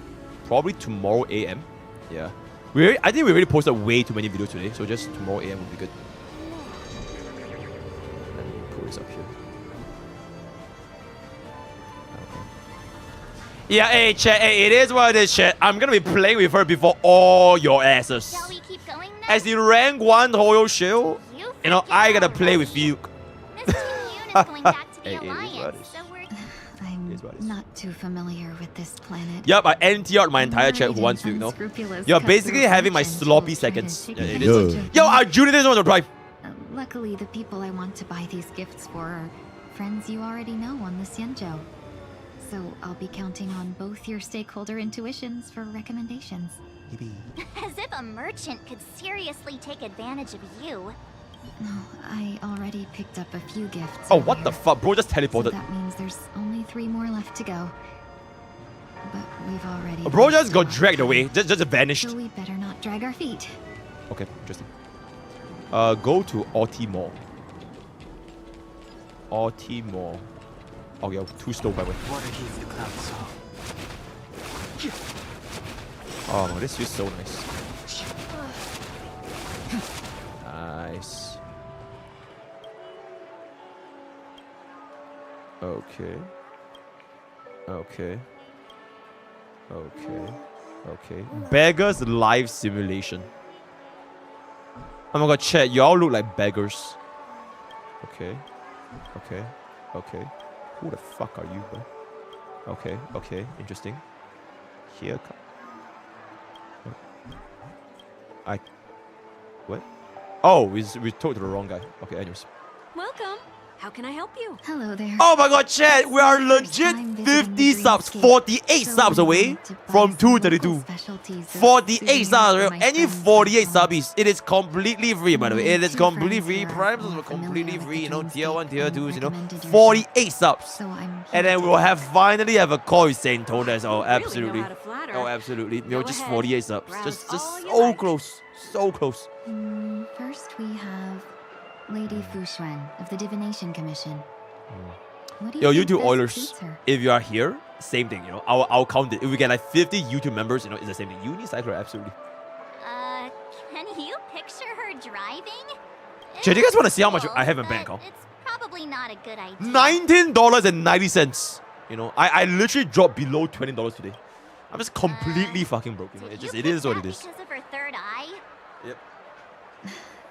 probably tomorrow AM. Yeah. I think we already posted way too many videos today, so just tomorrow AM would be good. Let me pull this up here. Okay. Yeah, hey, chat, hey, it is what it is, chat. I'm gonna be playing with her before all your asses. Shall we keep going then? As the rank 1 Hoyo shield, you know, I gotta play with you. Going back to the Alliance, so we're... I'm not too familiar with this planet. Yep, I NTR'd my entire chat who wants to, you know. You're basically having my sloppy seconds. Yeah, it is. Yo, Judy doesn't want to drive. Luckily, the people I want to buy these gifts for are friends you already know on the Xianzhou. So I'll be counting on both your stakeholder intuitions for recommendations. As if a merchant could seriously take advantage of you. No, I already picked up a few gifts. Oh, what the fuck? Bro just teleported. So that means there's only 3 more left to go. But we've already... Bro just got dragged away. Just vanished. So we better not drag our feet. Okay, interesting. Go to Orty Mall. Orty Mall. Oh, yeah, too slow by the way. Oh, no, this feels so nice. Nice. Okay. Okay. Okay. Okay. Beggars live simulation. Oh my god, chat, y'all look like beggars. Okay. Okay. Okay. Who the fuck are you, bro? Okay. Okay. Interesting. Here. What? Oh, we talked to the wrong guy. Okay, anyways. Welcome. How can I help you? Hello there. Oh my god, chat, we are legit 50 subs, 48 subs away from 232. 48 subs, away. Any 48 subbies, it is completely free, by the way. It is completely free. Primes are completely free, you know, tier 1, tier 2s, you know. 48 subs. And then we'll finally have a call with Saintontas. Oh, absolutely. Oh, absolutely. You know, just 48 subs. Just so close. So close. First we have Lady Fu Xuan of the Divination Commission. What do Yo, you think YouTube best Oilers, suits her? if you are here, same thing, you know. I'll count it. If we get like 50 YouTube members, you know, it's the same thing. Unicycler, absolutely. Can you picture her driving? Chat, do you guys want to see how much I have in bank account? It's probably not a good idea. $19.90. You know, I literally dropped below $20 today. I'm just completely fucking broke. You know, it is what it is. Because of her third eye? Yep.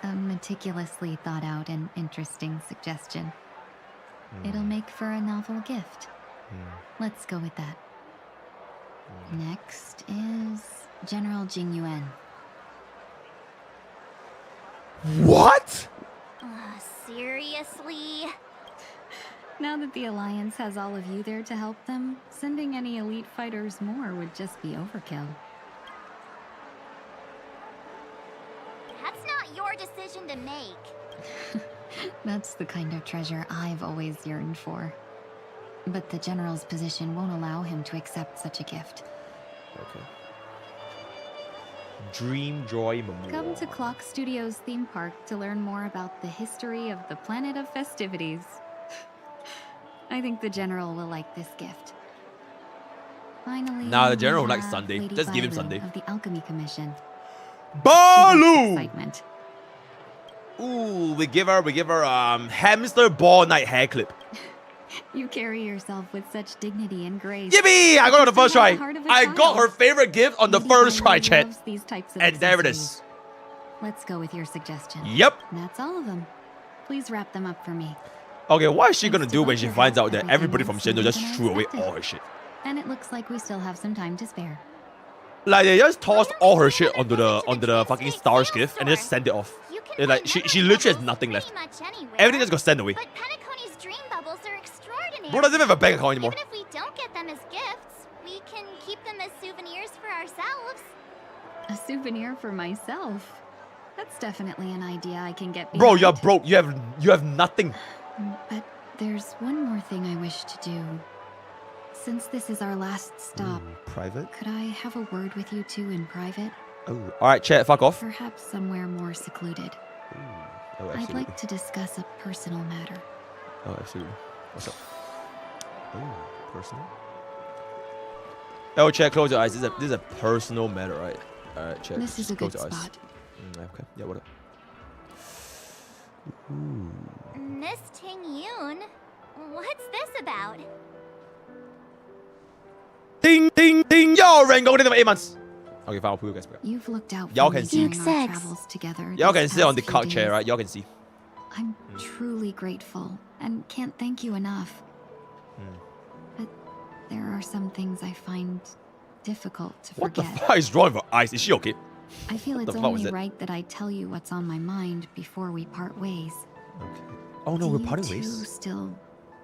A meticulously thought out and interesting suggestion. It'll make for a novel gift. Let's go with that. Next is General Jing Yuan. What? Seriously? Now that the Alliance has all of you there to help them, sending any elite fighters more would just be overkill. That's not your decision to make. That's the kind of treasure I've always yearned for. But the General's position won't allow him to accept such a gift. Okay. Dream Joy Memorial. Come to Clock Studios theme park to learn more about the history of the planet of festivities. I think the General will like this gift. Finally, Nah, the General we likes have Sunday. Lady Just give him Balu Sunday. Of the Alchemy Commission. Balu! Excitement. Ooh, we give her hamster ball night hair clip. You carry yourself with such dignity and grace. Yippee! I got her on the first try. You have the heart of a I child. got her favorite gift on the Lady first try, Balu chat. loves these types of And there it accessories. is. Let's go with your suggestion. Yep. That's all of them. Please wrap them up for me. Okay, what is she gonna do when she finds out that everybody from Shendo just threw away all her shit? And it looks like we still have some time to spare. Like they just tossed all her shit onto the fucking Stars gift and just sent it off. It's like she literally has nothing left. Everything just got sent away. But Penacony's dream bubbles are extraordinary. Bro doesn't have a bank account anymore. Even if we don't get them as gifts, we can keep them as souvenirs for ourselves. A souvenir for myself. That's definitely an idea I can get behind. Bro, you're broke. You have nothing. But there's one more thing I wish to do. Since this is our last stop, Private? could I have a word with you two in private? Oh, alright, chat, fuck off. Perhaps somewhere more secluded. Oh, I'd absolutely. like to discuss a personal matter. Oh, absolutely. What's up? Oh, personal? Oh, chat, close your eyes. This is a personal matter, right? Alright, chat. This is a close good your eyes. spot. Okay, yeah, what up? Miss Tingyun, what's this about? Ding, ding, ding! Yo, Rango, within 8 months. Okay, fine, I'll put you guys back. You've looked out Y'all for me can see. during our travels together. Y'all these can sit on the past couch few chair, days. right? Y'all can see. I'm truly grateful and can't thank you enough. But there are some things I find difficult to What the forget. fuck is wrong with her eyes? Is she okay? I feel What it's the fuck was only that? right that I tell you what's on my mind before we part ways. Oh no, Do we're you parting two ways. still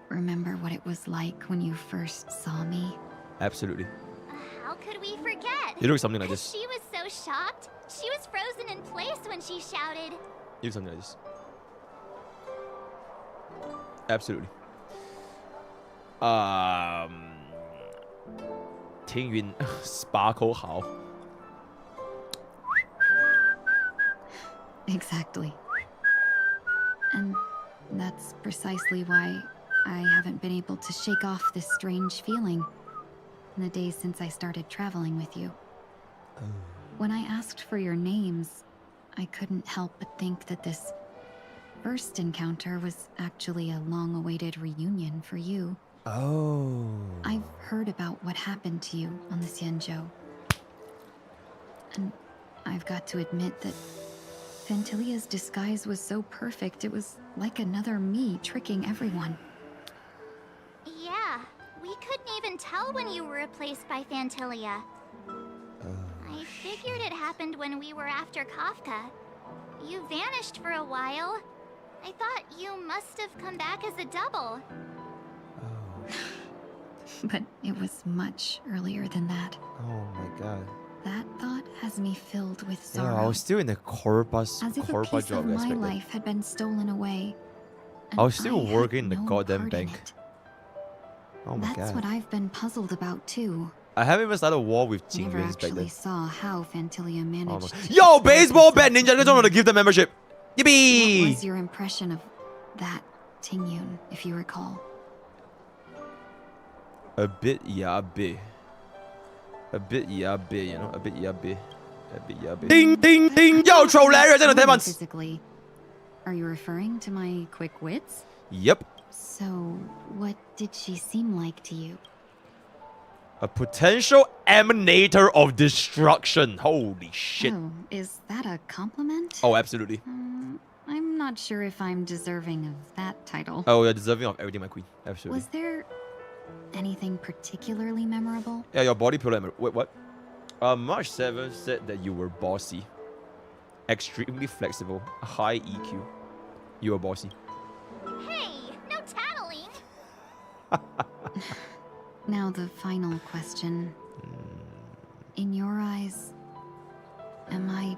remember what it was like when you first saw me? Absolutely. How could we forget? You look something like this. She was so shocked. She was frozen in place when she shouted. You look something like this. Absolutely. Tingyun Sparkle How. Exactly. And that's precisely why I haven't been able to shake off this strange feeling in the days since I started traveling with you. When I asked for your names, I couldn't help but think that this first encounter was actually a long-awaited reunion for you. Oh. I've heard about what happened to you on the Xianzhou. And I've got to admit that Phantilia's disguise was so perfect, it was like another me tricking everyone. Yeah, we couldn't even tell when you were replaced by Phantilia. I figured it happened when we were after Kafka. You vanished for a while, I thought you must have come back as a double. But it was much earlier than that. Oh my god. That thought has me filled with Yeah, sorrow. I was still in the Korpa As if a Korpa piece job of my aspect there. life had been stolen away. I was still and had working in the no goddamn part in bank. it. Oh my That's god. what I've been puzzled about too. I haven't even started a war with I Jing never Yuan back actually then. saw how Fantilia managed to Yo, disguise baseball herself bat ninja! I just want to give the membership. What Yippee! was your impression of that Tingyun, if you recall? A bit yabby. A bit yabby, you know? A bit yabby. A bit yabby. Ding, ding, ding! Yo, Trollarius in the 10 months! Physically, are you referring to my quick wits? Yep. So, what did she seem like to you? A potential emanator of destruction. Holy shit. Oh, is that a compliment? Oh, absolutely. I'm not sure if I'm deserving of that title. Oh, you're deserving of everything, my queen. Absolutely. Was there anything particularly memorable? Yeah, your body pillow. Wait, what? March 7th said that you were bossy, extremely flexible, high EQ. You were bossy. Hey, no tattling. Now the final question. In your eyes, am I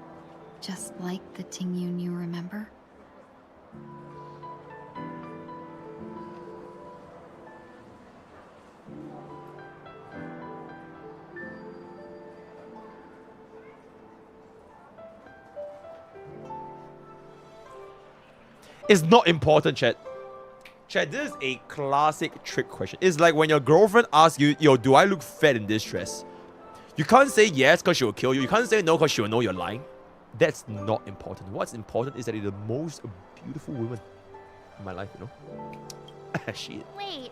just like the Tingyun you remember? It's not important, chat. Chat, this is a classic trick question. It's like when your girlfriend asks you, yo, do I look fat in this dress? You can't say yes because she will kill you. You can't say no because she will know you're lying. That's not important. What's important is that you're the most beautiful woman in my life, you know? Shit. Wait,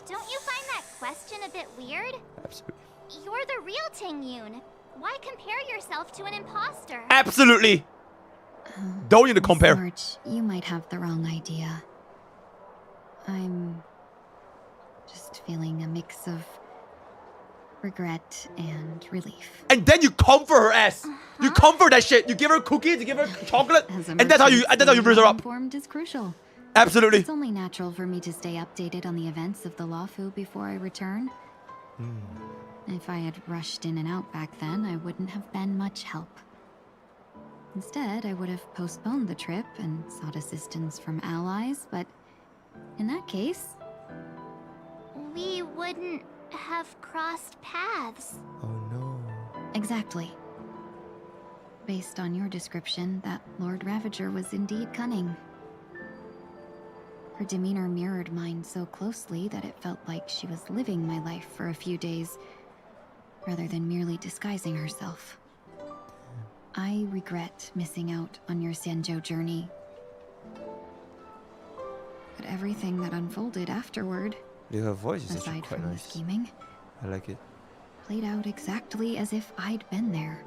don't you find that question a bit weird? Absolutely. You're the real Tingyun. Why compare yourself to an imposter? Absolutely. Don't need to compare. March, you might have the wrong idea. I'm just feeling a mix of regret and relief. And then you comfort her ass. You comfort that shit. You give her cookies, you give her chocolate, and that's how you raise her up. Informed is crucial. Absolutely. It's only natural for me to stay updated on the events of the Lawfu before I return. If I had rushed in and out back then, I wouldn't have been much help. Instead, I would have postponed the trip and sought assistance from allies, but in that case... We wouldn't have crossed paths. Oh no. Exactly. Based on your description, that Lord Ravager was indeed cunning. Her demeanor mirrored mine so closely that it felt like she was living my life for a few days, rather than merely disguising herself. I regret missing out on your Sanjo journey. But everything that unfolded afterward, Yeah, her voice is actually aside quite from the nice. scheming, I like it. played out exactly as if I'd been there.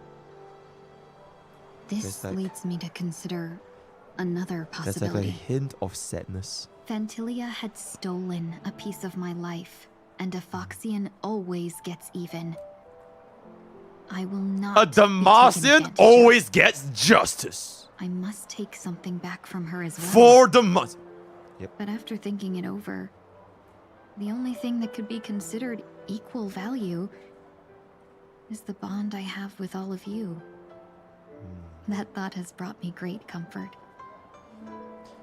This There's like- leads me to consider another That's like a possibility. hint of sadness. Fantilia had stolen a piece of my life, and a Foxian always gets even. I will not A be taken Demacian advantage of. always gets justice. I must take something back from her as well. For Demacian. But after thinking it over, the only thing that could be considered equal value is the bond I have with all of you. That thought has brought me great comfort.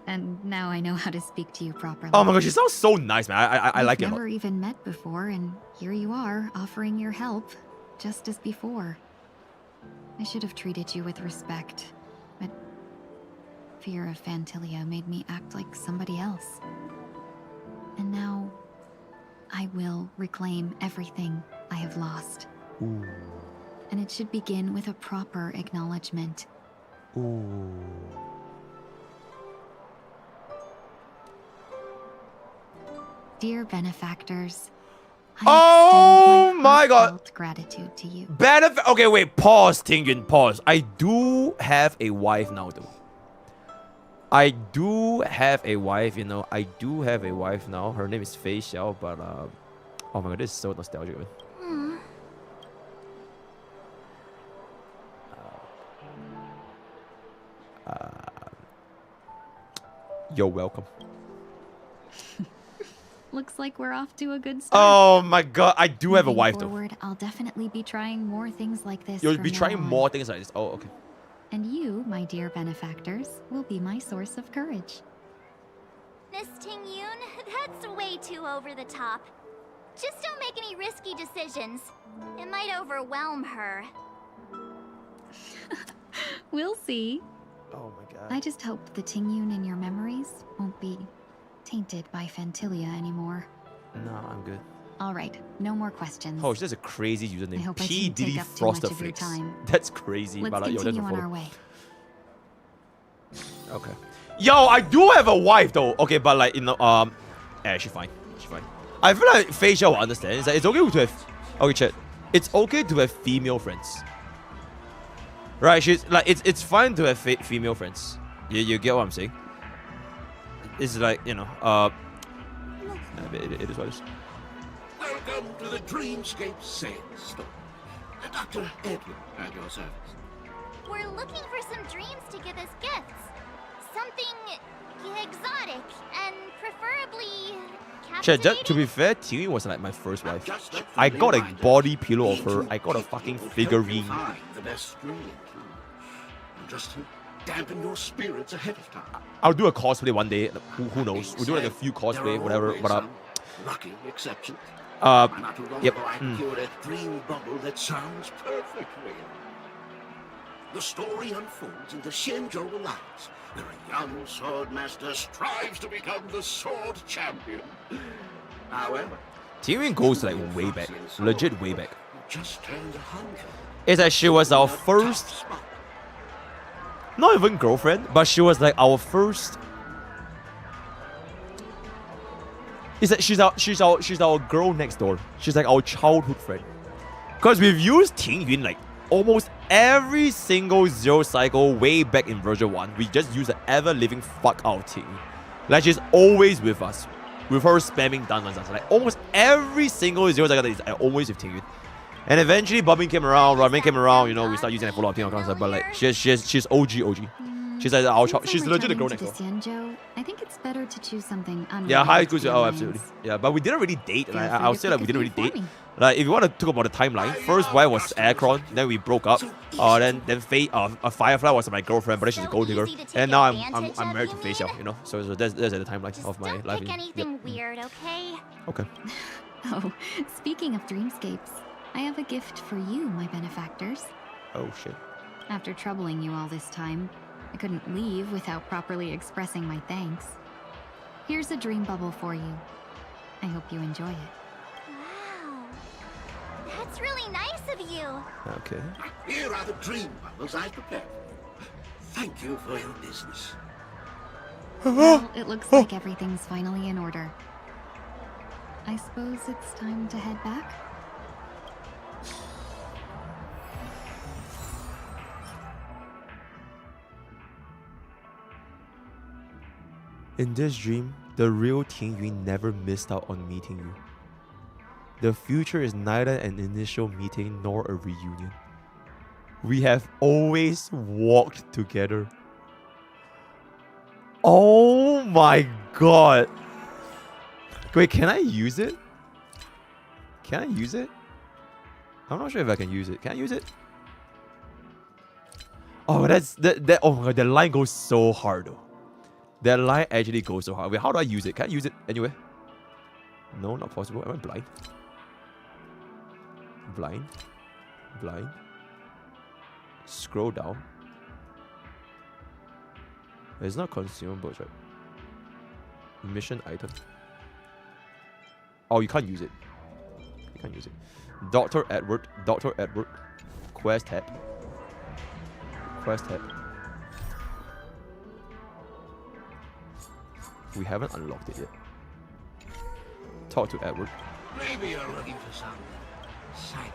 And now I know how to speak to you properly. Oh my gosh, she sounds so nice, man. I like it a We've lot. never even met before, and here you are, offering your help, just as before. I should have treated you with respect, but fear of Fantilia made me act like somebody else. And now, I will reclaim everything I have lost. Ooh. And it should begin with a proper acknowledgement. Ooh. Dear benefactors, Oh my god. felt gratitude to you. Benefit. Okay, wait. Pause, Tingyun. Pause. I do have a wife now, though. I do have a wife, you know. I do have a wife now. Her name is Fei Xiao, but oh my god, this is so nostalgic, man. You're welcome. Looks like we're off to a good start. Oh my god, I do have a Moving wife though. forward, I'll definitely be trying more things like this. You'll from be now trying on. more things like this. Oh, okay. And you, my dear benefactors, will be my source of courage. Miss Tingyun, that's way too over the top. Just don't make any risky decisions. It might overwhelm her. We'll see. Oh my god. I just hope the Tingyun in your memories won't be tainted by Fantilia anymore. No, I'm good. All right, no more questions. Oh, that's a crazy I username. hope I P didn't take Diddy up too much Frosted of your Flakes. time. That's crazy. Let's but yo, that's continue a on photo. our way. Okay. Yo, I do have a wife though. Okay, but like yeah, she's fine. She's fine. I feel like Faisha will understand. It's like it's okay to have. Okay, chat. It's okay to have female friends. Right? She's like it's fine to have female friends. You get what I'm saying? It's like it is what it is. Welcome to the Dreamscape Sales Store. Dr. Edwin at your service. We're looking for some dreams to give as gifts. Something exotic and preferably Chat, captivating. to be fair, Tingyun was like my first wife. I got a body pillow of her. I got a fucking figurine. Find the best dream. Just to dampen your spirits ahead of time. I'll do a cosplay one day. Who knows? We'll do like a few cosplay, whatever. But Lucky exceptions. Yep. I cured a dream bubble that sounds perfect real. The story unfolds in the Shenzhou Alliance, where a young swordmaster strives to become the sword champion. However, Tingyun goes like way back, legit way back. just turned 100. It's like she was our first, not even girlfriend, but she was like our first. It's like she's our girl next door. She's like our childhood friend. Cause we've used Tingyun like almost every single Zero cycle way back in version 1. We just use the ever living fuck out of Tingyun. Like she's always with us. With her spamming dungeons. Like almost every single Zero cycle is always with Tingyun. And eventually Bobbin came around, Ramen came around, we start using a follow-up thing on Counterside, but like she's OG. She's like our child. She's legit the girl next door. Xianzhou, I think it's better to choose something unrelated. Yeah, high school. to the Oh, Alliance. absolutely. Yeah, but we didn't really date. And Feel free I'll to say like pick we a didn't theme really for date. me. Like if you want to talk about the timeline, first wife was Acheron, then we broke up. Then Firefly was my girlfriend, but then she's a gold digger. And now I'm married to Fei Xiao, So that's the timeline of my life. Pick anything weird, okay? Okay. Oh, speaking of dreamscapes, I have a gift for you, my benefactors. Oh shit. After troubling you all this time, I couldn't leave without properly expressing my thanks. Here's a dream bubble for you. I hope you enjoy it. Wow. That's really nice of you. Okay. Here are the dream bubbles I prepared. Thank you for your business. Well, it looks like everything's finally in order. I suppose it's time to head back? In this dream, the real Tingyun never missed out on meeting you. The future is neither an initial meeting nor a reunion. We have always walked together. Oh my god. Wait, can I use it? Can I use it? I'm not sure if I can use it. Can I use it? Oh, that oh my god, that line goes so hard though. That line actually goes so hard. Wait, how do I use it? Can I use it anywhere? No, not possible. Am I blind? Blind. Scroll down. It's not consumables, right? Mission item. Oh, you can't use it. You can't use it. Dr. Edward. Quest tab. We haven't unlocked it yet. Talk to Edward. Maybe you're looking for some psycho.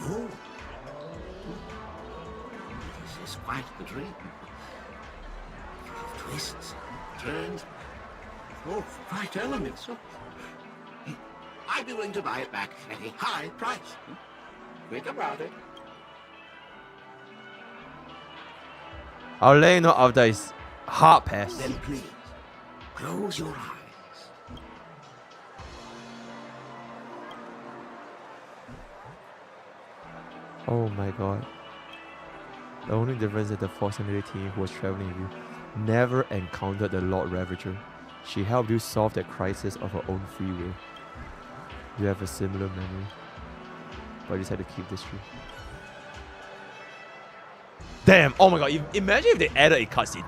Oh. This is quite the dream. Twists, turns, all right elements. I'd be willing to buy it back at a high price. Quick about it. I'll let you know after it's hard pass. Then please, close your eyes. Oh my god. The only difference is the Force-Sensitive team who was traveling with you never encountered the Lord Ravager. She helped you solve that crisis of her own free will. You have a similar memory, but you decided to keep this true. Damn! Oh my god! Imagine if they added a cutscene.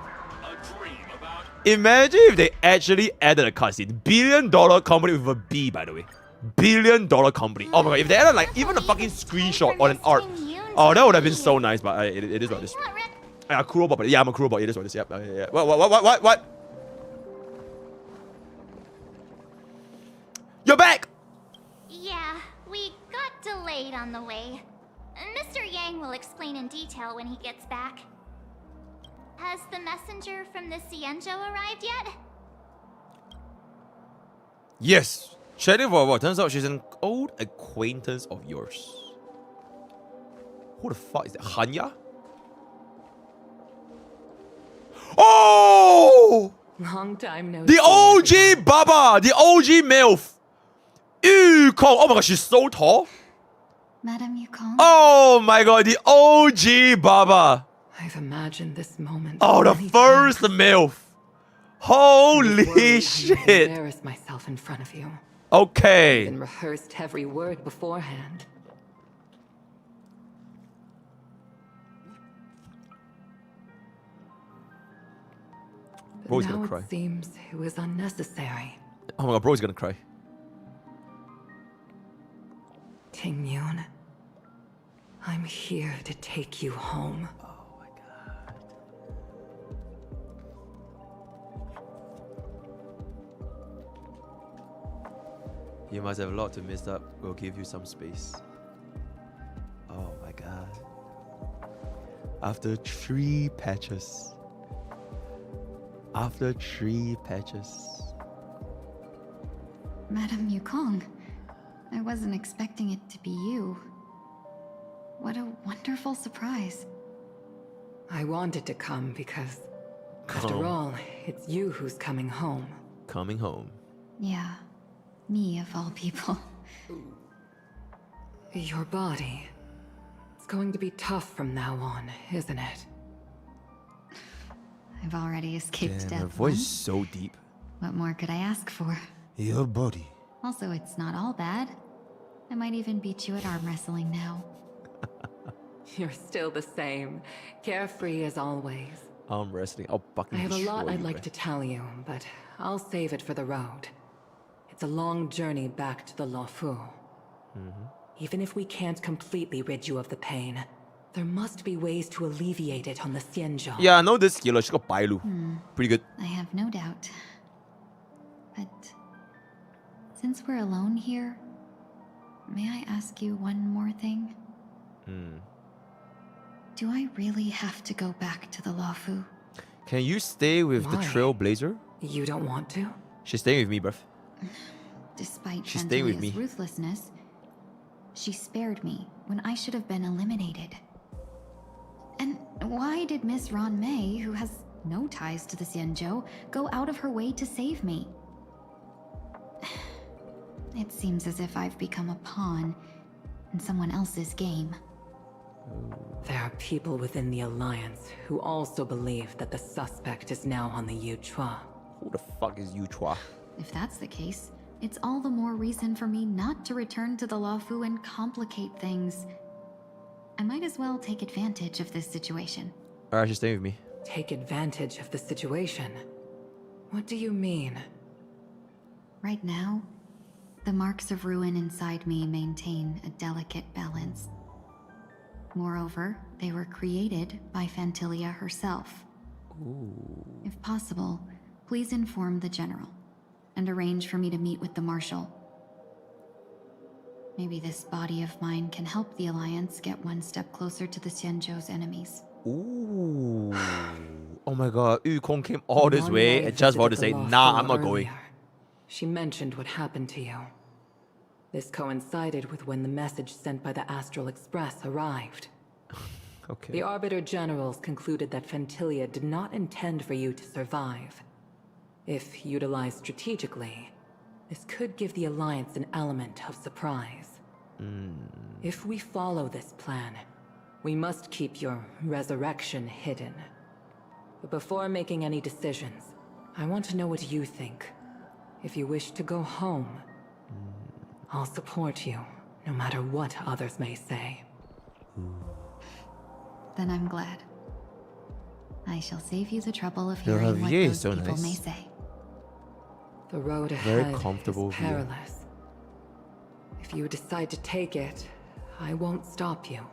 Imagine if they actually added a cutscene. $1 billion company with a B, by the way. $1 billion company. Oh my god! If they added like even a fucking screenshot or an art, oh that would have been so nice. But it is what it is. Yeah, cool robot. Yeah, I'm a cool robot. It is what it is. Yep. Yeah. What? You're back. Yeah, we got delayed on the way. Mr. Yang will explain in detail when he gets back. Has the messenger from the Xianzhou arrived yet? Yes. Chatting for a while. Turns out she's an old acquaintance of yours. Who the fuck is that? Hanya? Oh! Long time no The see, OG everyone. Baba! The OG MILF! Yukong! Oh my god, she's so tall! Madam Yukong? Oh my god, the OG Baba! I've imagined this moment. Oh, the many first times. MILF! I was Holy worried I would shit! embarrass myself in front of you. Okay. And rehearsed every word beforehand. But Bro's now gonna cry. it seems it was unnecessary. Oh my god, bro's gonna cry. Tingyun, I'm here to take you home. You must have a lot to miss up. We'll give you some space. Oh my god. After 3 patches. After 3 patches. Madam Yukong, I wasn't expecting it to be you. What a wonderful surprise. I wanted to come because, after Come. all, it's you who's coming home. Coming home. Yeah, me of all people. Your body. It's going to be tough from now on, isn't it? I've already escaped Damn, death her voice is once. so deep. What more could I ask for? Your body. Also, it's not all bad. I might even beat you at arm wrestling now. You're still the same, carefree as always. Arm wrestling. I'll fucking I have a lot destroy I'd you, like bruh. to tell you, but I'll save it for the road. It's a long journey back to the Luofu. Even if we can't completely rid you of the pain, there must be ways to alleviate it on the Xianzhou. Yeah, I know this healer. She got Bailu. Pretty good. I have no doubt. But since we're alone here, may I ask you one more thing? Do I really have to go back to the Luofu? Can you stay with the Why? Trailblazer? You don't want to? She's staying with me, bruv. Despite She's staying with Fantilia's me. ruthlessness, she spared me when I should have been eliminated. And why did Miss Ron Mei, who has no ties to the Xianzhou, go out of her way to save me? It seems as if I've become a pawn in someone else's game. There are people within the Alliance who also believe that the suspect is now on the Yuchua. Who the fuck is Yuchua? If that's the case, it's all the more reason for me not to return to the Luofu and complicate things. I might as well take advantage of this situation. Alright, she's staying with me. Take advantage of the situation? What do you mean? Right now, the marks of ruin inside me maintain a delicate balance. Moreover, they were created by Fantilia herself. If possible, please inform the General and arrange for me to meet with the Marshal. Maybe this body of mine can help the Alliance get one step closer to the Xianzhou's enemies. Ooh. Oh my god, Yukong came all this One way day and just wanted to visited say, the nah, Luofu I'm not going. earlier. She mentioned what happened to you. This coincided with when the message sent by the Astral Express arrived. Okay. The Arbiter Generals concluded that Fentilia did not intend for you to survive. If utilized strategically, this could give the Alliance an element of surprise. If we follow this plan, we must keep your resurrection hidden. But before making any decisions, I want to know what you think. If you wish to go home, I'll support you, no matter what others may say. Then I'm glad. I shall save you the trouble of The hearing what Javier those is so people nice. may say. The road Very ahead comfortable is view. perilous. If you decide to take it, I won't stop you.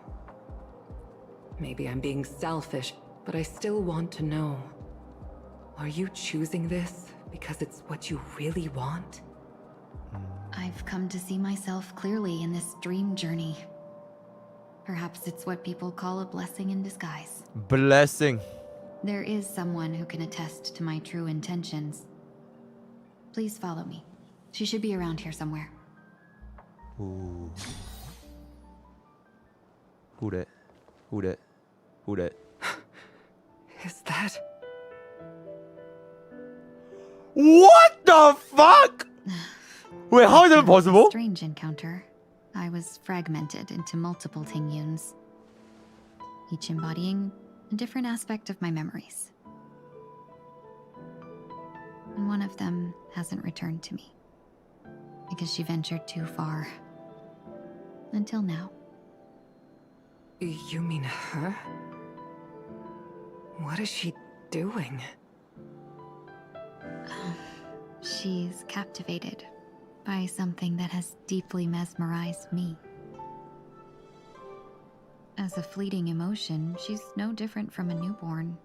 Maybe I'm being selfish, but I still want to know. Are you choosing this because it's what you really want? I've come to see myself clearly in this dream journey. Perhaps it's what people call a blessing in disguise. Blessing. There is someone who can attest to my true intentions. Please follow me. She should be around here somewhere. Ooh. Who that? Who that? Who that? Is that? What the fuck? Wait, how is that possible? Strange encounter. I was fragmented into multiple Tingyuns, each embodying a different aspect of my memories. And one of them hasn't returned to me, because she ventured too far. Until now. You mean her? What is she doing? She's captivated by something that has deeply mesmerized me. As a fleeting emotion, she's no different from a newborn.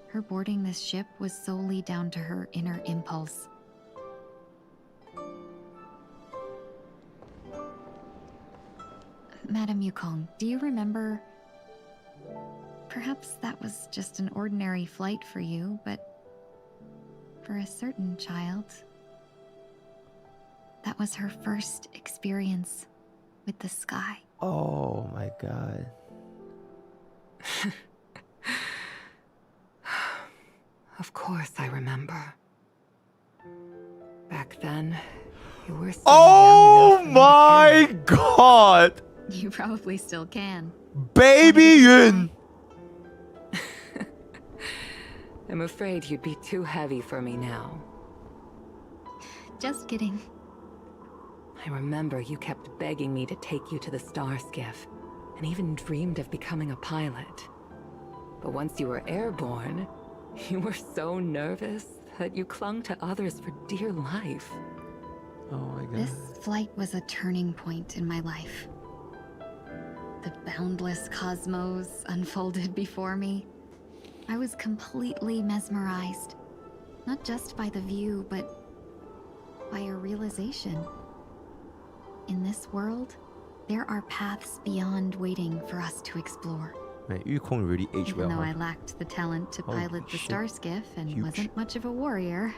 Her boarding this ship was solely down to her inner impulse. Madame Yukong, do you remember? Perhaps that was just an ordinary flight for you, but for a certain child, that was her first experience with the sky. Oh my god. Of course I remember. Back then, you were so Oh young enough my god! You probably still can. Baby Yun! I'm afraid you'd be too heavy for me now. Just kidding. I remember you kept begging me to take you to the star skiff, and even dreamed of becoming a pilot. But once you were airborne, you were so nervous that you clung to others for dear life. Oh my god. This flight was a turning point in my life. The boundless cosmos unfolded before me. I was completely mesmerized, not just by the view, but by a realization. In this world, there are paths beyond waiting for us to explore. Man, Yukong really aged Even well. though Huh? I lacked the talent to Holy pilot the shit. star skiff and Huge. wasn't much of a warrior,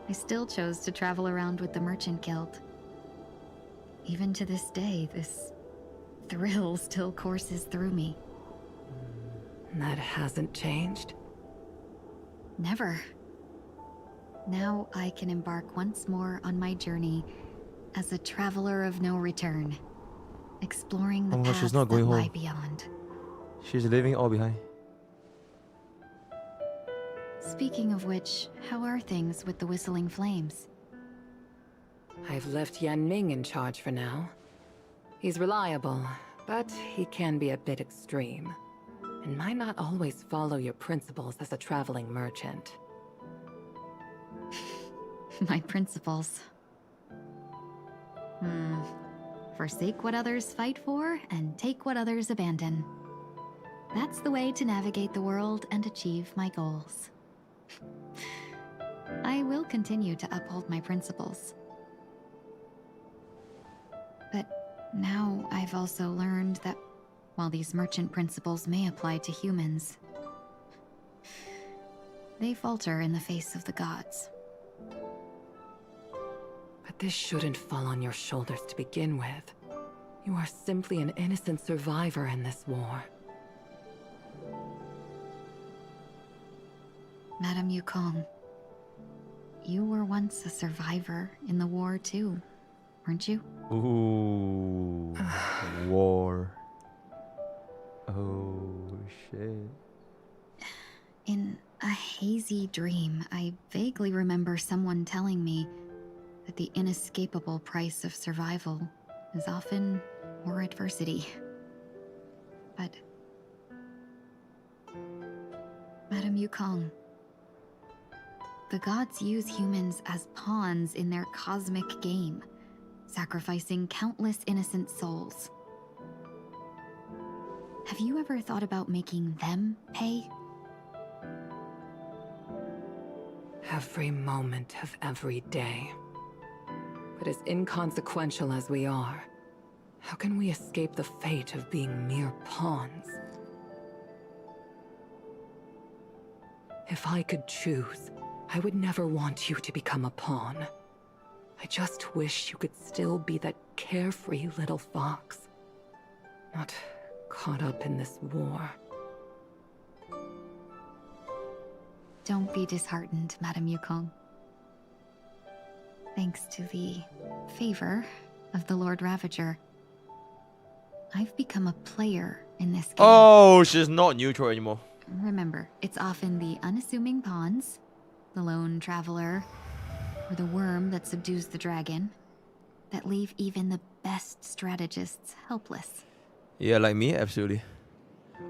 I still chose to travel around with the Merchant Guild. Even to this day, this thrill still courses through me. That hasn't changed? Never. Now I can embark once more on my journey as a traveler of no return, exploring the Oh my god, paths she's not that going lie home. beyond. She's leaving it all behind. Speaking of which, how are things with the Whistling Flames? I've left Yan Ming in charge for now. He's reliable, but he can be a bit extreme, and might not always follow your principles as a traveling merchant. My principles. Forsake what others fight for, and take what others abandon. That's the way to navigate the world and achieve my goals. I will continue to uphold my principles. But now I've also learned that while these merchant principles may apply to humans, they falter in the face of the gods. But this shouldn't fall on your shoulders to begin with. You are simply an innocent survivor in this war. Madame Yukong, you were once a survivor in the war too, weren't you? Ooh, war. Oh shit. In a hazy dream, I vaguely remember someone telling me that the inescapable price of survival is often more adversity. But Madame Yukong, the gods use humans as pawns in their cosmic game, sacrificing countless innocent souls. Have you ever thought about making them pay? Every moment of every day. But as inconsequential as we are, how can we escape the fate of being mere pawns? If I could choose, I would never want you to become a pawn. I just wish you could still be that carefree little fox, not caught up in this war. Don't be disheartened, Madame Yukong. Thanks to the favor of the Lord Ravager, I've become a player in this game. Oh, she's not neutral anymore. Remember, it's often the unassuming pawns, the lone traveler, or the worm that subdues the dragon, that leave even the best strategists helpless. Yeah, like me, absolutely.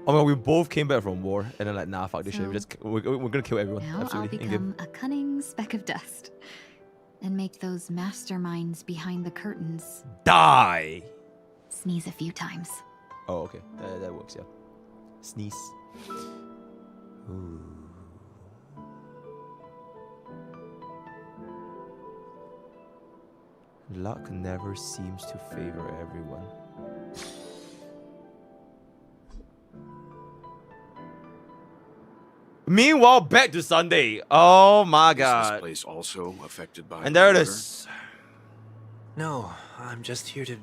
Oh my god, we both came back from war, and then like, nah, fuck this shit. We're gonna kill everyone. Now Absolutely. I'll become a cunning speck of dust, and make those masterminds behind the curtains die. Sneeze a few times. Oh, okay, that works. Yeah. Sneeze. Ooh. Luck never seems to favor everyone. Meanwhile, back to Sunday. Oh my god. Is this place also affected by And there it water? is. No, I'm just here to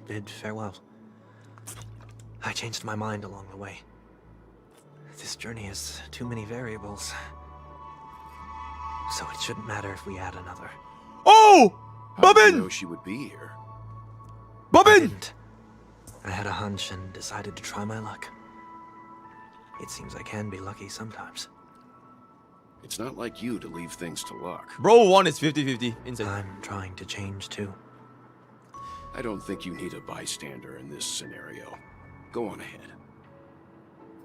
bid farewell. I changed my mind along the way. This journey has too many variables. So it shouldn't matter if we add another. Oh! How did you Bobbin! know she would be here? Bobbin! I had a hunch and decided to try my luck. It seems I can be lucky sometimes. It's not like you to leave things to luck. Bro, one is 50-50. Insane. I'm trying to change too. I don't think you need a bystander in this scenario. Go on ahead.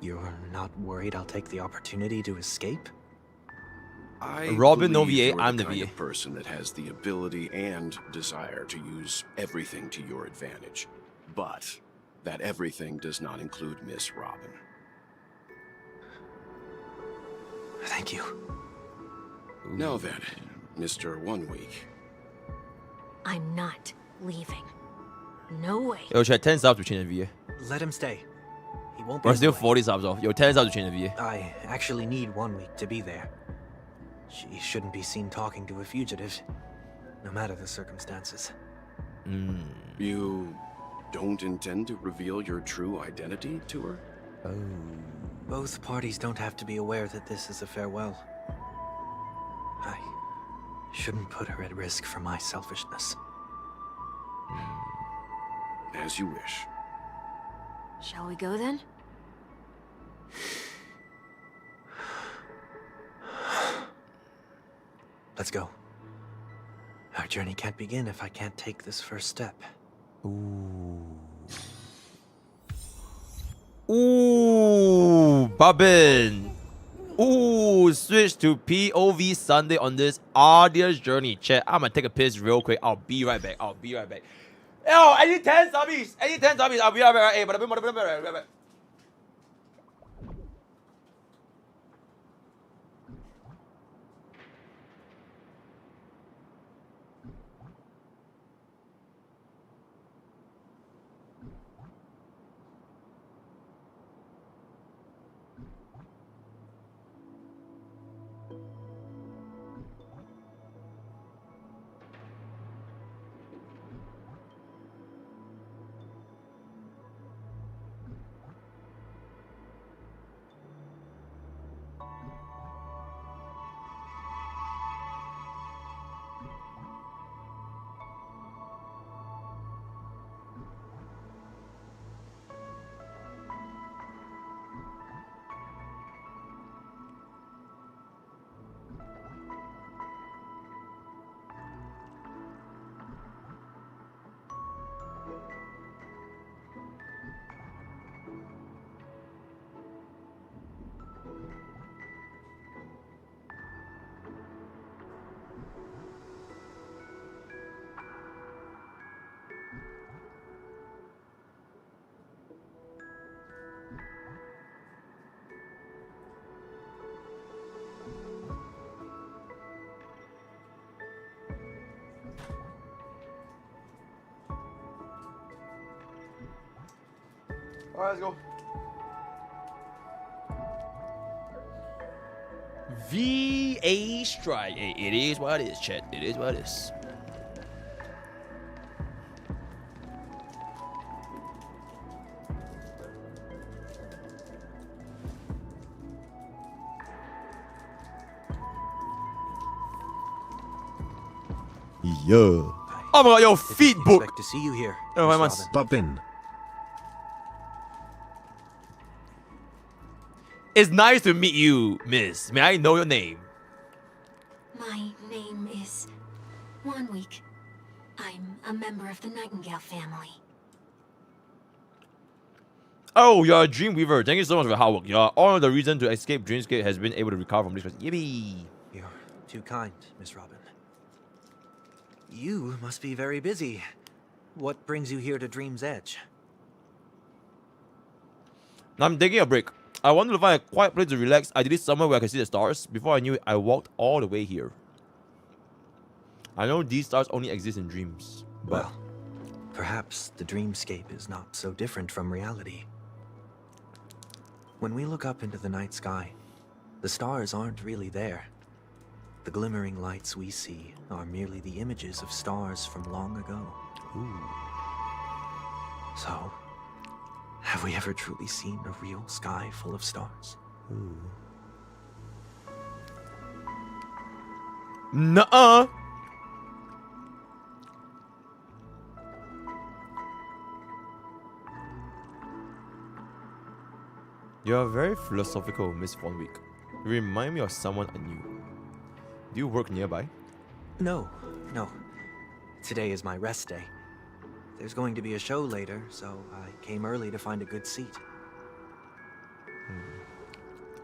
You're not worried I'll take the opportunity to escape? I Robin, no believe VA, you're I'm the the kind VA. of person that has the ability and desire to use everything to your advantage. But that everything does not include Miss Robin. Thank you. Now then, Mr. 1 Week. I'm not leaving. No way. Yo, she had 10 subs to change the VA. Let him stay. He won't be We're in still the way. 40 subs off. Yo, 10 subs to change the VA. I actually need 1 week to be there. She shouldn't be seen talking to a fugitive, no matter the circumstances. You don't intend to reveal your true identity to her? Oh. Both parties don't have to be aware that this is a farewell. I shouldn't put her at risk for my selfishness. As you wish. Shall we go then? Let's go. Our journey can't begin if I can't take this first step. Ooh, Bobbin. Ooh, switch to POV Sunday on this arduous journey. Chat, I'm gonna take a piss real quick. I'll be right back. Yo, I need 10 subbies. I'll be right back. Hey, but I'll be right back. Alright, let's go. VA strike. Hey, it is what it is, chat. It is what it is. Yeah. Oh my god, yo, feet book. Expect to see you here. Oh, Miss my man's. Robin. It's nice to meet you, miss. May I know your name? My name is Wanweek. I'm a member of the Nightingale family. Oh, you're a Dreamweaver. Thank you so much for your hard work. You're all the reason to escape Dreamscape has been able to recover from this. Yippee! You're too kind, Miss Robin. You must be very busy. What brings you here to Dream's Edge? I'm taking a break. I wanted to find a quiet place to relax. I did it somewhere where I could see the stars. Before I knew it, I walked all the way here. I know these stars only exist in dreams, but... Well, perhaps the dreamscape is not so different from reality. When we look up into the night sky, the stars aren't really there. The glimmering lights we see are merely the images of stars from long ago. Ooh. So, have we ever truly seen a real sky full of stars? Ooh. Nuh-uh. You are very philosophical, Miss Wanweek. You remind me of someone I knew. Do you work nearby? No. Today is my rest day. There's going to be a show later, so I came early to find a good seat.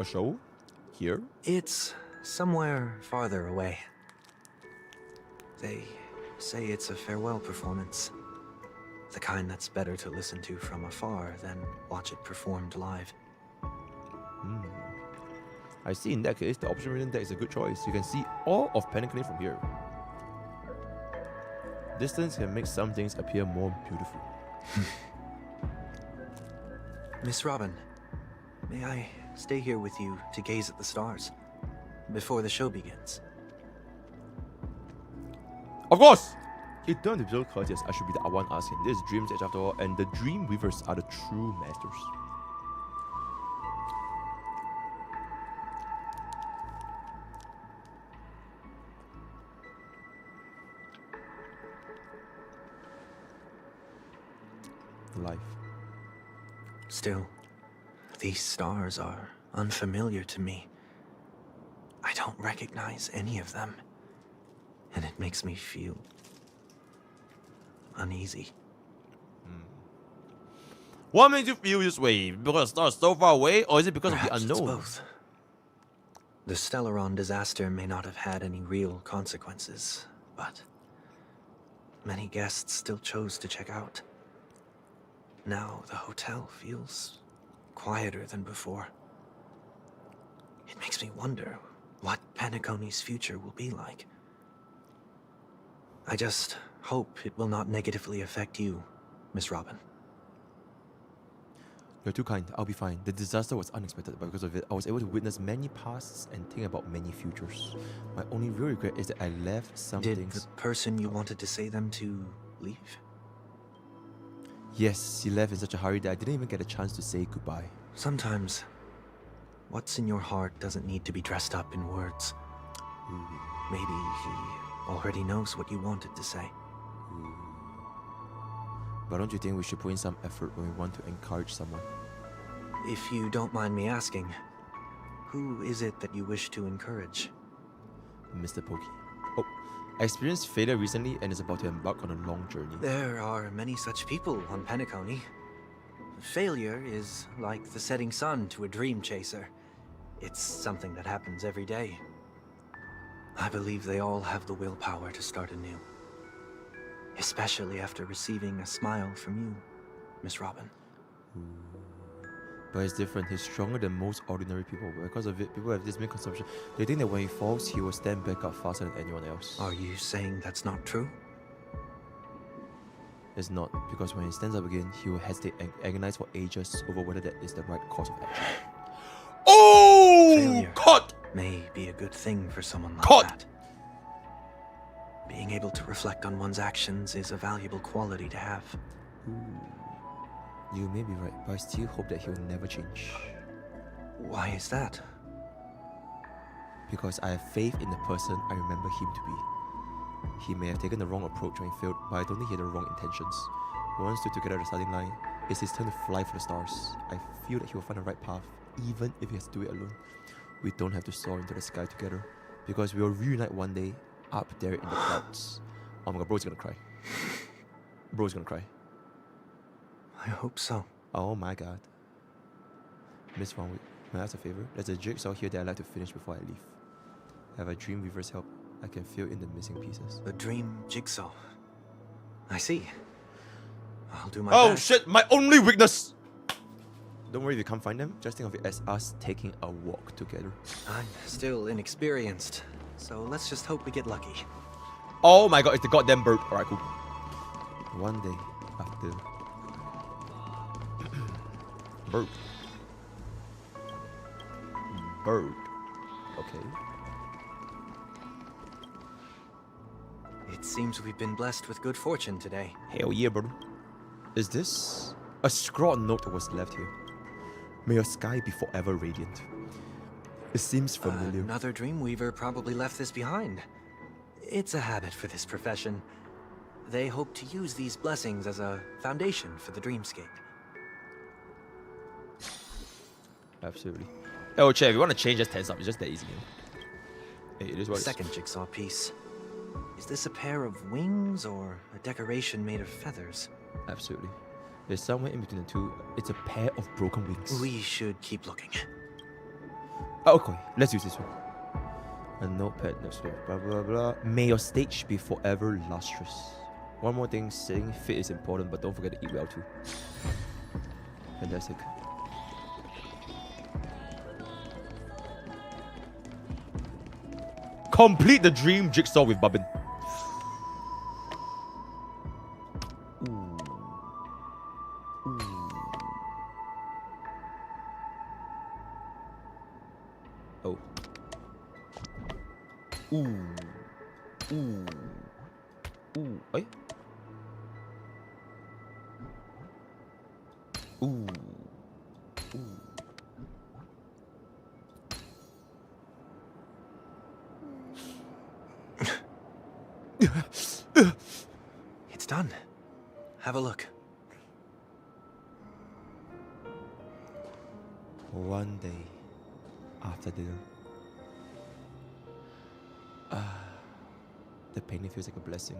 A show? Here? It's somewhere farther away. They say it's a farewell performance. The kind that's better to listen to from afar than watch it performed live. I see. In that case, the observation deck is a good choice. You can see all of Pentacle from here. Distance can make some things appear more beautiful. Miss Robin, may I stay here with you to gaze at the stars before the show begins? Of course! You don't have to be so courteous. I should be the one asking. This is Dream's Edge after all, and the Dream Weavers are the true masters. Life. Still, these stars are unfamiliar to me. I don't recognize any of them, and it makes me feel uneasy. What makes you feel this way? Because the stars so far away, or is it because Perhaps of the it's unknown? both. The Stellaron disaster may not have had any real consequences, but many guests still chose to check out. Now the hotel feels quieter than before. It makes me wonder what Penacony's future will be like. I just hope it will not negatively affect you, Miss Robin. You're too kind. I'll be fine. The disaster was unexpected, but because of it, I was able to witness many pasts and think about many futures. My only real regret is that I left some Did things... the person you wanted to say them to leave? Yes, he left in such a hurry that I didn't even get a chance to say goodbye. Sometimes, what's in your heart doesn't need to be dressed up in words. Maybe he already knows what you wanted to say. But don't you think we should put in some effort when we want to encourage someone? If you don't mind me asking, who is it that you wish to encourage? MrPokke. Oh, I experienced failure recently and is about to embark on a long journey. There are many such people on Penacony. Failure is like the setting sun to a dream chaser. It's something that happens every day. I believe they all have the willpower to start anew. Especially after receiving a smile from you, Miss Robin. But it's different. He's stronger than most ordinary people. Because of it, people have this misconception. They think that when he falls, he will stand back up faster than anyone else. Are you saying that's not true? It's not, because when he stands up again, he will hesitate and agonize for ages over whether that is the right course of action. Oh! Failure Cut! may be a good thing for someone like Cut! that. Being able to reflect on one's actions is a valuable quality to have. You may be right, but I still hope that he will never change. Why is that? Because I have faith in the person I remember him to be. He may have taken the wrong approach when he failed, but I don't think he had the wrong intentions. Once stood together at the starting line, it's his turn to fly for the stars. I feel that he will find the right path, even if he has to do it alone. We don't have to soar into the sky together, because we will reunite one day, up there in the clouds. Oh my god, bro's gonna cry. Bro's gonna cry. I hope so. Oh my god. Miss 1 week. May I ask a favor? There's a jigsaw here that I'd like to finish before I leave. Have a dream weaver's help. I can fill in the missing pieces. A dream jigsaw. I see. I'll do my Oh best. shit, my only weakness! Don't worry if you can't find them. Just think of it as us taking a walk together. I'm still inexperienced, so let's just hope we get lucky. Oh my god, it's the goddamn bird. Alright, cool. One day after... bird. Bird. Okay. It seems we've been blessed with good fortune today. Hell yeah, bro. Is this... A scrawled note was left here. May your sky be forever radiant. It seems familiar. Another Dreamweaver probably left this behind. It's a habit for this profession. They hope to use these blessings as a foundation for the dreamscape. Absolutely. Oh, Che, if you want to change, just tense up. It's just that easy. Hey, it is what it is. Second jigsaw piece. Is this a pair of wings or a decoration made of feathers? Absolutely. There's somewhere in between the two. It's a pair of broken wings. We should keep looking. Oh, okay, let's use this one. A notepad next to it. Blah blah blah. May your stage be forever lustrous. One more thing, staying fit is important, but don't forget to eat well too. Fantastic. Complete the dream jigsaw with Bubbin. Oh. Ooh. Ooh. Ooh. Oi. Ooh. Ooh. It's done. Have a look. One day after dinner. The painting feels like a blessing.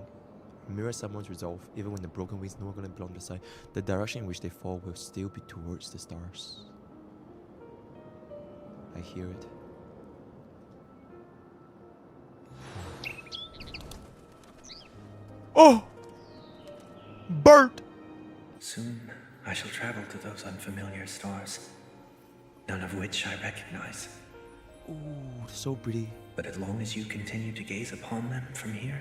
Mirror someone's resolve, even when the broken wings no longer belong to the side. The direction in which they fall will still be towards the stars. I hear it. Oh! Bird! Soon, I shall travel to those unfamiliar stars, none of which I recognize. Ooh, so pretty. But as long as you continue to gaze upon them from here,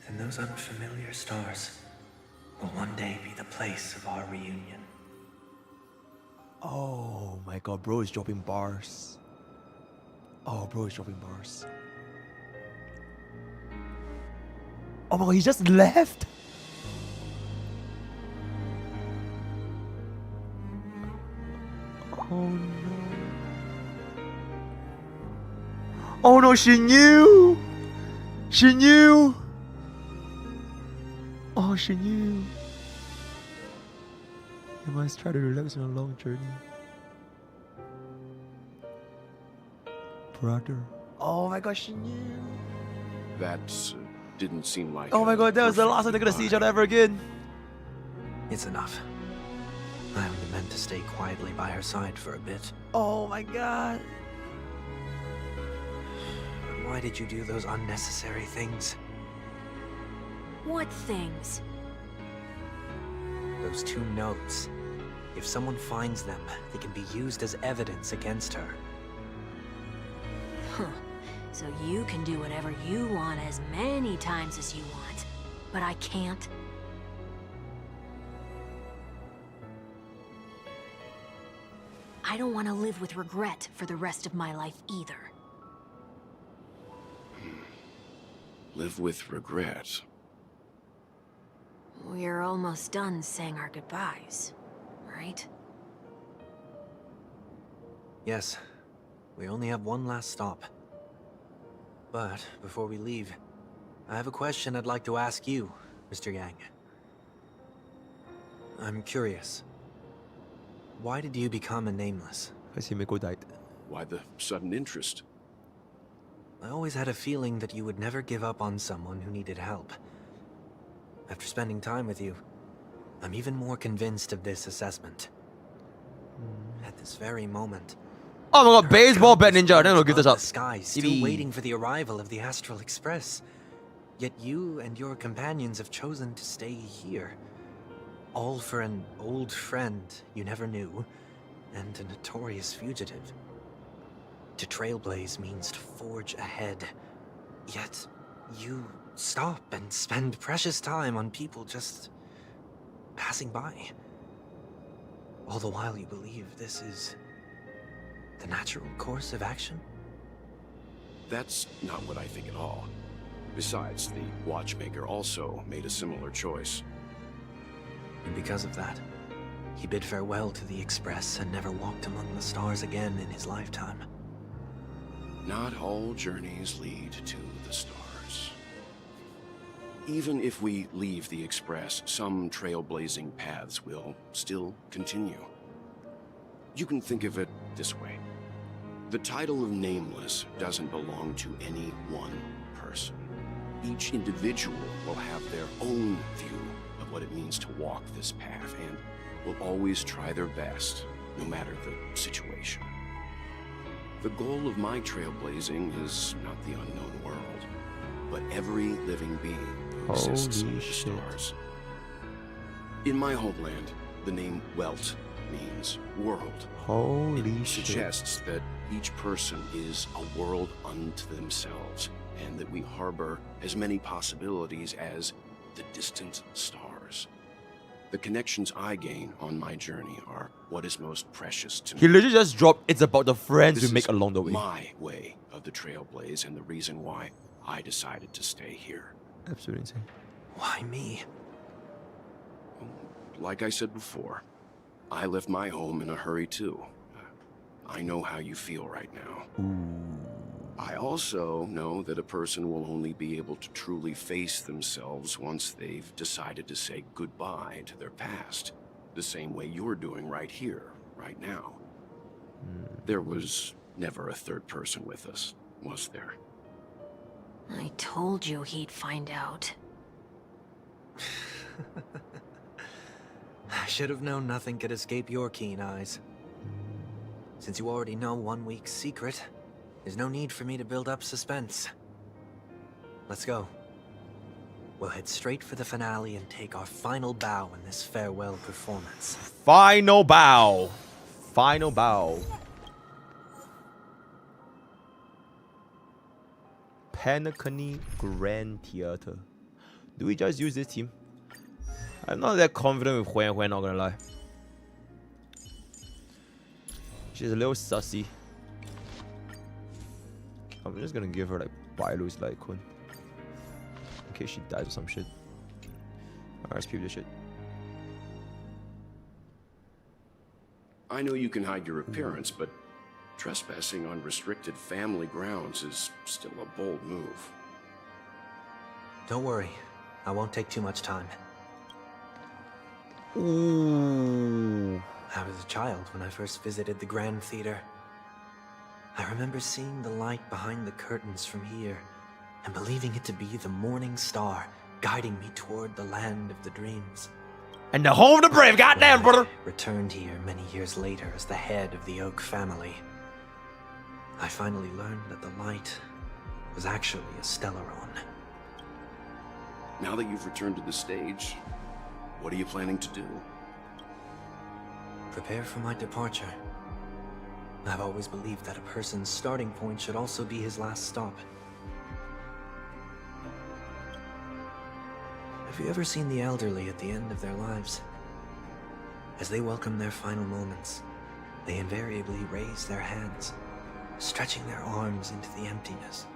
then those unfamiliar stars will one day be the place of our reunion. Oh my god, bro is dropping bars. Oh, bro is dropping bars. Oh my god, he just left? Oh no. Oh no, she knew! She knew! Oh, she knew. You must try to relax on a long journey. Brother. Oh my gosh, she knew. That didn't seem like. Oh my god, that was the last time they're gonna see each other ever again. It's enough. I only meant to stay quietly by her side for a bit. Oh my god. But why did you do those unnecessary things? What things? Those 2 notes. If someone finds them, they can be used as evidence against her. Huh. So you can do whatever you want as many times as you want. but I can't? I don't want to live with regret for the rest of my life either. Live with regret. We're almost done saying our goodbyes, right? Yes. We only have one last stop. But before we leave, I have a question I'd like to ask you, Mr. Yang. I'm curious. Why did you become a nameless? Why the sudden interest? I always had a feeling that you would never give up on someone who needed help. After spending time with you, I'm even more convinced of this assessment. At this very moment, oh my god, baseball bat ninja. Then we'll give this up. The sky still waiting for the arrival of the Astral Express. Yet you and your companions have chosen to stay here. All for an old friend you never knew, and a notorious fugitive. To trailblaze means to forge ahead. Yet, you stop and spend precious time on people just passing by. All the while you believe this is the natural course of action? That's not what I think at all. Besides, the watchmaker also made a similar choice. And because of that, he bid farewell to the Express and never walked among the stars again in his lifetime. Not all journeys lead to the stars. Even if we leave the Express, some trailblazing paths will still continue. You can think of it this way. The title of Nameless doesn't belong to any one person. Each individual will have their own view of what it means to walk this path and will always try their best, no matter the situation. The goal of my trailblazing is not the unknown world, but every living being who exists under the stars. In my homeland, the name Welt means world. It suggests that each person is a world unto themselves, and that we harbor as many possibilities as the distant stars. The connections I gain on my journey are what is most precious to me. He literally just dropped, it's about the friends This we make is along the way. my way of the trailblaze and the reason why I decided to stay here. Absolutely insane. Why me? Like I said before, I left my home in a hurry too. I know how you feel right now. I also know that a person will only be able to truly face themselves once they've decided to say goodbye to their past, the same way you're doing right here, right now. There was never a third person with us, was there? I told you he'd find out. I should have known nothing could escape your keen eyes. Since you already know 1 week's secret, there's no need for me to build up suspense. Let's go. We'll head straight for the finale and take our final bow in this farewell performance. Final bow. Final bow. Panacony Grand Theater. Do we just use this team? I'm not that confident with Huan, not gonna lie. She's a little sussy. I'm just gonna give her like Bailu's like Kun. In case she dies or some shit. Alright, let's peep this shit. I know you can hide your appearance, but trespassing on restricted family grounds is still a bold move. Don't worry, I won't take too much time. Ooh. I was a child when I first visited the Grand Theater. I remember seeing the light behind the curtains from here and believing it to be the morning star guiding me toward the land of the dreams. And the home of the brave, goddamn, brother! Returned here many years later as the head of the Oak family. I finally learned that the light was actually a Stellaron. Now that you've returned to the stage, what are you planning to do? Prepare for my departure. I've always believed that a person's starting point should also be his last stop. Have you ever seen the elderly at the end of their lives? As they welcome their final moments, they invariably raise their hands, stretching their arms into the emptiness.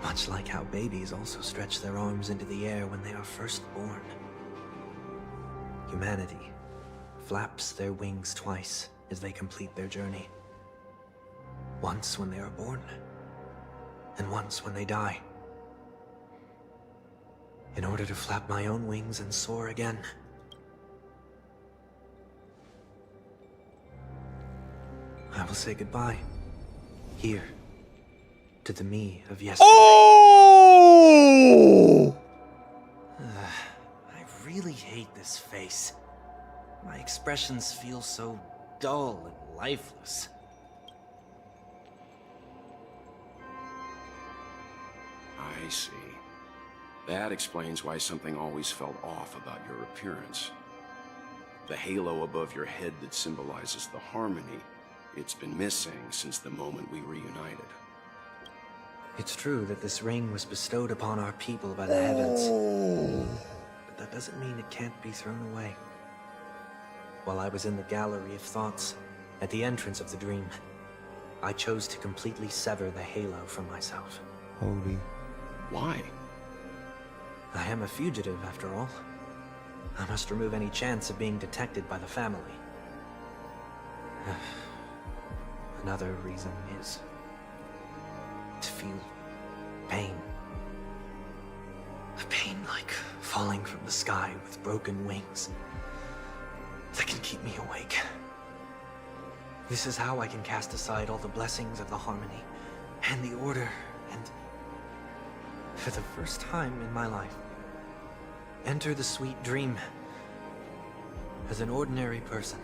Much like how babies also stretch their arms into the air when they are first born. Humanity flaps their wings twice as they complete their journey. Once when they are born, and once when they die. In order to flap my own wings and soar again. I will say goodbye. Here. To the me of yesterday. Oh! I really hate this face. My expressions feel so dull and lifeless. I see. That explains why something always felt off about your appearance. The halo above your head that symbolizes the harmony, it's been missing since the moment we reunited. It's true that this ring was bestowed upon our people by the heavens. But that doesn't mean it can't be thrown away. While I was in the gallery of thoughts, at the entrance of the dream, I chose to completely sever the halo from myself. Holy. Why? I am a fugitive, after all. I must remove any chance of being detected by the family. Another reason is to feel pain. A pain like falling from the sky with broken wings that can keep me awake. This is how I can cast aside all the blessings of the harmony and the order and, for the first time in my life, enter the sweet dream as an ordinary person.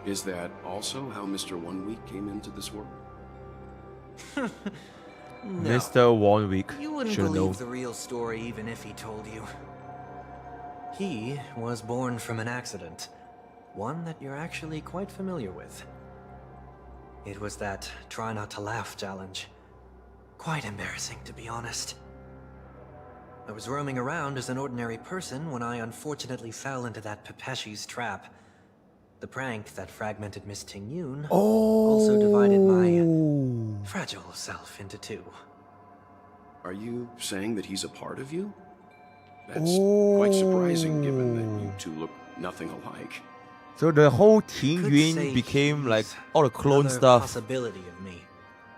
Is that also how Mr. 1 Week came into this world? No. Mr. 1 Week. You wouldn't Should believe know. the real story even if he told you. He was born from an accident, one that you're actually quite familiar with. It was that try not to laugh challenge. Quite embarrassing, to be honest. I was roaming around as an ordinary person when I unfortunately fell into that Pepeshi's trap. The prank that fragmented Miss Tingyun also divided my fragile self into two. Are you saying that he's a part of you? That's quite surprising given that you two look nothing alike. So the whole Could say Tingyun became like he's all the clone another stuff. possibility of me.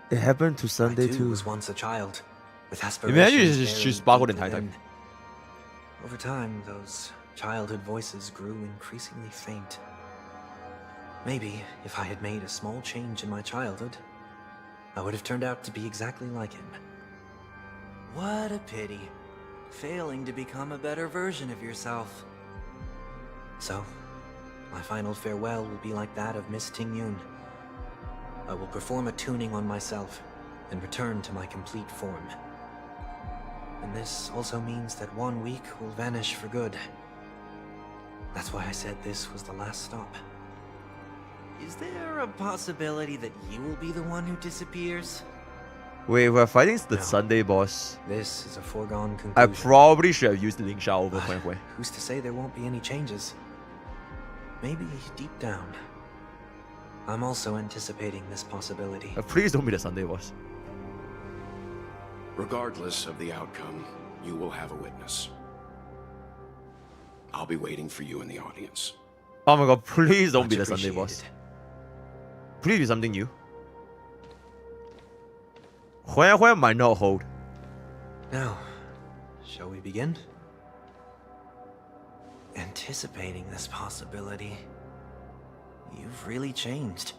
It happened to Sunday I too too. was once a child, with Imagine aspirations it's buried just sparkled deep in time. within. Over time, those childhood voices grew increasingly faint. Maybe if I had made a small change in my childhood, I would have turned out to be exactly like him. What a pity, failing to become a better version of yourself. So, my final farewell will be like that of Miss Tingyun. I will perform a tuning on myself and return to my complete form. And this also means that 1 week will vanish for good. That's why I said this was the last stop. Is there a possibility that you will be the one who disappears? Wait, we're fighting the No. Sunday boss. This is a foregone conclusion. I probably should have used Ling Shao over Hui Hui. Who's to say there won't be any changes? Maybe deep down, I'm also anticipating this possibility. Please don't be the Sunday boss. Regardless of the outcome, you will have a witness. I'll be waiting for you in the audience. Oh my god, please don't Much be the Sunday boss. appreciated. Please be something new. Hui Hui might not hold. Now, shall we begin? Anticipating this possibility, you've really changed.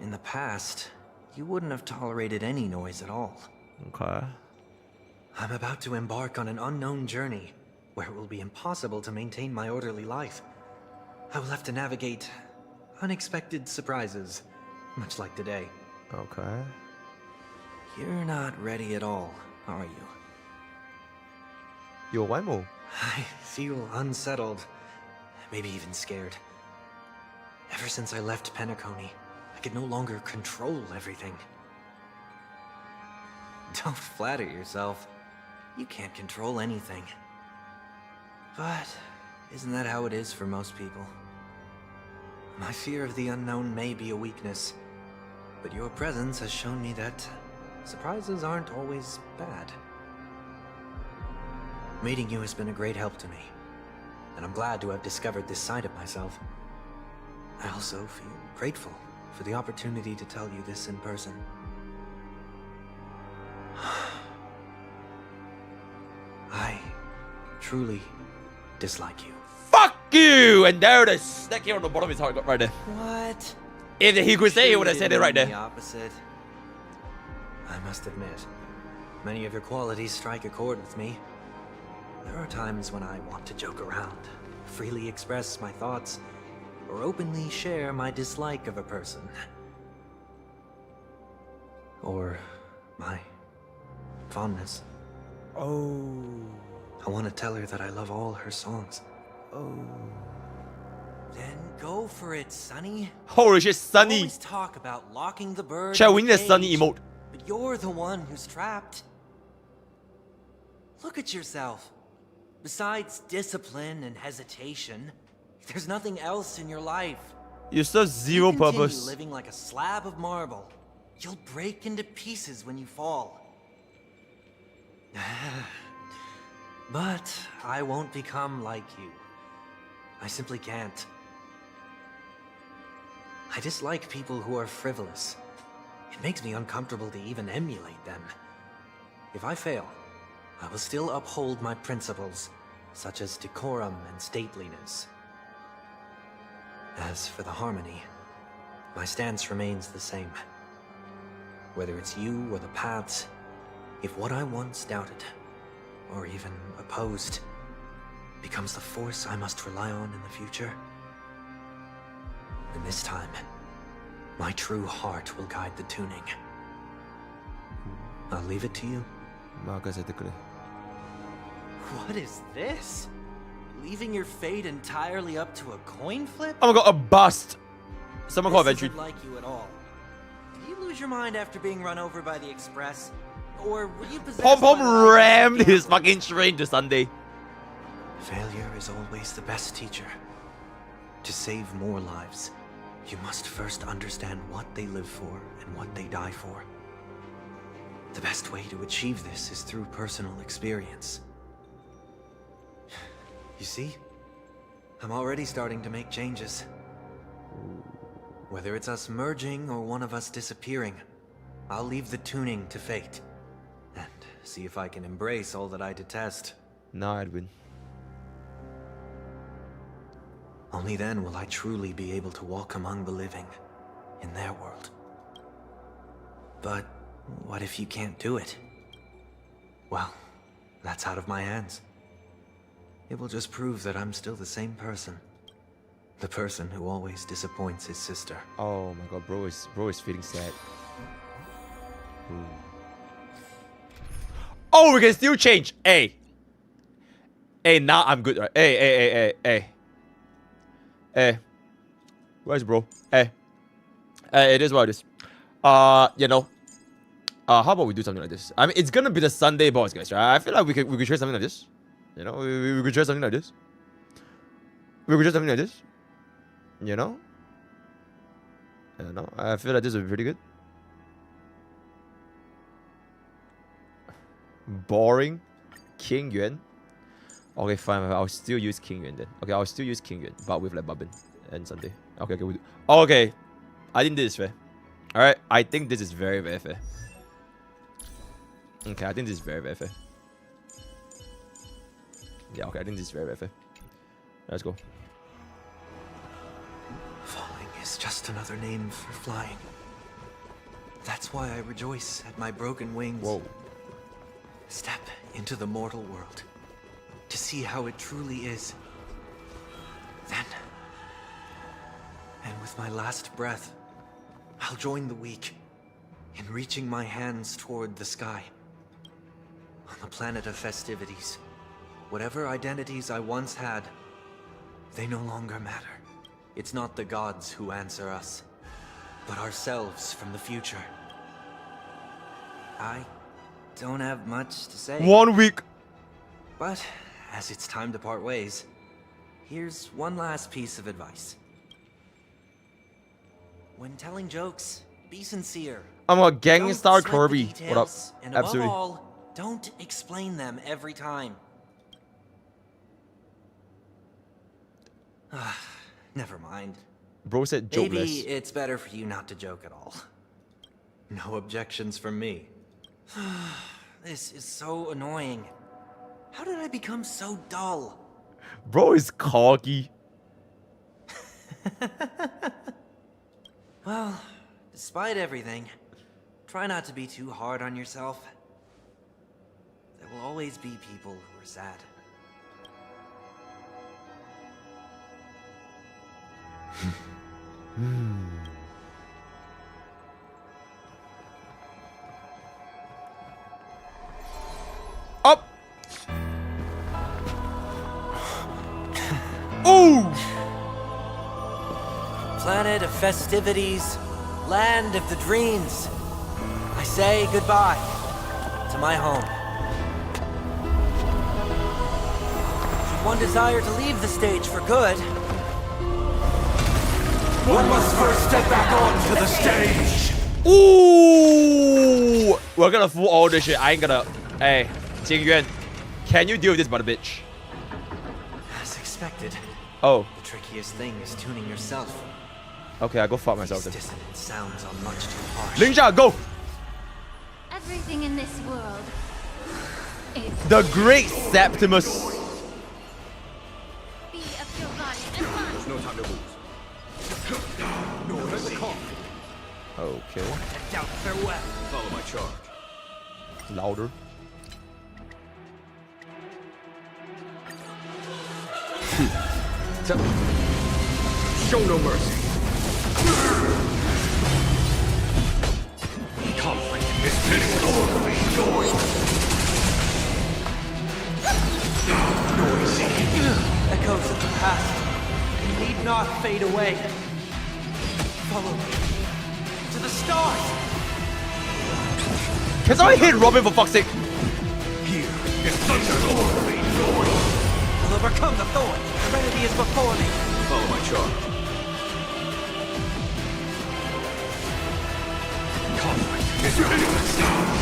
In the past, you wouldn't have tolerated any noise at all. Okay. I'm about to embark on an unknown journey where it will be impossible to maintain my orderly life. I will have to navigate unexpected surprises, much like today. Okay. You're not ready at all, are you? Yo, why more? I feel unsettled, maybe even scared. Ever since I left Penacony, I could no longer control everything. Don't flatter yourself. You can't control anything. But isn't that how it is for most people? My fear of the unknown may be a weakness, but your presence has shown me that surprises aren't always bad. Meeting you has been a great help to me, and I'm glad to have discovered this side of myself. I also feel grateful for the opportunity to tell you this in person. I truly dislike you. Fuck you! And there it is. That came on the bottom of his heart right there. What? If he could say it, he would have said it right The there. opposite. I must admit, many of your qualities strike a chord with me. There are times when I want to joke around, freely express my thoughts, or openly share my dislike of a person. Or my fondness. Oh. I want to tell her that I love all her songs. Oh. Then go for it, Sonny. Holy shit, Sonny. You always talk about locking the bird. Chat, in we the need a Sonny cage, emote. But you're the one who's trapped. Look at yourself. Besides discipline and hesitation, there's nothing else in your life. You serve zero You continue purpose. living like a slab of marble. You'll break into pieces when you fall. But I won't become like you. I simply can't. I dislike people who are frivolous. It makes me uncomfortable to even emulate them. If I fail, I will still uphold my principles, such as decorum and stateliness. As for the harmony, my stance remains the same. Whether it's you or the paths, if what I once doubted, or even opposed, becomes the force I must rely on in the future, then this time, my true heart will guide the tuning. I'll leave it to you. What is this? Leaving your fate entirely up to a coin flip? Oh my god, a bust. Someone call This Adventure. isn't like you at all. Did you lose your mind after being run over by the express? Or were you possessed Pom by the Pom rammed his fucking train to Sunday. Failure is always the best teacher. To save more lives, you must first understand what they live for and what they die for. The best way to achieve this is through personal experience. You see? I'm already starting to make changes. Whether it's us merging or one of us disappearing, I'll leave the tuning to fate. And see if I can embrace all that I detest. No, Edwin. Only then will I truly be able to walk among the living, in their world. But what if you can't do it? Well, that's out of my hands. It will just prove that I'm still the same person. The person who always disappoints his sister. Oh my god, bro is feeling sad. Ooh. Oh, we can still change. Hey. Hey, now I'm good, right? Hey. Where's bro? Hey. It is what it is. You know. How about we do something like this? I mean, it's gonna be the Sunday boss, guys, right? I feel like we could try something like this. You know, we could try something like this. We could try something like this. You know? I don't know. I feel like this would be pretty good. Boring. King Yuan. Okay, fine. I'll still use King Yuan then. Okay, I'll still use King Yuan, but with like Babin and Sunday. Okay, we do. Oh, okay. I think this is fair. Alright, I think this is very, very fair. Okay, I think this is very, very fair. Yeah, okay, I think this is very, very fair. Let's go. Falling is just another name for flying. That's why I rejoice at my broken wings. Whoa. Step into the mortal world to see how it truly is. Then, and with my last breath, I'll join the weak in reaching my hands toward the sky. On the planet of festivities, whatever identities I once had, they no longer matter. It's not the gods who answer us, but ourselves from the future. I don't have much to say. 1 week. But as it's time to part ways, here's one last piece of advice. When telling jokes, be sincere. I'm a Gangstar Don't sweat the Kirby. What up? details, and above Absolutely. all, don't explain them every time. Never mind. Bro said joke Maybe less. it's better for you not to joke at all. No objections from me. This is so annoying. How did I become so dull? Bro is cocky. Well, despite everything, try not to be too hard on yourself. There will always be people who are sad. Up. Ooh. Planet of festivities, land of the dreams. I say goodbye to my home. Should one desire to leave the stage for good, One must first step back onto the stage. Ooh. We're gonna fool all this shit. I ain't gonna. Hey, Jing Yuan, can you deal with this, mother bitch? as expected, Oh. the trickiest thing is tuning yourself. Okay, I go fuck myself then. Dissonant sounds are much too harsh. Linja, go. Everything in this world is The Great Septimus. be of your body and mind. No time to lose. No, let the call. Okay. Doubt farewell. Follow my charge. Louder. Show no mercy. Conflict is disorderly noise. Noisy. Echoes of the past need not fade away. Follow me to the stars. Can somebody hit Robin for fuck's sake? Here is disorderly noise. I'll overcome the thorn. Serenity is before me. Follow my charge. Conflict is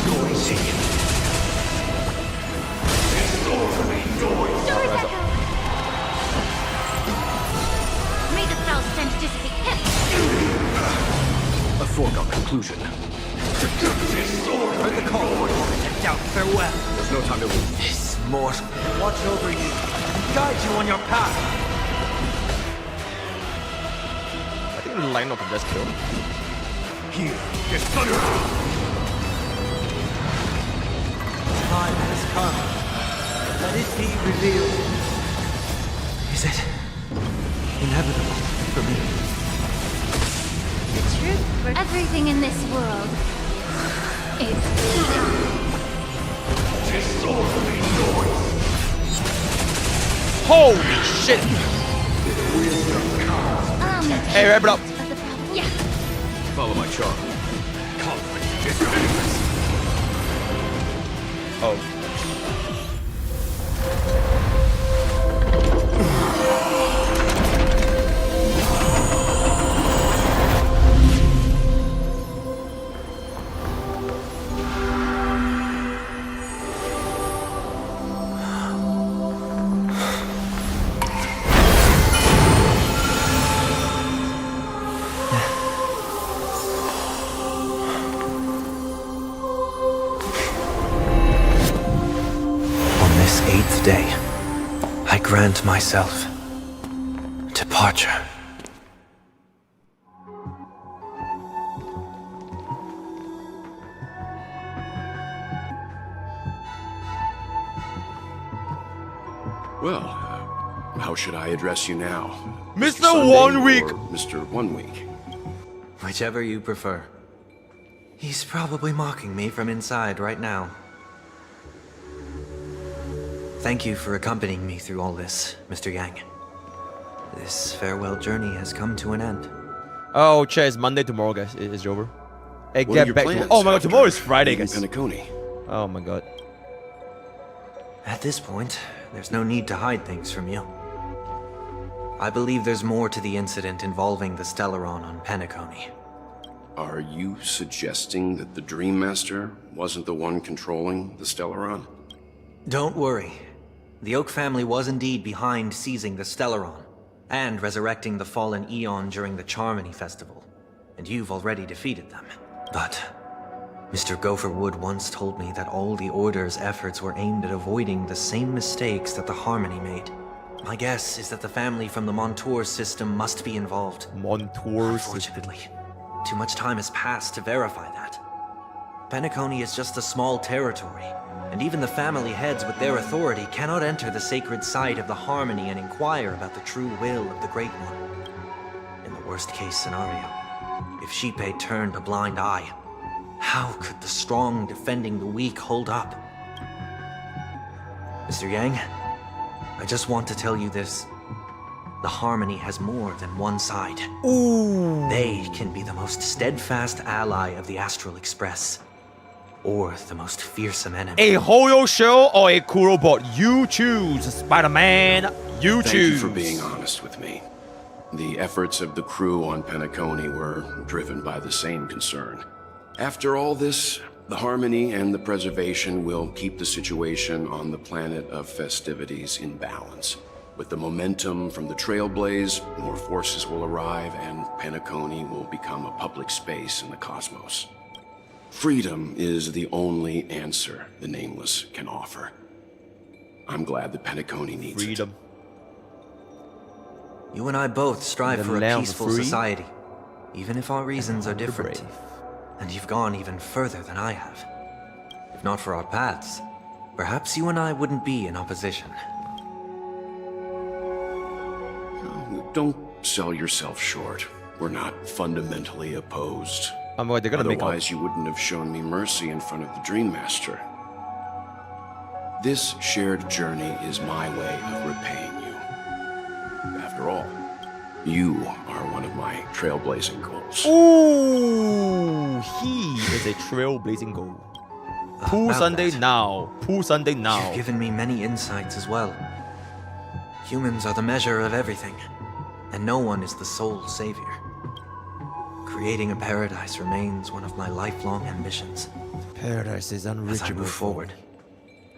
noisy. Disorderly noise. Doors echo. May the foul stench dissipate him. A foregone conclusion. Heard the call. Doubt farewell. There's no time to lose. This mortal will watch over you and guide you on your path. I think the lineup can just kill. Here is thunder. Time has come. Let it be revealed. Is it inevitable for me? The truth for everything in this world is Disorderly noise. Holy shit! Hey, wrap it up. Yeah. Follow my charge. Conflict is endless. Oh. This 8th day, I grant myself departure. Well, how should I address you now? Mr. Sunday 1 Week. or Mr. 1 Week? Whichever you prefer. He's probably mocking me from inside right now. Thank you for accompanying me through all this, Mr. Yang. This farewell journey has come to an end. Oh, Che, it's Monday tomorrow, guys. It's over. Hey, What are get your back to plans Oh my god, tomorrow is after Friday, leaving guys. Penacony? Oh my god. At this point, there's no need to hide things from you. I believe there's more to the incident involving the Stellaron on Penacony. Are you suggesting that the Dream Master wasn't the one controlling the Stellaron? Don't worry. The Oak family was indeed behind seizing the Stellaron and resurrecting the fallen Eon during the Charmony Festival, and you've already defeated them. But Mr. Gopherwood once told me that all the Order's efforts were aimed at avoiding the same mistakes that the Harmony made. My guess is that the family from the Montour system must be involved. Unfortunately, too much time has passed to verify that. Penacony is just a small territory, and even the family heads with their authority cannot enter the sacred site of the Harmony and inquire about the true will of the Great One. In the worst-case scenario, if Xipe turned a blind eye, how could the strong defending the weak hold up? Mr. Yang, I just want to tell you this. The Harmony has more than one side. Ooh. They can be the most steadfast ally of the Astral Express, or the most fearsome enemy. A Hoyo show or a Kurobot? You choose, Spider-Man. You choose. Thank you for being honest with me. The efforts of the crew on Penacony were driven by the same concern. After all this, the Harmony and the Preservation will keep the situation on the planet of festivities in balance. With the momentum from the Trailblaze, more forces will arrive and Penacony will become a public space in the cosmos. Freedom is the only answer the Nameless can offer. I'm glad that Penacony needs freedom. You and I both strive for a peaceful society, even if our reasons are different. And you've gone even further than I have. If not for our paths, perhaps you and I wouldn't be in opposition. Don't sell yourself short. We're not fundamentally opposed. They're gonna Otherwise, you wouldn't have shown me mercy in front of the Dream Master. This shared journey is my way of repaying you. After all, you are one of my trailblazing goals. Ooh, he is a trailblazing goal. Pool Sunday now. Pool Sunday now. You've given me many insights as well. Humans are the measure of everything, and no one is the sole savior. Creating a paradise remains one of my lifelong ambitions. Paradise is unreachable. As I move forward,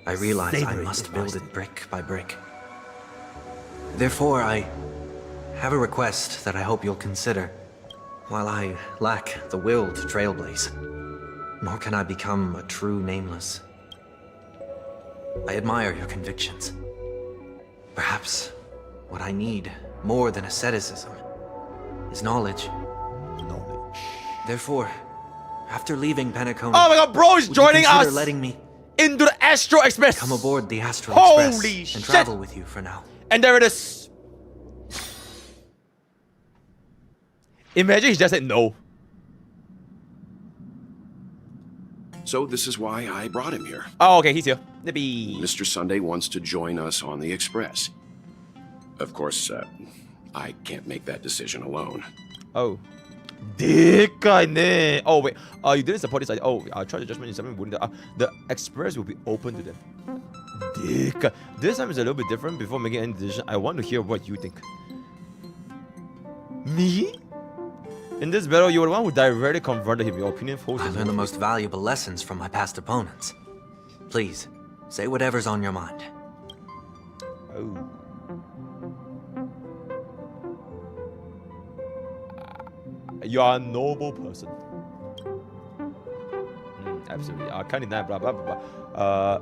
I realize I must build it brick by brick. Therefore, I have a request that I hope you'll consider. While I lack the will to trailblaze, nor can I become a true Nameless, I admire your convictions. Perhaps what I need, more than asceticism, is knowledge. Therefore, after leaving Penacony, oh my god, bro is joining us letting me into the Astro Express. Come aboard the Astro Holy Express shit. and travel with you for now. And there it is. Imagine he just said no. So this is why I brought him here. Oh, okay, he's here. Nippy. Mr. Sunday wants to join us on the Express. Of course, I can't make that decision alone. Oh. Oh wait, you didn't support this idea. Oh, I'll try the judgment in 7 wouldn't. The Express will be open to them. This time is a little bit different. Before making any decision, I want to hear what you think. Me? In this battle, you were the one who directly confronted him. Your opinion holds. I learned the most valuable lessons from my past opponents. Please, say whatever's on your mind. Oh. You are a noble person. Absolutely. I can't deny, blah, blah, blah, blah.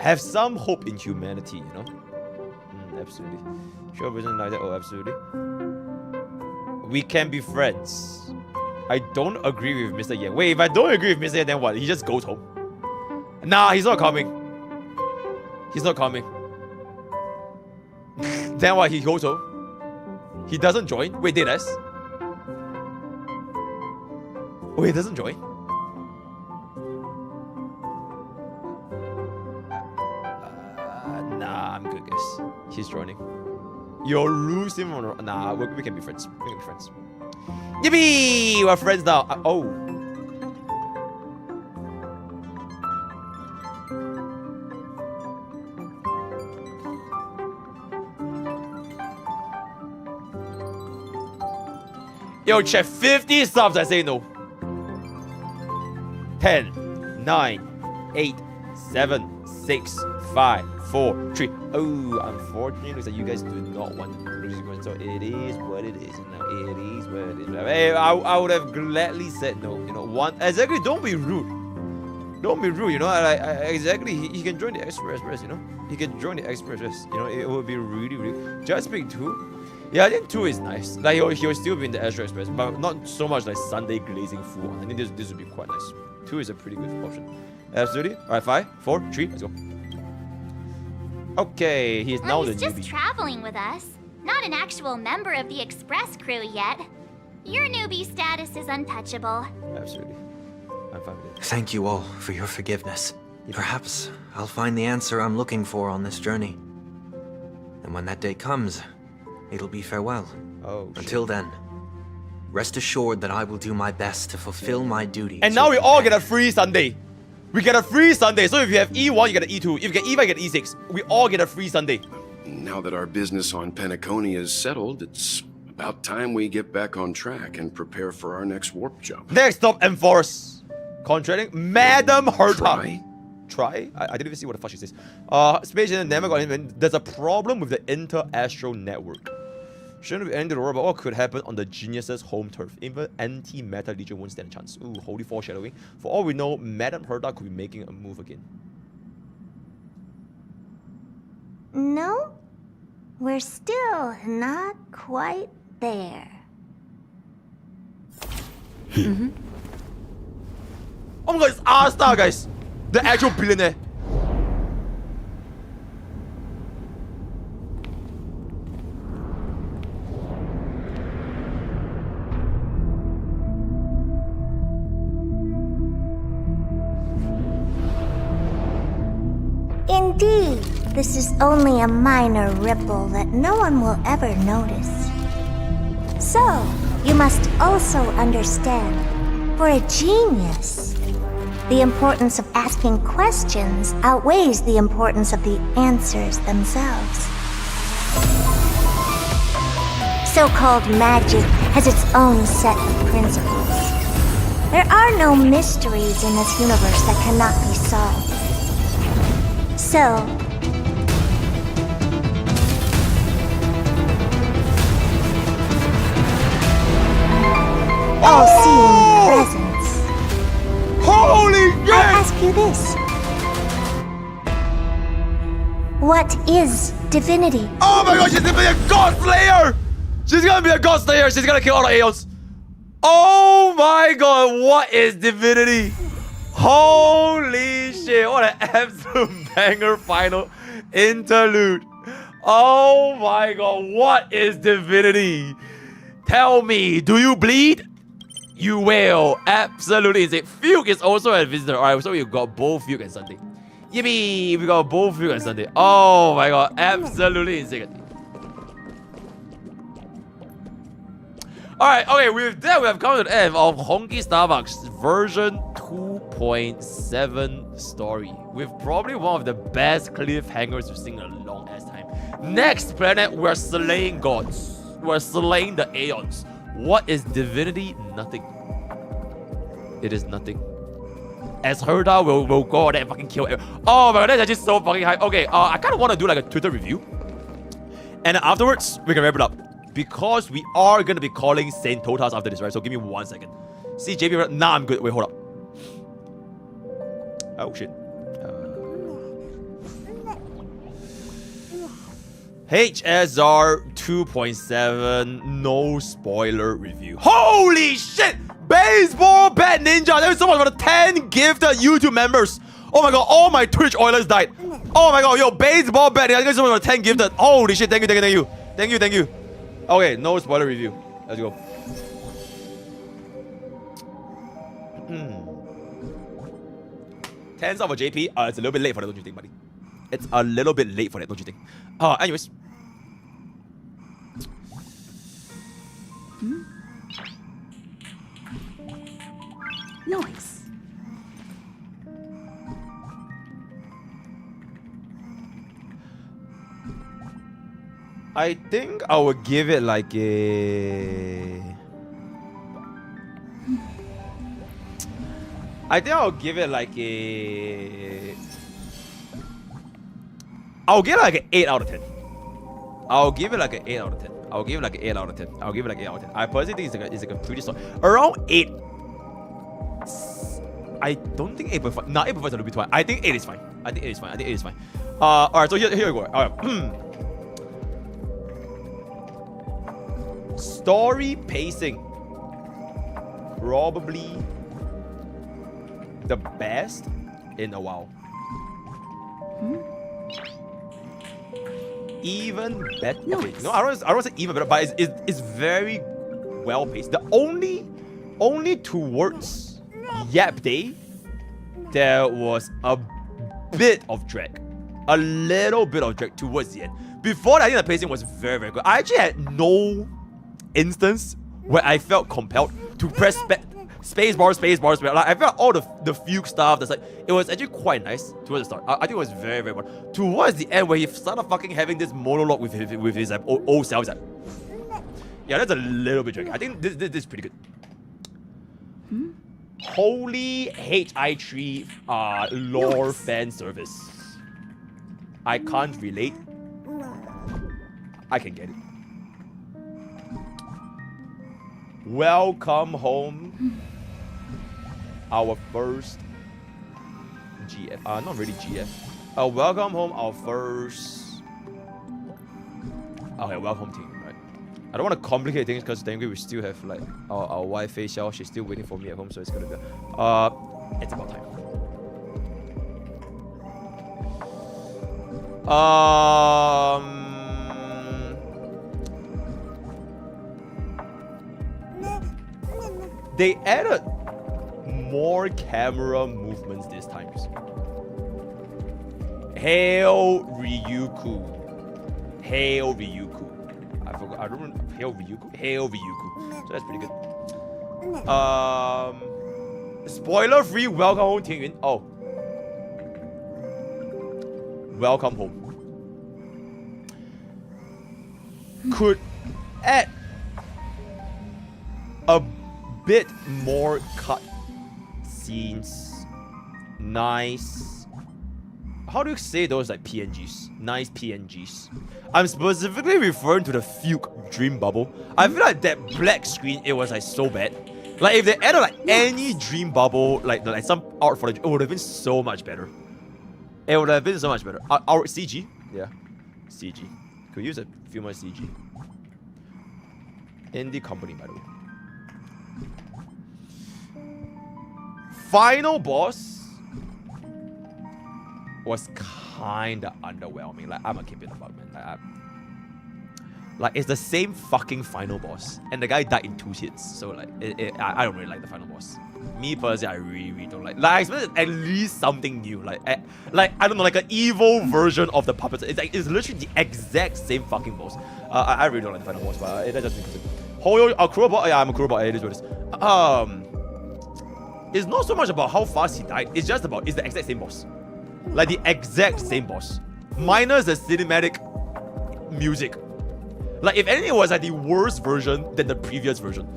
Have some hope in humanity, you know? Absolutely. Sure, vision like that. Oh, absolutely. We can be friends. I don't agree with Mr. Yang. Wait, if I don't agree with Mr. Yang, then what? He just goes home. Nah, he's not coming. He's not coming. Then what? He goes home. He doesn't join. Wait, did us? Oh, he doesn't join? Nah, I'm good, guys. He's joining. You'll lose him or nah, we can be friends. We can be friends. Yippee! We're friends now. Oh. Yo, chat, 50 subs, I say no. 10, 9, 8, 7, 6, 5, 4, 3. Oh, unfortunately, looks like you guys do not want to lose it. So it is what it is. Now it is what it is. Hey, I would have gladly said no. You know, one exactly. Don't be rude. Don't be rude. You know, exactly. He can join the Express. You know, he can join the Express. You know, it would be really, really. Just pick 2. Yeah, I think 2 is nice. Like he'll still be in the Astro Express, but not so much like Sunday glazing full on. I think this would be quite nice. 2 is a pretty good option. Absolutely. All right, 5, 4, 3. Let's go. Okay, he's now the He's newbie. just traveling with us, not an actual member of the Express crew yet. Your newbie status is untouchable. Absolutely. I'm fine with it. Thank you all for your forgiveness. Perhaps I'll find the answer I'm looking for on this journey. And when that day comes, it'll be farewell. Oh, until then, rest assured that I will do my best to fulfill my duties. And now we all get a free Sunday. We get a free Sunday. So if you have E1, you get an E2. If you get E5, you get E6. We all get a free Sunday. Now that our business on Penacony is settled, it's about time we get back on track and prepare for our next warp jump. Next stop, enforce. Contracting Madam Herta. Try? I didn't even see what the fuck she says. Space Agent never got in. There's a problem with the inter-astral network. Shouldn't be ended or but what could happen on the genius's home turf. Even anti-meta legion won't stand a chance. Ooh, holy foreshadowing. For all we know, Madam Herta could be making a move again. No, we're still not quite there. Oh my god, it's R-Star, guys! The actual billionaire. Indeed, this is only a minor ripple that no one will ever notice. So, you must also understand, for a genius, the importance of asking questions outweighs the importance of the answers themselves. So-called magic has its own set of principles. There are no mysteries in this universe that cannot be solved. So, all-seeing presence. Holy shit! I ask you this. What is divinity? Oh my god, she's gonna be a god slayer! She's gonna be a god slayer! She's gonna kill all the Aeons! Oh my god, what is divinity? Holy shit, what an absolute banger final interlude. Oh my god, what is divinity? Tell me, do you bleed? You will. Absolutely. Is it Fugue is also a visitor. Alright, so we got both Fugue and Sunday. Yippee! We got both Fugue and Sunday. Oh my god, absolutely insane. Alright, okay, with that we have come to the end of Honkai Starbucks version 2.7 story. With probably one of the best cliffhangers we've seen in a long ass time. Next planet, we're slaying gods. We're slaying the Aeons. What is divinity? Nothing. It is nothing. As Herta will go out there and fucking kill it. Oh my god, that's just so fucking hype. Okay, I kind of want to do like a Twitter review. And afterwards, we can wrap it up. Because we are going to be calling Saintontas after this, right? So give me 1 second. See, JB, nah, I'm good. Wait, hold up. Oh, shit. HSR 2.7, no spoiler review. Holy shit! Baseball bat ninja! There's so much for the 10 gifted YouTube members. Oh my god, all my Twitch Oilers died. Oh my god, yo, baseball bat ninja. There's so much for 10 gifted. Holy shit, thank you, thank you, thank you. Thank you, thank you. Okay, no spoiler review. Let's go. 10 for JP. It's a little bit late for that, don't you think, buddy? It's a little bit late for that, don't you think? Anyways. Nice. I think I would give it like a I think I'll give it like a... I'll give it like an 8 out of 10. I'll give it like an 8 out of 10. I'll give it like an 8 out of 10. I'll give it like an 8 out of 10. I personally think it's like a pretty solid. Around 8. I don't think 8.5. Nah, 8.5 is a little bit too high. I think 8 is fine. I think 8 is fine. I think 8 is fine. Alright, so here we go. Alright. Story pacing. Probably the best in a while. Even better. Okay, no, I don't say even better, but it's very well paced. The only towards Yap Day, there was a bit of drag. A little bit of drag towards the end. Before that, I think the pacing was very, very good. I actually had no instance where I felt compelled to press spacebar. Like, I felt all the fugue stuff. That's like, it was actually quite nice towards the start. I think it was very, very good. Towards the end, where he started fucking having this monologue with his old self, like, yeah, that's a little bit draggy. I think this is pretty good. Holy HI3 lore fan service. I can't relate. I can get it. Welcome home. Our first GF. Not really GF. Welcome home, our first... Okay, welcome team, right? I don't want to complicate things because technically we still have like our wife facial. She's still waiting for me at home, so it's gonna be... it's about time. They added more camera movements this time. Hail Ryuku. Hail Ryuku. I forgot. I don't remember. Hail Ryuku. Hail Ryuku. So that's pretty good. Spoiler free. Welcome home, Tingyun. Oh. Welcome home. Could add a bit more cut scenes. Nice. How do you say those, like PNGs? Nice PNGs. I'm specifically referring to the Fugue Dream Bubble. I feel like that black screen, it was like so bad. Like if they added like any Dream Bubble, like some art footage, it would have been so much better. It would have been so much better. Our CG, yeah, CG. Could use a few more CG. Indie company, by the way. Final boss was kinda underwhelming. Like, I'm gonna keep it a bug, man. Like, it's the same fucking final boss, and the guy died in 2 hits. So like, I don't really like the final boss. Me personally, I really don't like. Like, I expected at least something new. Like I don't know, like an evil version of the puppets. It's literally the exact same fucking boss. I really don't like the final boss, but it doesn't make sense. Hoyo, a cruel bot. Yeah, I'm a cruel bot. It is what it is. It's not so much about how fast he died. It's just about it's the exact same boss. Like the exact same boss, minus the cinematic music. Like if anything, it was like the worst version than the previous version.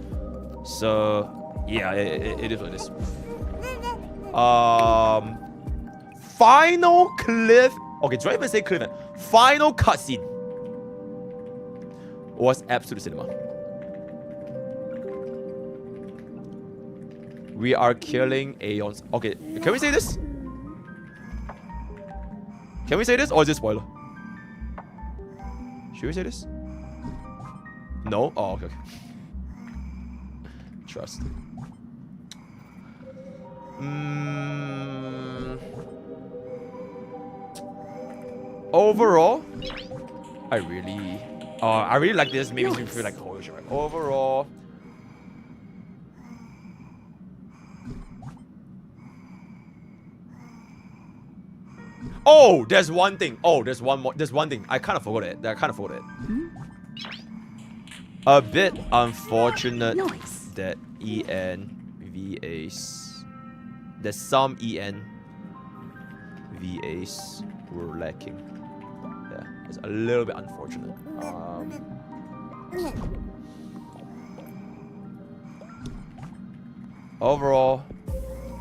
So yeah, it is what it is. Final cliff. Okay, do I even say cliff? Final cutscene was absolute cinema. We are killing Aeons. Okay, can we say this? Can we say this, or is it spoiler? Should we say this? No? Oh, okay. Trust. Overall, I really like this. Maybe you feel like Hoyo, right? Overall, oh, there's one thing. Oh, there's one more. There's one thing. I kind of forgot it. A bit unfortunate that EN there's some EN VAs were lacking. Yeah, it's a little bit unfortunate. Overall,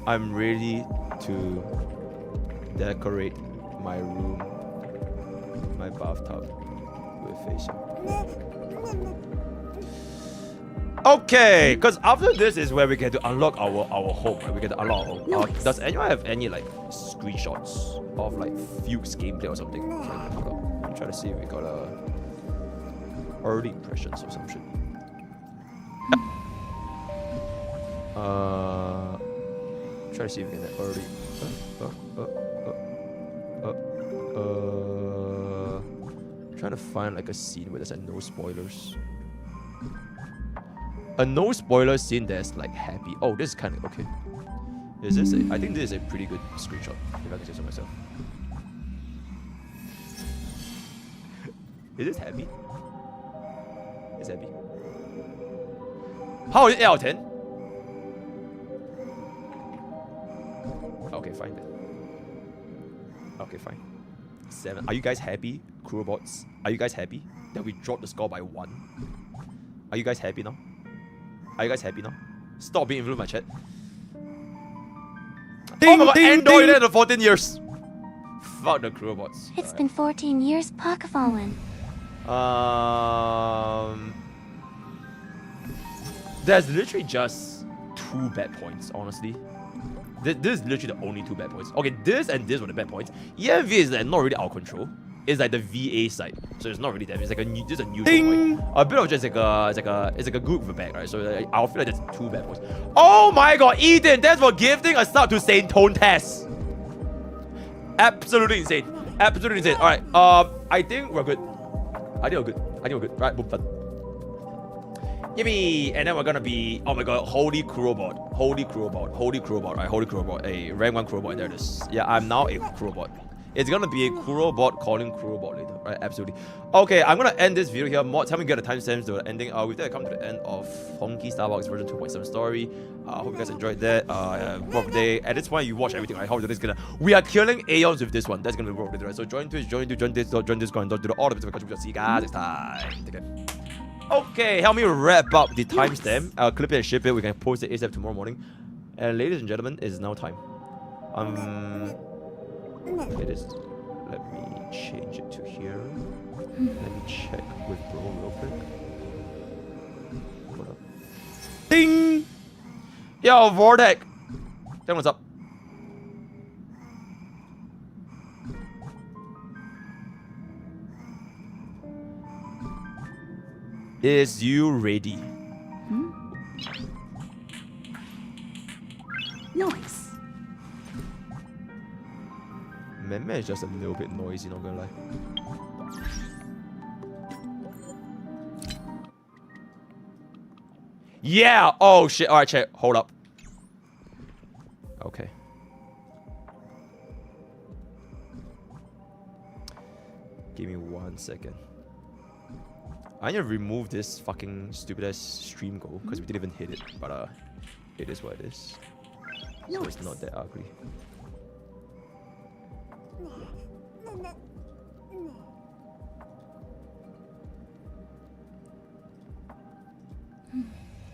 I'm ready to decorate my room, my bathtub with facial. Okay, because after this is where we get to unlock our home, right? We get to unlock our home. Does anyone have any like screenshots of like Fuchs gameplay or something? I'm trying to see if we got early impressions or some shit. Try to see if we can get early. Trying to find like a scene where there's like no spoilers. A no spoiler scene that's like happy. Oh, this is kind of okay. Is this? I think this is a pretty good screenshot, if I can say so myself. Is this happy? It's happy. How is it 8 out of 10? Okay, fine then. Okay, fine. 7. Are you guys happy, Kurobots? Are you guys happy that we dropped the score by 1? Are you guys happy now? Are you guys happy now? Stop being influenced by chat. Ding, oh my god, Android in the 14 years. Fuck the Kurobots. It's been 14 years, Pokke Fallen. There's literally just 2 bad points, honestly. This is literally the only 2 bad points. Okay, this and this were the bad points. EMV is like not really our control. It's like the VA side, so it's not really that. It's like a neutral point. A bit of just like it's like a good with a bad, right? So like, I feel like there's 2 bad points. Oh my god, Ethan, thanks for gifting a sub to Saintontas. Absolutely insane. Absolutely insane. All right. I think we're good. I think we're good. Right, boom, done. Yippee! And then we're gonna be, oh my god, holy Kurobot. Right, holy Kurobot. A rank 1 Kurobot, there it is. Yeah, I'm now a Kurobot. It's gonna be a Kurobot calling Kurobot later, right? Absolutely. Okay, I'm gonna end this video here. Mods, help me get the timestamps to the ending. We've come to the end of Honkai Star Fox version 2.7 story. Hope you guys enjoyed that. Birthday. At this point, you watch everything, right? How this is gonna. We are killing Aeons with this one. That's gonna be worth it, right? So join Twitch, join this, and don't do all the bits of. See you guys next time. Take care. Okay, help me wrap up the timestamp. I'll clip it and ship it. We can post it ASAP tomorrow morning. And ladies and gentlemen, it is now time. It is. Let me change it to here. Let me check with bro real quick. Hold up. Ding! Yo, Vortex! Tell me what's up. Is you ready? Nice. Man is just a little bit noisy, not gonna lie. Yeah! Oh shit, alright chat, hold up. Okay. Give me 1 second. I need to remove this fucking stupid ass stream goal because we didn't even hit it, but it is what it is. So it's not that ugly.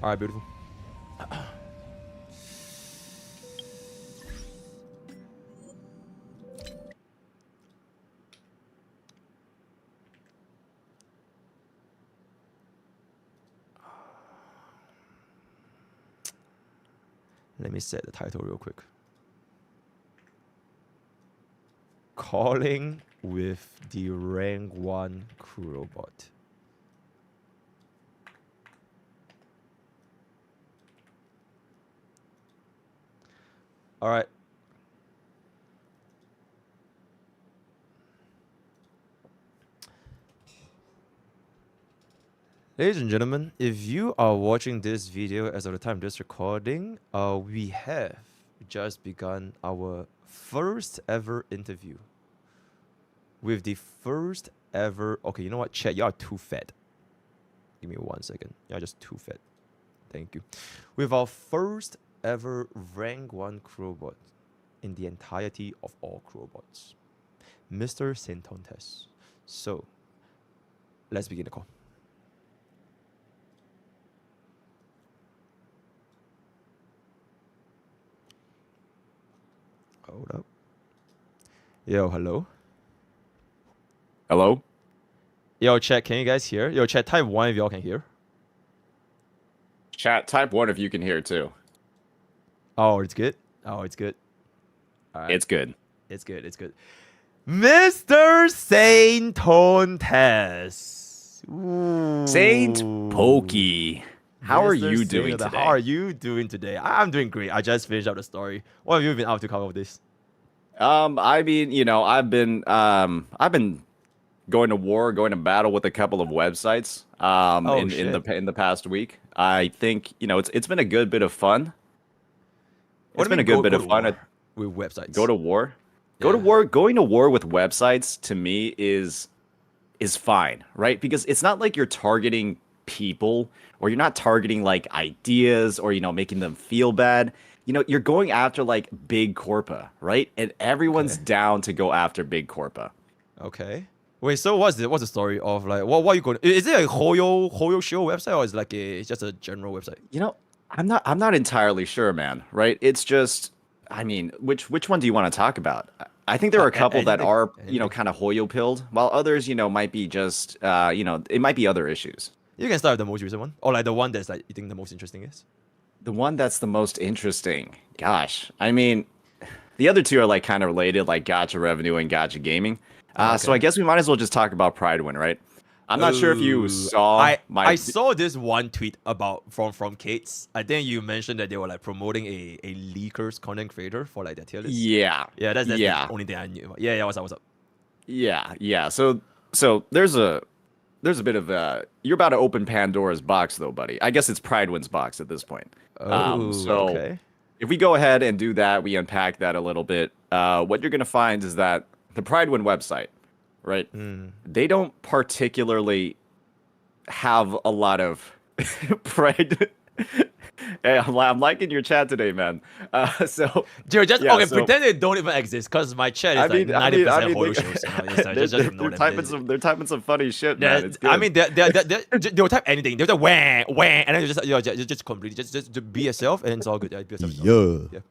Alright, beautiful. Let me set the title real quick. Calling with the rank 1 Kurobot. Alright. Ladies and gentlemen, if you are watching this video as of the time of this recording, we have just begun our first ever interview with the first ever. Okay, you know what, chat, you are too fat. Give me 1 second. You are just too fat. Thank you. With our first ever rank 1 Kurobot in the entirety of all Kurobots, Mr. Saintontas. So, let's begin the call. Hold up. Yo, hello. Hello? Yo, chat, can you guys hear? Yo, chat, type 1 if y'all can hear. Chat, type 1 if you can hear too. Oh, it's good? Oh, it's good. All right. It's good. It's good. It's good. Mr. Saintontas. MrPokke. How are you doing today? How are you doing today? I'm doing great. I just finished up the story. What have you been up to cover this? I mean, you know, I've been going to war, going to battle with a couple of websites in the past week. I think, you know, it's been a good bit of fun. It's been a good bit of fun with websites. Go to war. Go to war. Going to war with websites to me is fine, right? Because it's not like you're targeting people or you're not targeting like ideas or, you know, making them feel bad. You know, you're going after like big corpa, right? And everyone's down to go after big corpa. Okay. Wait, so what's the story of like what are you going? Is it a Hoyo show website or is it like it's just a general website? You know, I'm not entirely sure, man. Right? It's just, I mean, which one do you want to talk about? I think there are a couple that are, you know, kind of Hoyo pilled, while others, you know, might be just, you know, it might be other issues. You can start with the most recent one, or like the one that's like you think the most interesting is. The one that's the most interesting. Gosh, I mean, the other two are like kind of related, like Gacha revenue and Gacha gaming. So I guess we might as well just talk about Pridewind, right? I'm not sure if you saw I saw this one tweet about from Kate's. I think you mentioned that they were like promoting a leakers content creator for like their tier list. Yeah. Yeah, that's the only thing I knew about. Yeah, what's up? Yeah. So there's a bit of you're about to open Pandora's box though, buddy. I guess it's Pridewind's box at this point. Okay. If we go ahead and do that, we unpack that a little bit. What you're gonna find is that the Pridewind website, right? They don't particularly have a lot of pride. Hey, I'm liking your chat today, man. So dude, pretend they don't even exist, cause my chat is like 90% Hoyo shows. They're typing some funny shit, man. It's good. I mean, they'll type anything. They'll type wah, and then just completely just be yourself, and it's all good. Be yourself.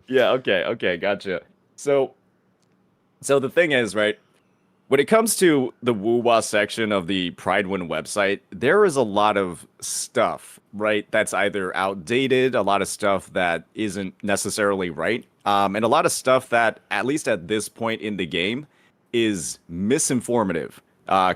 Yeah. Okay. Gotcha. So the thing is, right? When it comes to the Woo-Wah section of the Pridewind website, there is a lot of stuff, right, that's either outdated, a lot of stuff that isn't necessarily right, and a lot of stuff that, at least at this point in the game, is misinformative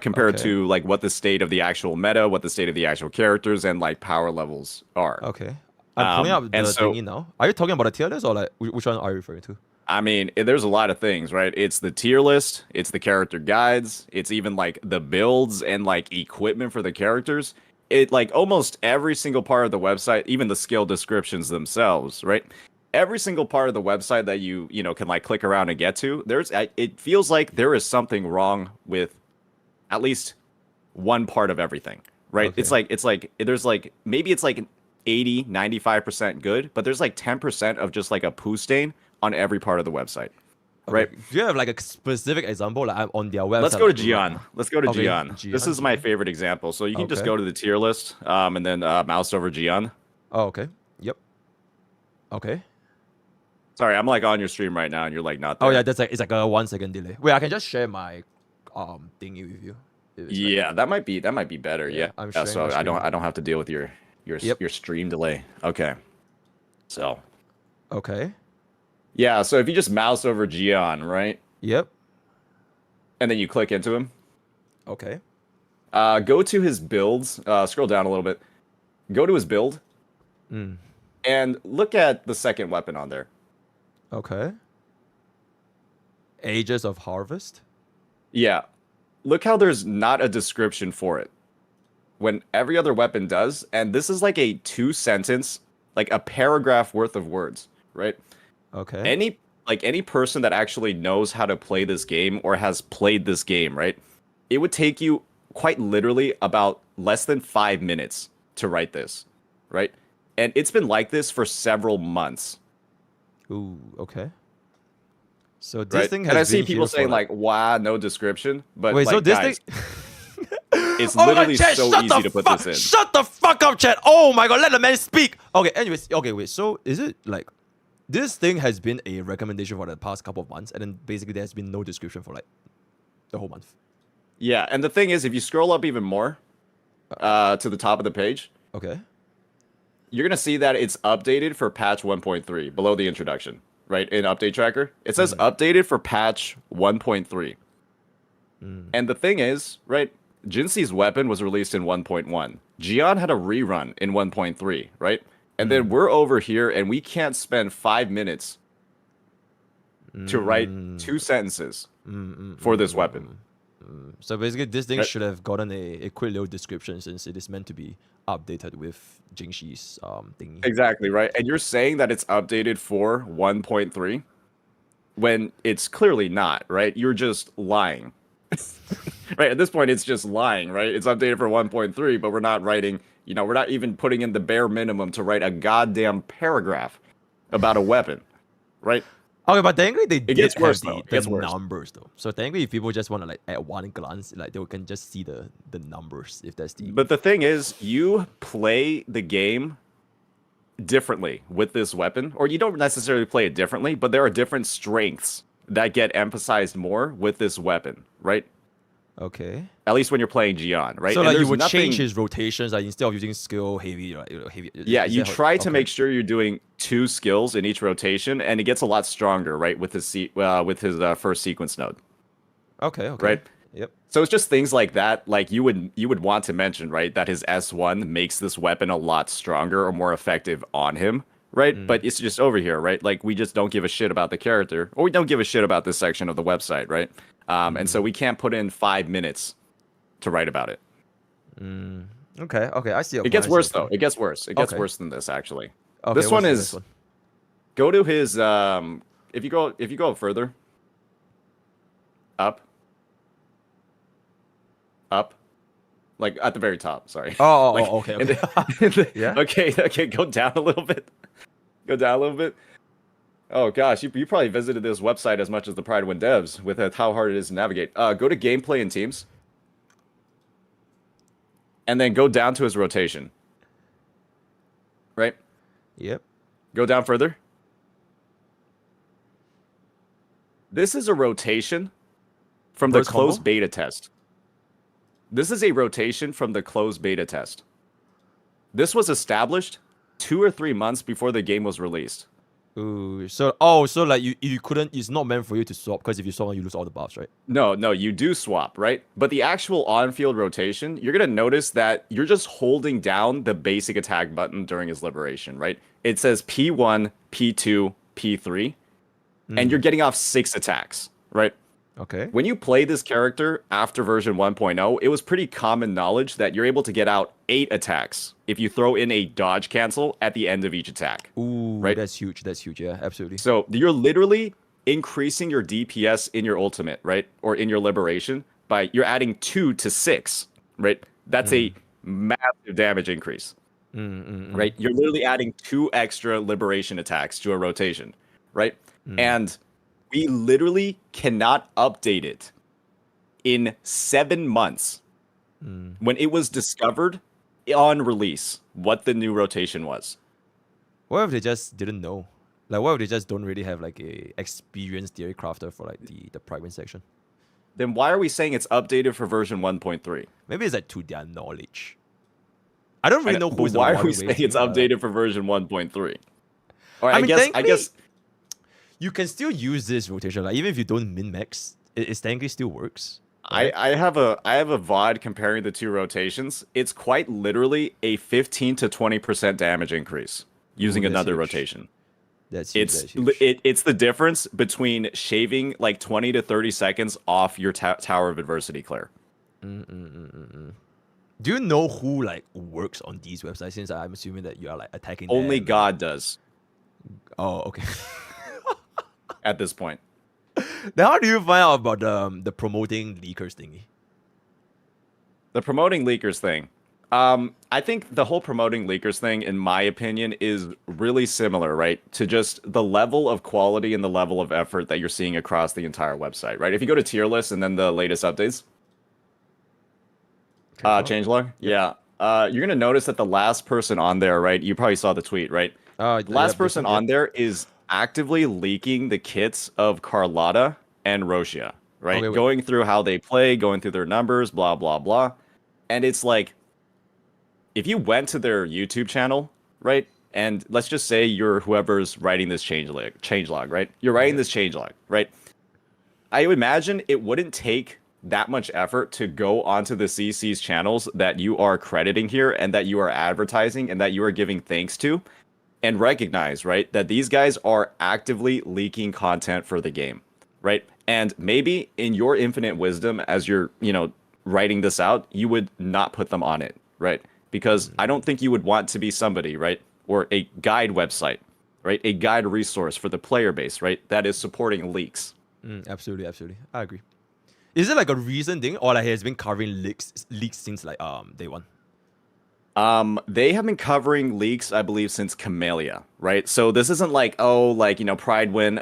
compared to like what the state of the actual meta, what the state of the actual characters, and like power levels are. Okay. I'm pulling up the thingy now. Are you talking about a tier list or like which one are you referring to? I mean, there's a lot of things, right? It's the tier list, it's the character guides, it's even like the builds and like equipment for the characters. It like almost every single part of the website, even the skill descriptions themselves, right? Every single part of the website that you know can like click around and get to, it feels like there is something wrong with at least one part of everything, right? Okay. It's like there's like maybe it's like 80-95% good, but there's like 10% of just like a poo stain on every part of the website, right? Do you have like a specific example like on their website? Let's go to Jian. This is my favorite example. So you can just go to the tier list and then mouse over Jian. Oh, okay. Yep. Okay. Sorry, I'm like on your stream right now and you're like not there. Oh yeah, it's like a 1 second delay. Wait, I can just share my thingy with you. Yeah, that might be better. Yeah. I'm so I don't have to deal with your stream delay. Okay. So. Okay. Yeah, so if you just mouse over Jian, right? Yep. And then you click into him. Okay. Go to his builds. Scroll down a little bit. Go to his build. And look at the second weapon on there. Okay. Ages of Harvest? Yeah. Look how there's not a description for it. When every other weapon does, and this is like a 2-sentence, like a paragraph worth of words, right? Okay. Any person that actually knows how to play this game or has played this game, right? It would take you quite literally about less than 5 minutes to write this, right? And it's been like this for several months. Ooh, okay. So this thing has and I see been people here saying for, like, "Wow, no description." But wait, like, so this guys, thing it's literally chat, so easy to put this in. Shut the fuck up, chat. Oh my god, let the man speak. Okay, anyways, okay, wait. So is it like this thing has been a recommendation for the past couple of months, and then basically there's been no description for like the whole month. Yeah, and the thing is, if you scroll up even more to the top of the page, okay, you're gonna see that it's updated for patch 1.3 below the introduction, right? In update tracker, it says updated for patch 1.3. And the thing is, right? Jinxi's weapon was released in 1.1. Jian had a rerun in 1.3, right? And then we're over here, and we can't spend 5 minutes to write 2 sentences for this weapon. So basically, this thing Right. should have gotten a quick little description since it is meant to be updated with Jingxi's thingy. Exactly, right? And you're saying that it's updated for 1.3 when it's clearly not, right? You're just lying. Right, at this point, it's just lying, right? It's updated for 1.3, but we're not writing, we're not even putting in the bare minimum to write a goddamn paragraph about a weapon, right? Okay, but technically they did gets have worse, the, though. It the gets worse. numbers though. So technically, if people just want to like at one glance, like they can just see the numbers if that's the. But the thing is, you play the game differently with this weapon, or you don't necessarily play it differently, but there are different strengths that get emphasized more with this weapon, right? Okay. At least when you're playing Jian, right? So And like you there's would change nothing- his rotations, like instead of using skill heavy, like heavy. Yeah, is you that how- try to okay. make sure you're doing 2 skills in each rotation, and it gets a lot stronger, right, with his first sequence node. Okay. Okay. Right. Yep. So it's just things like that, like you would want to mention, right, that his S1 makes this weapon a lot stronger or more effective on him, right? But it's just over here, right? Like we just don't give a shit about the character, or we don't give a shit about this section of the website, right? And so we can't put in 5 minutes to write about it. Okay. Okay. I see. It gets worse though. It gets worse. It gets Okay. worse than this actually. Okay, This one what's is this one? go to his if you go further up like at the very top, sorry. Oh, Like, okay. in Okay. the- Yeah. Okay, go down a little bit. Go down a little bit. Oh gosh, you probably visited this website as much as the Pride Win devs with how hard it is to navigate. Go to gameplay and teams. And then go down to his rotation. Right? Yep. Go down further. This is a rotation from the Burst closed combo? beta test. This is a rotation from the closed beta test. This was established 2 or 3 months before the game was released. Ooh. So like you couldn't. It's not meant for you to swap because if you swap, you lose all the buffs, right? No, you do swap, right? But the actual on-field rotation, you're going to notice that you're just holding down the basic attack button during his liberation, right? It says P1, P2, P3, and you're getting off 6 attacks, right? Okay. When you play this character after version 1.0, it was pretty common knowledge that you're able to get out 8 attacks if you throw in a dodge cancel at the end of each attack. Ooh, right? That's huge. That's huge. Yeah, absolutely. So you're literally increasing your DPS in your ultimate, right? Or in your liberation by you're adding 2 to 6, right? That's a massive damage increase, right? You're literally adding 2 extra liberation attacks to a rotation, right? And we literally cannot update it in 7 months when it was discovered on release what the new rotation was. What if they just didn't know? Like, what if they just don't really have like a experienced theory crafter for like the private section? Then why are we saying it's updated for version 1.3? Maybe it's like to their knowledge. I don't really know who's the why one are we who saying made it's it, updated for version 1.3? Or I mean, I technically, guess you can still use this rotation. Like even if you don't min max, it technically still works. I have a VOD comparing the 2 rotations. It's quite literally a 15 to 20% damage increase using that's another huge. rotation. That's huge. It's That's huge. it's the difference between shaving like 20 to 30 seconds off your Tower of Adversity clear. Do you know who like works on these websites? Since I'm assuming that you are like attacking. Only them. God does. Oh, okay. At this point. Now, how do you find out about the promoting leakers thingy? The promoting leakers thing. I think the whole promoting leakers thing, in my opinion, is really similar, right? To just the level of quality and the level of effort that you're seeing across the entire website, right? If you go to tier list and then the latest updates, changelog, yeah. You're going to notice that the last person on there, right? You probably saw the tweet, right? The last person on there is actively leaking the kits of Carlotta and Roshia, right? Okay, wait. Going through how they play, going through their numbers, blah, blah, blah. And it's like, if you went to their YouTube channel, right? And let's just say you're whoever's writing this changelog, right? You're writing this changelog, right? I imagine it wouldn't take that much effort to go onto the CC's channels that you are crediting here and that you are advertising and that you are giving thanks to, and recognize, right, that these guys are actively leaking content for the game, right? And maybe in your infinite wisdom, as you're, writing this out, you would not put them on it, right? Because I don't think you would want to be somebody, right? Or a guide website, right? A guide resource for the player base, right? That is supporting leaks. Absolutely, absolutely. I agree. Is it like a recent thing, or like he has been covering leaks since like day one? They have been covering leaks, I believe, since Camellia, right? So this isn't like, Pridewin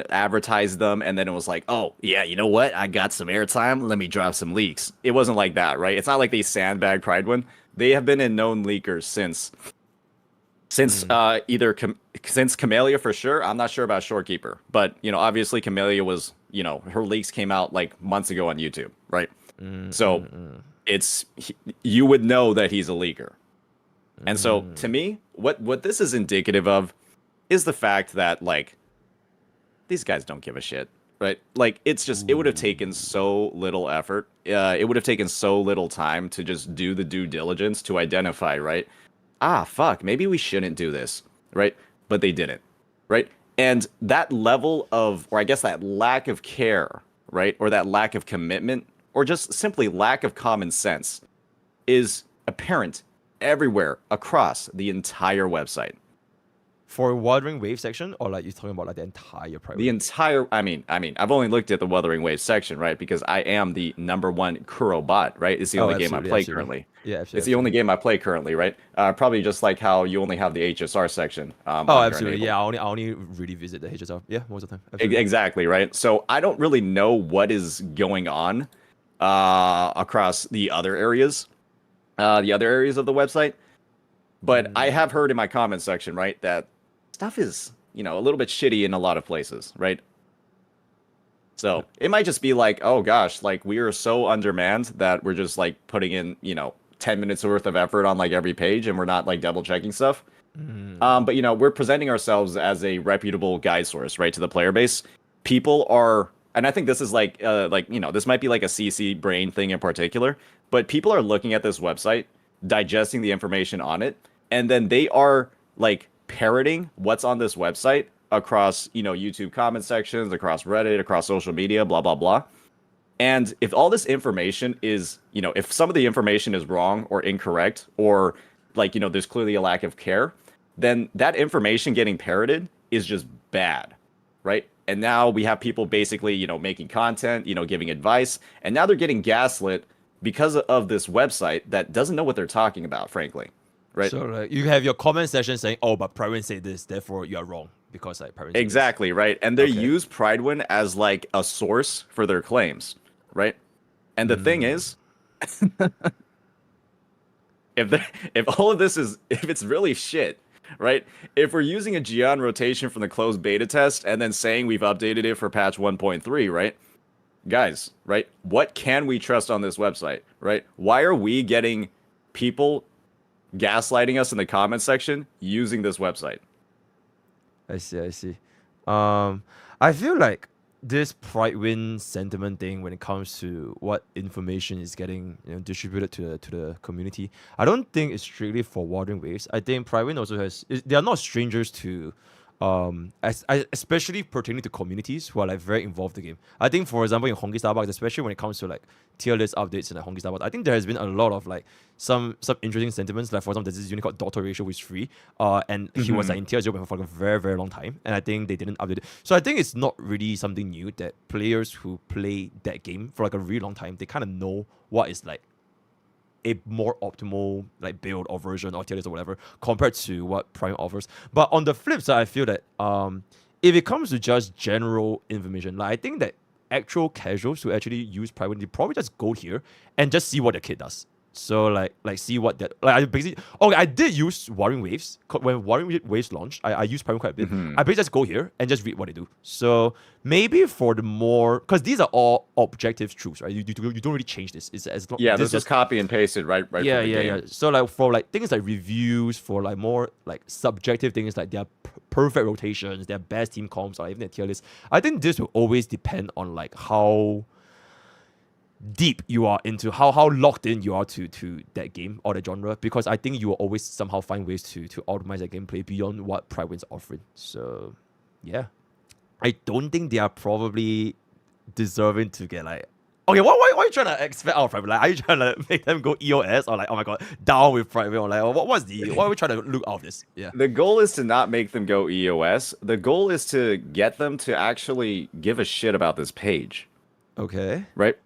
advertised them, and then it was like, oh yeah, you know what? I got some airtime. Let me drop some leaks. It wasn't like that, right? It's not like they sandbagged Pridewin. They have been in known leakers since since Camellia for sure. I'm not sure about Shorekeeper, but obviously Camellia was, her leaks came out like months ago on YouTube, right? So you would know that he's a leaker. And so to me, what this is indicative of is the fact that like these guys don't give a shit, right? Like it's just, it would have taken so little effort. It would have taken so little time to just do the due diligence to identify, right? Fuck, maybe we shouldn't do this, right? But they didn't, right? And that level of, or I guess that lack of care, right? Or that lack of commitment, or just simply lack of common sense is apparent everywhere across the entire website. For Wuthering Wave section, or like you're talking about like the entire private? The entire, I mean, I've only looked at the Wuthering Wave section, right? Because I am the #1 Kuro bot, right? It's the only game I play currently. Yeah, absolutely. It's the only game I play currently, right? Probably just like how you only have the HSR section. Absolutely. Yeah, I only really visit the HSR. Yeah, most of the time. Absolutely. Exactly, right? So I don't really know what is going on across the other areas of the website. But I have heard in my comment section, right, that stuff is, a little bit shitty in a lot of places, right? So it might just be like, oh gosh, like we are so undermanned that we're just like putting in, 10 minutes worth of effort on like every page and we're not like double checking stuff. But we're presenting ourselves as a reputable guide source, right, to the player base. People are, and I think this is like this might be like a CC brain thing in particular, but people are looking at this website, digesting the information on it, and then they are like parroting what's on this website across, YouTube comment sections, across Reddit, across social media, blah, blah, blah. And if all this information is, if some of the information is wrong or incorrect, or like, there's clearly a lack of care, then that information getting parroted is just bad, right? And now we have people basically, making content, giving advice, and now they're getting gaslit because of this website that doesn't know what they're talking about, frankly. Right. So like, you have your comment section saying, "Oh, but Pridewin said this, therefore you are wrong because like Pridewin." Exactly right, and they use Pridewin as like a source for their claims, right? And the thing is, if all of this is, if it's really shit, right? If we're using a Geon rotation from the closed beta test and then saying we've updated it for patch 1.3, right? Guys, right? What can we trust on this website, right? Why are we getting people gaslighting us in the comment section using this website? I see. I feel like this Pridewin sentiment thing when it comes to what information is getting distributed to the community, I don't think it's strictly for Wuthering Waves. I think Pridewin also they are not strangers to especially pertaining to communities who are like very involved in the game. I think, for example, in Honkai Starbucks, especially when it comes to like tier list updates in like Honkai Starbucks, I think there has been a lot of like some interesting sentiments. Like for example, there's this unit called Dr. Ratio, which is free, and he was like in tier 0 for like a very, very long time, and I think they didn't update it. So I think it's not really something new that players who play that game for like a really long time, they kind of know what is like a more optimal like build or version or tier list or whatever compared to what Prime offers. But on the flip side, I feel that if it comes to just general information, like I think that actual casuals who actually use Prime, they probably just go here and just see what their kid does. So like see what that like I basically I did use Warring Waves when Warring Waves launched. I used Prime quite a bit. I basically just go here and just read what they do. So maybe for the more because these are all objective truths, right? You don't really change this. It's as long this is copy and pasted right from the game. So like for like things like reviews, for like more like subjective things like their perfect rotations, their best team comps, or even their tier list. I think this will always depend on like how deep you are into how locked in you are to that game or the genre, because I think you will always somehow find ways to optimize that gameplay beyond what Pride Wind's offering. So yeah, I don't think they are probably deserving to get like why are you trying to expect out of Pride Wind? Like, are you trying to make them go EOS or like, oh my god, down with Pride Wind? Or like, what are we trying to look out of this? Yeah. The goal is to not make them go EOS. The goal is to get them to actually give a shit about this page. Okay. Right?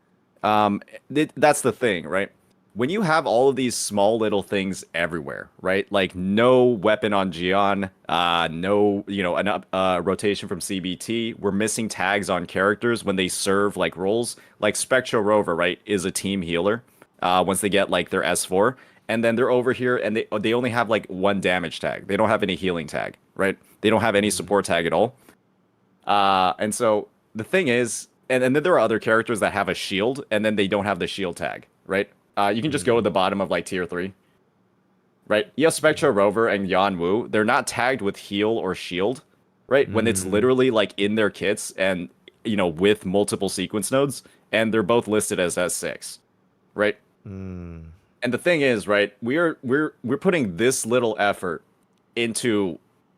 That's the thing, right? When you have all of these small little things everywhere, right? Like no weapon on Jian, no, an rotation from CBT. We're missing tags on characters when they serve like roles. Like Spectral Rover, right, is a team healer. Once they get like their S4, and then they're over here and they only have like 1 damage tag. They don't have any healing tag, right? They don't have any support tag at all. And so the thing is. And then there are other characters that have a shield, and then they don't have the shield tag, right? You can just go to the bottom of like tier 3, right? You have Spectra Rover and Yan Wu. They're not tagged with heal or shield, right? When it's literally like in their kits and with multiple sequence nodes, and they're both listed as S6, right? And the thing is, right? We're putting this little effort into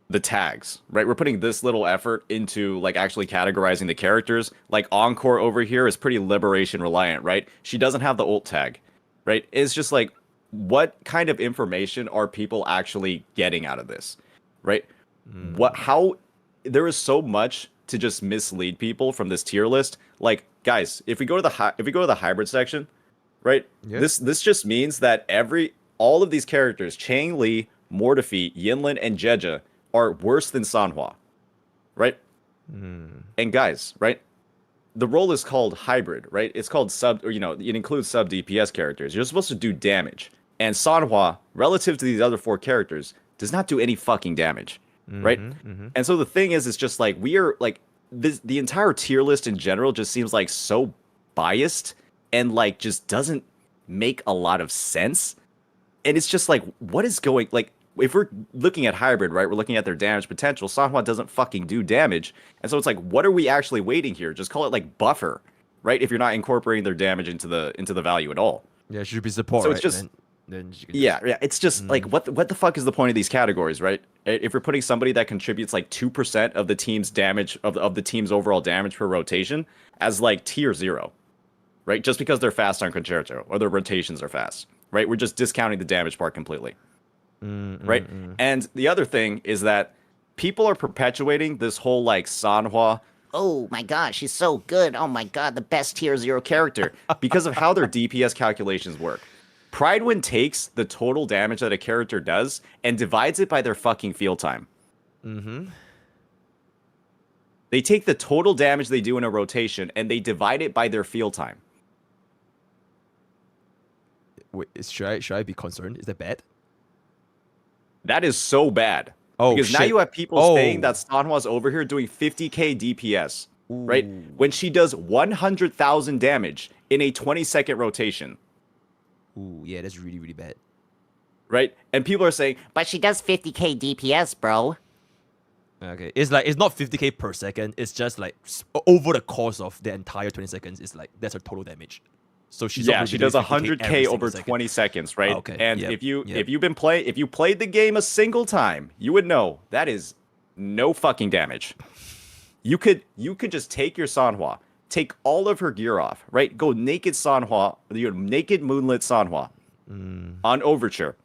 the tags, right? We're putting this little effort into like actually categorizing the characters. Like Encore over here is pretty liberation reliant, right? She doesn't have the ult tag, right? It's just like, what kind of information are people actually getting out of this, right? How there is so much to just mislead people from this tier list. Like, guys, if we go to the hybrid section, right? Yeah. This just means that all of these characters, Chang Li, Mortefi, Yinlin, and Jeja, are worse than Sanhua, right? And guys, right? The role is called hybrid, right? It's called it includes sub DPS characters. You're supposed to do damage. And Sanhua, relative to these other 4 characters, does not do any fucking damage, right? And so the thing is, it's just like, we are like, the entire tier list in general just seems like so biased and like just doesn't make a lot of sense. And it's just like, what is going, like, if we're looking at hybrid, right, we're looking at their damage potential. Sanhua doesn't fucking do damage. And so it's like, what are we actually waiting here? Just call it like buffer, right? If you're not incorporating their damage into the value at all. Yeah, it should be support. So it's just it's just like, what the fuck is the point of these categories, right? If you're putting somebody that contributes like 2% of the team's damage of the team's overall damage per rotation as like tier 0, right? Just because they're fast on Concerto or their rotations are fast, right? We're just discounting the damage part completely. Right? And the other thing is that people are perpetuating this whole like Sanhua, oh my god, she's so good, oh my god, the best tier 0 character, because of how their DPS calculations work. Pridewind takes the total damage that a character does and divides it by their fucking field time. They take the total damage they do in a rotation and they divide it by their field time. Wait, should I be concerned? Is that bad? That is so bad. Because now you have people saying that Sanhua's over here doing 50k DPS, right? When she does 100,000 damage in a 20-second rotation. Ooh, yeah, that's really, really bad. Right? And people are saying, but she does 50k DPS, bro. Okay, it's not 50k per second. It's just like over the course of the entire 20 seconds, it's like that's her total damage. So she does 100k over 20 seconds, right? Okay. And if you played the game a single time, you would know that is no fucking damage. You could just take your Sanhua, take all of her gear off, right? Go naked Sanhua, naked Moonlit Sanhua on Overture,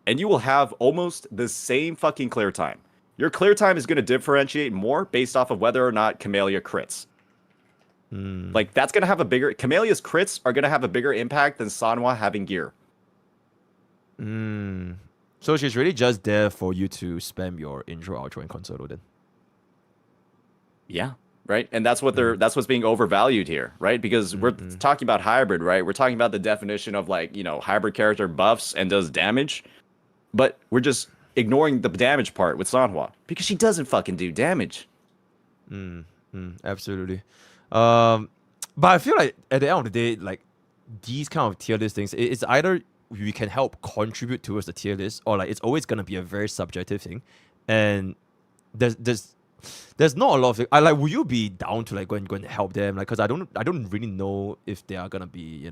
and you will have almost the same fucking clear time. Your clear time is going to differentiate more based off of whether or not Camellia crits. Like, that's going to have a bigger... Camellia's crits are going to have a bigger impact than Sanhua having gear. So she's really just there for you to spam your intro, outro, and concerto then? Yeah. right? And that's what that's what's being overvalued here, right? Because we're talking about hybrid, right? We're talking about the definition of like, hybrid character buffs and does damage, but we're just ignoring the damage part with Sanhua because she doesn't fucking do damage. Absolutely. But I feel like at the end of the day, like these kind of tier list things, it's either we can help contribute towards the tier list, or like it's always gonna be a very subjective thing, and there's not a lot of things. Would you be down to like go and help them? Like, cause I don't really know if they are gonna be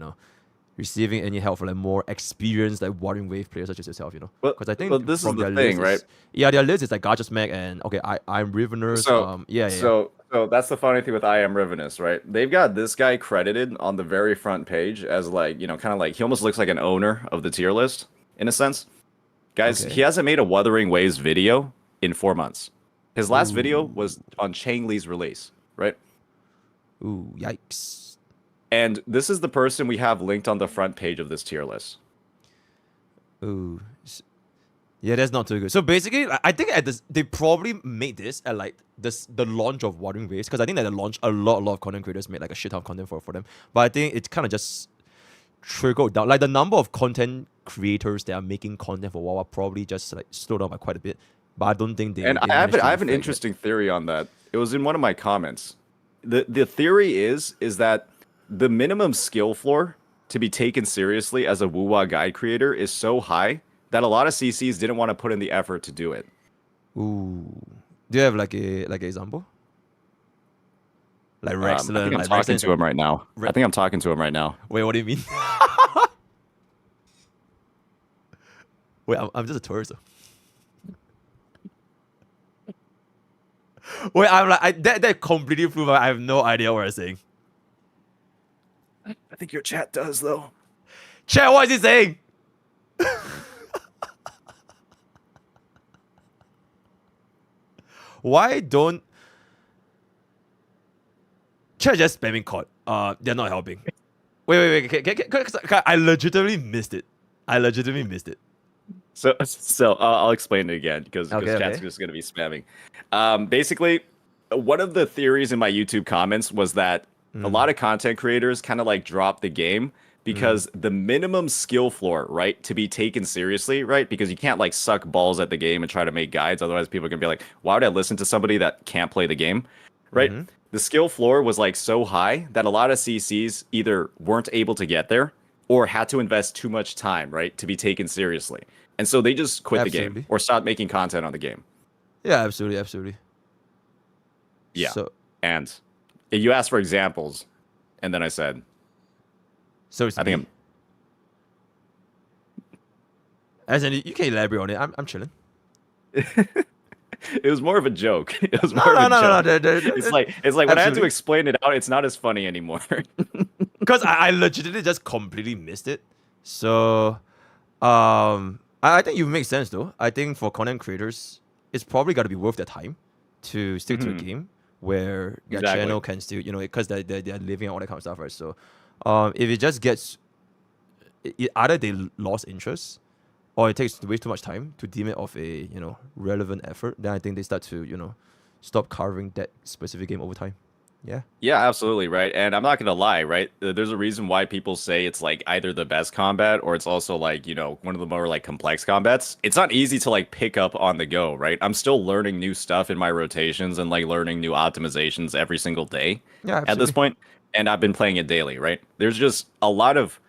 receiving any help from like more experienced like Warring Wave players such as yourself, Because I think this is from the their thing, list right? Their list is like Gacha Smack and I'm Riveners. So that's the funny thing with I Am Rivenous, right? They've got this guy credited on the very front page as like, kind of like he almost looks like an owner of the tier list in a sense. Guys, he hasn't made a Wuthering Waves video in 4 months. His last video was on Chang Li's release, right? Ooh, yikes. And this is the person we have linked on the front page of this tier list. Ooh. Yeah, that's not too good. So basically, I think they probably made this at like the launch of Wuthering Waves, because I think at the launch a lot of content creators made like a shit ton of content for them. But I think it kind of just trickled down. Like the number of content creators that are making content for WoW probably just like slowed down by quite a bit. But I don't think they. And I have an interesting theory on that. It was in one of my comments. The theory is that the minimum skill floor to be taken seriously as a WoW guide creator is so high that a lot of CCs didn't want to put in the effort to do it. Ooh. Do you have like a example? Like Rexland? I think I'm talking to him right now. I think I'm talking to him right now. Wait, what do you mean? Wait, I'm just a tourist. Wait, I'm like that completely flew by. I have no idea what I'm saying. I think your chat does though. Chat, what is he saying? Why don't chat just spamming COD? They're not helping. Wait. I legitimately missed it. So I'll explain it again because chat's just gonna be spamming. Basically, one of the theories in my YouTube comments was that a lot of content creators kind of like drop the game because the minimum skill floor, right, to be taken seriously, right, because you can't like suck balls at the game and try to make guides, otherwise people are gonna be like, why would I listen to somebody that can't play the game, right? The skill floor was like so high that a lot of CCs either weren't able to get there or had to invest too much time, right, to be taken seriously. And so they just quit the game or stopped making content on the game. Yeah, absolutely. Yeah. So, and you asked for examples, and then I said, so it's I think as in, you can elaborate on it. I'm chilling. It was more of a joke. It was No. It's like when I had to explain it out, it's not as funny anymore. Because I legitimately just completely missed it. So, I think you make sense though. I think for content creators, it's probably got to be worth their time to stick to a game where their channel can still, because they're living and all that kind of stuff, right? So, if it just gets, either they lost interest, or it takes way too much time to deem it of a relevant effort, then I think they start to stop carving that specific game over time. Yeah, absolutely, right. And I'm not gonna lie, right, there's a reason why people say it's like either the best combat or it's also like one of the more like complex combats. It's not easy to like pick up on the go, right? I'm still learning new stuff in my rotations and like learning new optimizations every single day at this point, and I've been playing it daily, right? There's a lot of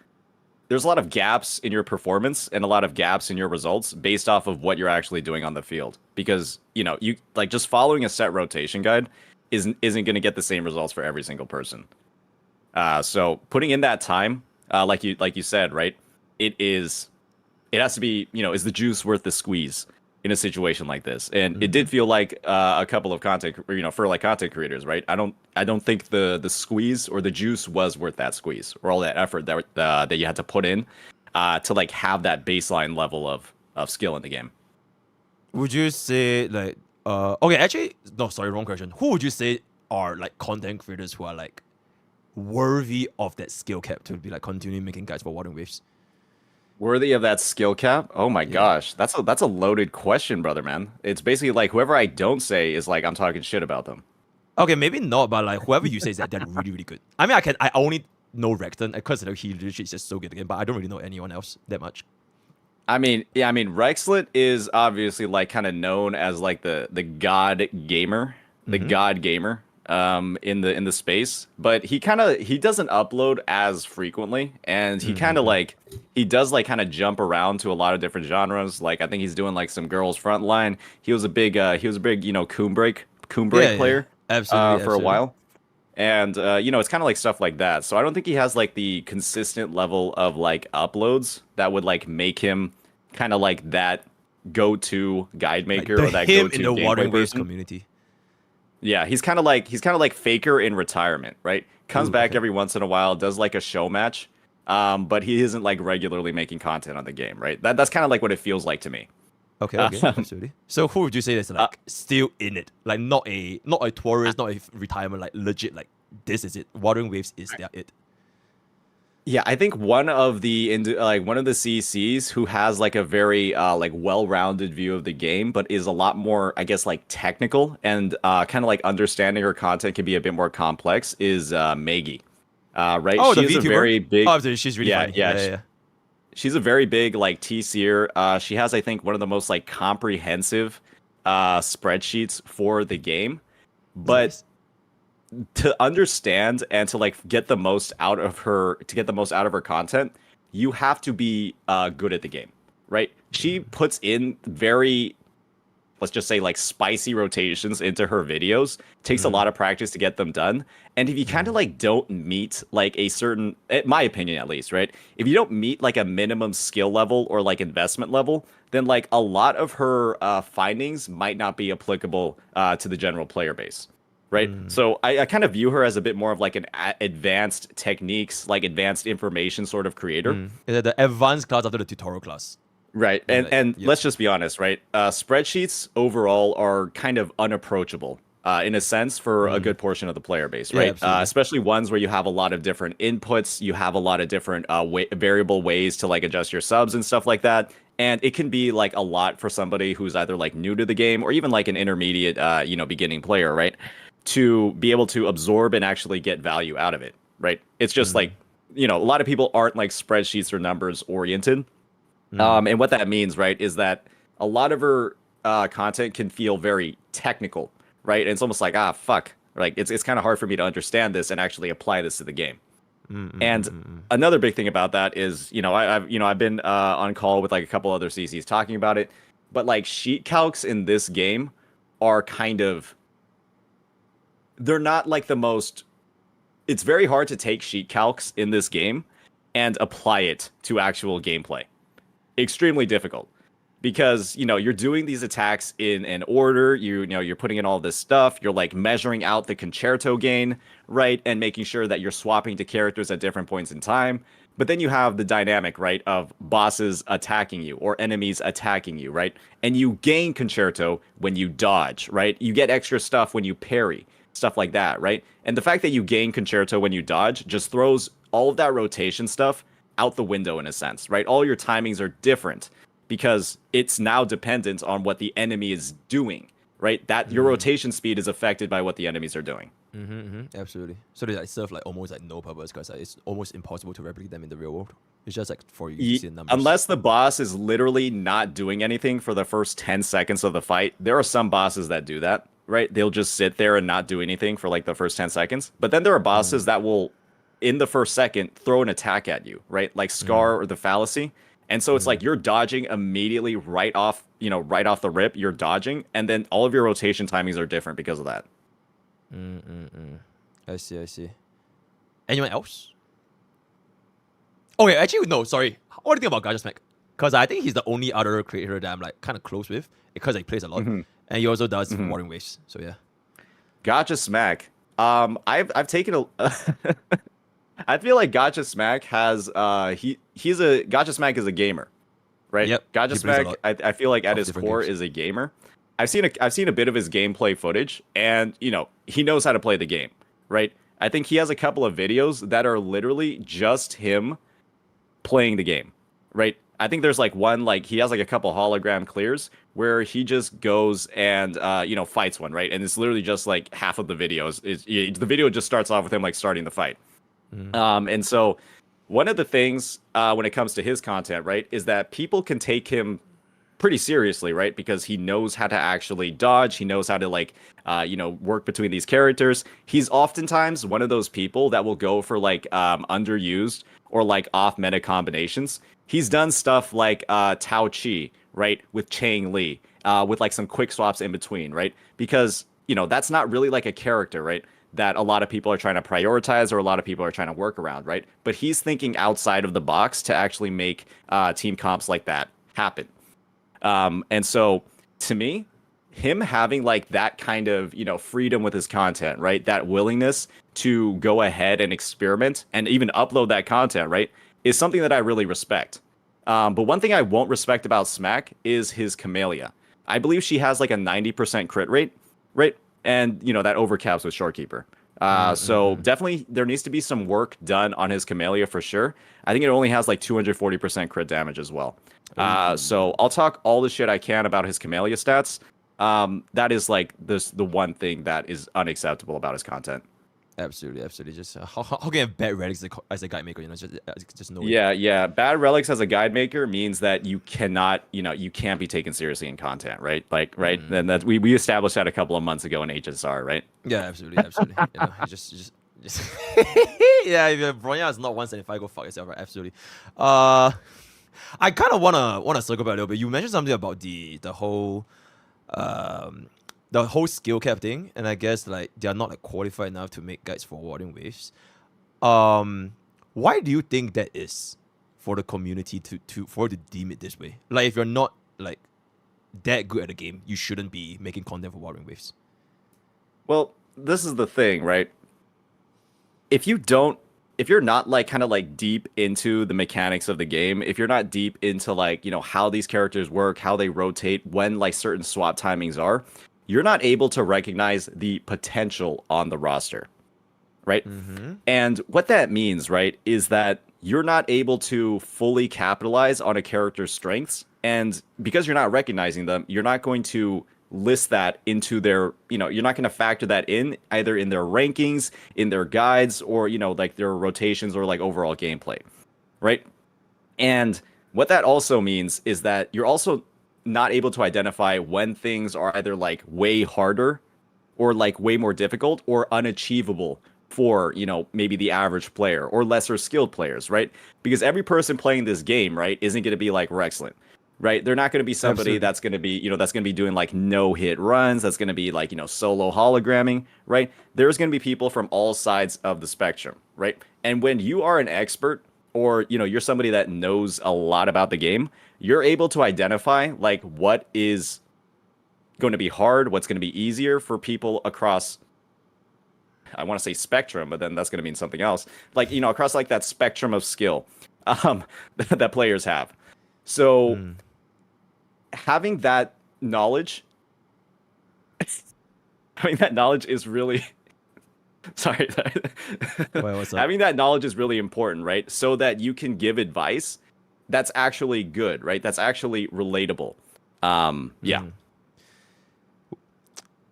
gaps in your performance and a lot of gaps in your results based off of what you're actually doing on the field, because you like just following a set rotation guide isn't going to get the same results for every single person. So putting in that time, like you said, right? It has to be, is the juice worth the squeeze in a situation like this? And it did feel like a couple of content creators, right? I don't think the squeeze or the juice was worth that squeeze or all that effort that you had to put in to like have that baseline level of skill in the game. Would you say like okay, actually, no, sorry, wrong question. Who would you say are like content creators who are like worthy of that skill cap to be like continuing making guides for Wuthering Waves? Worthy of that skill cap? Oh my gosh, that's a loaded question, brother man. It's basically like whoever I don't say is like I'm talking shit about them. Okay, maybe not, but like whoever you say is that they're really, really good. I mean, I only know Rexton because he literally is just so good again, but I don't really know anyone else that much. I mean, yeah, I mean, Rexlet is obviously like kind of known as like the god gamer, in the space, but he doesn't upload as frequently, and he kind of like he does like kind of jump around to a lot of different genres. Like I think he's doing like some girls frontline. He was a big Coombrake player Absolutely, for a while. And it's kind of like stuff like that. So I don't think he has like the consistent level of like uploads that would like make him kind of like that go-to guide maker or that him go-to in the gameplay Water Waves person. community. Yeah, he's kind of like Faker in retirement, right? Comes back every once in a while, does like a show match, but he isn't like regularly making content on the game, right? That's kind of like what it feels like to me. Okay, absolutely. So who would you say is like still in it? Like not a tourist, not a retirement, like legit, like this is it. Watering Waves is their it. Yeah, I think one of the CCs who has like a very like well-rounded view of the game, but is a lot more, I guess, like technical and kind of like understanding her content can be a bit more complex is Maggie. Right? Oh, she's the a very big. Oh, she's really funny. Yeah. She's a very big like TCer. She has, I think, one of the most like comprehensive spreadsheets for the game, but. Nice. To understand and to like get the most out of her content, you have to be good at the game, right? She puts in very, let's just say, like spicy rotations into her videos. Takes a lot of practice to get them done. And if you kind of like don't meet like a certain, in my opinion at least, right? If you don't meet like a minimum skill level or like investment level, then like a lot of her findings might not be applicable to the general player base. Right. So I kind of view her as a bit more of like an advanced techniques, like advanced information sort of creator. The advanced class after the tutorial class. Right. And let's just be honest, right? Spreadsheets overall are kind of unapproachable in a sense for a good portion of the player base, right? Especially ones where you have a lot of different inputs. You have a lot of different variable ways to like adjust your subs and stuff like that. And it can be like a lot for somebody who's either like new to the game or even like an intermediate, beginning player, right? To be able to absorb and actually get value out of it, right? It's just like, a lot of people aren't like spreadsheets or numbers oriented. And what that means, right, is that a lot of her content can feel very technical, right? And it's almost like, fuck. Like, it's kind of hard for me to understand this and actually apply this to the game. And another big thing about that is, I've been on call with like a couple other CCs talking about it, but like sheet calcs in this game are kind of, they're not like the most, it's very hard to take sheet calcs in this game and apply it to actual gameplay. Extremely difficult because, you're doing these attacks in an order, you're putting in all this stuff, you're like measuring out the concerto gain, right? And making sure that you're swapping to characters at different points in time. But then you have the dynamic, right, of bosses attacking you or enemies attacking you, right? And you gain concerto when you dodge, right? You get extra stuff when you parry. Stuff like that, right? And the fact that you gain concerto when you dodge just throws all of that rotation stuff out the window in a sense, right? All your timings are different because it's now dependent on what the enemy is doing, right? That your rotation speed is affected by what the enemies are doing. Absolutely. So they like serve like almost like no purpose because it's almost impossible to replicate them in the real world. It's just like for you to see the numbers. Unless the boss is literally not doing anything for the first 10 seconds of the fight. There are some bosses that do that. Right, they'll just sit there and not do anything for like the first 10 seconds. But then there are bosses that will, in the first second, throw an attack at you, right? Like Scar or the Fallacy. And so it's like you're dodging immediately right off the rip. You're dodging, and then all of your rotation timings are different because of that. I see. Anyone else? Okay, actually no. Sorry. What do you think about Gacha Smack? Because I think he's the only other creator that I'm like kind of close with because he plays a lot. And he also does Watering Waves, so yeah. Gacha Smack. I've taken a. I feel like Gacha Smack has Gacha Smack is a gamer, right? Yep. Gacha Smack, I feel like at his core is a gamer. I've seen a bit of his gameplay footage, and he knows how to play the game, right? I think he has a couple of videos that are literally just him playing the game, right? I think there's like one, like he has like a couple hologram clears where he just goes and fights one, right? And it's literally just like half of the videos. The video just starts off with him like starting the fight. And so one of the things when it comes to his content, right, is that people can take him pretty seriously, right? Because he knows how to actually dodge. He knows how to work between these characters. He's oftentimes one of those people that will go for like underused or like off meta combinations. He's done stuff like Tao Chi, right, with Chang Li, with like some quick swaps in between, right? Because that's not really like a character, right, that a lot of people are trying to prioritize or a lot of people are trying to work around, right? But he's thinking outside of the box to actually make team comps like that happen. And so to me, him having like that kind of, freedom with his content, right? That willingness to go ahead and experiment and even upload that content, right, is something that I really respect. But one thing I won't respect about Smack is his Camellia. I believe she has like a 90% crit rate, right? And, that overcaps with Shorekeeper. So definitely there needs to be some work done on his Camellia for sure. I think it only has like 240% crit damage as well. So I'll talk all the shit I can about his Camellia stats. That is like the one thing that is unacceptable about his content. Absolutely. Just how can you have bad relics as a guide maker? Just no way. Yeah. Bad relics as a guide maker means that you cannot, you can't be taken seriously in content, right? Like, right? And that we established that a couple of months ago in HSR, right? Yeah, absolutely. Just yeah. If Bronya is not 175, go fuck yourself, right? Absolutely. I kind of wanna circle back a little bit. You mentioned something about the whole skill cap thing, and I guess like they are not like qualified enough to make guides for warding waves. Why do you think that is for the community to deem it this way? Like, if you're not like that good at the game, you shouldn't be making content for warding waves. Well, this is the thing, right? If you're not like kind of like deep into the mechanics of the game, if you're not deep into like, how these characters work, how they rotate, when like certain swap timings are, you're not able to recognize the potential on the roster, right? And what that means, right, is that you're not able to fully capitalize on a character's strengths. And because you're not recognizing them, you're not going to list that into their, you're not going to factor that in either in their rankings, in their guides, or, like their rotations or like overall gameplay, right? And what that also means is that you're also not able to identify when things are either like way harder or like way more difficult or unachievable for, maybe the average player or lesser skilled players, right? Because every person playing this game, right, isn't going to be like Rexlin. Right, they're not going to be somebody that's going to be, that's going to be doing like no-hit runs. That's going to be like, solo hologramming, right? There's going to be people from all sides of the spectrum, right? And when you are an expert, or you're somebody that knows a lot about the game, you're able to identify like what is going to be hard, what's going to be easier for people across. I want to say spectrum, but then that's going to mean something else. Like across like that spectrum of skill that players have. So. Having that knowledge is really sorry. Wait, what's up? Having that knowledge is really important, right? So that you can give advice that's actually good, right? That's actually relatable. Yeah.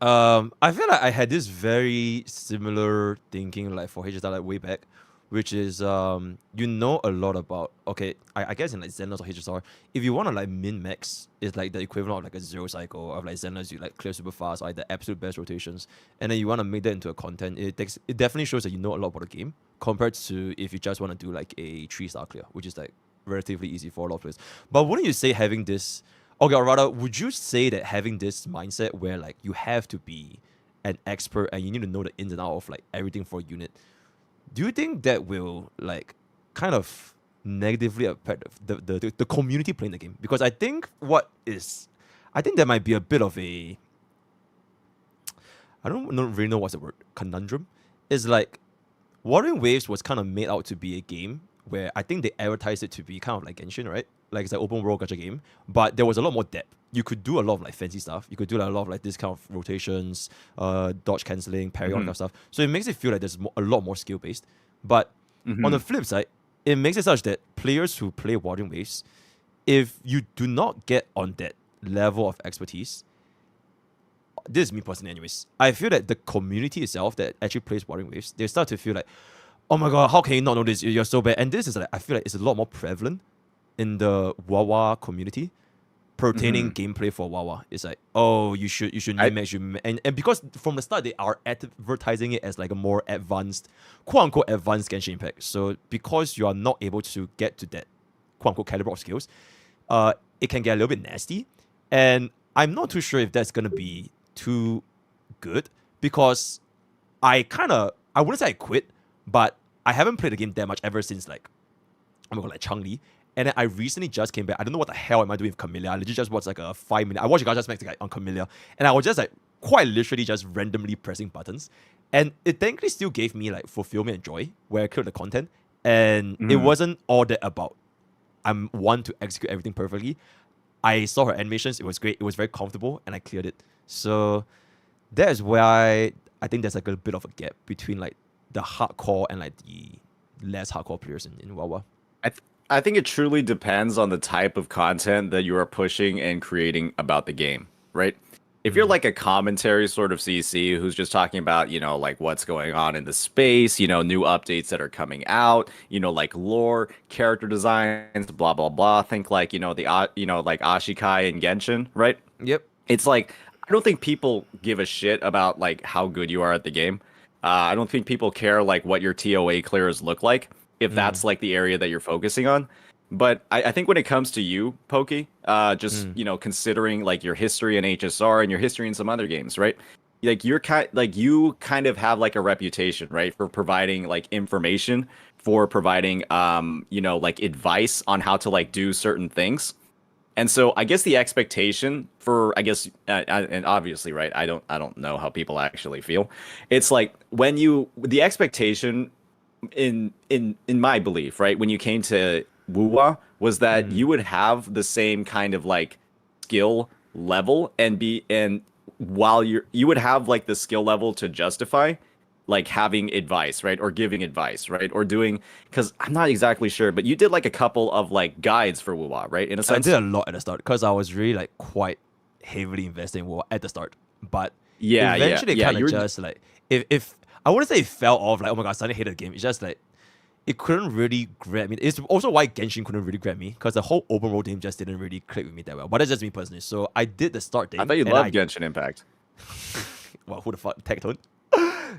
I feel like I had this very similar thinking like for HSR like way back, which is a lot about, okay, I guess in like Xenos or HSR, if you want to like min-max, it's like the equivalent of like a zero cycle of like Xenos, you like clear super fast, or like the absolute best rotations, and then you want to make that into a content, it definitely shows that you know a lot about the game, compared to if you just want to do like a 3-star clear, which is like relatively easy for a lot of players. But wouldn't you say having this, okay, or rather, would you say that having this mindset where like you have to be an expert and you need to know the ins and outs of like everything for a unit, do you think that will like kind of negatively affect the community playing the game? Because I think there might be a bit of a, I don't really know what's the word, conundrum. It's like Warding Waves was kind of made out to be a game where I think they advertised it to be kind of like Genshin, right? Like it's an open world gacha game, but there was a lot more depth. You could do a lot of like fancy stuff. You could do like, a lot of like this kind of rotations, dodge cancelling, parry, all kind of stuff. So it makes it feel like there's a lot more skill based. But on the flip side, it makes it such that players who play Warding Waves, if you do not get on that level of expertise. This is me personally, anyways. I feel that the community itself that actually plays Wuthering Waves, they start to feel like, oh my god, how can you not know this? You're so bad. And this is like, I feel like it's a lot more prevalent in the Wawa community pertaining gameplay for Wawa. It's like, oh, you should match, and because from the start they are advertising it as like a more advanced, quote unquote advanced Genshin Impact. So because you are not able to get to that quote unquote caliber of skills, it can get a little bit nasty. And I'm not too sure if that's gonna be too good, because I wouldn't say I quit, but I haven't played the game that much ever since like Changli. And then I recently just came back. I don't know what the hell am I doing with Camellia. I literally just watched like a 5-minute. I watched Gacha Smack on Camellia, and I was just like quite literally just randomly pressing buttons. And it technically still gave me like fulfillment and joy where I cleared the content. And it wasn't all that about I'm one to execute everything perfectly. I saw her animations, it was great, it was very comfortable, and I cleared it. So that is why I think there's like a bit of a gap between like the hardcore and like the less hardcore players in Wawa. I think it truly depends on the type of content that you are pushing and creating about the game, right? If you're like a commentary sort of CC who's just talking about, you know, like what's going on in the space, you know, new updates that are coming out, you know, like lore, character designs, blah blah blah. Think like, you know, like Ashikai and Genshin, right? Yep. It's like I don't think people give a shit about like how good you are at the game. I don't think people care like what your TOA clears look like, if that's like the area that you're focusing on. But I think when it comes to you, Poke, you know, considering like your history in HSR and your history in some other games, right? Like you kind of have like a reputation, right, for providing like information, for providing you know, like advice on how to like do certain things. And so I guess the expectation for, I guess, and obviously, right, I don't know how people actually feel. It's like when the expectation in my belief, right, when you came to Wuwa was that you would have the same kind of like skill level and while you would have like the skill level to justify like having advice, right, or giving advice, right, or doing, because I'm not exactly sure, but you did like a couple of like guides for Wuwa, right, in a sense. I did a lot at the start because I was really like quite heavily invested in Wuwa at the start, but eventually kind of just like if I wouldn't say it fell off like, oh my god, I suddenly hated the game. It's just like it couldn't really grab me. It's also why Genshin couldn't really grab me, because the whole open world game just didn't really click with me that well. But that's just me personally. So I did the start thing. I thought you loved Genshin Impact. Well, who the fuck? Tectone?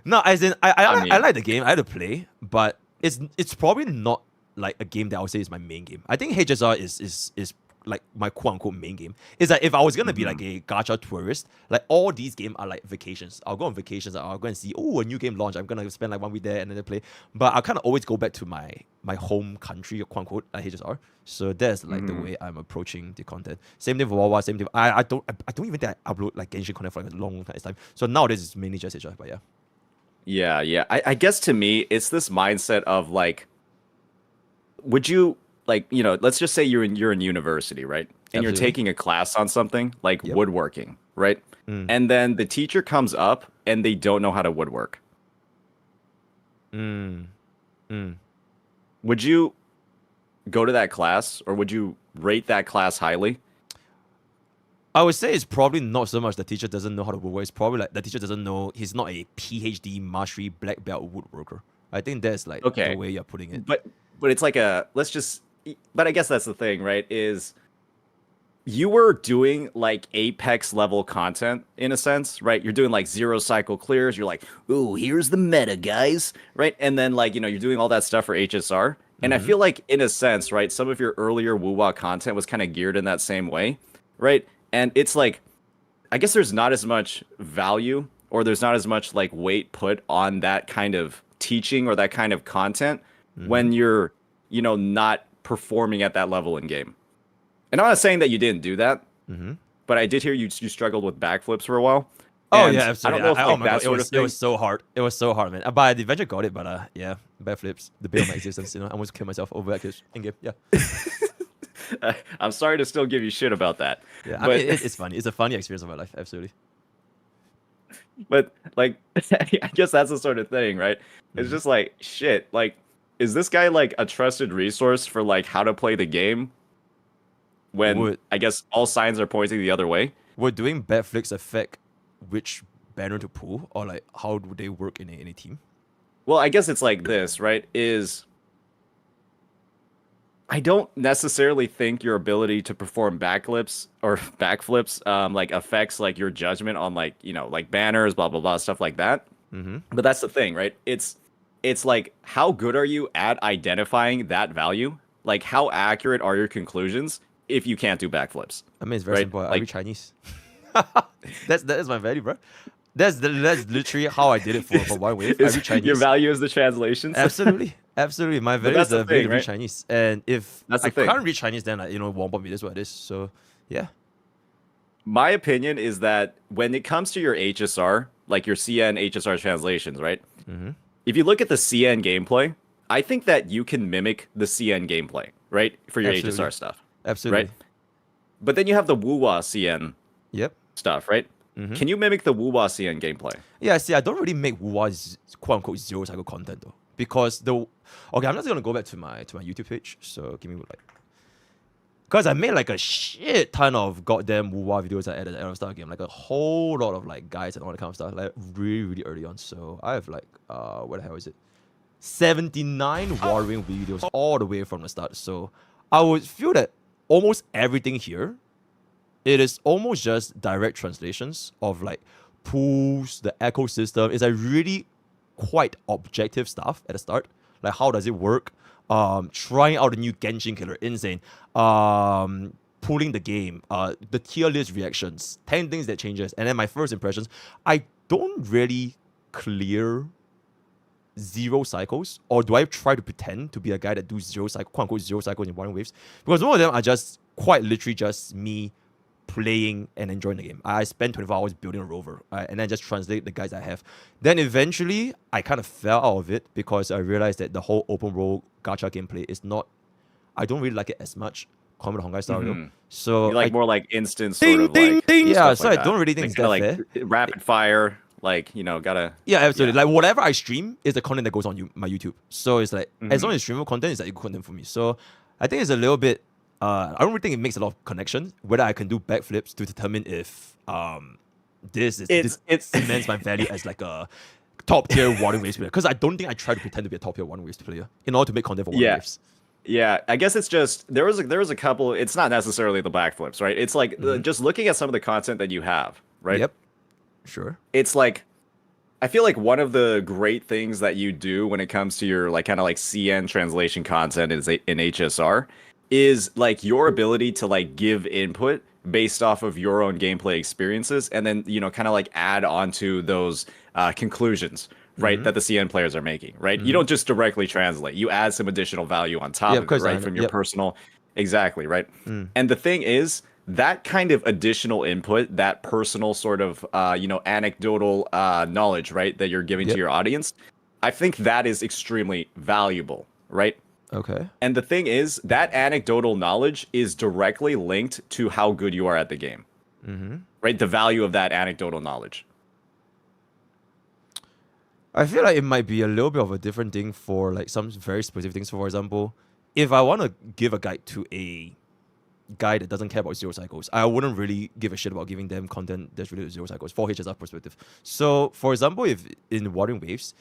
No, as in I like the game. I had to play, but it's probably not like a game that I would say is my main game. I think HSR is like my quote unquote main game. Is that if I was gonna be like a gacha tourist, like all these games are like vacations. I'll go on vacations, I'll go and see, oh, a new game launch, I'm gonna spend like 1 week there and then play. But I kind of always go back to my home country, quote unquote, like HSR. So that's like the way I'm approaching the content. Same thing for Wawa, same thing. I don't even think I upload like Genshin content for like a long time. So nowadays it's mainly just HSR, but yeah. Yeah. I guess to me, it's this mindset of like, would you, like, you know, let's just say you're in university, right? And you're taking a class on something like woodworking, right? And then the teacher comes up and they don't know how to woodwork. Would you go to that class, or would you rate that class highly? I would say it's probably not so much the teacher doesn't know how to woodwork. It's probably like the teacher doesn't know, he's not a PhD mastery black belt woodworker. I think that's like the way you're putting it. But it's like but I guess that's the thing, right? Is you were doing like Apex level content in a sense, right? You're doing like 0 cycle clears. You're like, ooh, here's the meta, guys, right? And then like, you know, you're doing all that stuff for HSR. And I feel like in a sense, right, some of your earlier Wuwa content was kind of geared in that same way, right? And it's like, I guess there's not as much value, or there's not as much like weight put on that kind of teaching or that kind of content when you're, you know, not performing at that level in game. And I'm not saying that you didn't do that, but I did hear you struggled with backflips for a while. Oh And yeah, absolutely. I don't know if Oh like, my that god, sort of it thing. was so hard. It was so hard, man. But I eventually got it. But yeah, backflips, the bane of my existence. You know, I almost killed myself over backflips in game. Yeah. I'm sorry to still give you shit about that. Yeah, but I mean, it's funny. It's a funny experience of my life. Absolutely. But like, I guess that's the sort of thing, right? It's just like, shit, like, is this guy like a trusted resource for like how to play the game? when I guess all signs are pointing the other way. Would doing backflips affect which banner to pull, or like how do they work in any team? Well, I guess it's like this, right? I don't necessarily think your ability to perform backflips like affects like your judgment on like, you know, like banners, blah blah blah, stuff like that. But that's the thing, right? It's like, how good are you at identifying that value? Like, how accurate are your conclusions if you can't do backflips? I mean, it's very right? simple. I Like, read Chinese. That is my value, bro. That's literally how I did it for one wave. I read Chinese. Your value is the translations. Absolutely. Absolutely. My But value that's is the the ability thing, to read right? Chinese. And if That's the I thing. can't read Chinese, then like, won't bother me. That's what it is. So yeah. My opinion is that when it comes to your HSR, like your CN HSR translations, right? If you look at the CN gameplay, I think that you can mimic the CN gameplay, right? For your Absolutely. HSR stuff. Absolutely. Right? But then you have the Wuwa CN stuff, right? Can you mimic the Wuwa CN gameplay? Yeah, see, I don't really make Wuwa's quote unquote zero cycle content though. Because I'm just gonna go back to my YouTube page. So give me like, because I made like a shit ton of goddamn Wuwa videos at the end of the start game, like a whole lot of like guides and all that kind of stuff, like really really early on. So I have like what the hell is it? 79 Warring videos all the way from the start. So I would feel that almost everything here, it is almost just direct translations of like pools, the ecosystem. It's like really quite objective stuff at the start. Like how does it work? Trying out a new Genshin killer, insane. Pulling the game, the tier list reactions, 10 things that changes, and then my first impressions. I don't really clear zero cycles, or do I try to pretend to be a guy that do zero cycle, quote unquote zero cycles in Warring Waves? Because most of them are just quite literally just me playing and enjoying the game. I spend 24 hours building a rover, and then just translate the guys I have. Then eventually, I kind of fell out of it because I realized that the whole open world gacha gameplay is not. I don't really like it as much compared to Honkai style. So You like more like instant sort of like yeah. stuff So like I don't that. really think it's kinda that like rapid fire, like gotta. Yeah, absolutely. Like whatever I stream is the content that goes on my YouTube. So it's like as long as streamable content is like good content for me. So I think it's a little bit. I don't really think it makes a lot of connection. Whether I can do backflips to determine if this cements my value as like a top tier Warring Waves player. Because I don't think I try to pretend to be a top tier Warring Waves player in order to make content for Warring Waves. Yeah, I guess it's just there was a couple. It's not necessarily the backflips, right? It's like just looking at some of the content that you have, right? Yep. Sure. It's like I feel like one of the great things that you do when it comes to your like kind of like CN translation content in HSR is like your ability to like give input based off of your own gameplay experiences, and then kind of like add onto those conclusions, right? That the CN players are making, right? You don't just directly translate; you add some additional value on top of it, right? From your personal, exactly, right? And the thing is, that kind of additional input, that personal sort of anecdotal knowledge, right, that you're giving to your audience, I think that is extremely valuable, right? Okay. And the thing is, that anecdotal knowledge is directly linked to how good you are at the game. Right? The value of that anecdotal knowledge. I feel like it might be a little bit of a different thing for like some very specific things. For example, if I want to give a guide to a guy that doesn't care about zero cycles, I wouldn't really give a shit about giving them content that's related to zero cycles for HSR perspective. So, for example, if in Warring Waves,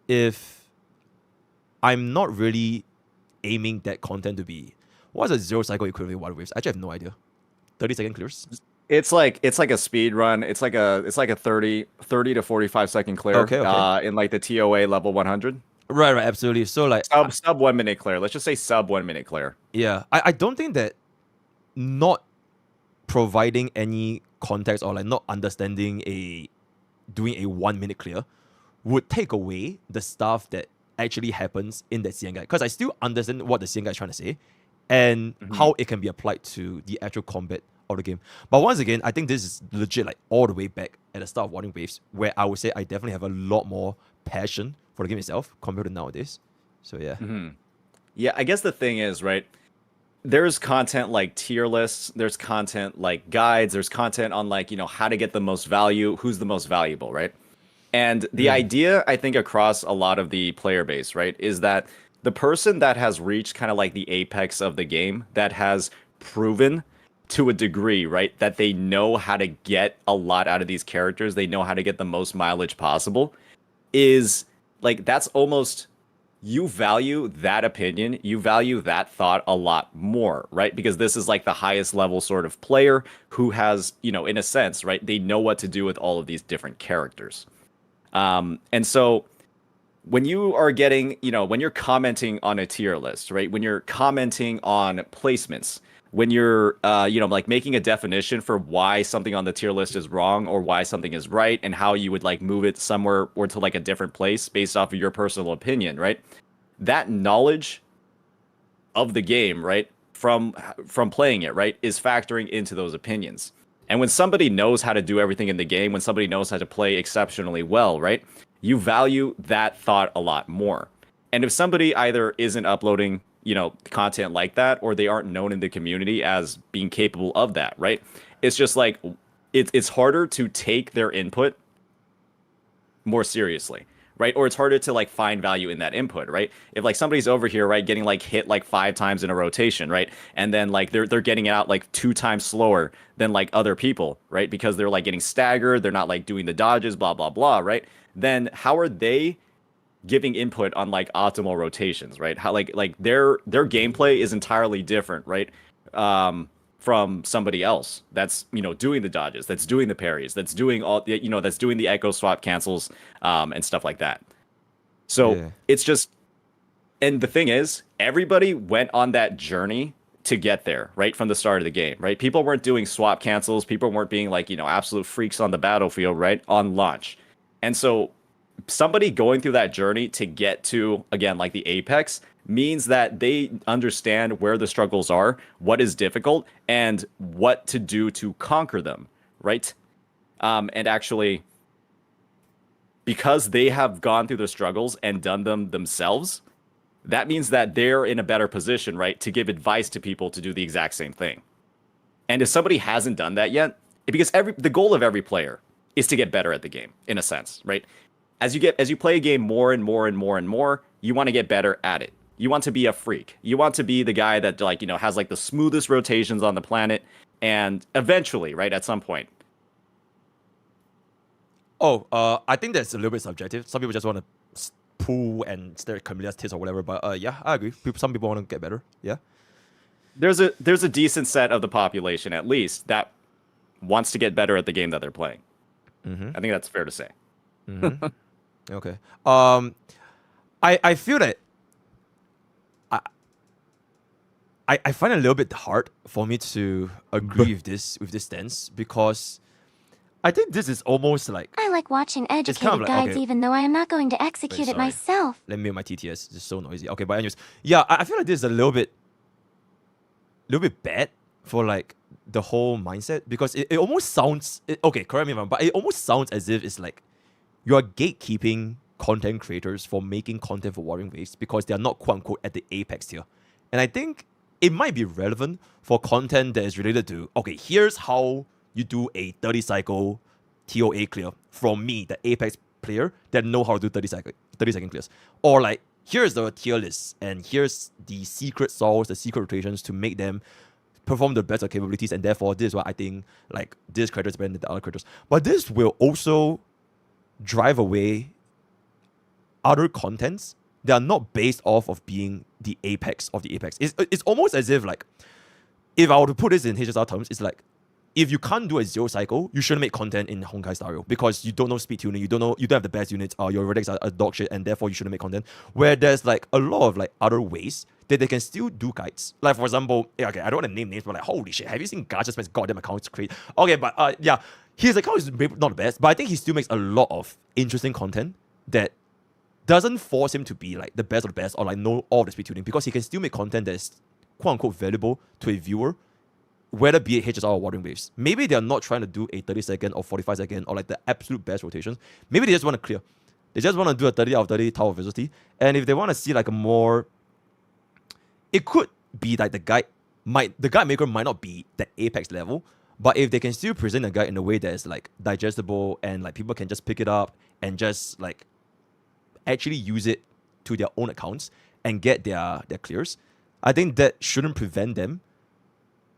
if I'm not really aiming that content to be what's a zero cycle equivalent in Warring Waves? I actually have no idea. 30-second clears. It's like a speed run. It's like a 30 to 45 second clear. Okay. In like the TOA level 100. Right, absolutely. So like sub 1 minute clear. Let's just say sub 1 minute clear. Yeah, I don't think that not providing any context or like not understanding doing a 1 minute clear would take away the stuff that actually happens in that CN guide, because I still understand what the CN guide is trying to say and how it can be applied to the actual combat of the game. But once again, I think this is legit like all the way back at the start of Warring Waves, where I would say I definitely have a lot more passion for the game itself compared to nowadays. So yeah. Yeah, I guess the thing is, right, there's content like tier lists, there's content like guides, there's content on like, how to get the most value, who's the most valuable, right? And the idea, I think, across a lot of the player base, right, is that the person that has reached kind of like the apex of the game, that has proven to a degree, right? That they know how to get a lot out of these characters. They know how to get the most mileage possible. Is like, that's almost, you value that opinion, you value that thought a lot more, right? Because this is like the highest level sort of player who has, you know, in a sense, right? They know what to do with all of these different characters. And so when you are getting, you know, when you're commenting on a tier list, right? When you're commenting on placements, when you're, you know, like making a definition for why something on the tier list is wrong or why something is right and how you would like move it somewhere or to like a different place based off of your personal opinion, right? That knowledge of the game, right, from playing it, right, is factoring into those opinions. And when somebody knows how to do everything in the game, when somebody knows how to play exceptionally well, right, you value that thought a lot more. And if somebody either isn't uploading, you know, content like that, or they aren't known in the community as being capable of that, right, it's just like, it's harder to take their input more seriously, right? Or it's harder to like find value in that input, right? If like somebody's over here, right, getting like hit like 5 times in a rotation, right? And then like they're getting it out like 2 times slower than like other people, right? Because they're like getting staggered, they're not like doing the dodges, blah, blah, blah, right? Then how are they giving input on like optimal rotations, right? How like their gameplay is entirely different, right? From somebody else that's, you know, doing the dodges, that's doing the parries, that's doing all, you know, that's doing the echo swap cancels, and stuff like that. So it's just, and the thing is, everybody went on that journey to get there, right, from the start of the game, right? People weren't doing swap cancels, people weren't being like, you know, absolute freaks on the battlefield, right, on launch. And so somebody going through that journey to get to, again, like the apex, means that they understand where the struggles are, what is difficult, and what to do to conquer them, right? And actually, because they have gone through the struggles and done them themselves, that means that they're in a better position, right, to give advice to people to do the exact same thing. And if somebody hasn't done that yet, because the goal of every player is to get better at the game, in a sense, right? As you play a game more and more and more and more, you want to get better at it. You want to be a freak. You want to be the guy that, like, you know, has like the smoothest rotations on the planet, and eventually, right, at some point. I think that's a little bit subjective. Some people just want to pull and stare at Camilla's tits or whatever. But yeah, I agree. Some people want to get better. Yeah. There's a decent set of the population, at least, that wants to get better at the game that they're playing. Mm-hmm. I think that's fair to say. Mm-hmm. Okay. I feel that I find it a little bit hard for me to agree with this stance, because I think this is almost like, I like watching educated kind of like, guides okay. even though I am not going to execute it sorry. myself. Let me mute my TTS. It's so noisy. Okay, but anyways, yeah, I feel like this is a little bit bad for like the whole mindset, because it almost sounds, okay, correct me if I'm wrong, but it almost sounds as if it's like you are gatekeeping content creators for making content for Warring Waves because they are not quote unquote at the apex tier. And I think it might be relevant for content that is related to, okay, here's how you do a 30 cycle TOA clear from me, the apex player that know how to do 30 second clears. Or like, here's the tier list and here's the secret sauce, the secret rotations to make them perform the best of capabilities, and therefore this is why I think like this character is better than the other characters. But this will also drive away other contents that are not based off of being the apex of the apex. It's almost as if like, if I were to put this in HSR terms, it's like, if you can't do a 0 cycle, you shouldn't make content in Honkai style, because you don't know speed tuning, you don't have the best units, your relics are dog shit, and therefore you shouldn't make content. Where there's like a lot of like other ways that they can still do guides. Like for example, okay, I don't want to name names, but like, holy shit, have you seen Gacha spends goddamn accounts create? Okay, but yeah, his account is maybe not the best, but I think he still makes a lot of interesting content that doesn't force him to be like the best of the best or like know all the speed tuning, because he can still make content that is quote unquote valuable to a viewer, whether be it HSR or Warring Waves. Maybe they're not trying to do a 30 second or 45 second or like the absolute best rotations. Maybe they just want to clear. They just want to do a 30 out of 30 Tower of Velocity. And if they want to see like a more, it could be like the guide maker might not be the apex level, but if they can still present a guide in a way that is like digestible and like people can just pick it up and just like actually use it to their own accounts and get their clears, I think that shouldn't prevent them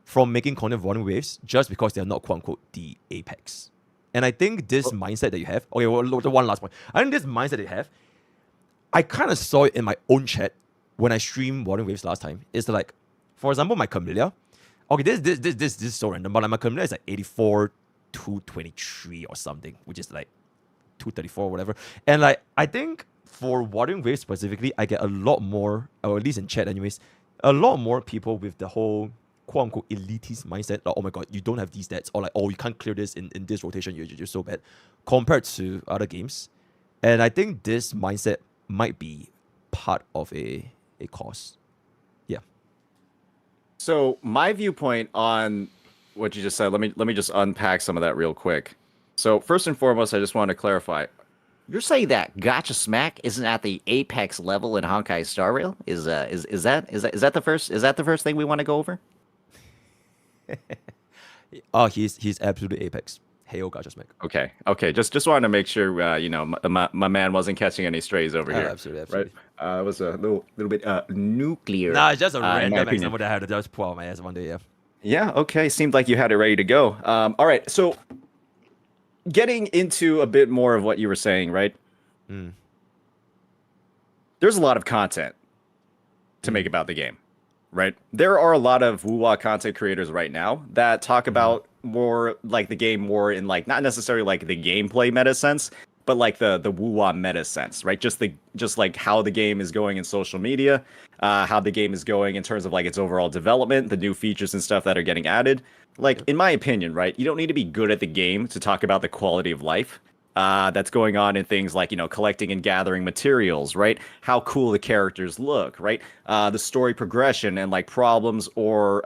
from making content for Wandering Waves just because they're not quote unquote the apex. And I think this mindset that you have, okay, well, the one last point. I think this mindset that you have, I kind of saw it in my own chat when I streamed Wandering Waves last time. It's like, for example, my Camellia. Okay, this is so random, but like my Camellia is like 84, 223 or something, which is like 234 or whatever. And like, I think for Wandering Waves specifically, I get a lot more, or at least in chat anyways, a lot more people with the whole quote-unquote elitist mindset, like, oh my god, you don't have these stats, or like, oh, you can't clear this in this rotation, you're so bad, compared to other games. And I think this mindset might be part of a cause. Yeah. So my viewpoint on what you just said, let me just unpack some of that real quick. So first and foremost, I just want to clarify. You're saying that Gacha Smack isn't at the apex level in Honkai Star Rail? Is that the first thing we want to go over? Oh, he's absolutely apex. Heyo, Gacha Smack. Okay. Just wanted to make sure my man wasn't catching any strays over here. Absolutely. Right. It was a little bit nuclear. Nah, it's just a random example that I had to just pull out my ass one day. Yeah. Yeah. Okay. Seemed like you had it ready to go. All right. So, getting into a bit more of what you were saying, right? There's a lot of content to make about the game, right? There are a lot of woo-wah content creators right now that talk about more like the game more in like not necessarily like the gameplay meta sense, but like the woo-wah meta sense, right? Just like how the game is going in social media, how the game is going in terms of like its overall development, the new features and stuff that are getting added. Like, in my opinion, right, you don't need to be good at the game to talk about the quality of life that's going on in things like, collecting and gathering materials, right? How cool the characters look, right? The story progression and like problems or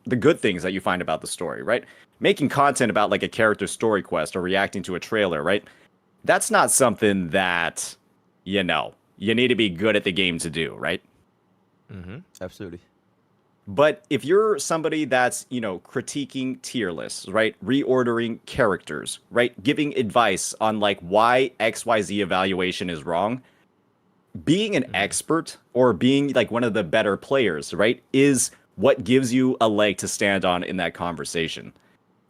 the good things that you find about the story, right? Making content about like a character's story quest or reacting to a trailer, right? That's not something that, you need to be good at the game to do, right? Absolutely. But if you're somebody that's, critiquing tier lists, right? Reordering characters, right? Giving advice on like why XYZ evaluation is wrong, being an expert or being like one of the better players, right? Is what gives you a leg to stand on in that conversation.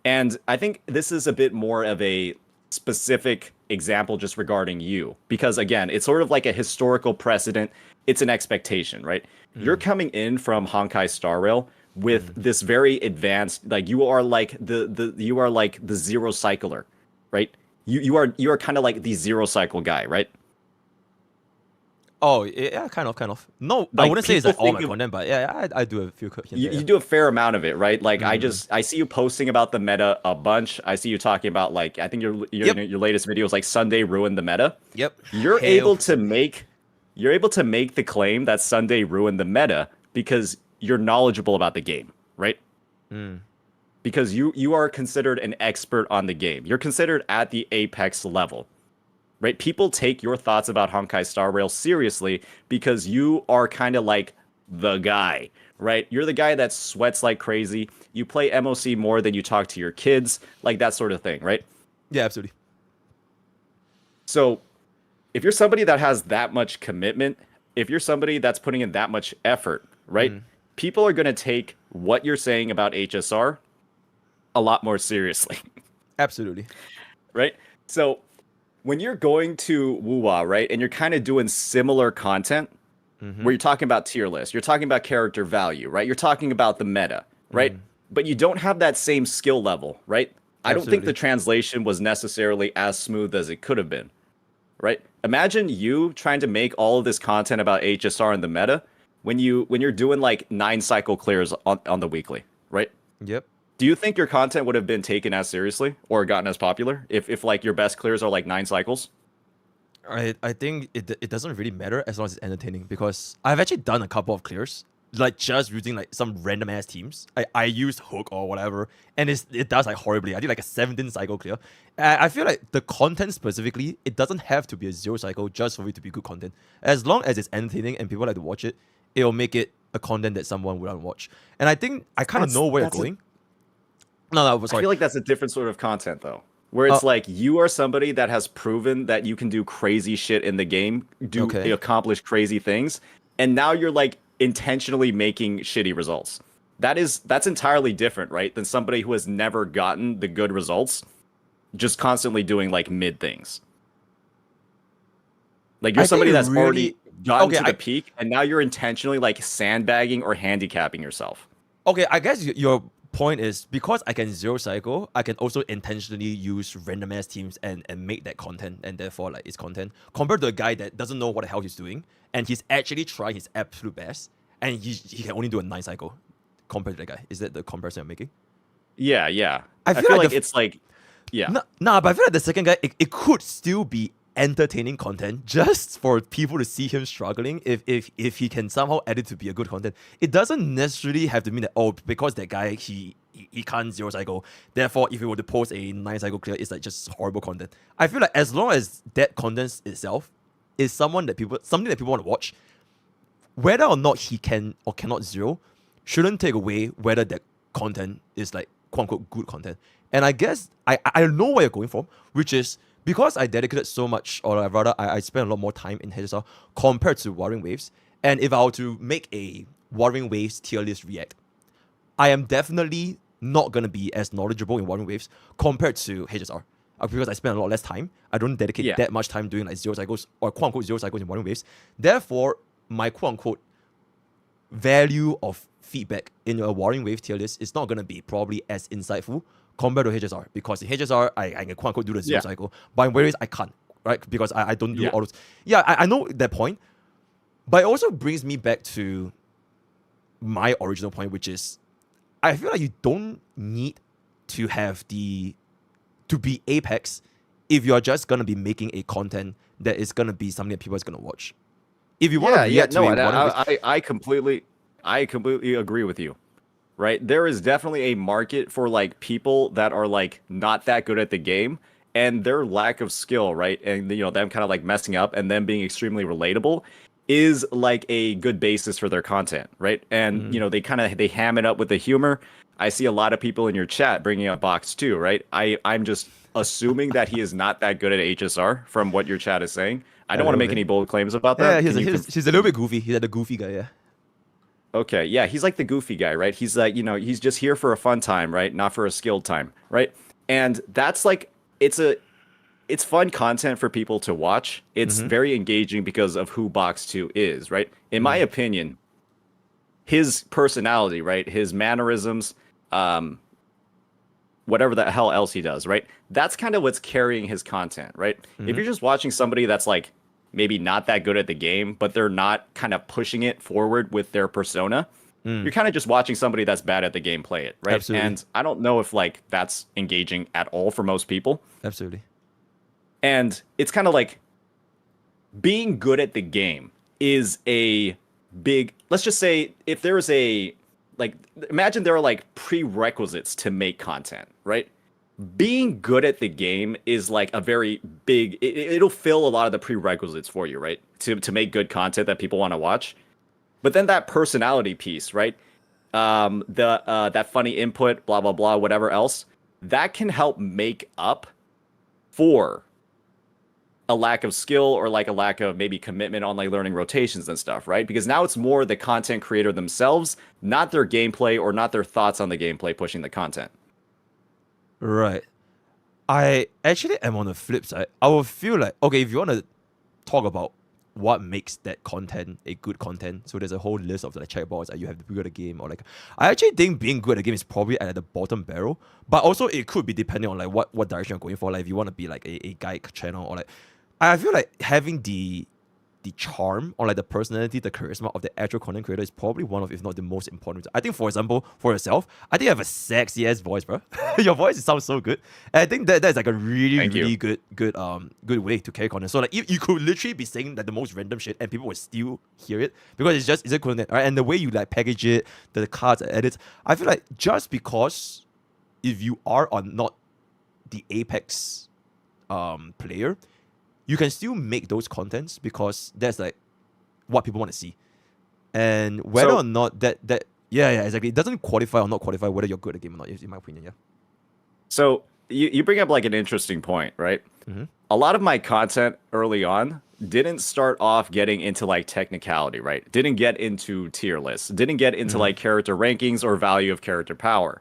And I think this is a bit more of a specific example just regarding you, because again, it's sort of like a historical precedent. It's an expectation, right? You're coming in from Honkai Star Rail with this very advanced, like you are like the zero cycler, right? You are kind of like the zero cycle guy, right? Oh yeah, kind of. No, Like, I wouldn't say it's like all my of- content, but yeah, I do a few. You do a fair amount of it, right? Like I see you posting about the meta a bunch. I see you talking about like I think your latest video is like Sunday ruined the meta. Yep. You're Hail. able to make the claim that Sunday ruined the meta because you're knowledgeable about the game, right? Because you are considered an expert on the game. You're considered at the apex level. Right? People take your thoughts about Honkai Star Rail seriously because you are kind of like the guy, right? You're the guy that sweats like crazy. You play MOC more than you talk to your kids, like that sort of thing, right? Yeah, absolutely. So, if you're somebody that has that much commitment, if you're somebody that's putting in that much effort, right? People are going to take what you're saying about HSR a lot more seriously. Absolutely. Right? So, when you're going to woo-wah, right, and you're kind of doing similar content, where you're talking about tier list, you're talking about character value, right? You're talking about the meta, right? But you don't have that same skill level, right? I don't think the translation was necessarily as smooth as it could have been, right? Imagine you trying to make all of this content about HSR and the meta when you're doing like 9 cycle clears on the weekly, right? Yep. Do you think your content would have been taken as seriously or gotten as popular if like your best clears are like 9 cycles? I think it doesn't really matter as long as it's entertaining, because I've actually done a couple of clears, like just using like some random ass teams. I used Hook or whatever, and it does like horribly. I did like a 17 cycle clear. I feel like the content specifically, it doesn't have to be a 0 cycle just for it to be good content. As long as it's entertaining and people like to watch it, it'll make it a content that someone would want to watch. And I think I kind of know where you're going. No, sorry. I feel like that's a different sort of content, though. Where it's like, you are somebody that has proven that you can do crazy shit in the game, accomplish crazy things, and now you're, like, intentionally making shitty results. that's entirely different, right? Than somebody who has never gotten the good results, just constantly doing like mid things. Like you're somebody that's already gotten to the peak, and now you're intentionally like sandbagging or handicapping yourself. Okay, I guess your point is because I can zero cycle, I can also intentionally use random ass teams and make that content, and therefore like it's content. Compared to a guy that doesn't know what the hell he's doing, and he's actually trying his absolute best, and he can only do a 9 cycle compared to the guy. Is that the comparison I'm making? Yeah. I feel like it's like, yeah. Nah, but I feel like the second guy, it could still be entertaining content just for people to see him struggling if he can somehow edit to be a good content. It doesn't necessarily have to mean that, because that guy, he can't zero cycle, therefore if he were to post a 9 cycle clear, it's like just horrible content. I feel like as long as that content itself is something that people want to watch, whether or not he can or cannot zero shouldn't take away whether that content is like quote unquote good content. And I guess I know where you're going from, which is because I dedicated so much, or rather I spent a lot more time in HSR compared to Wuthering Waves. And if I were to make a Wuthering Waves tier list react, I am definitely not going to be as knowledgeable in Wuthering Waves compared to HSR. Because I spend a lot less time. I don't dedicate that much time doing like zero cycles or quote unquote zero cycles in Wuthering Waves. Therefore, my quote unquote value of feedback in a Wuthering Wave tier list is not going to be probably as insightful compared to HSR, because in HSR I can quote unquote do the zero cycle, but in Waves I can't, right? Because I don't do all those. Yeah, I know that point, but it also brings me back to my original point, which is I feel like you don't need to have to be Apex if you're just gonna be making a content that is gonna be something that people is gonna watch. If you want to react to I completely agree with you. Right? There is definitely a market for like people that are like not that good at the game, and their lack of skill, right? And them kind of like messing up and them being extremely relatable is like a good basis for their content, right? And they ham it up with the humor. I see a lot of people in your chat bringing up Box too, right? I'm just assuming that he is not that good at HSR from what your chat is saying. I don't want to make any bold claims about that. Yeah, he's a little bit goofy. He's like the goofy guy, yeah. Okay, yeah, he's like the goofy guy, right? He's like, he's just here for a fun time, right? Not for a skilled time, right? And that's like, it's fun content for people to watch. It's very engaging because of who Box 2 is, right? In my opinion, his personality, right? His mannerisms, whatever the hell else he does, right? That's kind of what's carrying his content, right? If you're just watching somebody that's like, maybe not that good at the game, but they're not kind of pushing it forward with their persona, you're kind of just watching somebody that's bad at the game play it, right? Absolutely. And I don't know if like that's engaging at all for most people. Absolutely. And it's kind of like being good at the game is a big, let's just say if there is imagine there are like prerequisites to make content, right? Being good at the game is like a very big, it'll fill a lot of the prerequisites for you, right? To make good content that people want to watch. But then that personality piece, right? That funny input, blah, blah, blah, whatever else, that can help make up for a lack of skill or like a lack of maybe commitment on like learning rotations and stuff, right? Because now it's more the content creator themselves, not their gameplay or not their thoughts on the gameplay pushing the content. Right. I actually am on the flip side. I will feel like, okay, if you want to talk about what makes that content a good content, so there's a whole list of like checkboxes that you have to be good at the game, or like, I actually think being good at the game is probably at the bottom barrel, but also it could be depending on like what direction you're going for. Like if you want to be like a guide channel, or like, I feel like having the charm or like the personality, the charisma of the actual content creator is probably one of, if not the most important. I think, for example, for yourself, I think you have a sexy ass voice, bro. Your voice sounds so good, and I think that's like a really good way to carry content. So like you could literally be saying like the most random shit and people would still hear it because it's a content, right? And the way you like package it, the cards, the edits, I feel like just because if you are not the Apex player, you can still make those contents because that's like what people want to see. And whether or not that exactly, it doesn't qualify or not qualify whether you're good at the game or not, in my opinion. Yeah. So you bring up like an interesting point, right? a lot of my content early on didn't start off getting into like technicality, right? Didn't get into tier lists, didn't get into like character rankings or value of character power.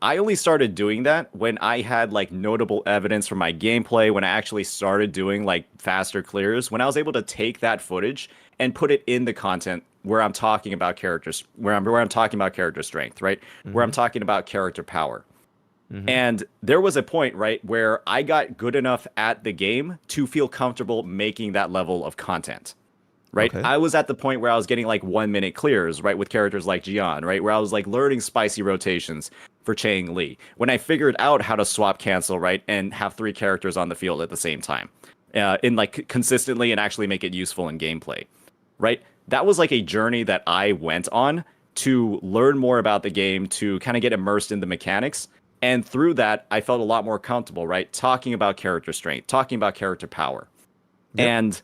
I only started doing that when I had like notable evidence from my gameplay, when I actually started doing like faster clears, when I was able to take that footage and put it in the content where I'm talking about characters, where I'm talking about character strength, right? Where I'm talking about character power. And there was a point, right, where I got good enough at the game to feel comfortable making that level of content, right? Okay. I was at the point where I was getting like 1 minute clears, right, with characters like Jian, right, where I was like learning spicy rotations for Chang Li. When I figured out how to swap cancel, right, and have 3 characters on the field at the same time, in like consistently and actually make it useful in gameplay, right? That was like a journey that I went on to learn more about the game, to kind of get immersed in the mechanics. And through that, I felt a lot more comfortable, right? Talking about character strength, talking about character power. Yep. And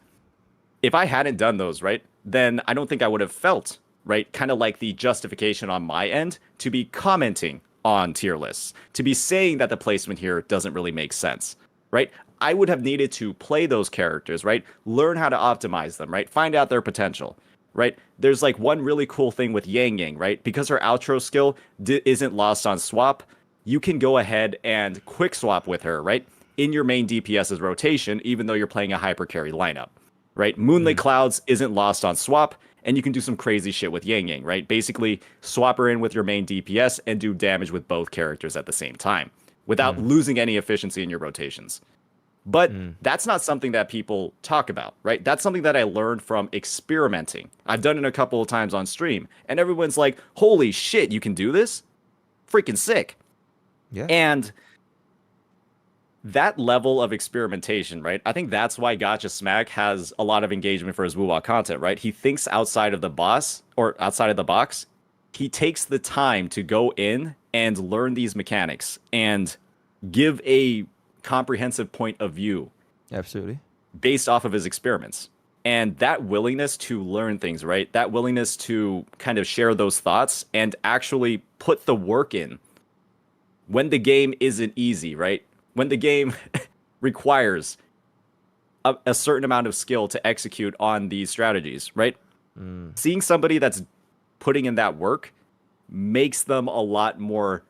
if I hadn't done those, right, then I don't think I would have felt, right, kind of like the justification on my end to be commenting on tier lists, to be saying that the placement here doesn't really make sense, right? I would have needed to play those characters, right? Learn how to optimize them, right? Find out their potential, right? There's like one really cool thing with Yang Yang, right? Because her outro skill isn't lost on swap, you can go ahead and quick swap with her, right? In your main DPS's rotation, even though you're playing a hyper carry lineup, right? Moonlit Clouds isn't lost on swap, and you can do some crazy shit with Yang Yang, right? Basically, swap her in with your main DPS and do damage with both characters at the same time without losing any efficiency in your rotations. But that's not something that people talk about, right? That's something that I learned from experimenting. I've done it a couple of times on stream, and everyone's like, holy shit, you can do this? Freaking sick. Yeah. And that level of experimentation, right? I think that's why Gacha Smack has a lot of engagement for his Wuwa content, right? He thinks outside of the box. He takes the time to go in and learn these mechanics and give a comprehensive point of view. Absolutely. Based off of his experiments. And that willingness to learn things, right? That willingness to kind of share those thoughts and actually put the work in when the game isn't easy, right? When the game requires a certain amount of skill to execute on these strategies, right? Seeing somebody that's putting in that work makes them a lot more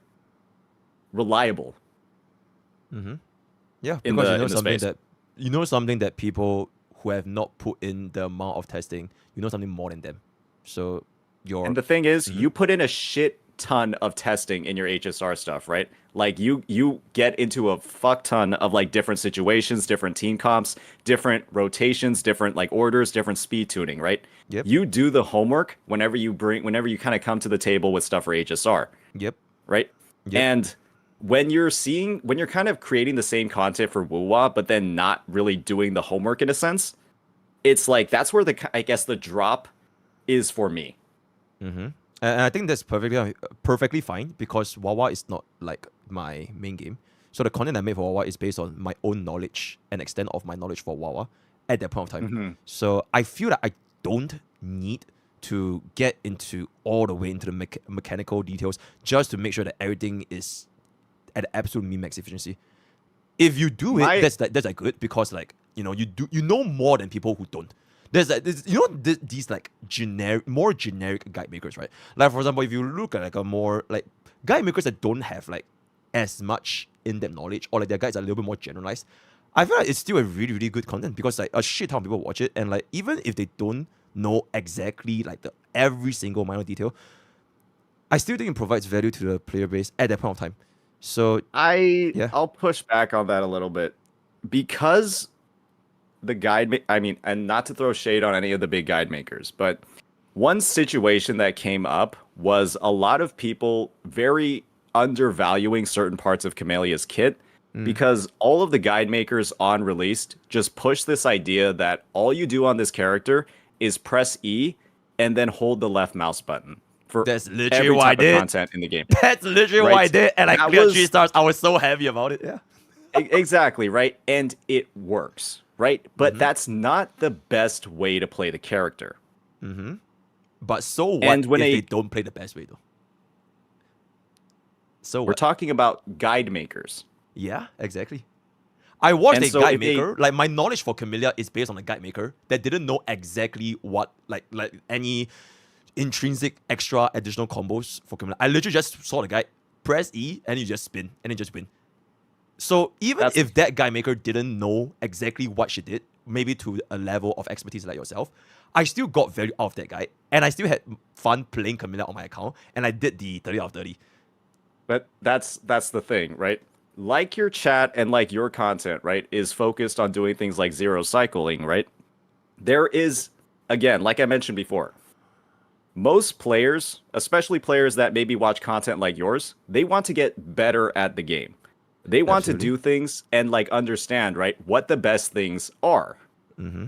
reliable. Yeah, in because the you know something that people who have not put in the amount of testing, you know something more than them. So And the thing is, you put in a shit ton of testing in your HSR stuff, right? Like you get into a fuck ton of like different situations, different team comps, different rotations, different like orders, different speed tuning, right? Yep. You do the homework whenever you kind of come to the table with stuff for HSR. Yep. Right? Yep. And when you're kind of creating the same content for Wuwa, but then not really doing the homework in a sense, it's like that's where the drop is for me. And I think that's perfectly fine because Wawa is not like my main game. So the content I made for Wawa is based on my own knowledge and extent of my knowledge for Wawa at that point of time. So I feel that I don't need to get into all the way into the mechanical details just to make sure that everything is at absolute min-max efficiency. If you do it, that's like good because like you know more than people who don't. There's like these like more generic guide makers, right? Like for example, if you look at like a more like guide makers that don't have like as much in-depth knowledge or like their guides are a little bit more generalized, I feel like it's still a really, really good content because like a shit ton of people watch it and like even if they don't know exactly like every single minor detail, I still think it provides value to the player base at that point of time. So I'll push back on that a little bit because the guide, and not to throw shade on any of the big guide makers, but one situation that came up was a lot of people very undervaluing certain parts of Kamelia's kit because all of the guide makers on released just push this idea that all you do on this character is press E and then hold the left mouse button. That's literally every what I type of did. content in the game. That's literally what I did, and I cleared 3 stars. I was so happy about it. Yeah, exactly right, and it works, right? But that's not the best way to play the character. But so what if they don't play the best way though? So we're talking about guide makers. Yeah, exactly. I watched And a so guide if they- maker. Like my knowledge for Camellia is based on a guide maker that didn't know exactly what like any intrinsic extra additional combos for Camellia. I literally just saw the guide, press E, and you just spin, and then just win. So even if that guide maker didn't know exactly what she did, maybe to a level of expertise like yourself, I still got value out of that guide, and I still had fun playing Camellia on my account, and I did the 30 out of 30. But that's the thing, right? Like your chat and like your content, right, is focused on doing things like zero cycling, right? There is, again, like I mentioned before, most players, especially players that maybe watch content like yours, they want to get better at the game. They want to do things and like understand, right, what the best things are. Mm-hmm.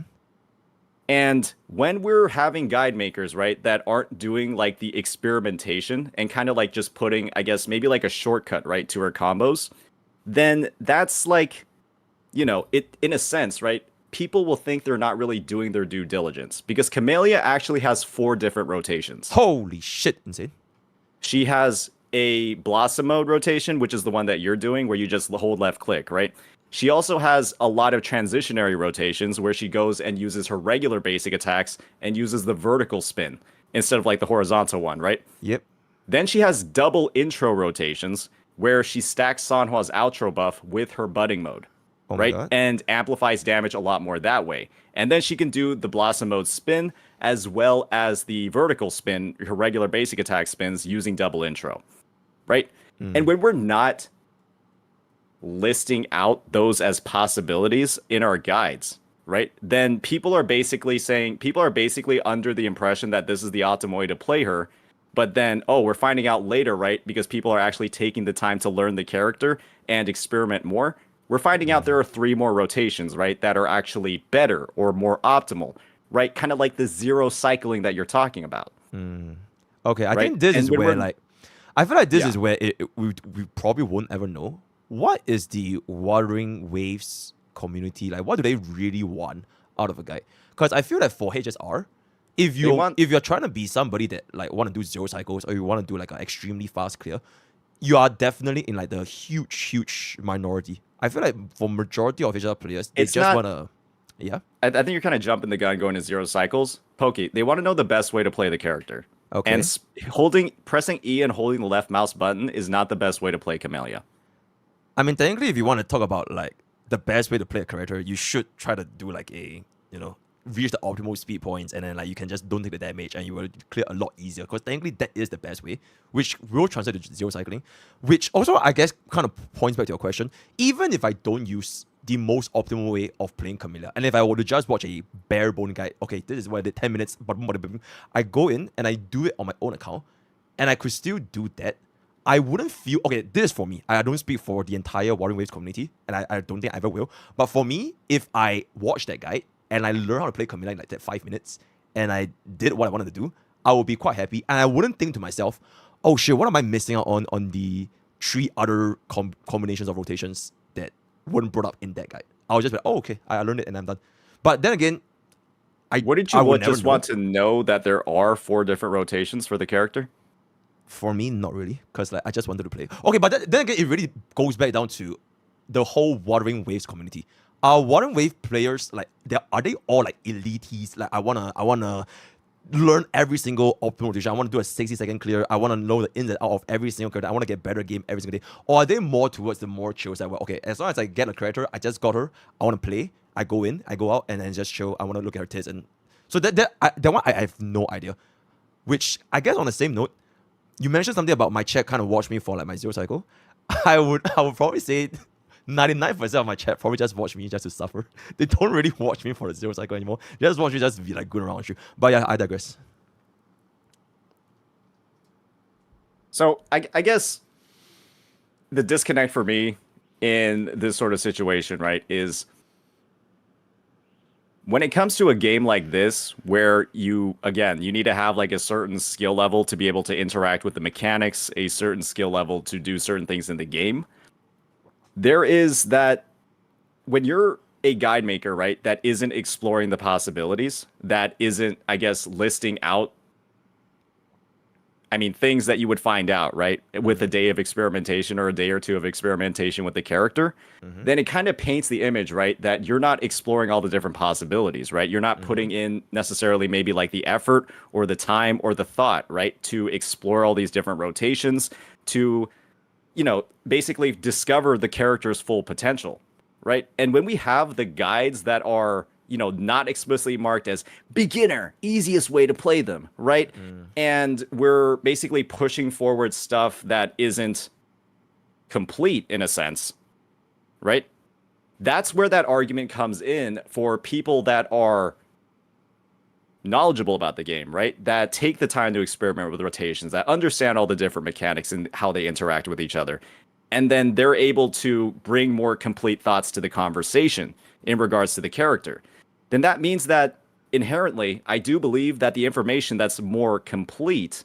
And when we're having guide makers, right, that aren't doing like the experimentation and kind of like just putting, I guess, maybe like a shortcut, right, to her combos, then that's like, you know, it in a sense, right, people will think they're not really doing their due diligence because Camellia actually has 4 different rotations. Holy shit, insane. She has a Blossom mode rotation, which is the one that you're doing where you just hold left click, right? She also has a lot of transitionary rotations where she goes and uses her regular basic attacks and uses the vertical spin instead of like the horizontal one, right? Yep. Then she has double intro rotations where she stacks Sanhua's outro buff with her budding mode, Oh my right? God. And amplifies damage a lot more that way. And then she can do the Blossom mode spin as well as the vertical spin, her regular basic attack spins using double intro, right? And when we're not listing out those as possibilities in our guides, right, then people are basically under the impression that this is the optimal way to play her. But then, we're finding out later, right, because people are actually taking the time to learn the character and experiment more. We're finding out there are 3 more rotations, right, that are actually better or more optimal, right? Kind of like the zero cycling that you're talking about. Okay, I Right? think this And is when where we're- like, I feel like this Yeah. is where we probably won't ever know. What is the Wuthering Waves community like? What do they really want out of a guide? Because I feel like for HSR, if you're trying to be somebody that like want to do zero cycles or you want to do like an extremely fast clear, you are definitely in like the huge minority. I feel like for majority of HSR players, they It's just not- want to, yeah. I think you're kind of jumping the gun going to zero cycles. Pokke, they want to know the best way to play the character. Okay. And pressing E and holding the left mouse button is not the best way to play Camellia. I mean, technically, if you want to talk about like the best way to play a character, you should try to do like a, reach the optimal speed points, and then like you can just don't take the damage, and you will clear a lot easier. Because technically, that is the best way, which will translate to zero cycling. Which also, I guess, kind of points back to your question. Even if I don't use the most optimal way of playing Camellia, and if I were to just watch a bare bone guide, okay, this is what I did 10 minutes, but I go in and I do it on my own account, and I could still do that. I wouldn't feel, okay, this is for me. I don't speak for the entire Wuthering Waves community, and I don't think I ever will. But for me, if I watch that guide and I learn how to play Camellia in like that 5 minutes, and I did what I wanted to do, I would be quite happy. And I wouldn't think to myself, oh shit, what am I missing out on the 3 other combinations of rotations that weren't brought up in that guide? I was just like, oh, okay, I learned it and I'm done. But then again, Wouldn't you just want to know that there are 4 different rotations for the character? For me, not really, because like I just wanted to play. Okay, but then again, it really goes back down to the whole Wuthering Waves community. Are Wuthering Wave players like are they all like elites? Like I wanna learn every single optimal rotation. I want to do a 60-second clear. I want to know the ins and out of every single character. I want to get better game every single day. Or are they more towards the more chill side? Where, okay, as long as I get a character, I just got her. I want to play. I go in, I go out, and then just chill. I want to look at her tits, and so that one I have no idea. Which I guess on the same note, you mentioned something about my chat kind of watch me for like my zero cycle. I would probably say 99% of my chat probably just watch me just to suffer. They don't really watch me for the zero cycle anymore. They just watch me just to be like good around you. But yeah, I digress. So I guess the disconnect for me in this sort of situation, right, is when it comes to a game like this, where you need to have like a certain skill level to be able to interact with the mechanics, a certain skill level to do certain things in the game. There is that when you're a guide maker, right, that isn't exploring the possibilities, that isn't, I guess, listing out, I mean, things that you would find out, right, with a day of experimentation or a day or two of experimentation with the character, then it kind of paints the image, right, that you're not exploring all the different possibilities, right? You're not putting in necessarily maybe like the effort or the time or the thought, right, to explore all these different rotations, to, you know, basically discover the character's full potential, right? And when we have the guides that are, you know, not explicitly marked as beginner, easiest way to play them, right? And we're basically pushing forward stuff that isn't complete in a sense, right? That's where that argument comes in for people that are knowledgeable about the game, right? That take the time to experiment with rotations, that understand all the different mechanics and how they interact with each other. And then they're able to bring more complete thoughts to the conversation in regards to the character. Then that means that inherently, I do believe that the information that's more complete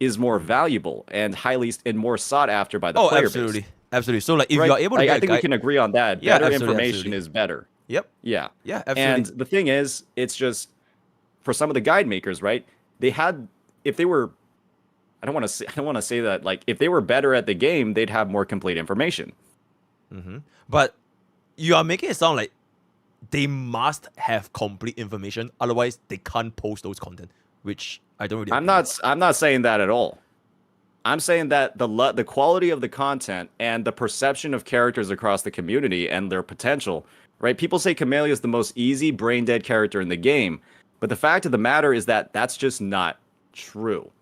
is more valuable and highly and more sought after by the player absolutely. base. Absolutely. So like if Right? you're able to Like, get I think we can agree on that. Yeah, Better absolutely, information absolutely. is better. Yep. Yeah. Yeah, absolutely. And the thing is, it's just for some of the guide makers, right? They had, if they were, I don't want to say that, like if they were better at the game, they'd have more complete information. But you are making it sound like they must have complete information, otherwise they can't post those content, which I don't really. I'm not saying that at all. I'm saying that the quality of the content and the perception of characters across the community and their potential, right? People say Camellia is the most easy, brain dead character in the game, but the fact of the matter is that that's just not true,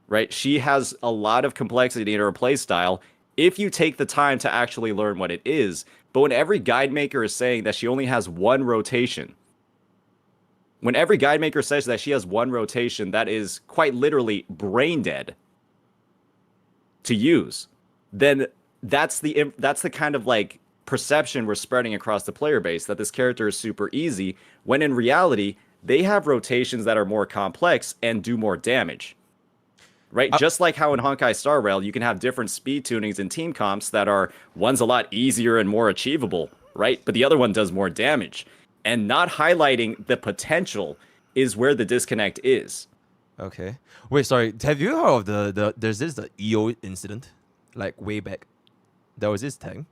right? She has a lot of complexity in her playstyle if you take the time to actually learn what it is. But when every guide maker is saying that she only has one rotation, when every guide maker says that she has one rotation that is quite literally brain dead to use, then that's the kind of like perception we're spreading across the player base, that this character is super easy, when in reality they have rotations that are more complex and do more damage. Right? Just like how in Honkai Star Rail, you can have different speed tunings and team comps that are, one's a lot easier and more achievable, right? But the other one does more damage. And not highlighting the potential is where the disconnect is. Okay. Wait, sorry. Have you heard of there's the EO incident, like way back? There was this thing.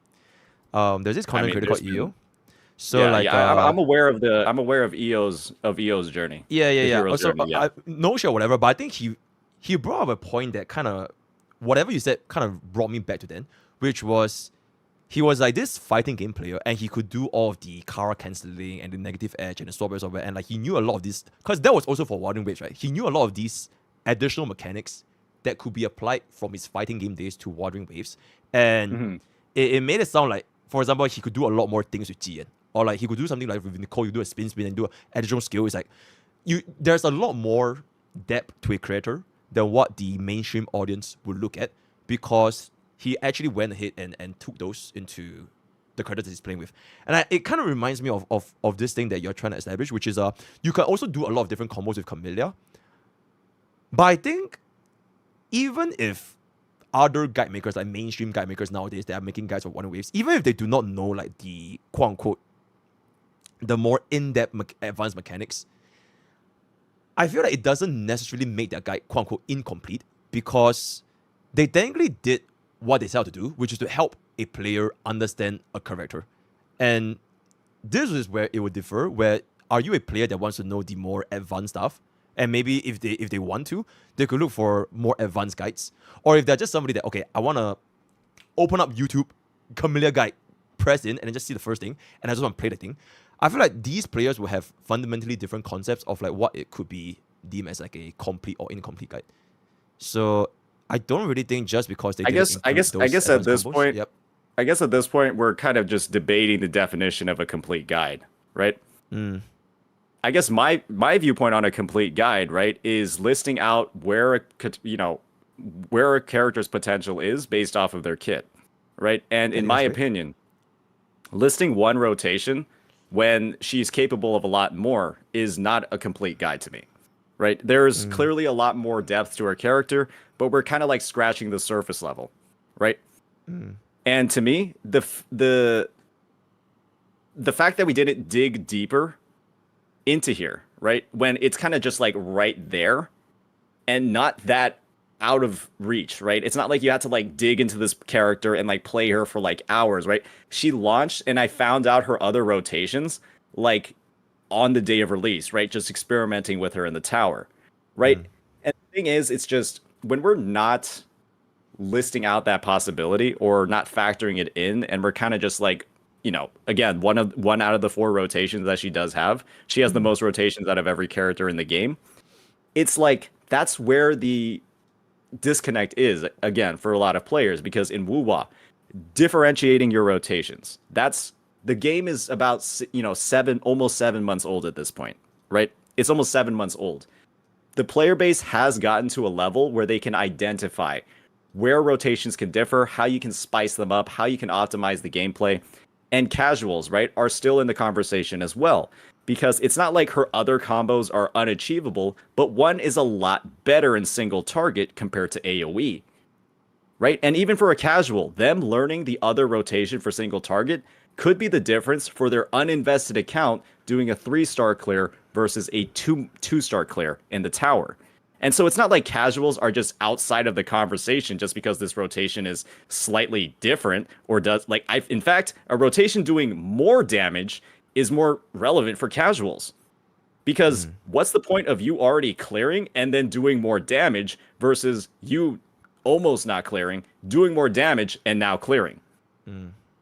There's this content creator called EO. So I'm aware of EO's journey. Yeah. Hero's So journey, yeah. no sure whatever, but I think he brought up a point that kind of, whatever you said kind of brought me back to then, which was he was like this fighting game player and he could do all of the Kara cancelling and the negative edge and the software, and like he knew a lot of this, because that was also for Wuthering Waves, right? He knew a lot of these additional mechanics that could be applied from his fighting game days to Wuthering Waves, and it made it sound like, for example, he could do a lot more things with Jian, or like he could do something like with Nicole, you do a spin and do an additional skill. It's like there's a lot more depth to a creator than what the mainstream audience would look at, because he actually went ahead and took those into the characters that he's playing with. And it kind of reminds me of this thing that you're trying to establish, which is you can also do a lot of different combos with Camellia. But I think even if other guide makers, like mainstream guide makers nowadays, that are making guides for Wuthering Waves, even if they do not know like the quote unquote the more in-depth advanced mechanics, I feel like it doesn't necessarily make their guide quote unquote incomplete, because they technically did what they set out to do, which is to help a player understand a character. And this is where it would differ, where are you a player that wants to know the more advanced stuff? And maybe if they want to, they could look for more advanced guides. Or if they're just somebody that, okay, I want to open up YouTube, Camellia guide, press in, and then just see the first thing, and I just want to play the thing. I feel like these players will have fundamentally different concepts of like what it could be deemed as like a complete or incomplete guide. So I don't really think just because they I guess at this point, I guess at this point we're kind of just debating the definition of a complete guide, right? I guess my viewpoint on a complete guide, right, is listing out where a character's potential is based off of their kit, right? And in my opinion, listing one rotation when she's capable of a lot more is not a complete guide to me, right? There's clearly a lot more depth to her character, but we're kind of like scratching the surface level, right? And to me, the fact that we didn't dig deeper into here, right, when it's kind of just like right there and not that out of reach, right? It's not like you had to like dig into this character and like play her for like hours, right? She launched and I found out her other rotations like on the day of release, right? Just experimenting with her in the tower, right? And the thing is, it's just when we're not listing out that possibility or not factoring it in, and we're kind of just like, you know, again, one out of the 4 rotations that she does have, she has the most rotations out of every character in the game. It's like that's where the disconnect is again for a lot of players, because in Wuwa, differentiating your rotations, that's the game is about, you know, almost 7 months old at this point, right? It's almost 7 months old. The player base has gotten to a level where they can identify where rotations can differ, how you can spice them up, how you can optimize the gameplay. And casuals, right, are still in the conversation as well, because it's not like her other combos are unachievable, but one is a lot better in single target compared to AoE, right? And even for a casual, them learning the other rotation for single target could be the difference for their uninvested account doing a 3-star clear versus a 2-star clear in the tower. And so it's not like casuals are just outside of the conversation just because this rotation is slightly different or does like in fact, a rotation doing more damage is more relevant for casuals. Because what's the point of you already clearing and then doing more damage versus you almost not clearing, doing more damage and now clearing?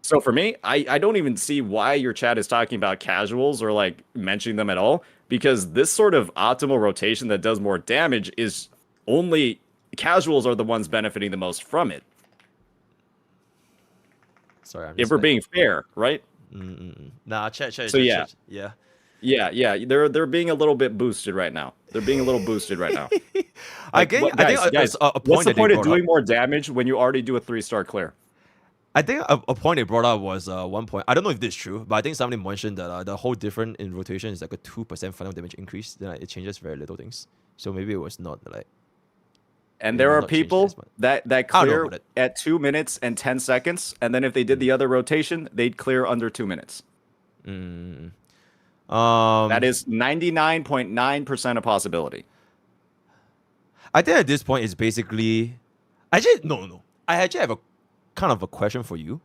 So for me, I don't even see why your chat is talking about casuals or like mentioning them at all, because this sort of optimal rotation that does more damage is only casuals are the ones benefiting the most from it. Sorry, if we're being fair, right? Nah, chat. So yeah. They're being a little bit boosted right now. They're being a little boosted right now. I think guys, a point what's the that they point of brought doing up- more damage when you already do a 3-star clear? I think a point they brought up was one point. I don't know if this is true, but I think somebody mentioned that the whole difference in rotation is like a 2% final damage increase. Then it changes very little things. So maybe it was not like. And there are people that I don't know clear about it. at 2 minutes and 10 seconds, and then if they did the other rotation, they'd clear under 2 minutes. That is 99.9% a possibility. I think at this point it's basically. Actually, no. I actually have a kind of a question for you.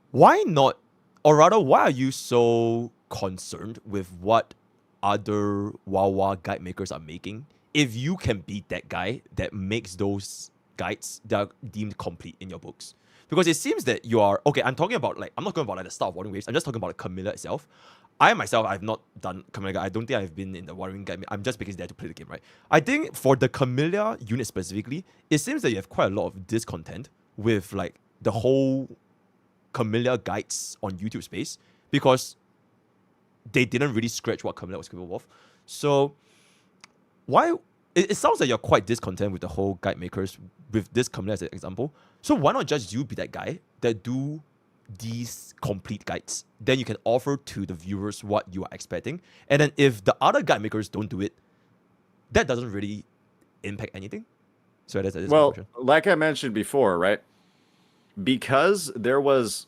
Why not, or rather, why are you so concerned with what other Wawa guide makers are making if you can beat that guy that makes those guides that are deemed complete in your books? Because it seems that you are, okay, I'm talking about like, I'm not talking about like the start of Warring Waves, I'm just talking about the Camilla itself. I myself, I've not done Camilla guide. I don't think I've been in the Warring guide. I'm just because there to play the game, right? I think for the Camilla unit specifically, it seems that you have quite a lot of discontent with like the whole Camilla guides on YouTube space, because they didn't really scratch what Camilla was capable of. So why, it sounds like you're quite discontent with the whole guide makers with this Camilla as an example. So why not just you be that guy that do these complete guides? Then you can offer to the viewers what you are expecting. And then if the other guide makers don't do it, that doesn't really impact anything. So that's my Well, question. like I mentioned before, right? Because there was,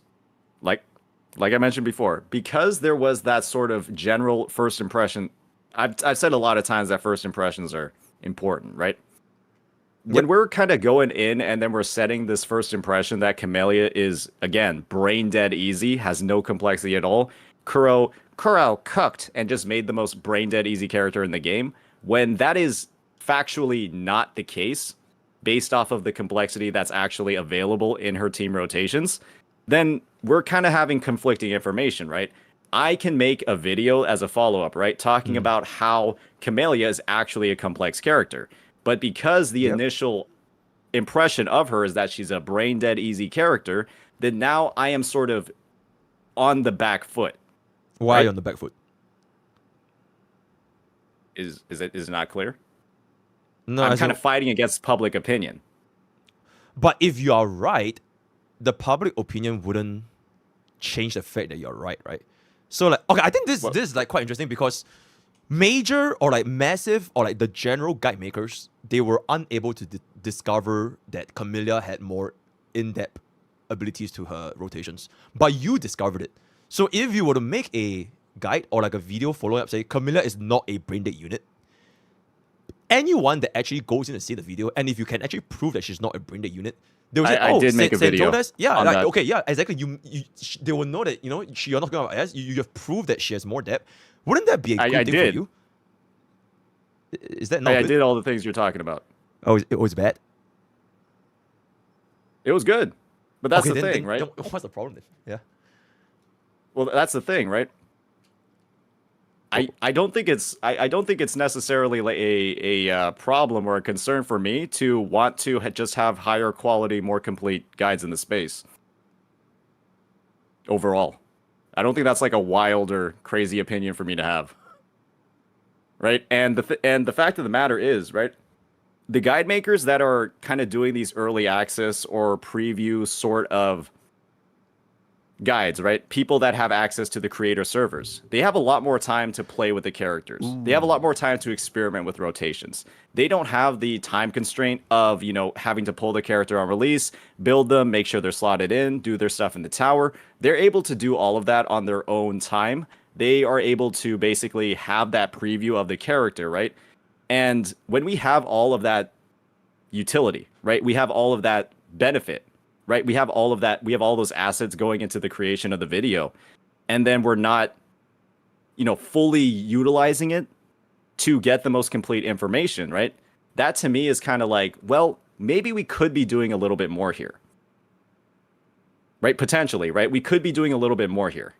like I mentioned before, because there was that sort of general first impression. I've said a lot of times that first impressions are important, right? When we're kind of going in and then we're setting this first impression that Camellia is, again, brain dead easy, has no complexity at all. Kuro cooked and just made the most brain dead easy character in the game, when that is factually not the case, based off of the complexity that's actually available in her team rotations, then we're kind of having conflicting information, right? I can make a video as a follow-up, right? Talking about how Camellia is actually a complex character. But because the initial impression of her is that she's a brain dead easy character, then now I am sort of on the back foot. Why are you on the back foot? Is it not clear? No, I'm kind of fighting against public opinion. But if you are right, the public opinion wouldn't change the fact that you're right? So like, okay, I think this is like quite interesting, because major or like massive or like the general guide makers, they were unable to discover that Camellia had more in-depth abilities to her rotations, but you discovered it. So if you were to make a guide or like a video following up, say Camellia is not a brain dead unit, anyone that actually goes in to see the video, and if you can actually prove that she's not a brain dead unit, they will say, I oh, did make a video Saintontas, yeah, on like, that. okay, yeah, exactly. They will know that, you're not going to ask. You have proved that she has more depth. Wouldn't that be a good thing did. for you? Is that not I good? did all the things you're talking about. Oh, it was bad? It was good. But that's Okay, the then- thing, then- right? then what's the problem then? Yeah. Well, that's the thing, right? I don't think it's necessarily like a problem or a concern for me to want to just have higher quality, more complete guides in the space. Overall, I don't think that's like a wild or crazy opinion for me to have. Right? And the fact of the matter is, right? The guide makers that are kind of doing these early access or preview sort of guides, right? People that have access to the creator servers. They have a lot more time to play with the characters. They have a lot more time to experiment with rotations. They don't have the time constraint of, having to pull the character on release, build them, make sure they're slotted in, do their stuff in the tower. They're able to do all of that on their own time. They are able to basically have that preview of the character, right? And when we have all of that utility, right? We have all of that benefit, right? We have all of that. We have all those assets going into the creation of the video. And then we're not, fully utilizing it to get the most complete information, right? That to me is kind of like, well, maybe we could be doing a little bit more here. Right? Potentially, right? We could be doing a little bit more here.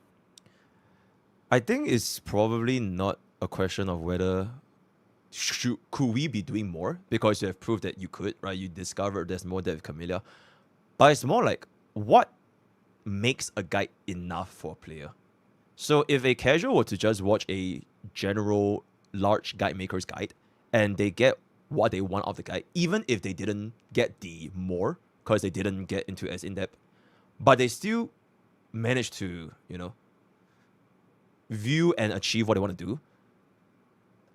I think it's probably not a question of whether could we be doing more, because you have proved that you could, right? You discovered there's more depth with Camellia. But it's more like, what makes a guide enough for a player? So if a casual were to just watch a general large guide maker's guide and they get what they want out of the guide, even if they didn't get the more because they didn't get into as in-depth, but they still managed to, view and achieve what they want to do,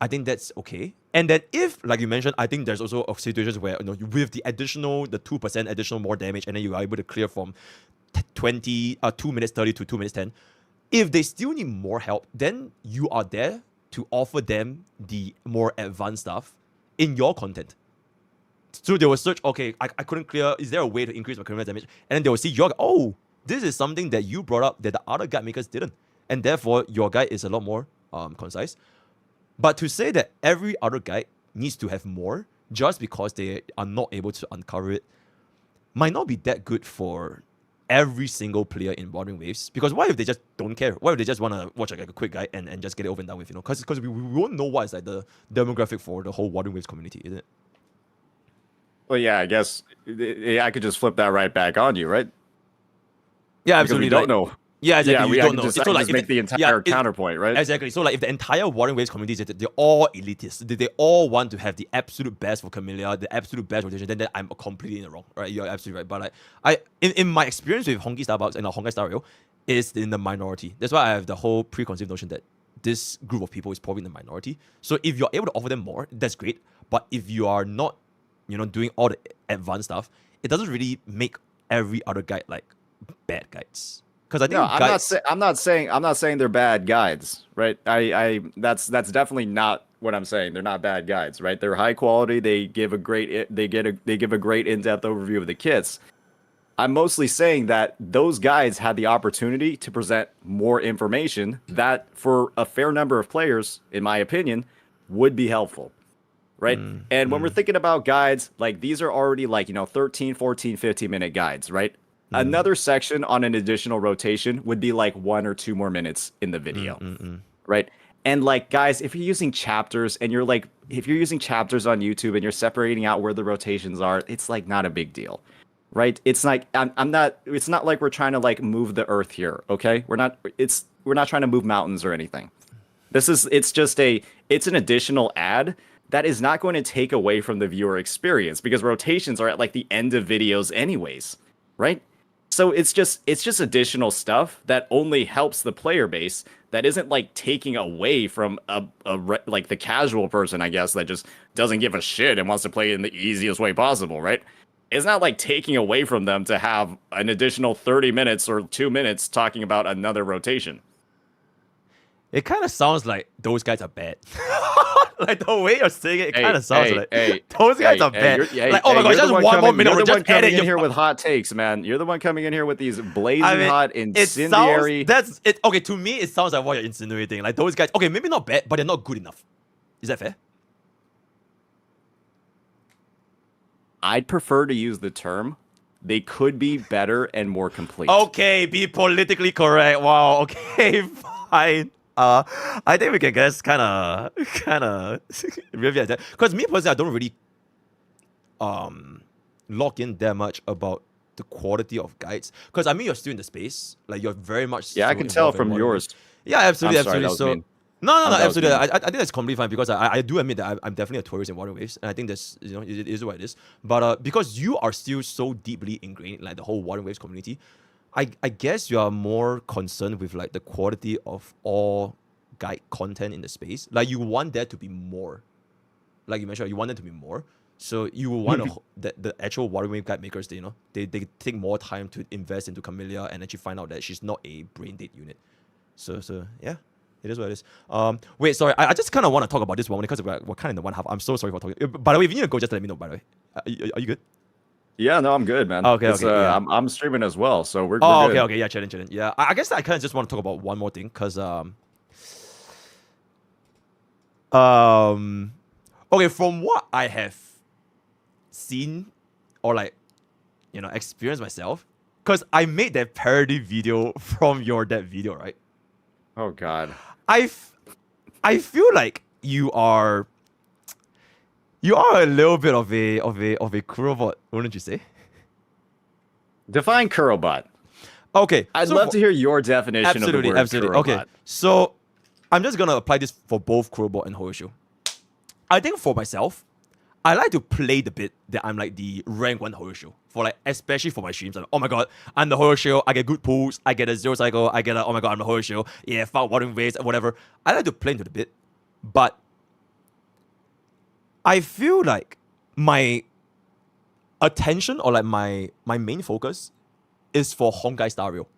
I think that's okay. And then if, like you mentioned, I think there's also situations where, with the 2% additional more damage, and then you are able to clear from 2 minutes 30 to 2 minutes 10. If they still need more help, then you are there to offer them the more advanced stuff in your content. So they will search, okay, I couldn't clear, is there a way to increase my criminal damage? And then they will see this is something that you brought up that the other guide makers didn't. And therefore, your guide is a lot more concise. But to say that every other guide needs to have more just because they are not able to uncover it might not be that good for every single player in Wuthering Waves. Because what if they just don't care? What if they just want to watch like a quick guide and just get it over and done with? Because we won't know what is like the demographic for the whole Wuthering Waves community, isn't it? Well, yeah, I guess I could just flip that right back on you, right? Yeah, because absolutely. we don't know. Yeah, exactly. Yeah, You don't know. Just, So, I like, just if make the entire counterpoint, right? Exactly. So, like, if the entire Wuthering Waves community is they're all elitists, they all want to have the absolute best for Camellia, the absolute best rotation, then I'm completely in the wrong, right? You're absolutely right. But like, in my experience with Honkai Starbucks and Honkai Star Rail, is in the minority. That's why I have the whole preconceived notion that this group of people is probably in the minority. So if you're able to offer them more, that's great. But if you are not, doing all the advanced stuff, it doesn't really make every other guide like bad guides. Because I think I'm not saying they're bad guides, right? That's definitely not what I'm saying. They're not bad guides, right? They're high quality. They give a great in-depth overview of the kits. I'm mostly saying that those guides had the opportunity to present more information that, for a fair number of players, in my opinion, would be helpful, right? And when we're thinking about guides, like these are already like 13, 14, 15-minute guides, right? Another section on an additional rotation would be like 1 or 2 more minutes in the video, right? And like, guys, if you're using chapters and if you're using chapters on YouTube and you're separating out where the rotations are, it's like not a big deal, right? It's like, it's not like we're trying to like move the earth here, okay? We're not trying to move mountains or anything. It's an additional ad that is not going to take away from the viewer experience, because rotations are at like the end of videos anyways, right? So it's just additional stuff that only helps the player base, that isn't like taking away from like the casual person, I guess, that just doesn't give a shit and wants to play it in the easiest way possible, right? It's not like taking away from them to have an additional 30 minutes or 2 minutes talking about another rotation. It kind of sounds like those guys are bad. Like the way you're saying it, it kind of sounds like hey, those guys are bad. Like, oh my god, just one more minute. You're We're the one just edit coming in your here with hot takes, man. You're the one coming in here with these blazing hot, it incendiary. sounds, that's it. Okay, to me, it sounds like what you're insinuating. Like those guys, okay, maybe not bad, but they're not good enough. Is that fair? I'd prefer to use the term. They could be better and more complete. Okay, be politically correct. Wow. Okay, fine. I think we can guess kind of review at that. Because me personally, I don't really lock in that much about the quality of guides. Because I mean, you're still in the space. Like you're very much. Yeah, I can tell from yours. Yeah, absolutely, I'm sorry, absolutely. So. mean. No, absolutely. I think that's completely fine because I do admit that I'm definitely a tourist in Water Waves, and I think that's, you know, it is what it is. But because you are still so deeply ingrained in like the whole Water Waves community, I guess you are more concerned with like the quality of all guide content in the space. Like you want there to be more. Like you mentioned, you want there to be more. So you want the actual Water Wave guide makers, you know, they take more time to invest into Camellia and actually find out that she's not a brain dead unit. So yeah. It is what it is. Wait, sorry. I just kind of want to talk about this one because we're kind of in the one half. I'm so sorry for talking. By the way, if you need to go, just let me know, by the way. Are you good? Yeah, no, I'm good, man. Okay, yeah. I'm streaming as well, so we're Oh, good. okay. Yeah, chilling. Yeah, I guess I kind of just want to talk about one more thing because okay, from what I have seen or like, you know, experienced myself, because I made that parody video from that video, right? Oh God. I feel like you are a little bit of a Kurobot, wouldn't you say? Define Kurobot. Okay, I'd love to hear your definition of the word absolutely. Kurobot. Okay, so I'm just gonna apply this for both Kurobot and Hoyo. I think for myself, I like to play the bit that I'm like the rank 1 Hoyo for like, especially for my streams. Like, oh my god, I'm the Hoyo, I get good pulls, I get a 0 cycle, I get a, oh my god, I'm the Hoyo, yeah, fuck Watering Waves, whatever. I like to play into the bit, but I feel like my attention or like my main focus is for Honkai Star Rail.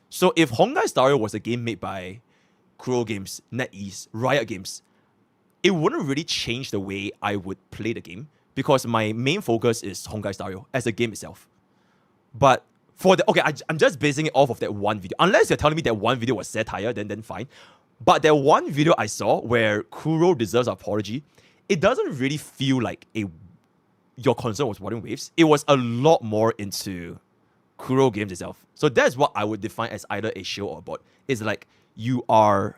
So if Honkai Star Rail was a game made by Kuro Games, NetEase, Riot Games, it wouldn't really change the way I would play the game because my main focus is Honkai Star Rail as a game itself. But for the, okay, I'm just basing it off of that one video. Unless you're telling me that one video was satire, then fine. But that one video I saw where Kuro deserves an apology, it doesn't really feel like your concern was Watering Waves. It was a lot more into Kuro Games itself. So that's what I would define as either a show or a bot. It's like you are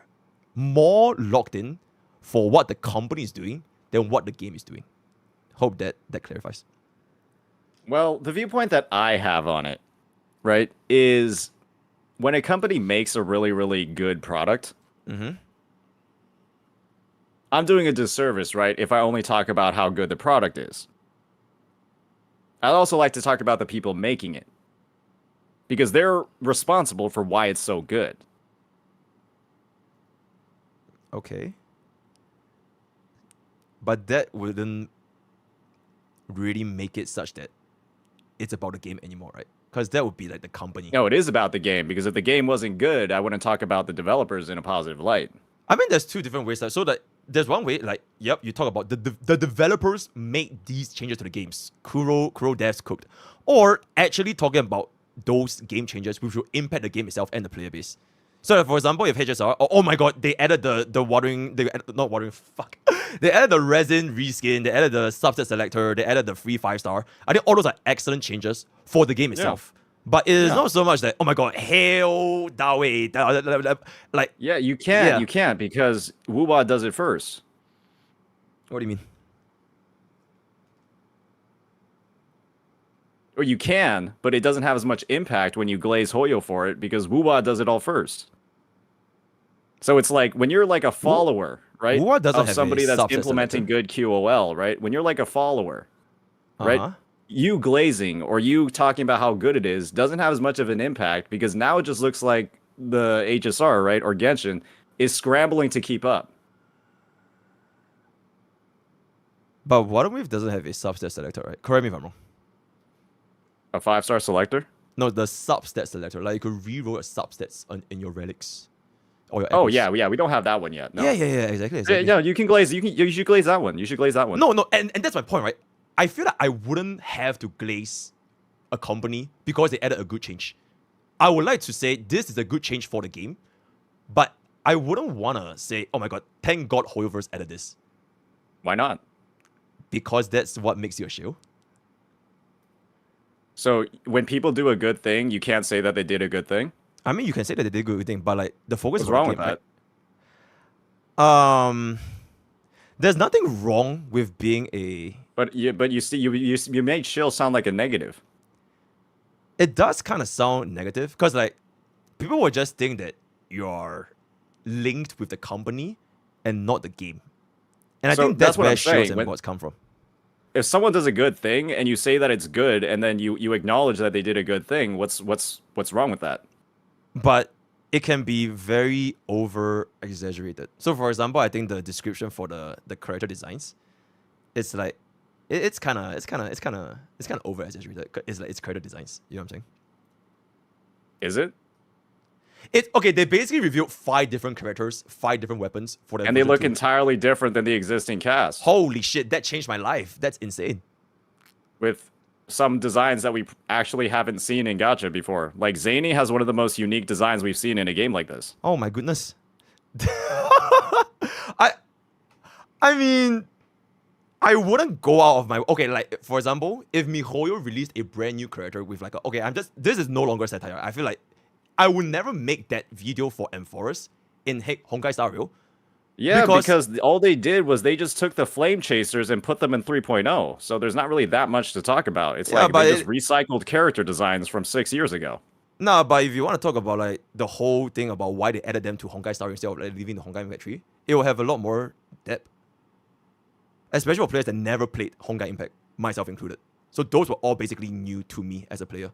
more locked in for what the company is doing than what the game is doing. Hope that clarifies. Well, the viewpoint that I have on it, right, is when a company makes a really, really good product, I'm doing a disservice, right, if I only talk about how good the product is. I'd also like to talk about the people making it, because they're responsible for why it's so good. Okay. But that wouldn't really make it such that it's about the game anymore, right? Because that would be like the company. No, it is about the game, because if the game wasn't good, I wouldn't talk about the developers in a positive light. I mean, there's two different ways. So that there's one way, like, yep, you talk about the developers made these changes to the games. Kuro devs cooked. Or actually talking about those game changes which will impact the game itself and the player base. So, for example, if HSR, oh my god, they added the watering, not watering, fuck. They added the resin reskin, they added the subset selector, they added the free 5-star. I think all those are excellent changes for the game itself. Yeah. But it is not so much that, oh my god, hell, that way, like... Yeah, you can't, because Wuwa does it first. What do you mean? Or you can, but it doesn't have as much impact when you glaze Hoyo for it, because Wuwa does it all first. So it's like, when you're like a follower, right, of somebody that's implementing good QOL, right? When you're like a follower, right? You glazing or you talking about how good it is doesn't have as much of an impact, because now it just looks like the HSR, right, or Genshin, is scrambling to keep up. But Watering Wave doesn't have a substat selector, right? Correct me if I'm wrong. A 5-star selector? No, the substat selector. Like you could reroll your substats in your relics. or your Oh apples. yeah, we don't have that one yet. No. Yeah, exactly. Yeah, you can glaze. You should glaze that one. You should glaze that one. No, and that's my point, right? I feel like I wouldn't have to glaze a company because they added a good change. I would like to say this is a good change for the game, but I wouldn't wanna say, oh my god, thank God Hoyoverse added this. Why not? Because that's what makes you a shield. So when people do a good thing, you can't say that they did a good thing. I mean, you can say that they did a good thing, but like the focus What's of wrong the with game, that? right? There's nothing wrong with being a. But you see, you made shield sound like a negative. It does kind of sound negative because like people will just think that you're linked with the company and not the game, and I So think that's what where I'm shields saying. and bots come from. If someone does a good thing and you say that it's good, and then you acknowledge that they did a good thing, what's wrong with that? But it can be very over exaggerated. So for example, I think the description for the character designs, it's like it's kind of over exaggerated. It's like it's character designs. You know what I'm saying? Is it? It's okay. They basically revealed 5 different characters, 5 different weapons for the. And they look entirely different than the existing cast. Holy shit! That changed my life. That's insane. With some designs that we actually haven't seen in Gacha before. Like Zany has one of the most unique designs we've seen in a game like this. Oh my goodness. I mean, I wouldn't go out of my okay. Like for example, if MiHoYo released a brand new character with like this is no longer satire. I feel like I would never make that video for Amphoros in Honkai Star Rail. Yeah, because all they did was they just took the Flame Chasers and put them in 3.0. So there's not really that much to talk about. It's like they just recycled character designs from 6 years ago. Nah, but if you want to talk about like the whole thing about why they added them to Honkai Star instead of like leaving the Honkai Impact 3, it will have a lot more depth. Especially for players that never played Honkai Impact, myself included. So those were all basically new to me as a player.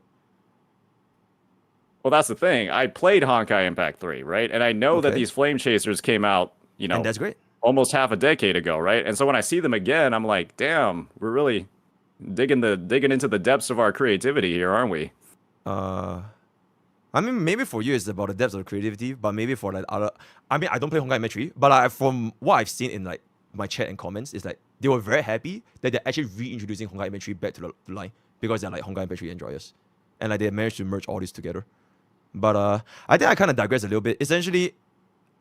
Well, that's the thing. I played Honkai Impact 3, right? And I know that these Flame Chasers came out, you know, and that's great. Almost half a decade ago, right? And so when I see them again, I'm like, damn, we're really digging into the depths of our creativity here, aren't we? I mean, maybe for you it's about the depths of creativity, but maybe for like other, I mean, I don't play Honkai Impact 3, but from what I've seen in like my chat and comments, is like they were very happy that they're actually reintroducing Honkai Impact 3 back to the line because they're like Honkai Impact 3 enjoyers, and like they managed to merge all this together. But I think I kind of digress a little bit. Essentially,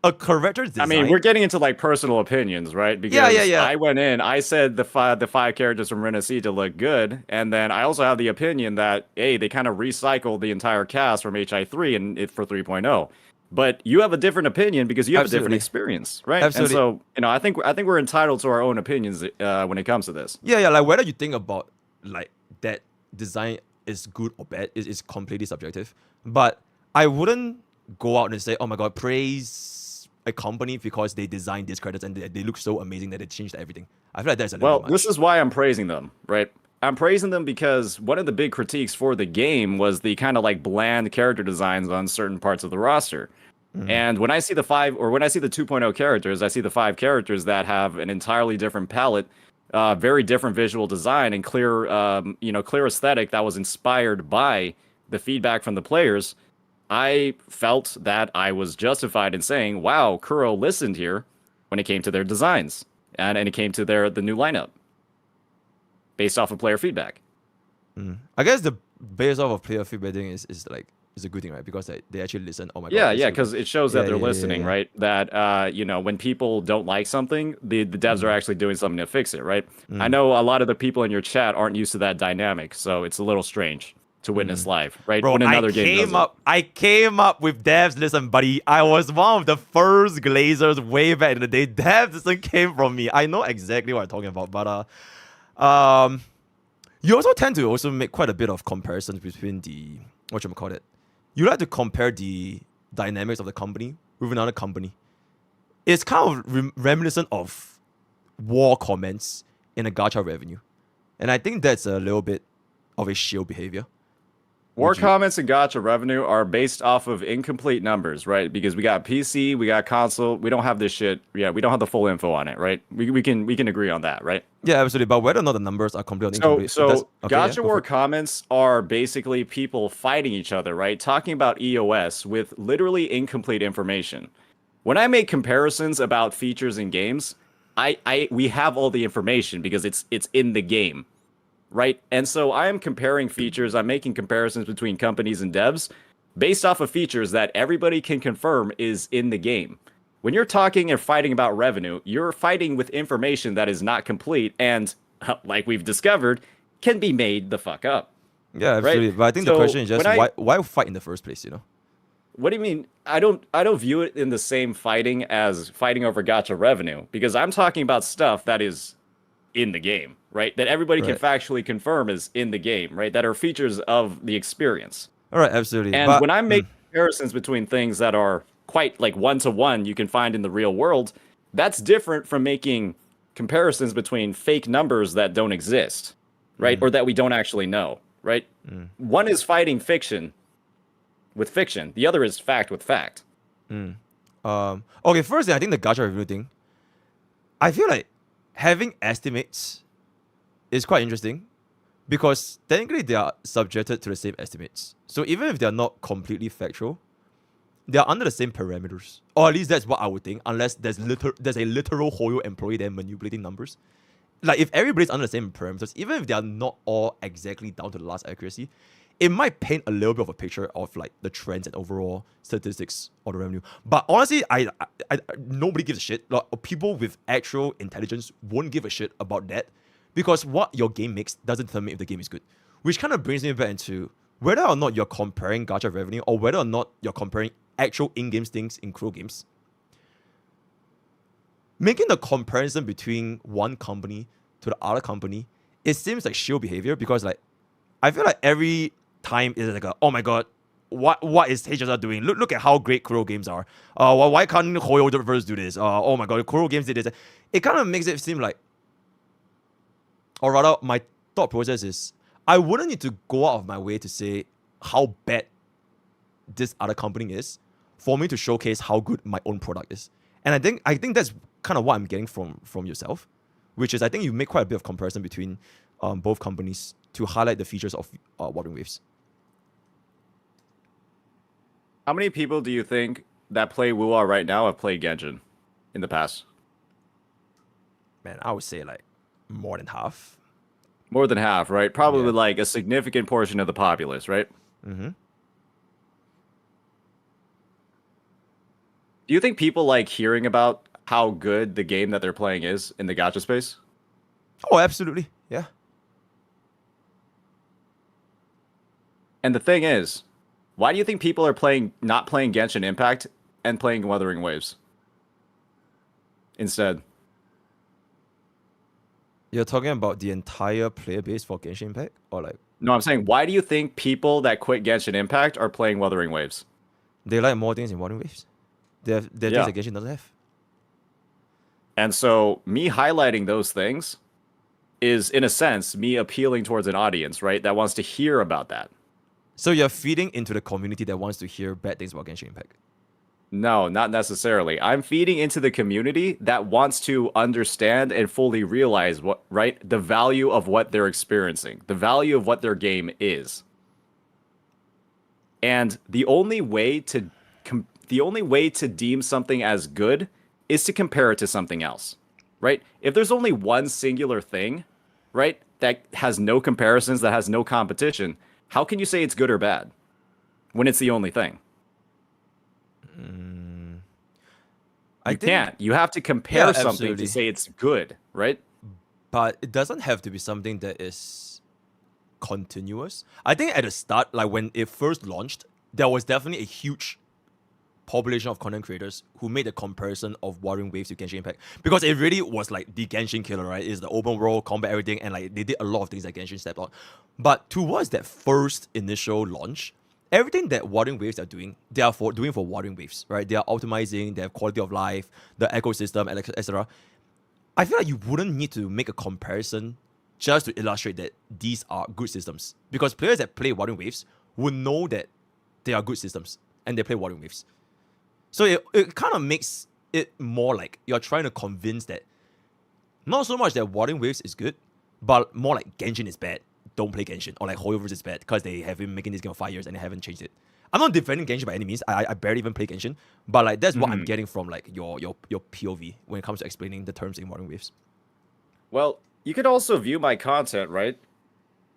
a character design. I mean, we're getting into like personal opinions, right? Because yeah. I went in, I said the five characters from Renaissance look good, and then I also have the opinion that they kind of recycled the entire cast from HI3 and it for 3.0. But you have a different opinion because you have a different experience, right? Absolutely. And so, you know, I think we're entitled to our own opinions when it comes to this. Yeah, like whether you think about like that design is good or bad is completely subjective. But I wouldn't go out and say, oh my god, praise a company because they designed these credits and they look so amazing that they changed everything. I feel like that's a little bit much. This is why I'm praising them, right? I'm praising them because one of the big critiques for the game was the kind of like bland character designs on certain parts of the roster. And when I see the 2.0 characters, I see the 5 characters that have an entirely different palette, very different visual design and clear aesthetic that was inspired by the feedback from the players. I felt that I was justified in saying, wow, Kuro listened here when it came to their designs and it came to the new lineup based off of player feedback. I guess the based off of player feedback thing is a good thing, right? Because they actually listen. Oh my god. Yeah, because it shows that they're listening, right? That when people don't like something, the devs are actually doing something to fix it, right? I know a lot of the people in your chat aren't used to that dynamic, so it's a little strange to witness live, right? Bro, when another game does I came up with devs. Listen, buddy, I was one of the first glazers way back in the day. Devs listen came from me. I know exactly what I'm talking about, but you also tend to also make quite a bit of comparisons between the whatchamacallit. You like to compare the dynamics of the company with another company. It's kind of reminiscent of war comments in a gacha revenue, and I think that's a little bit of a shield behavior. War comments and gacha revenue are based off of incomplete numbers, right? Because we got PC, we got console, we don't have this shit. Yeah, we don't have the full info on it, right? We can agree on that, right? Yeah, absolutely. But whether or not the numbers are complete or incomplete. So gacha war comments are basically people fighting each other, right? Talking about EOS with literally incomplete information. When I make comparisons about features in games, we have all the information because it's in the game, right? And so I am comparing features. I'm making comparisons between companies and devs based off of features that everybody can confirm is in the game. When you're talking and fighting about revenue, you're fighting with information that is not complete and, like we've discovered, can be made the fuck up. Yeah, absolutely. Right? But I think the question is just why fight in the first place, you know? What do you mean? I don't view it in the same fighting as fighting over gacha revenue, because I'm talking about stuff that is in the game, right? That everybody can factually confirm is in the game, right? That are features of the experience. All right, absolutely. And when I make comparisons between things that are quite like one-to-one you can find in the real world, that's different from making comparisons between fake numbers that don't exist, right? Or that we don't actually know, right? One is fighting fiction with fiction. The other is fact with fact. Okay, firstly, I think the gacha revenue thing, I feel like having estimates is quite interesting because technically they are subjected to the same estimates. So even if they are not completely factual, they are under the same parameters. Or at least that's what I would think, unless there's a literal Hoyo employee there manipulating numbers. Like if everybody's under the same parameters, even if they are not all exactly down to the last accuracy, it might paint a little bit of a picture of like the trends and overall statistics of the revenue. But honestly, I nobody gives a shit. Like, people with actual intelligence won't give a shit about that because what your game makes doesn't determine if the game is good. Which kind of brings me back into whether or not you're comparing gacha revenue or whether or not you're comparing actual in-game things in Crow games. Making the comparison between one company to the other company, it seems like shield behavior because like I feel like every time is like oh my god, what is HSR doing? Look at how great Kuro games are. Why can't Hoyo Developers do this? Oh my god, Kuro games did this. It kind of makes it seem like, or rather, my thought process is I wouldn't need to go out of my way to say how bad this other company is for me to showcase how good my own product is. And I think that's kind of what I'm getting from yourself, which is I think you make quite a bit of comparison between both companies to highlight the features of Wuthering Waves. How many people do you think that play Wuwa right now have played Genshin in the past? Man, I would say like more than half. More than half, right? Probably like a significant portion of the populace, right? Mm-hmm. Do you think people like hearing about how good the game that they're playing is in the gacha space? Oh, absolutely. Yeah. And the thing is, why do you think people are not playing Genshin Impact and playing Wuthering Waves instead? You're talking about the entire player base for Genshin Impact? Or like... No, I'm saying, why do you think people that quit Genshin Impact are playing Wuthering Waves? They like more things in Wuthering Waves. They have things that Genshin doesn't have. And so, me highlighting those things is, in a sense, me appealing towards an audience, right? That wants to hear about that. So you're feeding into the community that wants to hear bad things about Genshin Impact? No, not necessarily. I'm feeding into the community that wants to understand and fully realize the value of what they're experiencing, the value of what their game is. And the only way to deem something as good is to compare it to something else, right? If there's only one singular thing, right, that has no comparisons, that has no competition, how can you say it's good or bad when it's the only thing? You can't. You have to compare something to say it's good, right? But it doesn't have to be something that is continuous. I think at the start, like when it first launched, there was definitely a huge population of content creators who made the comparison of Wuthering Waves to Genshin Impact because it really was like the Genshin killer, right? It's the open world, combat, everything, and like they did a lot of things that Genshin stepped on. But towards that first initial launch, everything that Wuthering Waves are doing, they are doing for Wuthering Waves, right? They are optimizing, they have quality of life, the ecosystem, etc. I feel like you wouldn't need to make a comparison just to illustrate that these are good systems because players that play Wuthering Waves would know that they are good systems and they play Wuthering Waves. So it kind of makes it more like you're trying to convince that not so much that Wuthering Waves is good, but more like Genshin is bad. Don't play Genshin. Or like Hoyo is bad because they have been making this game for 5 years and they haven't changed it. I'm not defending Genshin by any means. I barely even play Genshin, but like that's what I'm Mhm. getting from like your POV when it comes to explaining the terms in Wuthering Waves. Well, you could also view my content, right?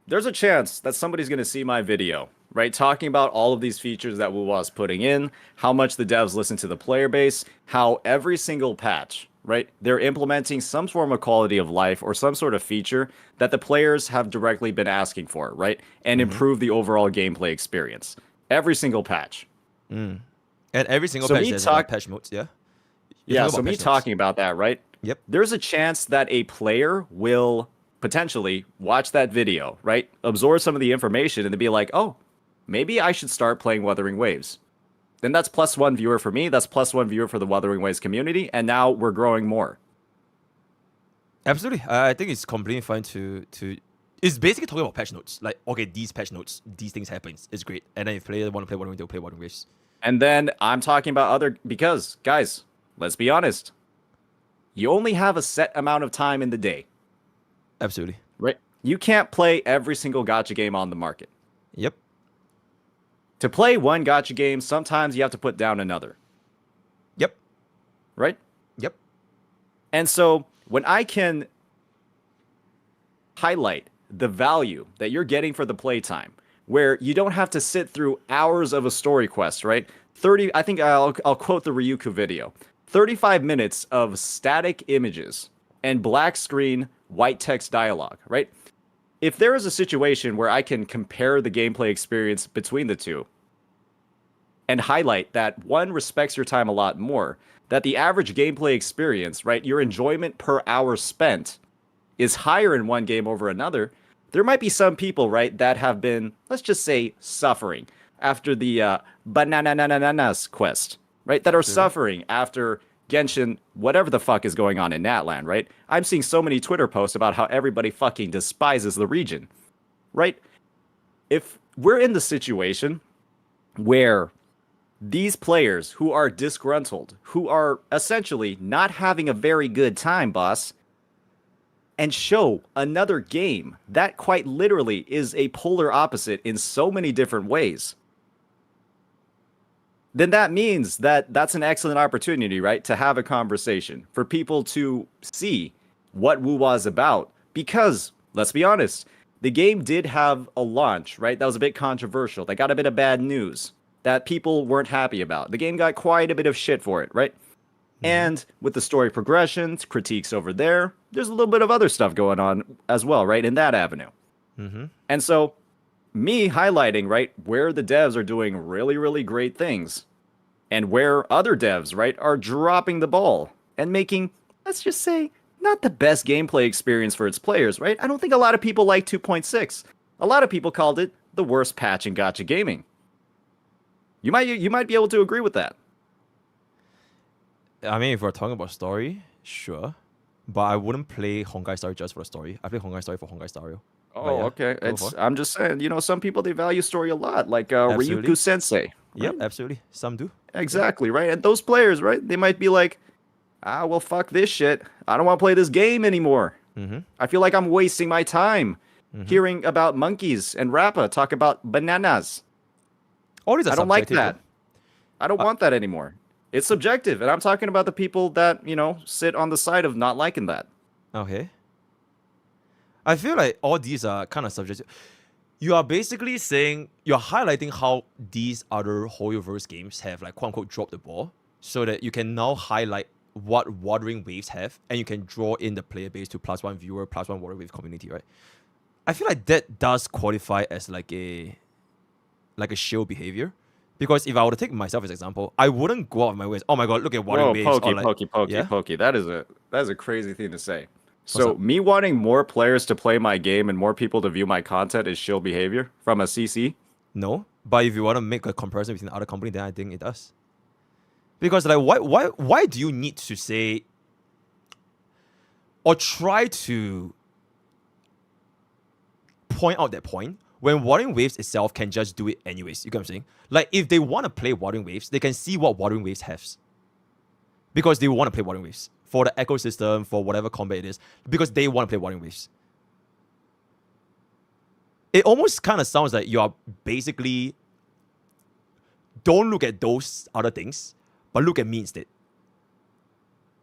There's a chance that somebody's going to see my video, right? Talking about all of these features that Wuwa's putting in, how much the devs listen to the player base, how every single patch, right? They're implementing some form of quality of life or some sort of feature that the players have directly been asking for, right? And improve the overall gameplay experience. Every single patch. And every single So patch me has talk- patch notes, yeah? Yeah, so me talking about that, right? Yep. There's a chance that a player will potentially watch that video, right? Absorb some of the information and then be like, oh, maybe I should start playing Wuthering Waves. Then that's +1 viewer for me, that's +1 viewer for the Wuthering Waves community, and now we're growing more. Absolutely. I think it's completely fine to it's basically talking about patch notes. Like, okay, these patch notes, these things happen. It's great. And then if players want to play Wuthering Waves, they'll play Wuthering Waves. And then I'm talking about because, guys, let's be honest. You only have a set amount of time in the day. Absolutely. Right? You can't play every single gacha game on the market. Yep. To play one gacha game, sometimes you have to put down another. Yep. Right? Yep. And so when I can highlight the value that you're getting for the playtime, where you don't have to sit through hours of a story quest, right? I think I'll quote the Ryuku video. 35 minutes of static images and black screen, white text dialogue, right? If there is a situation where I can compare the gameplay experience between the two and highlight that one respects your time a lot more, that the average gameplay experience, right, your enjoyment per hour spent is higher in one game over another, there might be some people, right, that have been, let's just say, suffering after the Banananas quest, right, that are suffering after Genshin, whatever the fuck is going on in Natland, right? I'm seeing so many Twitter posts about how everybody fucking despises the region, right? If we're in the situation where these players who are disgruntled, who are essentially not having a very good time, boss, and show another game that quite literally is a polar opposite in so many different ways, then that means that that's an excellent opportunity, right, to have a conversation, for people to see what Wuwa is about. Because, let's be honest, the game did have a launch, right, that was a bit controversial. That got a bit of bad news that people weren't happy about. The game got quite a bit of shit for it, right? And with the story progressions, critiques over there, there's a little bit of other stuff going on as well, right, in that avenue. And so, me highlighting, right, where the devs are doing really, really great things, and where other devs, right, are dropping the ball and making, let's just say, not the best gameplay experience for its players, right? I don't think a lot of people like 2.6. A lot of people called it the worst patch in gacha gaming. You might be able to agree with that. I mean, if we're talking about story, sure. But I wouldn't play Honkai Story just for the story. I play Honkai Story for Honkai Story. Oh, yeah, okay. I'm just saying, some people, they value story a lot, like Ryuku Sensei. Right? Yep, absolutely. Some do. Exactly, right? And those players, right, they might be like, well, fuck this shit. I don't want to play this game anymore. I feel like I'm wasting my time hearing about monkeys and Rappa talk about bananas. All these are I don't like subjective, that. I don't want that anymore. It's subjective, and I'm talking about the people that, sit on the side of not liking that. Okay. I feel like all these are kind of subjective. You are basically saying, you're highlighting how these other Hoyoverse games have, like, quote-unquote, dropped the ball, so that you can now highlight what Wuthering Waves have, and you can draw in the player base to +1 viewer, +1 Wuthering Wave community, right? I feel like that does qualify as like a shield behavior. Because if I were to take myself as an example, I wouldn't go out of my ways. Oh my god, look at Wuthering Waves. Pokke. That is a crazy thing to say. So me wanting more players to play my game and more people to view my content is shield behavior from a CC? No, but if you want to make a comparison between other companies, then I think it does. Because like, why do you need to say or try to point out that point when Wuthering Waves itself can just do it anyways? You get what I'm saying? Like, if they want to play Wuthering Waves, they can see what Wuthering Waves has. Because they want to play Wuthering Waves. For the ecosystem, for whatever combat it is. Because they want to play Wuthering Waves. It almost kind of sounds like you are basically don't look at those other things, but look at me instead.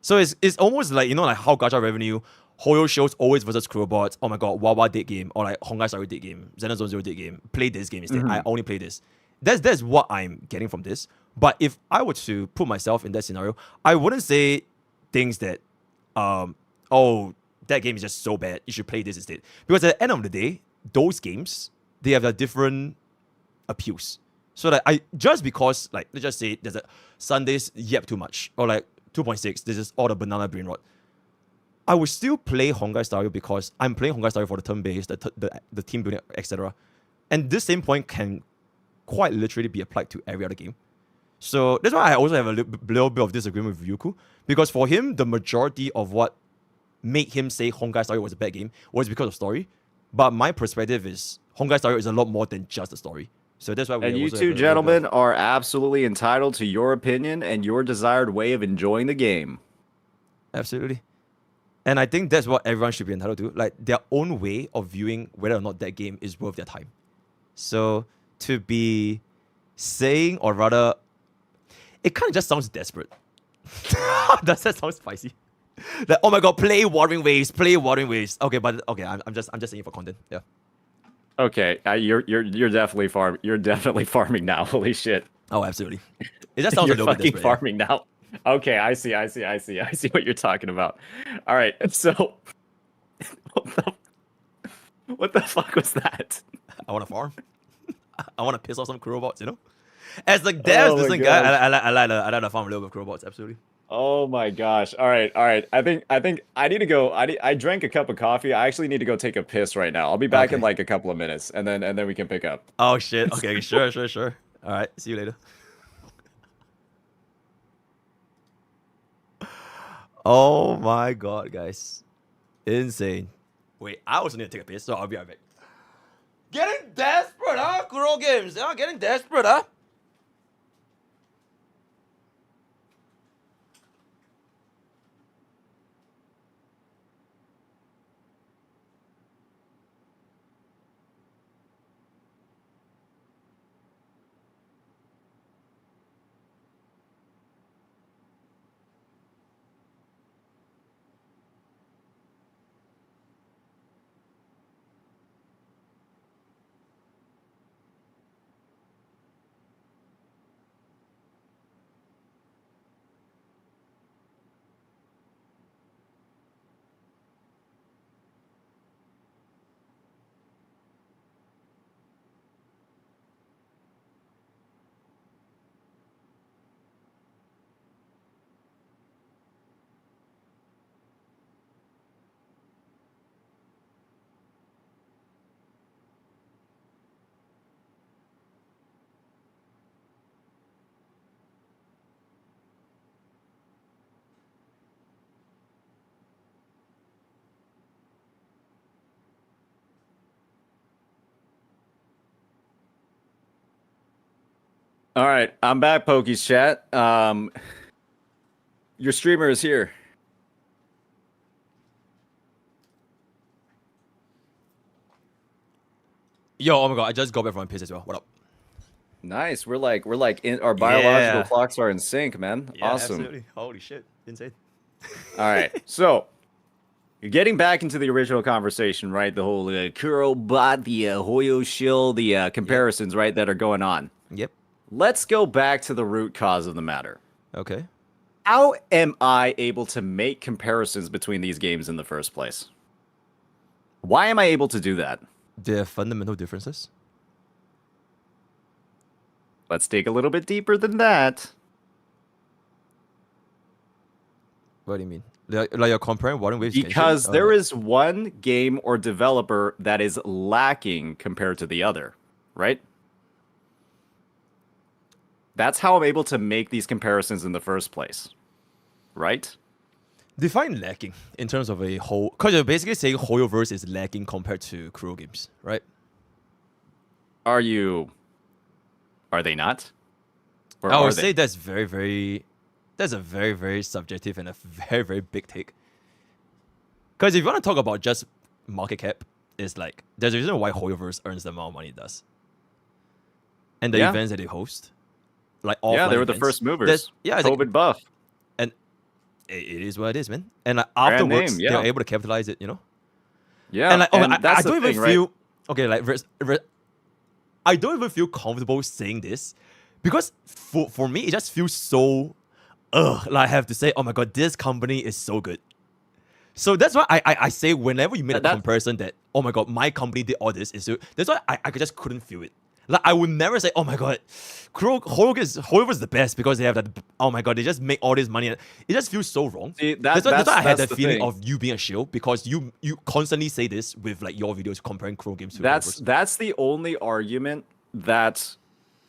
So it's almost like, you know, like how Gacha revenue, Hoyo shows always versus Crewbots, oh my god, Wawa date game, or like Honkai Star Rail date game, Xenosaga Zero date game, play this game instead. I only play this. That's what I'm getting from this. But if I were to put myself in that scenario, I wouldn't say things that, oh, that game is just so bad, you should play this instead. Because at the end of the day, those games, they have a different appeals. So like just because, like, let's just say there's a Sundays yep too much, or like 2.6, this is all the banana brain rot. I would still play Honkai Star Rail because I'm playing Honkai Star Rail for the turn-based, the team building, etc. And this same point can quite literally be applied to every other game. So that's why I also have a little bit of disagreement with Ryuku, because for him, the majority of what made him say Honkai Star Rail was a bad game was because of story. But my perspective is Honkai Star Rail is a lot more than just the story. So that's why we And you also two have a gentlemen are absolutely entitled to your opinion and your desired way of enjoying the game. Absolutely. And I think that's what everyone should be entitled to. Like, their own way of viewing whether or not that game is worth their time. So to be saying, or rather, it kind of just sounds desperate. Does that sound spicy? Like, oh my god, play Wuthering Waves, play Wuthering Waves. Okay, but okay, I'm just saying for content. Yeah. Okay, you're definitely farming now. Holy shit. Oh, absolutely. It just sounds you're a little bit fucking desperate, farming now. Okay, I see what you're talking about. All right, so what the fuck was that? I want to farm. I want to piss off some Crewbots, you know? As like devs, listen, guy, I like to farm a little bit of Crewbots, absolutely. Oh my gosh. All right. I think I need to go. I drank a cup of coffee. I actually need to go take a piss right now. I'll be back in like a couple of minutes, and then we can pick up. Oh shit. Okay, sure. All right, see you later. Oh my god, guys. Insane. Wait, I also need to take a piss, so I'll be right back. Getting desperate, huh? Kuro games, yeah? Getting desperate, huh? All right, I'm back, Poke's chat. Your streamer is here. Yo, oh my god, I just got back from my piss as well. What up? Nice. We're like in our biological clocks are in sync, man. Yeah, Awesome. Absolutely. Holy shit. Insane. All right. So you're getting back into the original conversation, right? The whole Kurobot, the Hoyo shield, the comparisons, right, that are going on. Yep. Let's go back to the root cause of the matter. Okay. How am I able to make comparisons between these games in the first place? Why am I able to do that? There are fundamental differences. Let's dig a little bit deeper than that. What do you mean? Like you're comparing Wuthering Waves? Because there is one game or developer that is lacking compared to the other, right? That's how I'm able to make these comparisons in the first place, right? Define lacking in terms of a whole, because you're basically saying Hoyoverse is lacking compared to Kuro games, right? Are they not? Or I would are say they? that's a very, very subjective and a very, very big take. Because if you want to talk about just market cap, it's like, there's a reason why Hoyoverse earns the amount of money it does. And the events that they host. like offline Yeah, they were the events. first movers. Yeah, it's COVID like, buff. and it is what it is, man. And like, Brand afterwards, name, yeah. they're able to capitalize it, you know. Yeah, And like, okay, and that's I don't the even thing, right? feel okay. Like, I don't even feel comfortable saying this because for me, it just feels so, like I have to say, oh my god, this company is so good. So that's why I say whenever you make a comparison that, oh my god, my company did all this, that's why I just couldn't feel it. Like, I would never say, oh my god, Hoyo is the best because they have that, oh my god, they just make all this money. It just feels so wrong. See, that's why I had that the feeling thing. of you being a shield, because you constantly say this with like your videos comparing Crow games to That's the only argument that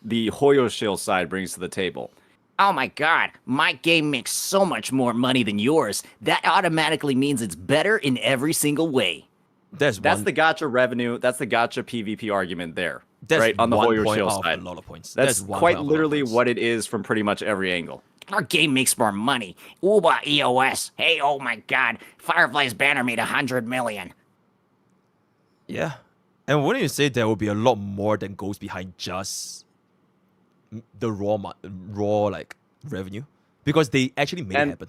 the Hoyo shield side brings to the table. Oh my god, my game makes so much more money than yours. That automatically means it's better in every single way. That's the Gacha revenue. That's the Gacha PvP argument there. That's right on the one Hoyo point shield out of side. a lot of points. That's That's one quite point out of a lot of literally points. what it is from pretty much every angle. Our game makes more money. Uba EOS. Hey, oh my god, Firefly's banner made 100 million. Yeah. And wouldn't you say there will be a lot more than goes behind just the raw like revenue? Because they actually made it happen.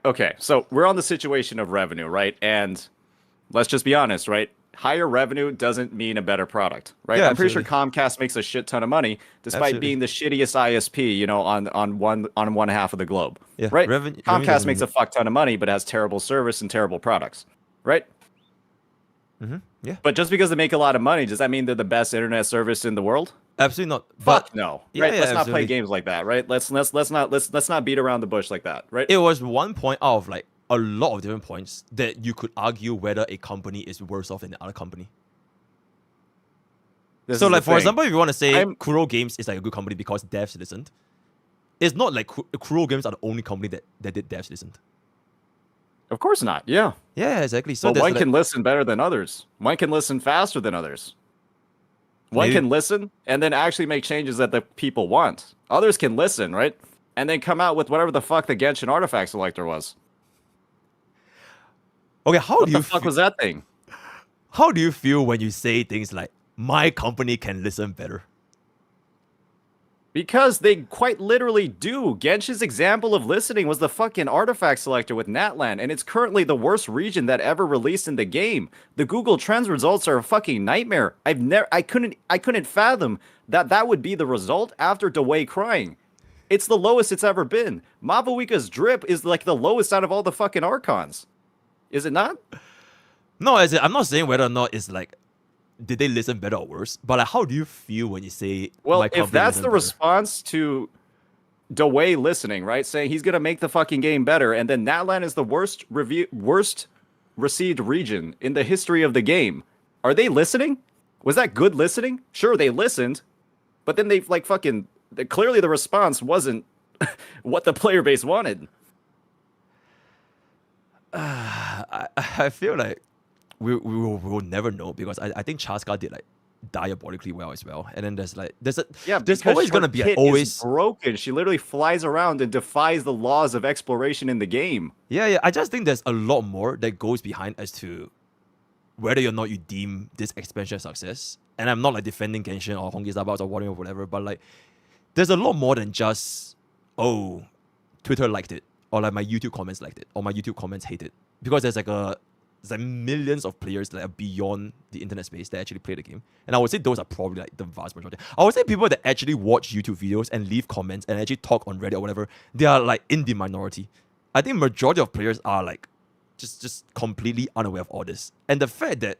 Okay, so we're on the situation of revenue, right? And let's just be honest, right? Higher revenue doesn't mean a better product, right? Yeah, I'm pretty sure Comcast makes a shit ton of money, despite being the shittiest ISP, you know, on one half of the globe, Yeah, right? revenue Comcast doesn't makes a fuck ton of money, but has terrible service and terrible products, right? Yeah. But just because they make a lot of money, does that mean they're the best internet service in the world? Absolutely not. Fuck no, Yeah, right? yeah, Let's not play absolutely. games like that, right? Let's not beat around the bush like that, right? It was one point out of like a lot of different points that you could argue whether a company is worse off than the other company. So like, for example, if you want to say Kuro Games is like a good company because devs listened, it's not like Kuro Games are the only company that did devs listened. Of course not. Yeah. Yeah, exactly. So Well, there's one like, can listen better than others. One can listen faster than others. One Maybe- can listen and then actually make changes that the people want. Others can listen, right? And then come out with whatever the fuck the Genshin artifact selector was. okay, how What do the you fuck was that thing? How do you feel when you say things like my company can listen better? Because they quite literally do. Genshin's example of listening was the fucking artifact selector with Natlan, and it's currently the worst region that ever released in the game. The Google Trends results are a fucking nightmare. I couldn't fathom that would be the result after Dewey crying. It's the lowest it's ever been. Mavuika's drip is like the lowest out of all the fucking Archons. Is it not? No, as in, I'm not saying whether or not it's like, did they listen better or worse? But like, how do you feel when you say, Well, my if company that's listened the better? response to Dewey listening, right, saying he's gonna make the fucking game better, and then Natlan is the worst received region in the history of the game, are they listening? Was that good listening? Sure, they listened, but then they like fucking clearly the response wasn't what the player base wanted. I feel like we will never know, because I think Chaska did like diabolically well as well. And then there's Because always her gonna be kit like, is always broken. She literally flies around and defies the laws of exploration in the game. yeah. I just think there's a lot more that goes behind as to whether or not you deem this expansion a success. And I'm not like defending Genshin or Honkai Star Wars or whatever, but like there's a lot more than just, oh, Twitter liked it, or like my YouTube comments liked it, or my YouTube comments hate it. Because there's like millions of players that are beyond the internet space that actually play the game. And I would say those are probably like the vast majority. I would say people that actually watch YouTube videos and leave comments and actually talk on Reddit or whatever, they are like in the minority. I think majority of players are like just completely unaware of all this. And the fact that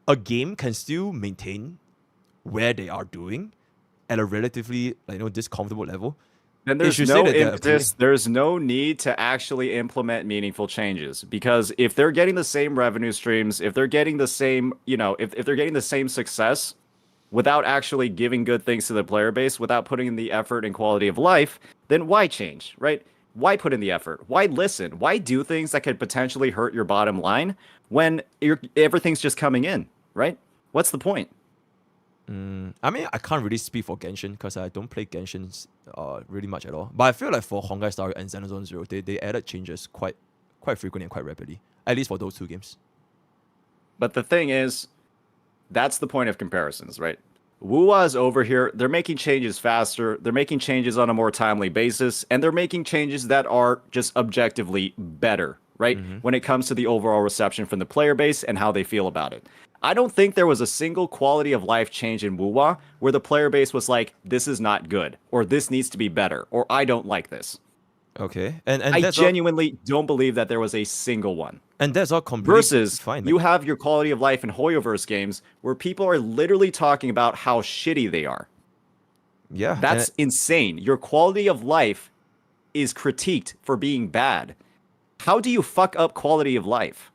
a game can still maintain where they are doing at a relatively this comfortable level, Then they there's should no say that they're impetus, there's no need to actually implement meaningful changes, because if they're getting the same revenue streams, if they're getting the same, if they're getting the same success without actually giving good things to the player base, without putting in the effort and quality of life, then why change, right? Why put in the effort? Why listen? Why do things that could potentially hurt your bottom line when everything's just coming in, right? What's the point? I mean, I can't really speak for Genshin because I don't play Genshin really much at all. But I feel like for Honkai Star and Xenosaga Zero, they added changes quite frequently and quite rapidly. At least for those two games. But the thing is, that's the point of comparisons, right? Wuwa is over here. They're making changes faster. They're making changes on a more timely basis, and they're making changes that are just objectively better, right? When it comes to the overall reception from the player base and how they feel about it. I don't think there was a single quality of life change in Wuwa where the player base was like, this is not good, or this needs to be better, or I don't like this. Okay, and I that's genuinely don't believe that there was a single one. And that's all completely Versus, fine. you have your quality of life in Hoyoverse games where people are literally talking about how shitty they are. Yeah. That's insane. Your quality of life is critiqued for being bad. How do you fuck up quality of life?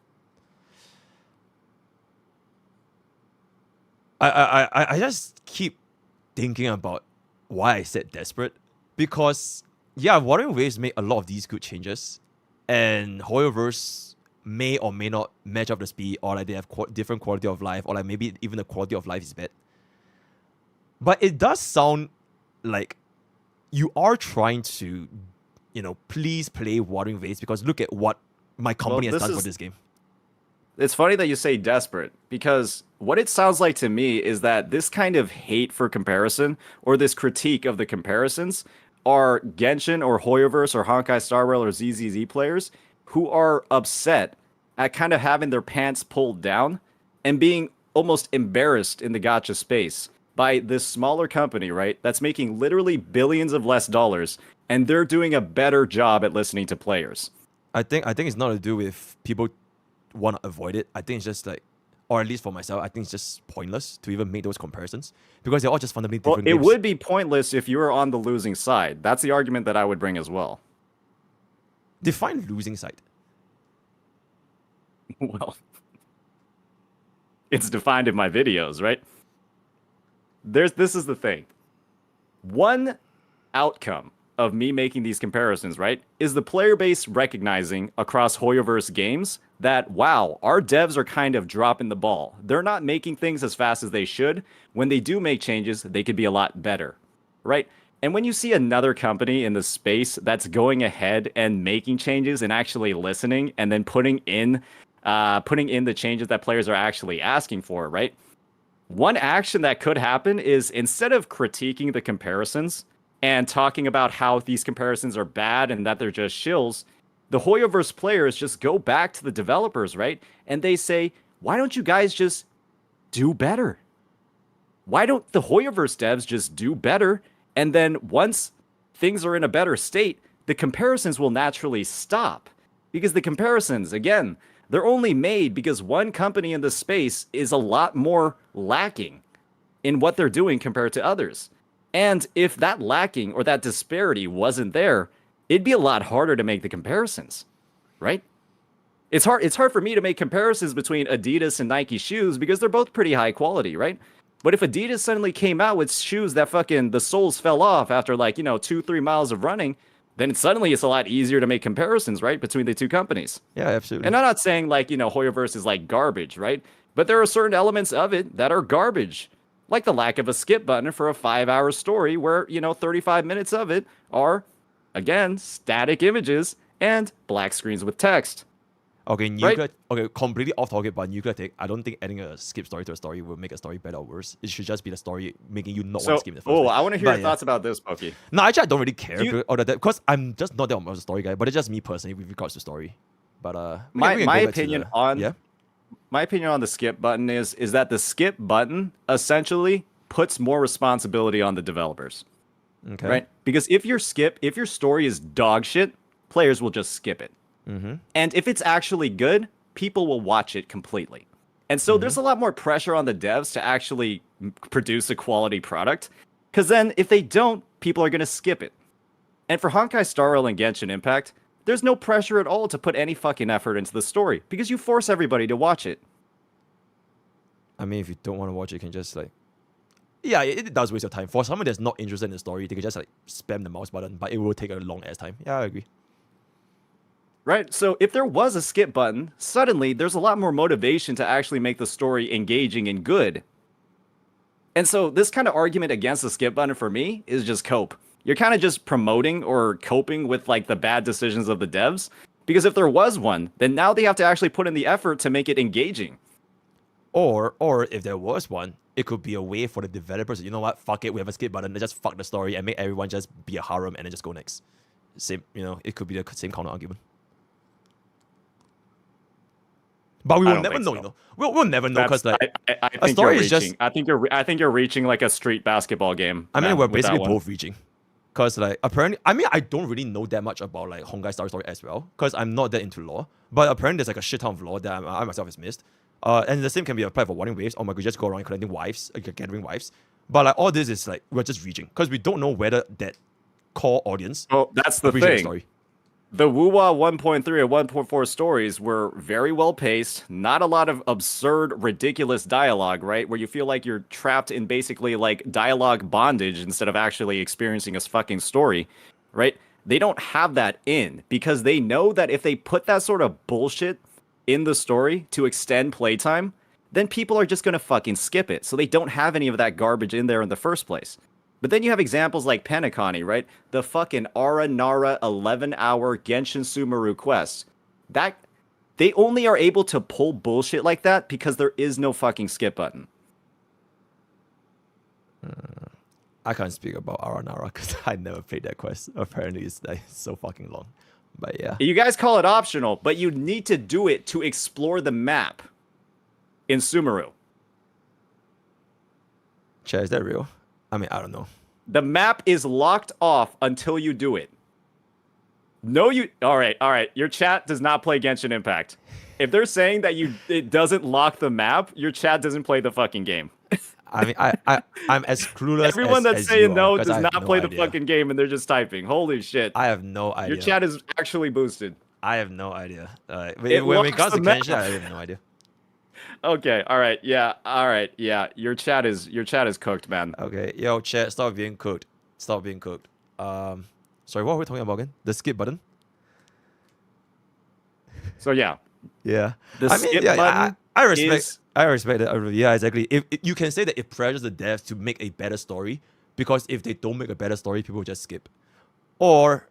I just keep thinking about why I said desperate. Because, yeah, Wuthering Waves made a lot of these good changes. And Hoyoverse may or may not match up the speed, or like they have different quality of life, or like maybe even the quality of life is bad. But it does sound like you are trying to, please play Wuthering Waves, because look at what my company has done for this game. It's funny that you say desperate, because what it sounds like to me is that this kind of hate for comparison, or this critique of the comparisons, are Genshin or Hoyoverse or Honkai Star Rail or ZZZ players who are upset at kind of having their pants pulled down and being almost embarrassed in the gacha space by this smaller company, right? That's making literally billions of less dollars, and they're doing a better job at listening to players. I think it's not to do with people want to avoid it. I think it's just like, or at least for myself, I think it's just pointless to even make those comparisons, because they're all just fundamentally different games. It would be pointless if you were on the losing side. That's the argument that I would bring as well. Define losing side. Well, it's defined in my videos, right? This is the thing. One outcome of me making these comparisons, right, is the player base recognizing across Hoyoverse games that, wow, our devs are kind of dropping the ball. They're not making things as fast as they should. When they do make changes, they could be a lot better, right? And when you see another company in the space that's going ahead and making changes and actually listening and then putting in the changes that players are actually asking for, right? One action that could happen is, instead of critiquing the comparisons and talking about how these comparisons are bad and that they're just shills, the Hoyoverse players just go back to the developers, right? And they say, why don't you guys just do better? Why don't the Hoyoverse devs just do better? And then once things are in a better state, the comparisons will naturally stop. Because the comparisons, again, they're only made because one company in the space is a lot more lacking in what they're doing compared to others. And if that lacking or that disparity wasn't there, it'd be a lot harder to make the comparisons, right? It's hard for me to make comparisons between Adidas and Nike shoes because they're both pretty high quality, right? But if Adidas suddenly came out with shoes that fucking the soles fell off after 2-3 miles of running, then suddenly it's a lot easier to make comparisons, right, between the two companies. Yeah, absolutely. And I'm not saying Hoyoverse is like garbage, right? But there are certain elements of it that are garbage. Like the lack of a skip button for a 5-hour story where, 35 minutes of it are, again, static images and black screens with text. Okay, okay, completely off topic, but nuclear take. I don't think adding a skip story to a story will make a story better or worse. It should just be the story making you not want to skip the first place. I want to hear your thoughts about this, Pokke. No, actually, I don't really care because I'm just not that much of a story guy, but it's just me personally with regards to story. But my opinion on the skip button is that the skip button essentially puts more responsibility on the developers. Okay. Right? Because if your story is dog shit, players will just skip it. Mm-hmm. And if it's actually good, people will watch it completely. And so there's a lot more pressure on the devs to actually produce a quality product. Because then if they don't, people are going to skip it. And for Honkai Star Rail and Genshin Impact, there's no pressure at all to put any fucking effort into the story. Because you force everybody to watch it. I mean, if you don't want to watch it, you can just yeah, it does waste your time. For someone that's not interested in the story, they can just spam the mouse button, but it will take a long ass time. Yeah, I agree. Right, so if there was a skip button, suddenly there's a lot more motivation to actually make the story engaging and good. And so this kind of argument against the skip button for me is just cope. You're kind of just promoting or coping with the bad decisions of the devs. Because if there was one, then now they have to actually put in the effort to make it engaging. Or if there was one, it could be a way for the developers. You know what? Fuck it. We have a skip button. Let's just fuck the story and make everyone just be a harem and then just go next. Same, it could be the same counter argument. But we will never know, so. We'll never know because like I a think story you're is reaching. just. I think you're reaching like a street basketball game. I mean, man, we're with that basically one. both reaching. Because like apparently, I mean, I don't really know that much about like Honkai story as well. Because I'm not that into lore. But apparently, there's like a shit ton of lore that I myself has missed. And the same can be applied for Wandering Waves. Oh my god, just go around collecting wives, gathering wives. But like all this is like we're just reaching because we don't know whether that core audience. Oh, that's the appreciate thing. The story. The Wuwa 1.3 and 1.4 stories were very well paced, not a lot of absurd, ridiculous dialogue, right? Where you feel like you're trapped in basically like dialogue bondage instead of actually experiencing a fucking story, right? They don't have that in because they know that if they put that sort of bullshit in the story to extend playtime, then people are just going to fucking skip it. So they don't have any of that garbage in there in the first place. But then you have examples like Penacony, right? The fucking Ara Nara 11-hour Genshin Sumeru quest. That they only are able to pull bullshit like that because there is no fucking skip button. I can't speak about Ara Nara because I never played that quest. Apparently, it's like so fucking long. But yeah. You guys call it optional, but you need to do it to explore the map in Sumeru. Chat, is that real? I mean, I don't know. The map is locked off until you do it. No, you... All right. Your chat does not play Genshin Impact. If they're saying that it doesn't lock the map, your chat doesn't play the fucking game. I mean, I'm as clueless Everyone as that's saying no are, does not play the fucking game and they're just typing. Holy shit. I have no idea. Your chat is actually boosted. I have no idea. When It it comes locks to the map. Genshin, I have no idea. Okay, all right, yeah. Your chat is cooked, man. Okay, yo, chat, stop being cooked. Stop being cooked. Sorry, what were we talking about again? The skip button? So yeah. Yeah. The skip button I respect is... I respect that. Yeah, exactly. If you can say that it pressures the devs to make a better story, because if they don't make a better story, people will just skip. Or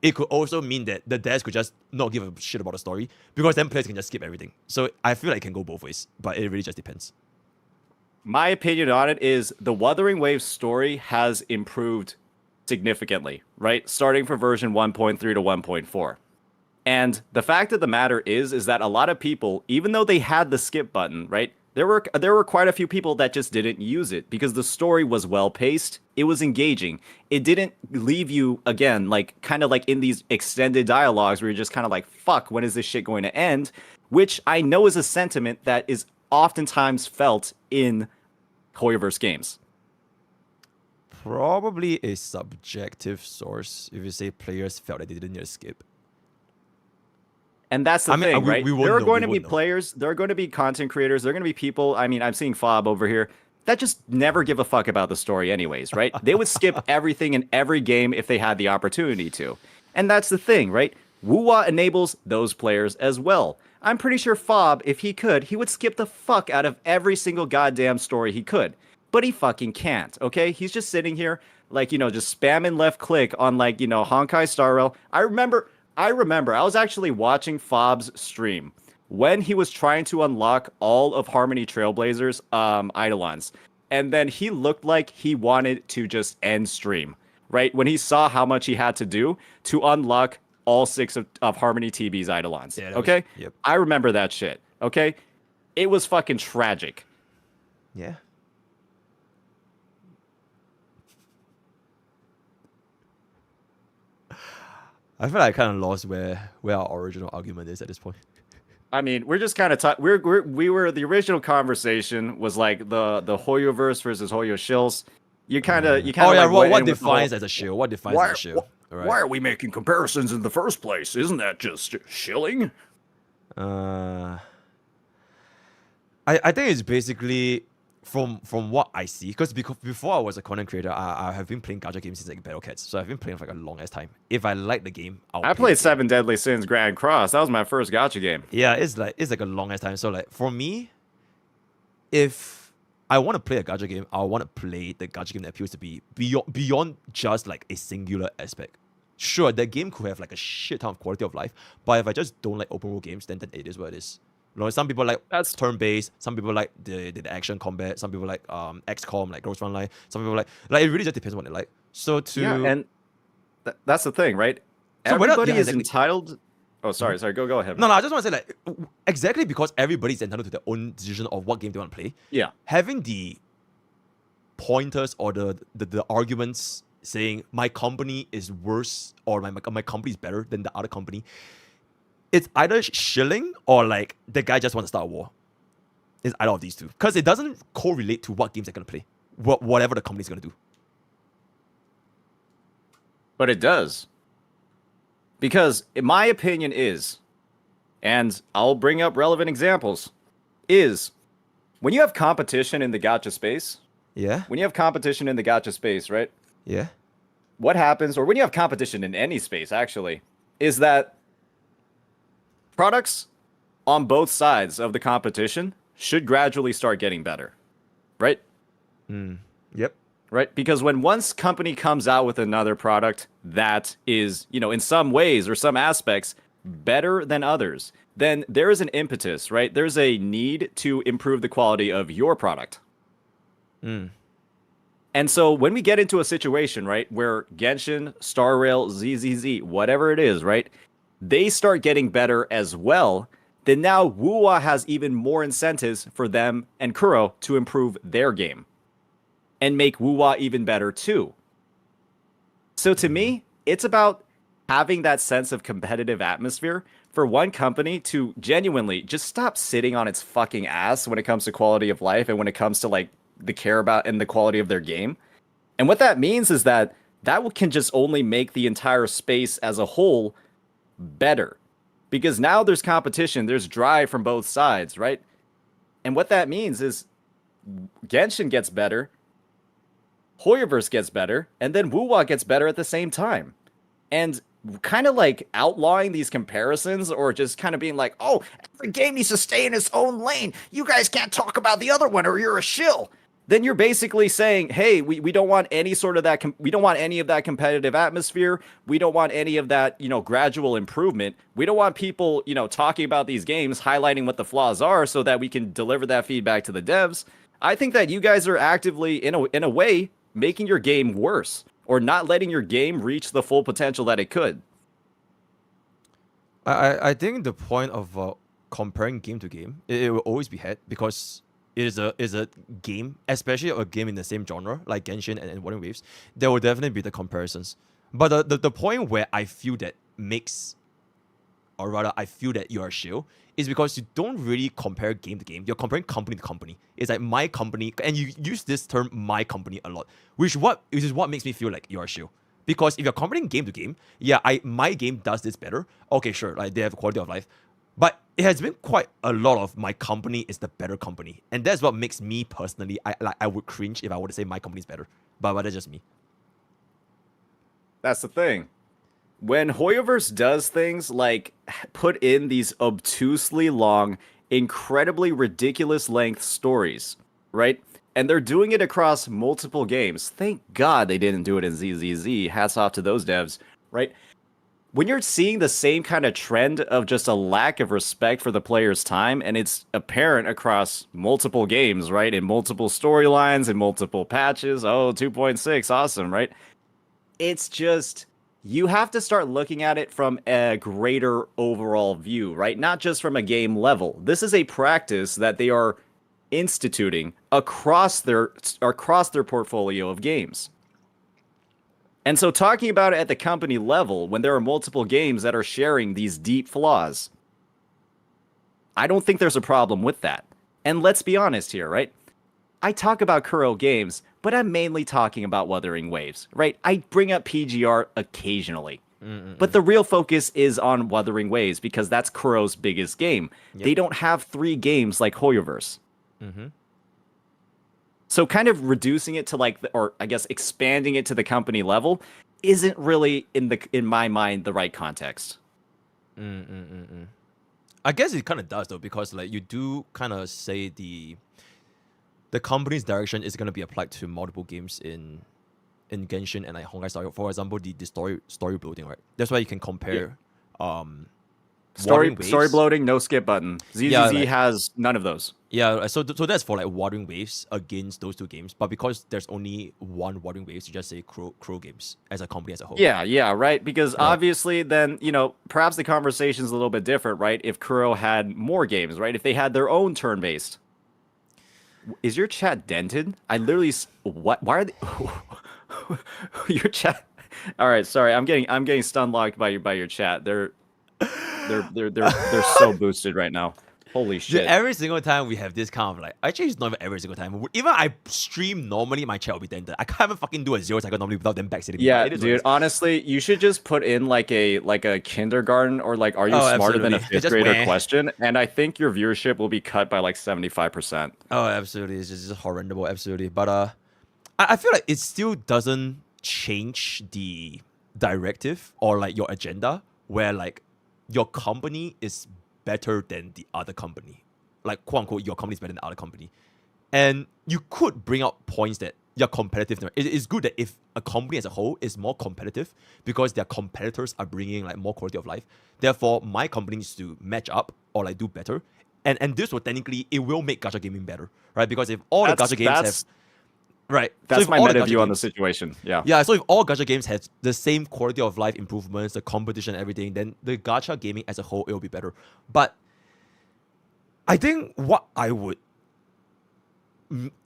it could also mean that the devs could just not give a shit about the story, because then players can just skip everything. So I feel like it can go both ways, but it really just depends. My opinion on it is the Wuthering Waves story has improved significantly, right? Starting from version 1.3 to 1.4. And the fact of the matter is that a lot of people, even though they had the skip button, right? There were quite a few people that just didn't use it because the story was well paced. It was engaging. It didn't leave you, again, like kind of like in these extended dialogues where you're just kind of like, fuck, when is this shit going to end? Which I know is a sentiment that is oftentimes felt in Hoyoverse games. Probably a subjective source if you say players felt that they didn't need a skip. And that's the thing, right? There are going to be know. players, there are going to be content creators, there are going to be people, I mean, I'm seeing Fob over here, that just never give a fuck about the story anyways, right? They would skip everything in every game if they had the opportunity to. And that's the thing, right? Wuwa enables those players as well. I'm pretty sure Fob, if he could, he would skip the fuck out of every single goddamn story he could. But he fucking can't, okay? He's just sitting here, like, just spamming left click on, like, Honkai Star Rail. I remember, I was actually watching Fob's stream when he was trying to unlock all of Harmony Trailblazer's Eidolons. And then he looked like he wanted to just end stream, right? When he saw how much he had to do to unlock all 6 of Harmony TB's Eidolons, yeah, okay? Yep. I remember that shit, okay? It was fucking tragic. Yeah. I feel like I kind of lost where our original argument is at this point. I mean, we're just kind of the original conversation was like the Hoyoverse versus Hoyo shills. You kind of Oh yeah, like what defines as a shill? What defines as a shill? Right. Why are we making comparisons in the first place? Isn't that just shilling? I think it's basically from what I see, because before I was a content creator, I have been playing gacha games since like Battle Cats, so I've been playing for like a long ass time. If I like the game, I played 7 Deadly Sins Grand Cross. That was my first gacha game. Yeah, it's like a long ass time. So like for me, if I want to play a gacha game, I want to play the gacha game that appeals to be beyond just like a singular aspect. Sure, that game could have like a shit ton of quality of life, but if I just don't like open world games, then it is what it is. You know, some people like that's turn-based. Some people like the action combat. Some people like XCOM, like Ghost Frontline. Some people like it really just depends on what they like. So and that's the thing, right? So Everybody is exactly. entitled. Oh, sorry, go ahead. No, I just want to say like exactly because everybody's entitled to their own decision of what game they want to play. Yeah. Having the pointers or the arguments saying my company is worse or my company is better than the other company, it's either shilling or like the guy just wants to start a war. It's either of these two because it doesn't correlate to what games they're gonna play, whatever the company's gonna do. But it does. Because my opinion is, and I'll bring up relevant examples, is when you have competition in the gacha space. Yeah. When you have competition in the gacha space, right? Yeah. What happens, or when you have competition in any space, actually, is that products on both sides of the competition should gradually start getting better, right? Yep. Right? Because when one company comes out with another product that is, in some ways or some aspects better than others, then there is an impetus, right? There's a need to improve the quality of your product. And so when we get into a situation, right, where Genshin, Star Rail, ZZZ, whatever it is, right, they start getting better as well, then now Wuwa has even more incentives for them and Kuro to improve their game and make Wuwa even better too. So to me, it's about having that sense of competitive atmosphere for one company to genuinely just stop sitting on its fucking ass when it comes to quality of life and when it comes to like the care about and the quality of their game. And what that means is that can just only make the entire space as a whole better. Because now there's competition, there's drive from both sides, right? And what that means is Genshin gets better, Hoyoverse gets better, and then Wuwa gets better at the same time. And kind of like outlawing these comparisons or just kind of being like, oh, every game needs to stay in its own lane. You guys can't talk about the other one or you're a shill. Then you're basically saying, hey, we don't want any sort of that. We don't want any of that competitive atmosphere. We don't want any of that, gradual improvement. We don't want people, talking about these games, highlighting what the flaws are so that we can deliver that feedback to the devs. I think that you guys are actively, in a way, making your game worse or not letting your game reach the full potential that it could. I think the point of comparing game to game, it will always be had because it is a game, especially a game in the same genre like Genshin and Wuthering Waves. There will definitely be the comparisons. But the point where I feel that makes, or rather I feel that you're a shill, is because you don't really compare game to game. You're comparing company to company. It's like my company, and you use this term "my company" a lot, which is what makes me feel like you're a shill. Because if you're comparing game to game, yeah, my game does this better. Okay, sure, like they have quality of life, but it has been quite a lot of my company is the better company, and that's what makes me personally, I would cringe if I were to say my company is better, but that's just me. That's the thing. When Hoyoverse does things like put in these obtusely long, incredibly ridiculous length stories, right? And they're doing it across multiple games. Thank God they didn't do it in ZZZ. Hats off to those devs, right? When you're seeing the same kind of trend of just a lack of respect for the player's time, and it's apparent across multiple games, right? In multiple storylines, in multiple patches. Oh, 2.6, awesome, right? It's just, you have to start looking at it from a greater overall view, right? Not just from a game level. This is a practice that they are instituting across their portfolio of games. And so talking about it at the company level, when there are multiple games that are sharing these deep flaws, I don't think there's a problem with that. And let's be honest here, right? I talk about Kuro games, but I'm mainly talking about Wuthering Waves, right? I bring up PGR occasionally. But the real focus is on Wuthering Waves because that's Kuro's biggest game. Yep. They don't have 3 games like Hoyoverse. So kind of reducing it to or I guess expanding it to the company level isn't really in my mind the right context. I guess it kind of does though, because like you do kind of say the company's direction is going to be applied to multiple games in Genshin and like Honkai Star Rail. For example, the story building, right? That's why you can compare watering story waves. bloating, no skip button. ZZZ Yeah, like- has none of those. Yeah, so that's for like watering waves against those two games. But because there's only one watering waves, you just say Crow Games as a company as a whole. Yeah, right. Because obviously, then perhaps the conversation's a little bit different, right? If Kuro had more games, right? If they had their own turn-based. Is your chat dented? I literally what? Why are they? Your chat. All right, sorry. I'm getting stun locked by your chat. They're so boosted right now. Holy shit! Dude, every single time we have this kind of like, actually it's not even every single time. Even I stream normally, my chat will be dented. I can't even fucking do a 0 second normally without them backseating. Yeah, dude. Honestly, you should just put in like a kindergarten or like, are you smarter than a absolutely. fifth grader question? And I think your viewership will be cut by like 75%. Oh, absolutely. It's just horrendous, absolutely. But I feel like it still doesn't change the directive or like your agenda where like your company is better than the other company. Like, quote unquote, your company is better than the other company. And you could bring out points that you're competitive. It's good that if a company as a whole is more competitive because their competitors are bringing like more quality of life. Therefore, my company needs to match up or like do better. And this will technically, it will make gacha gaming better, right? Because if all the gacha games have... Right. That's so my meta view on the situation. Yeah. Yeah, so if all gacha games have the same quality of life improvements, the competition, everything, then the gacha gaming as a whole, it will be better. But I think what I would...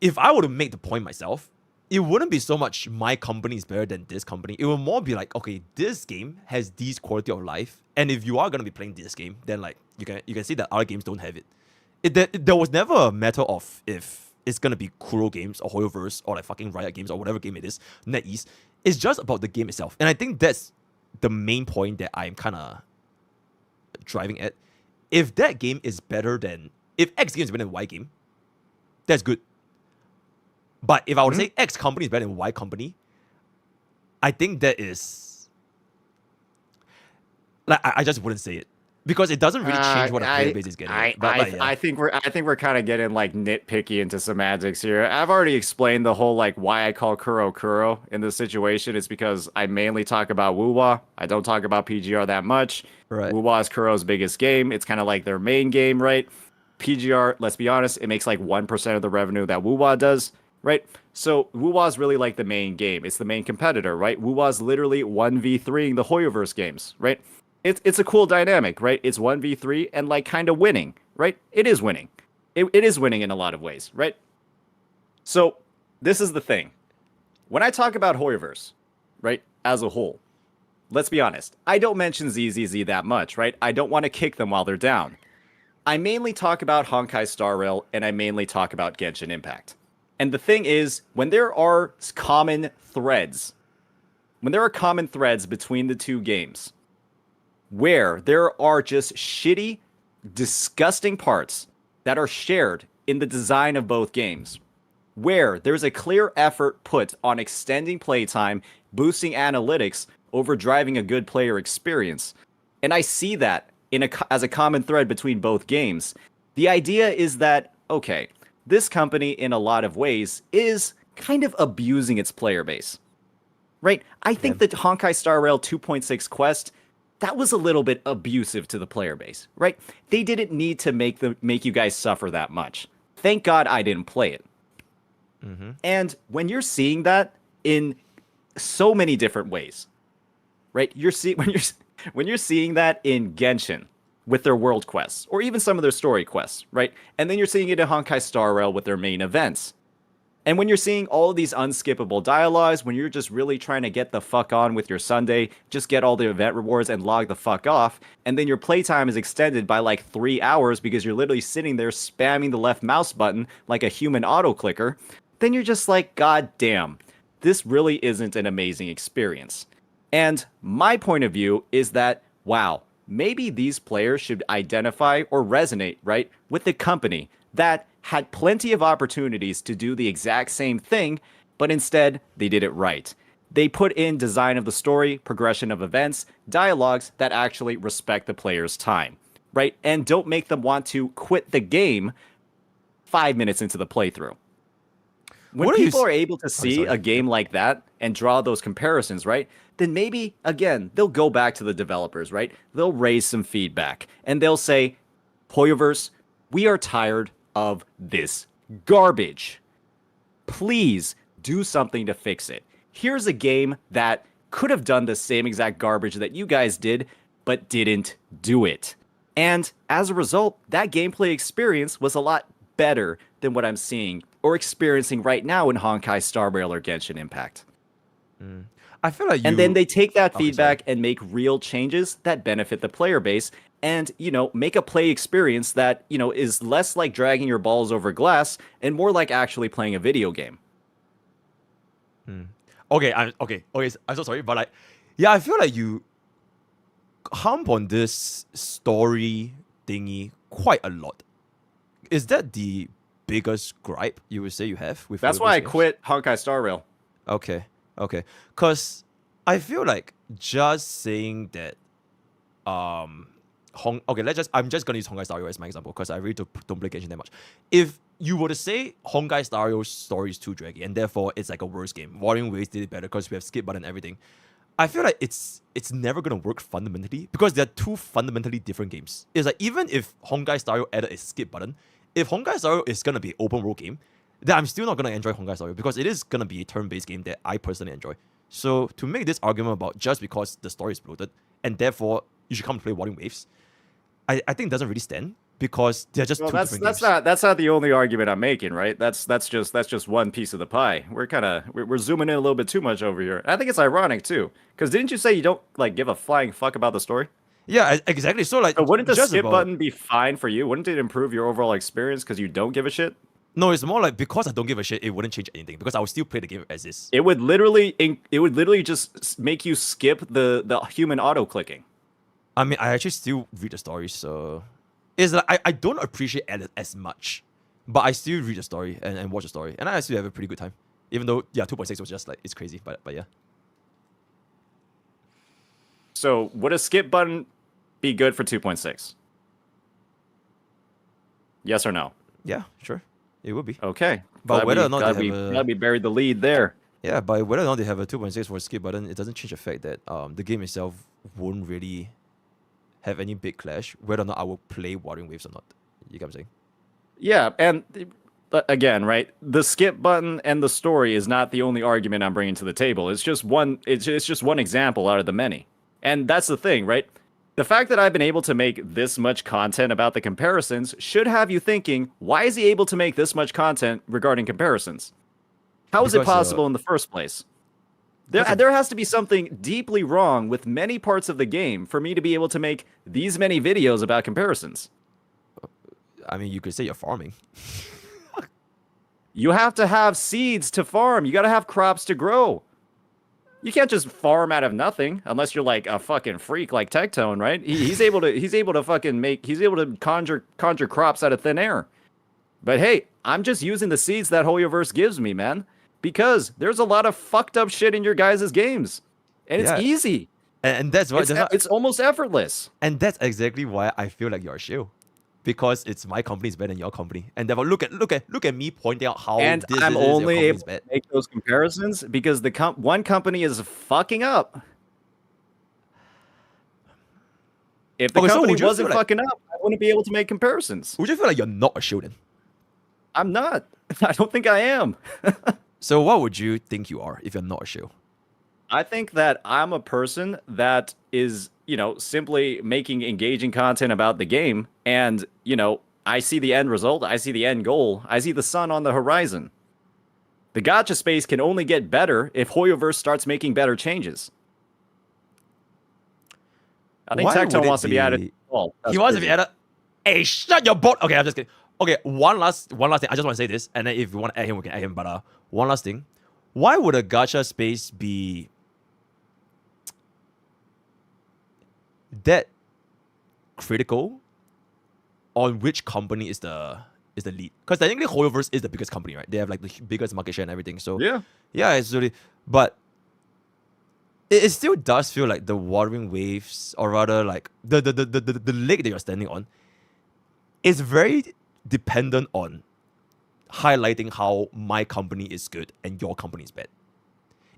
If I were to make the point myself, it wouldn't be so much my company is better than this company. It would more be like, okay, this game has this quality of life. And if you are going to be playing this game, then like you can see that other games don't have it. There was never a matter of if it's gonna be Kuro Games or Hoyoverse or like fucking Riot Games or whatever game it is, NetEase. It's just about the game itself. And I think that's the main point that I'm kind of driving at. If that game is better than... If X game is better than Y game, that's good. But if I would say X company is better than Y company, I think that is... Like, I just wouldn't say it. Because it doesn't really change what a player base is getting. I think we're kind of getting like nitpicky into semantics here. I've already explained the whole like why I call Kuro in this situation. It's because I mainly talk about Wuwa. I don't talk about PGR that much. Right. Wuwa is Kuro's biggest game. It's kind of like their main game, right? PGR, let's be honest, it makes like 1% of the revenue that Wuwa does, right? So Wuwa is really like the main game. It's the main competitor, right? Wuwa is literally 1v3ing the Hoyoverse games, right? It's a cool dynamic, right? It's 1v3 and like kind of winning, right? It is winning. It is winning in a lot of ways, right? So this is the thing. When I talk about Hoyoverse, right, as a whole, let's be honest, I don't mention ZZZ that much, right? I don't want to kick them while they're down. I mainly talk about Honkai Star Rail and I mainly talk about Genshin Impact. And the thing is, when there are common threads between the two games, where there are just shitty, disgusting parts that are shared in the design of both games, where there's a clear effort put on extending playtime, boosting analytics, over driving a good player experience, and I see that as a common thread between both games, the idea is that, okay, this company in a lot of ways is kind of abusing its player base, right? I think that Honkai Star Rail 2.6 Quest, that was a little bit abusive to the player base, right? They didn't need to make you guys suffer that much. Thank God I didn't play it. Mm-hmm. And when you're seeing that in so many different ways, right? When you're seeing that in Genshin with their world quests, or even some of their story quests, right? And then you're seeing it in Honkai Star Rail with their main events. And when you're seeing all of these unskippable dialogues, when you're just really trying to get the fuck on with your Sunday, just get all the event rewards and log the fuck off, and then your playtime is extended by like 3 hours because you're literally sitting there spamming the left mouse button like a human auto clicker, then you're just like, God damn, this really isn't an amazing experience. And my point of view is that, wow, maybe these players should identify or resonate, right, with the company that had plenty of opportunities to do the exact same thing, but instead they did it right. They put in design of the story, progression of events, dialogues that actually respect the player's time, right? And don't make them want to quit the game 5 minutes into the playthrough. When What are you people s- are able to see sorry. a game like that and draw those comparisons, right? Then maybe again they'll go back to the developers, right? They'll raise some feedback and they'll say, Hoyoverse, we are tired of this garbage. Please do something to fix it. Here's a game that could have done the same exact garbage that you guys did, but didn't do it. And as a result, that gameplay experience was a lot better than what I'm seeing or experiencing right now in Honkai Star Rail or Genshin Impact. I feel like you. And then they take that Okay, feedback and make real changes that benefit the player base and, make a play experience that, is less like dragging your balls over glass and more like actually playing a video game. Okay, okay. I'm so sorry, but like, yeah, I feel like you hump on this story thingy quite a lot. Is that the biggest gripe you would say you have with? That's Hoyoverse why I games? quit Honkai Star Rail. Okay, because I feel like just saying that, I'm just gonna use Honkai Star Rail as my example because I really don't play Genshin that much. If you were to say Honkai Star Rail's story is too draggy and therefore it's like a worse game, Warring Waves did it better because we have skip button and everything. I feel like it's never gonna work fundamentally because they're two fundamentally different games. It's like even if Honkai Star Rail added a skip button, if Honkai Star Rail is gonna be an open world game, then I'm still not gonna enjoy Honkai Star Rail because it is gonna be a turn-based game that I personally enjoy. So to make this argument about just because the story is bloated and therefore you should come to play Warring Waves, I think doesn't really stand because they're just two different games. That's not the only argument I'm making, right? That's just one piece of the pie. We're zooming in a little bit too much over here. I think it's ironic too, because didn't you say you don't like give a flying fuck about the story? Yeah, exactly. So like, wouldn't the just skip about- button be fine for you? Wouldn't it improve your overall experience because you don't give a shit? No, it's more like because I don't give a shit, it wouldn't change anything because I would still play the game as is. It would literally just make you skip the human auto clicking. I mean, I actually still read the story, so it's like I don't appreciate it as much, but I still read the story and watch the story, and I still have a pretty good time. Even though 2.6 was just like it's crazy, but yeah. So would a skip button be good for 2.6? Yes or no? Yeah, sure. It would be. Okay. But whether or not glad they have glad we buried the lead there. Yeah, but whether or not they have a 2.6 for a skip button, it doesn't change the fact that the game itself won't really have any big clash, whether or not I will play Warring Waves or not. You get what I'm saying? Yeah, and again, right? The skip button and the story is not the only argument I'm bringing to the table. It's just one. It's just one example out of the many. And that's the thing, right? The fact that I've been able to make this much content about the comparisons should have you thinking, why is he able to make this much content regarding comparisons? How is it Because, possible in the first place? There has to be something deeply wrong with many parts of the game for me to be able to make these many videos about comparisons. I mean, you could say you're farming. You have to have seeds to farm. You got to have crops to grow. You can't just farm out of nothing unless you're like a fucking freak like Tectone, right? He's able to conjure crops out of thin air. But hey, I'm just using the seeds that Hoyoverse gives me, man. Because there's a lot of fucked up shit in your guys' games. And it's Yeah. easy. And that's why It's almost effortless. And that's exactly why I feel like you're a shill. Because it's my company is better than your company. And therefore look at me pointing out how And this I'm is your only company's able to bad. make those comparisons because the one company is fucking up. If the Okay, so company would you wasn't feel like- fucking up, I wouldn't be able to make comparisons. Would you feel like you're not a shill then? I'm not. I don't think I am. So what would you think you are if you're not a shill? I think that I'm a person that is, simply making engaging content about the game. And, I see the end result. I see the end goal. I see the sun on the horizon. The gacha space can only get better if Hoyoverse starts making better changes. I think Why would Tectone it wants to be added. be- Oh, He wants to be added. Hey, shut your butt. Okay, I'm just kidding. Okay, one last thing. I just want to say this, and then if you want to add him, we can add him. But one last thing. Why would a gacha space be that critical on which company is the lead? Because technically Hoyoverse is the biggest company, right? They have like the biggest market share and everything. So yeah, it's really. But it still does feel like the Warring Waves, or rather like the leg that you're standing on, is very dependent on highlighting how my company is good and your company is bad.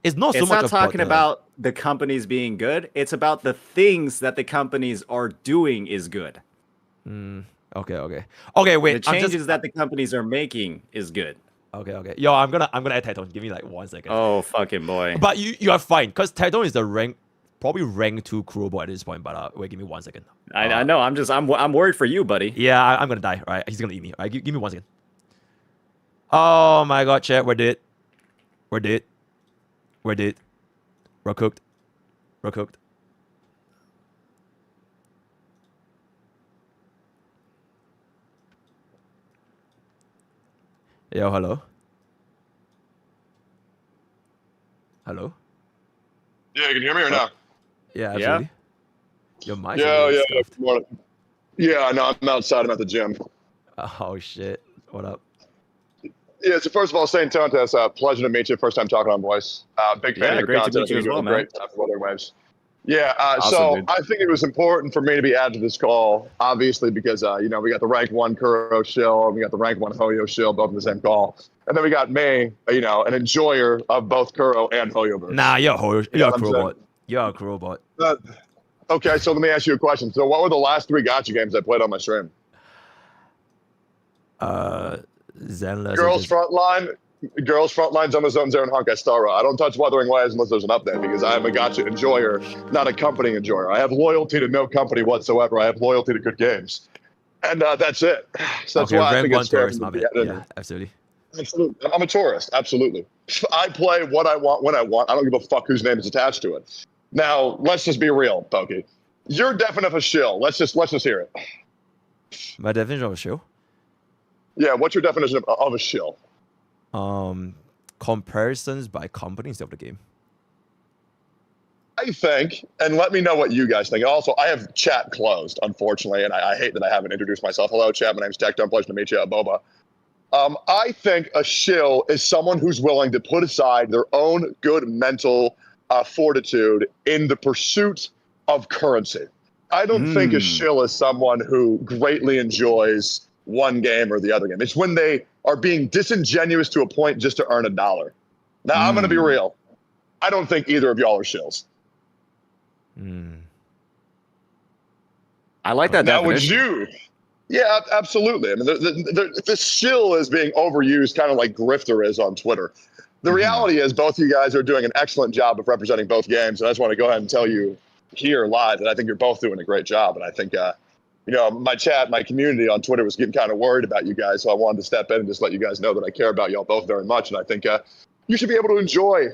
It's not so It's much not talking about the companies being good. It's about the things that the companies are doing is good. Okay, wait. The changes that the companies are making is good. Okay. Yo, I'm gonna add Titan. Give me like 1 second. Oh fucking boy. But you are fine, because Titan is probably rank 2 Kurobo at this point, but wait, give me 1 second. I know, I'm worried for you, buddy. Yeah, I'm gonna die, right? He's gonna eat me. All right, give me 1 second. Oh my god, chat, we're dead. We're cooked. Yo, hello? Yeah, can you hear me or no? Yeah, absolutely. Your mic. Yeah, no, I'm outside. I'm at the gym. Oh shit! What up? Yeah, so first of all, Saintontas, pleasure to meet you. First time talking on voice. Big fan of your great content. to meet you as well, man. Great stuff for Weather Waves. Yeah, Awesome, so dude. I think it was important for me to be added to this call, obviously, because we got the rank 1 Kuro shill, and we got the rank 1 Hoyo shill, both in the same call, and then we got me, an enjoyer of both Kuro and Hoyo verse. Nah, you're a Hoyo. You're a what I'm Kurobot. You're a Kurobot. Okay, so let me ask you a question. So, what were the last 3 Gacha games I played on my stream? Zenless. Girls Frontline, Zone Zero, and Honkai Star Rail. I don't touch Wuthering Waves unless there's an update, because I am a Gacha enjoyer, not a company enjoyer. I have loyalty to no company whatsoever. I have loyalty to good games, and that's it. So that's why I think it's fair. Yeah, absolutely. Absolutely, I'm a tourist. Absolutely, I play what I want when I want. I don't give a fuck whose name is attached to it. Now, let's just be real, Pokke. Your definition of a shill. Let's just hear it. My definition of a shill? Yeah, what's your definition of a shill? Comparisons by companies of the game. I think, and let me know what you guys think. Also, I have chat closed, unfortunately, and I hate that I haven't introduced myself. Hello, chat. My name's Tech. Pleasure to meet you, Boba. I think a shill is someone who's willing to put aside their own good mental fortitude in the pursuit of currency. I don't think a shill is someone who greatly enjoys one game or the other game. It's when they are being disingenuous to a point just to earn $1. Now, I'm going to be real. I don't think either of y'all are shills. I like that now, definition. Would you? Yeah, absolutely. I mean, the shill is being overused, kind of like grifter is on Twitter. The reality is both you guys are doing an excellent job of representing both games, and I just want to go ahead and tell you here live that I think you're both doing a great job, and I think my chat, my community on Twitter was getting kind of worried about you guys, so I wanted to step in and just let you guys know that I care about y'all both very much, and I think you should be able to enjoy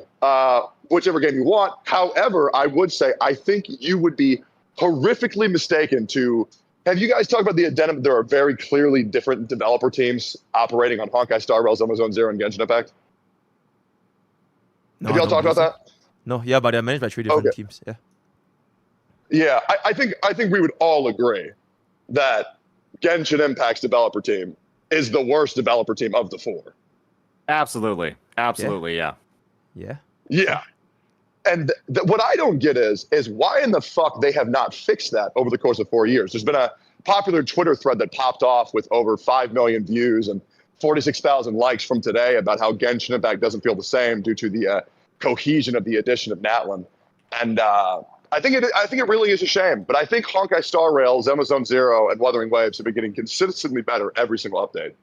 whichever game you want. However, I would say I think you would be horrifically mistaken to... Have you guys talked about the addendum? There are very clearly different developer teams operating on Honkai Star Rail, Zone Zero, and Genshin Impact. No, have y'all talked about that? No, yeah, but they're managed by 3 different teams. Yeah. Yeah, I think we would all agree that Genshin Impact's developer team is the worst developer team of the 4. Absolutely, yeah. Yeah. And what I don't get is why in the fuck they have not fixed that over the course of 4 years. There's been a popular Twitter thread that popped off with over 5 million views and 46,000 likes from today about how Genshin Impact doesn't feel the same due to the cohesion of the addition of Natlan. And I think it really is a shame. But I think Honkai Star Rail, Zone Zero, and Wuthering Waves have been getting consistently better every single update.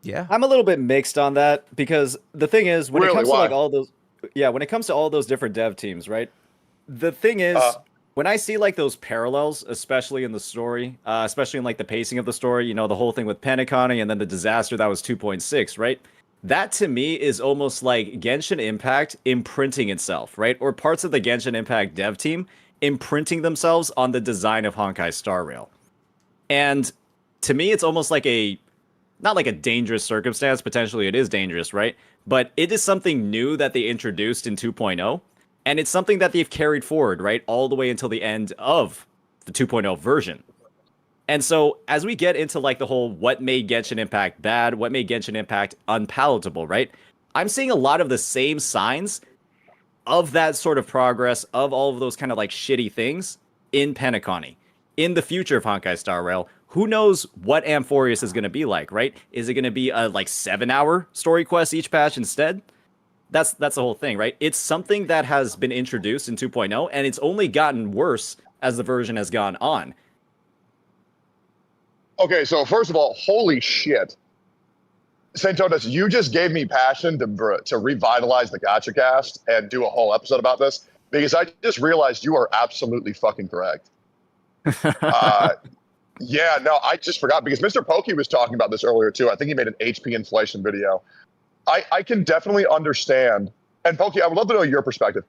Yeah, I'm a little bit mixed on that, because the thing is, when it comes why? to like all those, when it comes to all those different dev teams, right? The thing is, when I see like those parallels, especially in the story, especially in like the pacing of the story, the whole thing with Penacony and then the disaster that was 2.6, right? That to me is almost like Genshin Impact imprinting itself, right? Or parts of the Genshin Impact dev team imprinting themselves on the design of Honkai Star Rail. And to me, it's almost like not like a dangerous circumstance. Potentially it is dangerous, right? But it is something new that they introduced in 2.0. And it's something that they've carried forward, right? All the way until the end of the 2.0 version. And so as we get into like the whole what made Genshin Impact bad, what made Genshin Impact unpalatable, right? I'm seeing a lot of the same signs of that sort of progress, of all of those kind of like shitty things in Penacony. In the future of Honkai Star Rail, who knows what Amphorius is going to be like, right? Is it going to be a like 7-hour story quest each patch instead? That's the whole thing, right? It's something that has been introduced in 2.0, and it's only gotten worse as the version has gone on. Okay, so first of all, holy shit. Saintontas, you just gave me passion to revitalize the Gacha cast and do a whole episode about this, because I just realized you are absolutely fucking correct. Yeah, no, I just forgot, because MrPokke was talking about this earlier too. I think he made an HP inflation video. I can definitely understand, and Pokke, I would love to know your perspective.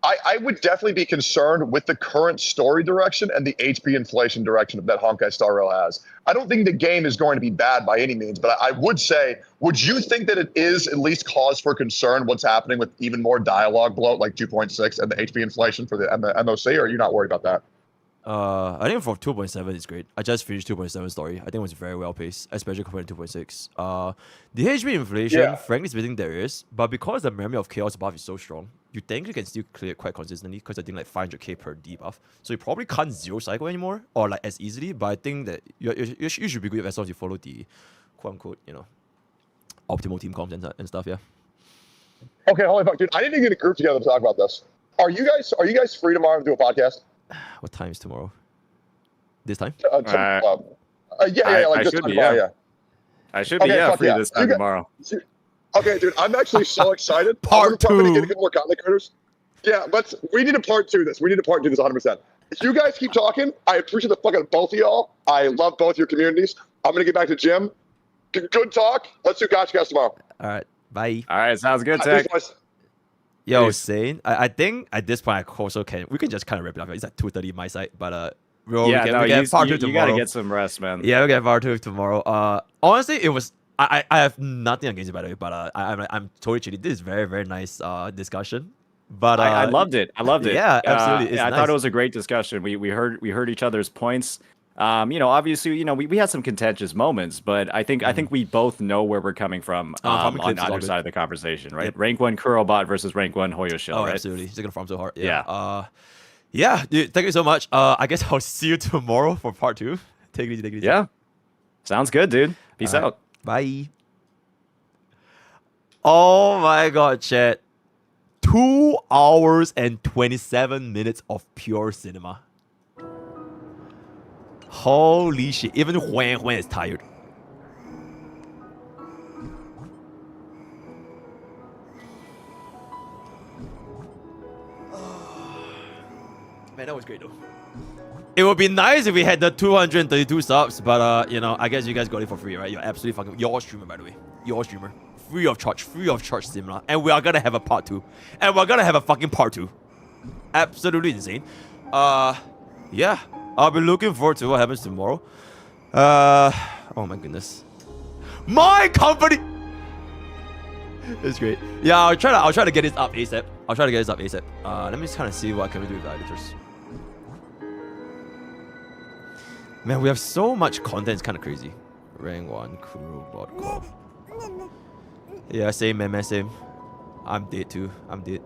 I would definitely be concerned with the current story direction and the HP inflation direction that Honkai Star Rail has. I don't think the game is going to be bad by any means, but I would say, would you think that it is at least cause for concern what's happening with even more dialogue bloat like 2.6 and the HP inflation for the MOC, or are you not worried about that? I think for 2.7 it's great. I just finished 2.7 story. I think it was very well paced, especially compared to 2.6. The HP inflation, frankly speaking, there is, but because the Memory of Chaos buff is so strong, you think you can still clear it quite consistently, because I think like 500k per debuff. So you probably can't zero cycle anymore, or like as easily, but I think that you should be good as long as you follow the quote unquote, you know, optimal team comps and stuff, yeah. Okay, holy fuck, dude. I need to get a group together to talk about this. Are you guys free tomorrow to do a podcast? What time is tomorrow? This time? Yeah, like I this should time be, tomorrow, yeah. I should be, free this time tomorrow. Okay, dude, I'm actually so excited. Part 2. I'm gonna get a couple more content creators. Yeah, we need to part 2 this. We need to part 2 this 100%. If you guys keep talking, I appreciate the fucking both of y'all. I love both your communities. I'm gonna get back to gym. Good talk. Let's do Gacha Cast tomorrow. All right, bye. All right, sounds good, Tech. Yo, Sane, I think at this point I also we can just kind of wrap it up. It's at 2:30 my side, but we get part 2 tomorrow. You gotta get some rest, man. Yeah, we get part 2 tomorrow. Honestly, it was I have nothing against it, by the way, but I'm totally chilly. This is very, very nice discussion. But I loved it. I loved it. Yeah, absolutely. I thought it was a great discussion. We heard each other's points. You know, obviously, you know, we had some contentious moments, but I think we both know where we're coming from on either side of the conversation, right? Yep. Rank 1 Kurobot versus rank 1 Hoyo Shell, right? Absolutely. He's gonna farm so hard. Yeah, dude, thank you so much. I guess I'll see you tomorrow for part 2. Take it easy. Yeah. Sounds good, dude. Peace out. Bye. Oh my god, chat. 2 hours and 27 minutes of pure cinema. Holy shit. Even Huan is tired. Man, that was great though. It would be nice if we had the 232 subs, but you know, I guess you guys got it for free, right? You're absolutely fucking your streamer, by the way. Your streamer. Free of charge cinema. And we are gonna have a part 2. And we're gonna have a fucking part 2. Absolutely insane. Yeah. I'll be looking forward to what happens tomorrow. Oh my goodness. My company. It's great. Yeah, I'll try to get this up ASAP. Let me just kind of see what I can do with the editors. Man, we have so much content. It's kind of crazy. Rank 1 Kurobot Corp. Yeah, same, man, same. I'm dead too. I'm dead.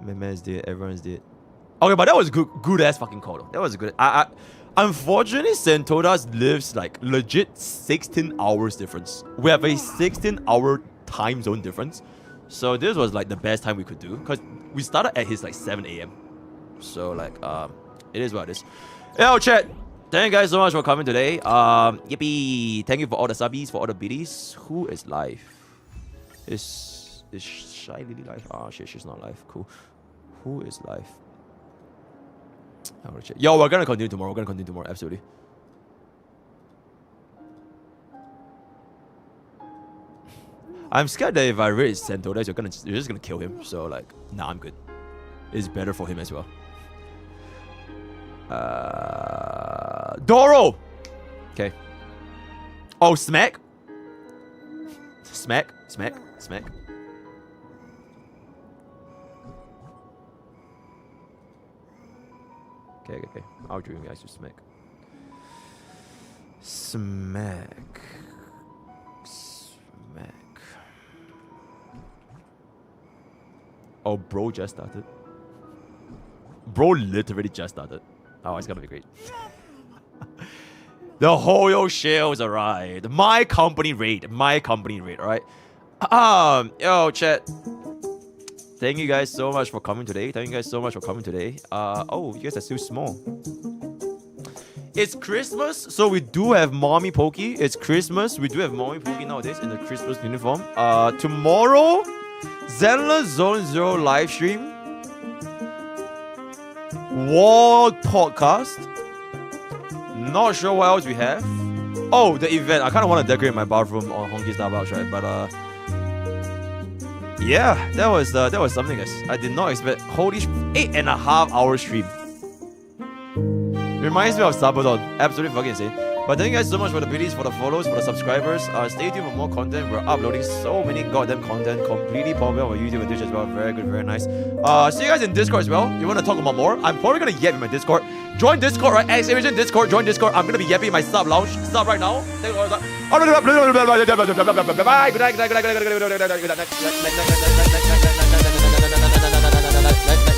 Man's dead. Everyone's dead. Okay, but that was good ass fucking call though. That was good. Unfortunately, Saintontas lives like legit 16 hours difference. We have a 16-hour time zone difference. So this was like the best time we could do, because we started at his like 7 a.m. So like it is what it is. Yo, chat. Thank you guys so much for coming today. Yippee! Thank you for all the subbies, for all the biddies. Who is live? Is Shy Lily live? Oh shit, she's not live. Cool. Who is live? Yo, we're gonna continue tomorrow. Absolutely. I'm scared that if I raise Saintontas, you're just gonna kill him. So like, nah, I'm good. It's better for him as well. Doro! Okay. Oh, smack? Smack. Okay. I'll dream you guys to smack. Smack. Oh, bro just started. Bro literally just started. Oh, it's gonna be great. The Hoyo shales arrived. My company raid, alright? Yo, chat. Thank you guys so much for coming today. Oh, you guys are still small. It's Christmas, so we do have MrPokke. It's Christmas. We do have MrPokke nowadays in the Christmas uniform. Tomorrow, Zenless Zone Zero live stream. War podcast. Not sure what else we have. Oh, the event. I kind of want to decorate my bathroom on Honkai Starbucks, right? But yeah, that was something, guys. I did not expect. Holy 8.5 hour stream. Reminds me of Sabaton. Absolutely fucking insane. But thank you guys so much for the biddies, for the follows, for the subscribers. Stay tuned for more content. We're uploading so many goddamn content. Completely popular on YouTube and Twitch as well. Very good, very nice. See you guys in Discord as well. You want to talk about more? I'm probably gonna yap in my Discord. Join Discord, right? Exclamation Discord. Join Discord. I'm gonna be yapping in my sub lounge. Sub right now. Thank you all. Bye. Good night.